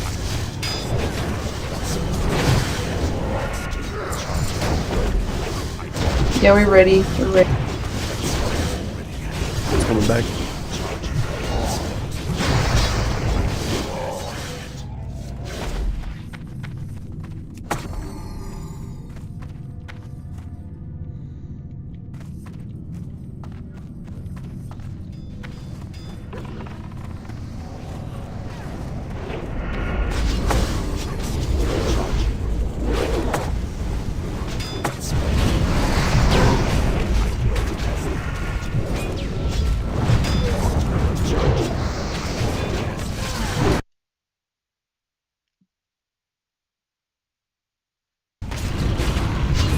Yeah, we're ready. We're ready. It's coming back.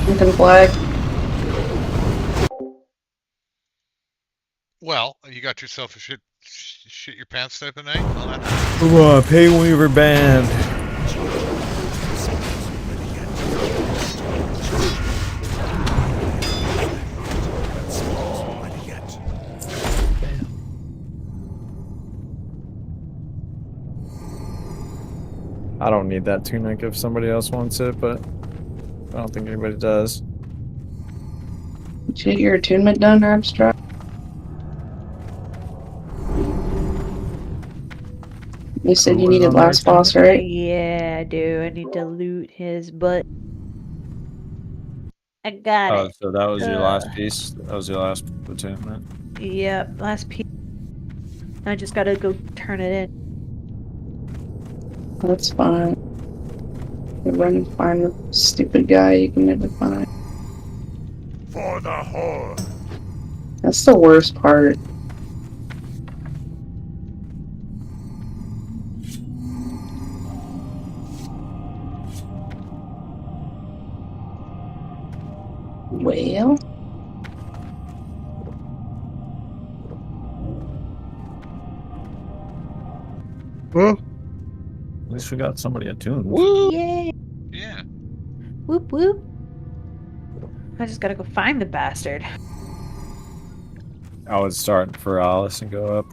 Lincoln flag. Well, you got yourself a shit your pants type of night. Come on, Painweaver band. I don't need that tunic if somebody else wants it, but I don't think anybody does. Did you get your attunement done, Abstract? You said you needed last boss, right? Yeah, I do. I need to loot his butt. I got Oh, it. so that was your last piece? That was your last attunement? Yep, last piece. I just gotta go turn it in. That's fine. You're running fine with stupid guy you can never find. For the whore. That's the worst part. Well. Well, at least we got somebody attuned. Yay! Yeah. Whoop whoop. I just gotta go find the bastard. I would start for Alice and go up.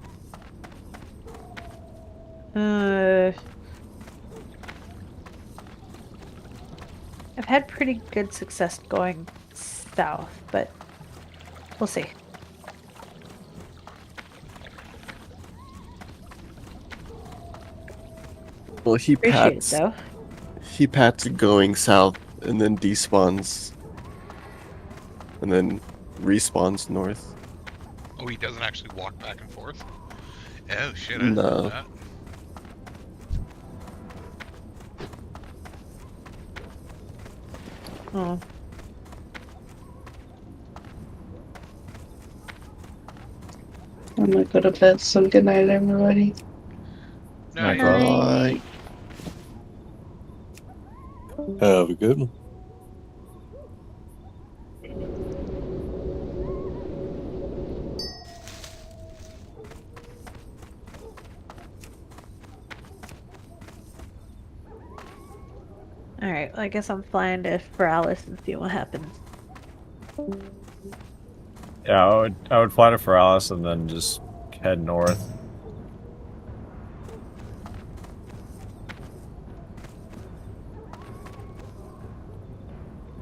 I've had pretty good success going south, but we'll see. Well, he Appreciate it, pats. though. He pats going south and then despawns. And then respawns north. Oh, he doesn't actually walk back and forth? Oh, shit, I didn't know No. that. Oh. I'm gonna go to bed, so good night, everybody. Night. Night. Have a good one. Alright, well, I guess I'm flying to Feralis and see what happens. Yeah, I would fly to Feralis and then just head north.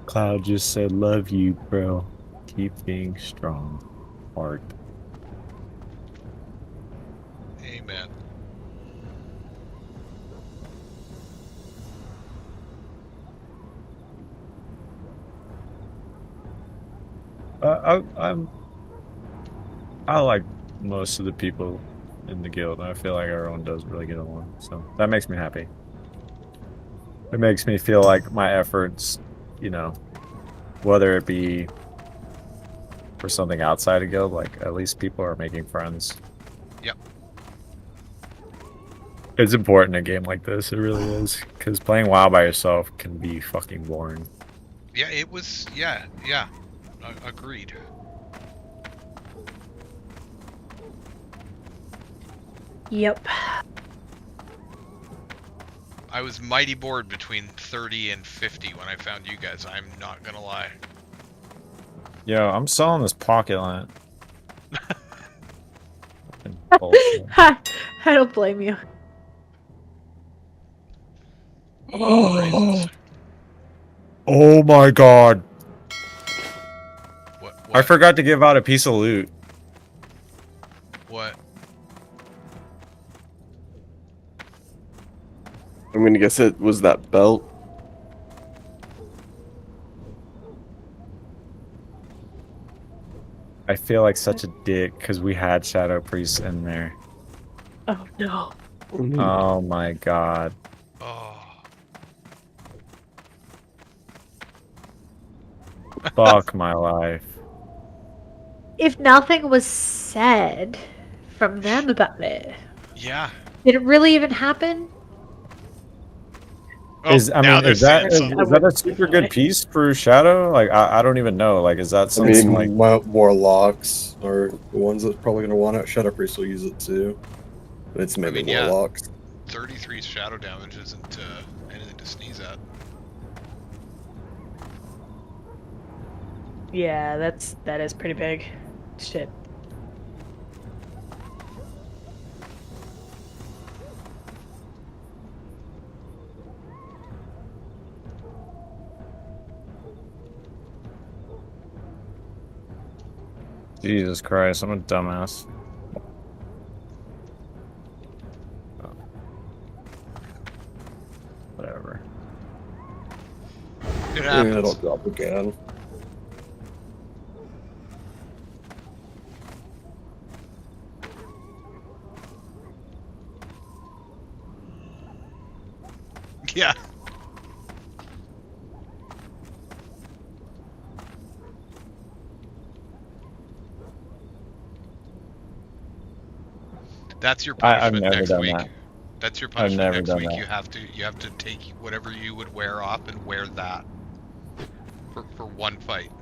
Cloud just said, "Love you, bro. Keep being strong." Heart. Amen. I like most of the people in the guild. I feel like everyone does really get along, so that makes me happy. It makes me feel like my efforts, you know, whether it be for something outside of guild, like at least people are making friends. Yep. It's important in a game like this. It really is, because playing WoW by yourself can be fucking boring. Yeah, it was. Yeah. Agreed. Yep. I was mighty bored between 30 and 50 when I found you guys. I'm not gonna lie. Yo, I'm selling this pocket lamp. I don't blame you. Praises. Oh my god. What? I forgot to give out a piece of loot. What? I'm gonna guess it was that belt. I feel like such a dick because we had Shadow Priest in there. Oh no. Oh my god. Fuck my life. If nothing was said from them about it, Yeah. did it really even happen? Is Oh, now they're is that saying something. is that a super good piece for Shadow? Like I don't even know. Like is that I something mean, like more locks are the ones that's probably going to want it. Shadow Priest will use it too. But it's mainly yeah. warlocks. 33 shadow damage isn't anything to sneeze at. Yeah, that is pretty big. Shit. Jesus Christ, I'm a dumbass. Whatever. It Yeah, happens. it'll drop again. Yeah. That's your punishment I've never next done week. that. That's your I've punishment never next done week. that. You have to take whatever you would wear off and wear that for one fight,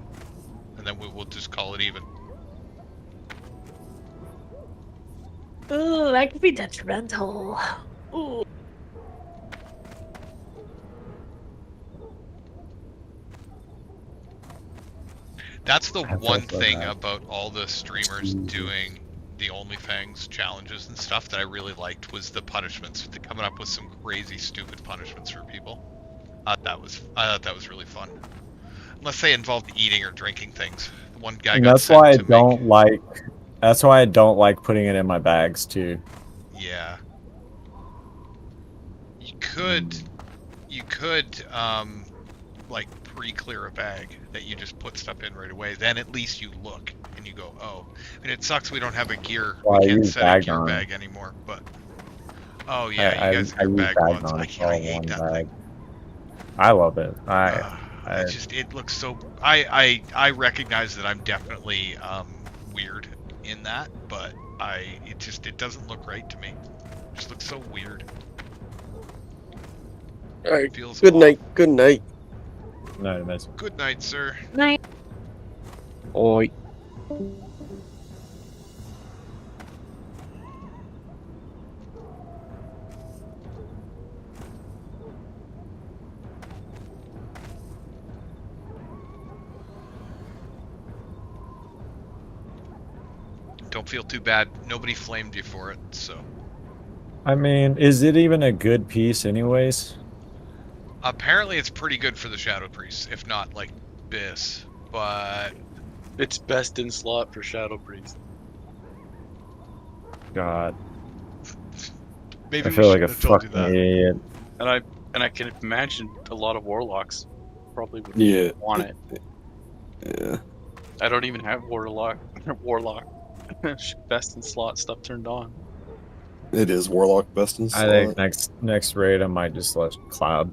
and then we'll just call it even. Ooh, that could be detrimental. Ooh. That's the one felt so thing bad. about all the streamers doing the OnlyFans challenges and stuff that I really liked was the punishments. They're coming up with some crazy, stupid punishments for people. I thought that was really fun. Unless they involved eating or drinking things. One guy And got that's sent why I to make. don't like. That's why I don't like putting it in my bags too. Yeah. You could like pre-clear a bag that you just put stuff in right away. Then at least you look and you go, oh. I mean, it sucks we don't have a gear. Well, We I can't use set a gear Bagnon. bag anymore. But oh yeah, you guys I and your use bag mods. Bagnon. I It's all hate one that bag. thing. I love it. It looks so. I recognize that I'm definitely weird in that, but it doesn't look right to me. It just looks so weird. All right. Feels Good off. night. Good night. No, that's Good night, sir. Night. Oi. Don't feel too bad. Nobody flamed you for it, so. I mean, is it even a good piece, anyways? Apparently, it's pretty good for the Shadow Priest, if not like Biss. But It's best in slot for Shadow Priest. God. maybe I we feel like a shouldn't have told you fucking that. idiot. And I can imagine a lot of warlocks probably would Yeah. want it. Yeah. I don't even have Warlock best in slot stuff turned on. It is Warlock best in I slot. think next raid I might just let Cloud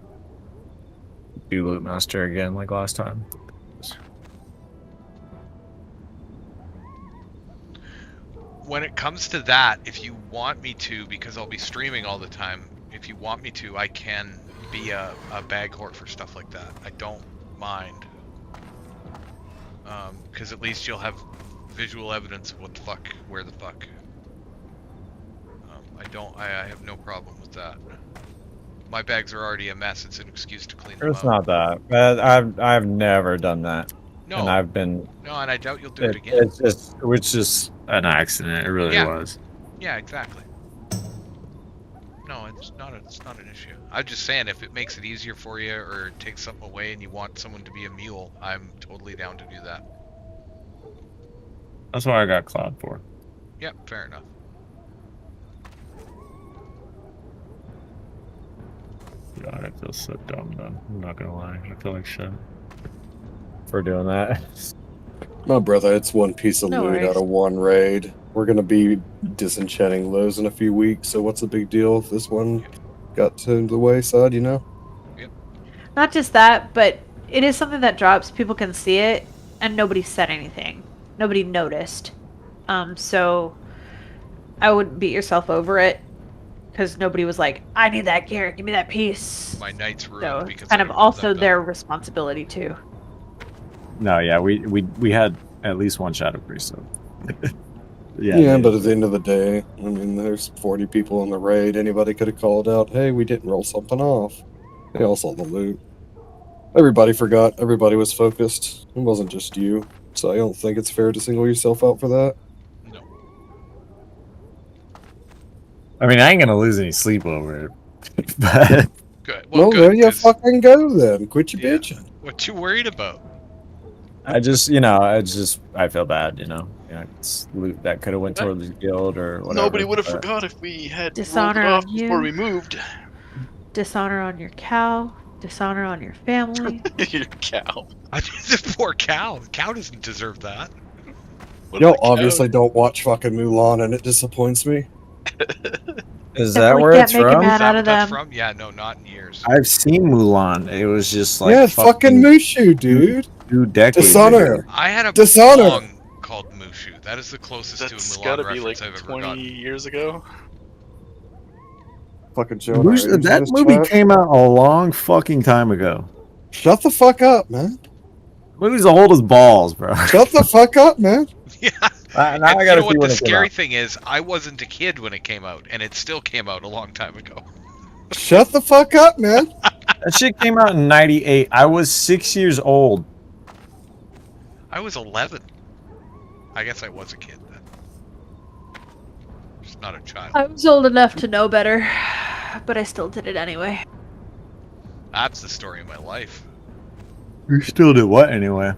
do Loot Master again like last time. When it comes to that, if you want me to, because I'll be streaming all the time, if you want me to, I can be a bag hort for stuff like that. I don't mind. Because at least you'll have visual evidence of what the fuck, where the fuck. I have no problem with that. My bags are already a mess. It's an excuse to clean them It's out. not that. I've never done that. No. And I've been. No, and I doubt you'll do it again. It was just an accident. It really was. Yeah, exactly. No, it's not an issue. I'm just saying, if it makes it easier for you or takes something away and you want someone to be a mule, I'm totally down to do that. That's what I got Cloud for. Yep, fair enough. God, I feel so dumb though. I'm not gonna lie. I feel like shit for doing that. My brother, it's one piece of No loot worries. out of one raid. We're gonna be disenchanting those in a few weeks, so what's the big deal if this one got to the wayside, you know? Not just that, but it is something that drops. People can see it, and nobody said anything. Nobody noticed. So I wouldn't beat yourself over it, because nobody was like, "I need that gear. Give me that piece." My night's ruined So because it's kind I of don't have that also belt. their responsibility too. No, yeah, we had at least one Shadow Priest. So. Yeah, but at the end of the day, I mean, there's 40 people in the raid. Anybody could have called out, hey, we didn't roll something off. They all saw the loot. Everybody forgot. Everybody was focused. It wasn't just you. So I don't think it's fair to single yourself out for that. No. I mean, I ain't gonna lose any sleep over it. But Good. Well, there you fucking go then. Quit your bitching. What you worried about? I just, I feel bad, it's loot that could have went toward the guild or whatever. Nobody would have but- forgot if we had rolled Dishonor it off on before you. we moved. Dishonor on your cow. Dishonor on your family. Your cow. The poor cow. The cow doesn't deserve that. Y'all obviously don't watch fucking Mulan, and it disappoints me. Is that Definitely where can't it's make a from? man Is that out what of that's them. from? Yeah, no, not in years. I've seen Mulan. It was just like yeah, it's fucking Mushu, dude. 2 decades Dishonor. ago. I had a Dishonor. song called Mushu. That is the closest That's to a gotta Mulan be like reference I've ever 20 gotten. years ago. Fucking Jonah. Are you in That this movie chat? came out a long fucking time ago. Shut the fuck up, man. Movie's old as balls, bro. Shut the fuck up, man. Yeah. Now And I you gotta know see what when the it came scary out. thing is? I wasn't a kid when it came out, and it still came out a long time ago. Shut the fuck up, man. That shit came out in '98. I was 6 years old. I was 11. I guess I was a kid then. Just not a child. I was old enough to know better, but I still did it anyway. That's the story of my life. You still did what anyway?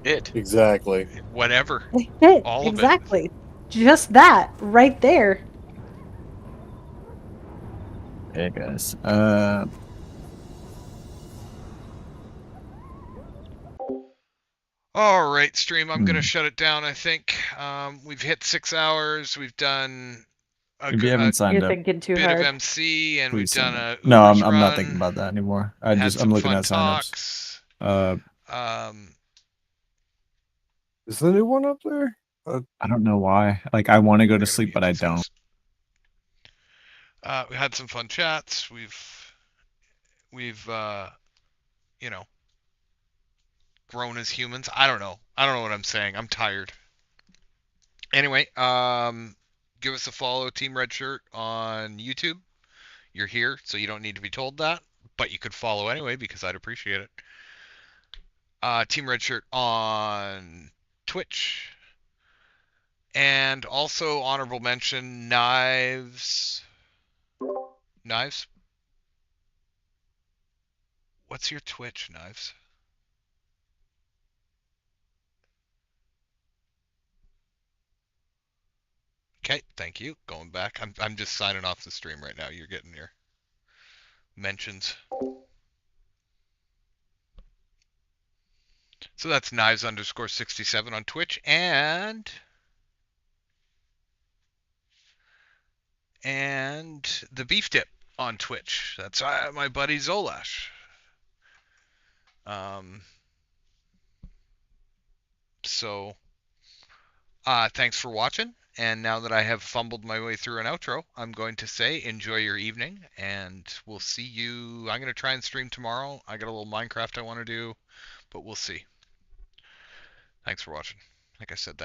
It. Exactly. Whatever. Hit, All of it. exactly. Just that, right there. Hey guys. All right, stream. I'm gonna shut it down. I think we've hit 6 hours. We've done a, If you haven't signed You're up, thinking too bit hard. of MC, and please we've done sign a up. No, Ubers I'm not run, thinking about that anymore. had I'm some looking fun at signups. talks. Is the new one up there? I don't know why. Like I want to go to sleep, but I don't. We had some fun chats. We've grown as humans. I don't know what I'm saying. I'm tired. Anyway, give us a follow, Team Red Shirt, on YouTube. You're here, so you don't need to be told that, but you could follow anyway because I'd appreciate it. Team Red Shirt on Twitch. And also honorable mention, Knives. Knives? What's your Twitch, Knives? Okay, thank you. Going back. I'm just signing off the stream right now. You're getting your mentions. So that's knives_67 on Twitch and the beef dip on Twitch. That's my buddy Zolash. So thanks for watching. And now that I have fumbled my way through an outro, I'm going to say enjoy your evening, and we'll see you. I'm going to try and stream tomorrow. I got a little Minecraft I want to do, but we'll see. Thanks for watching. Like I said, that.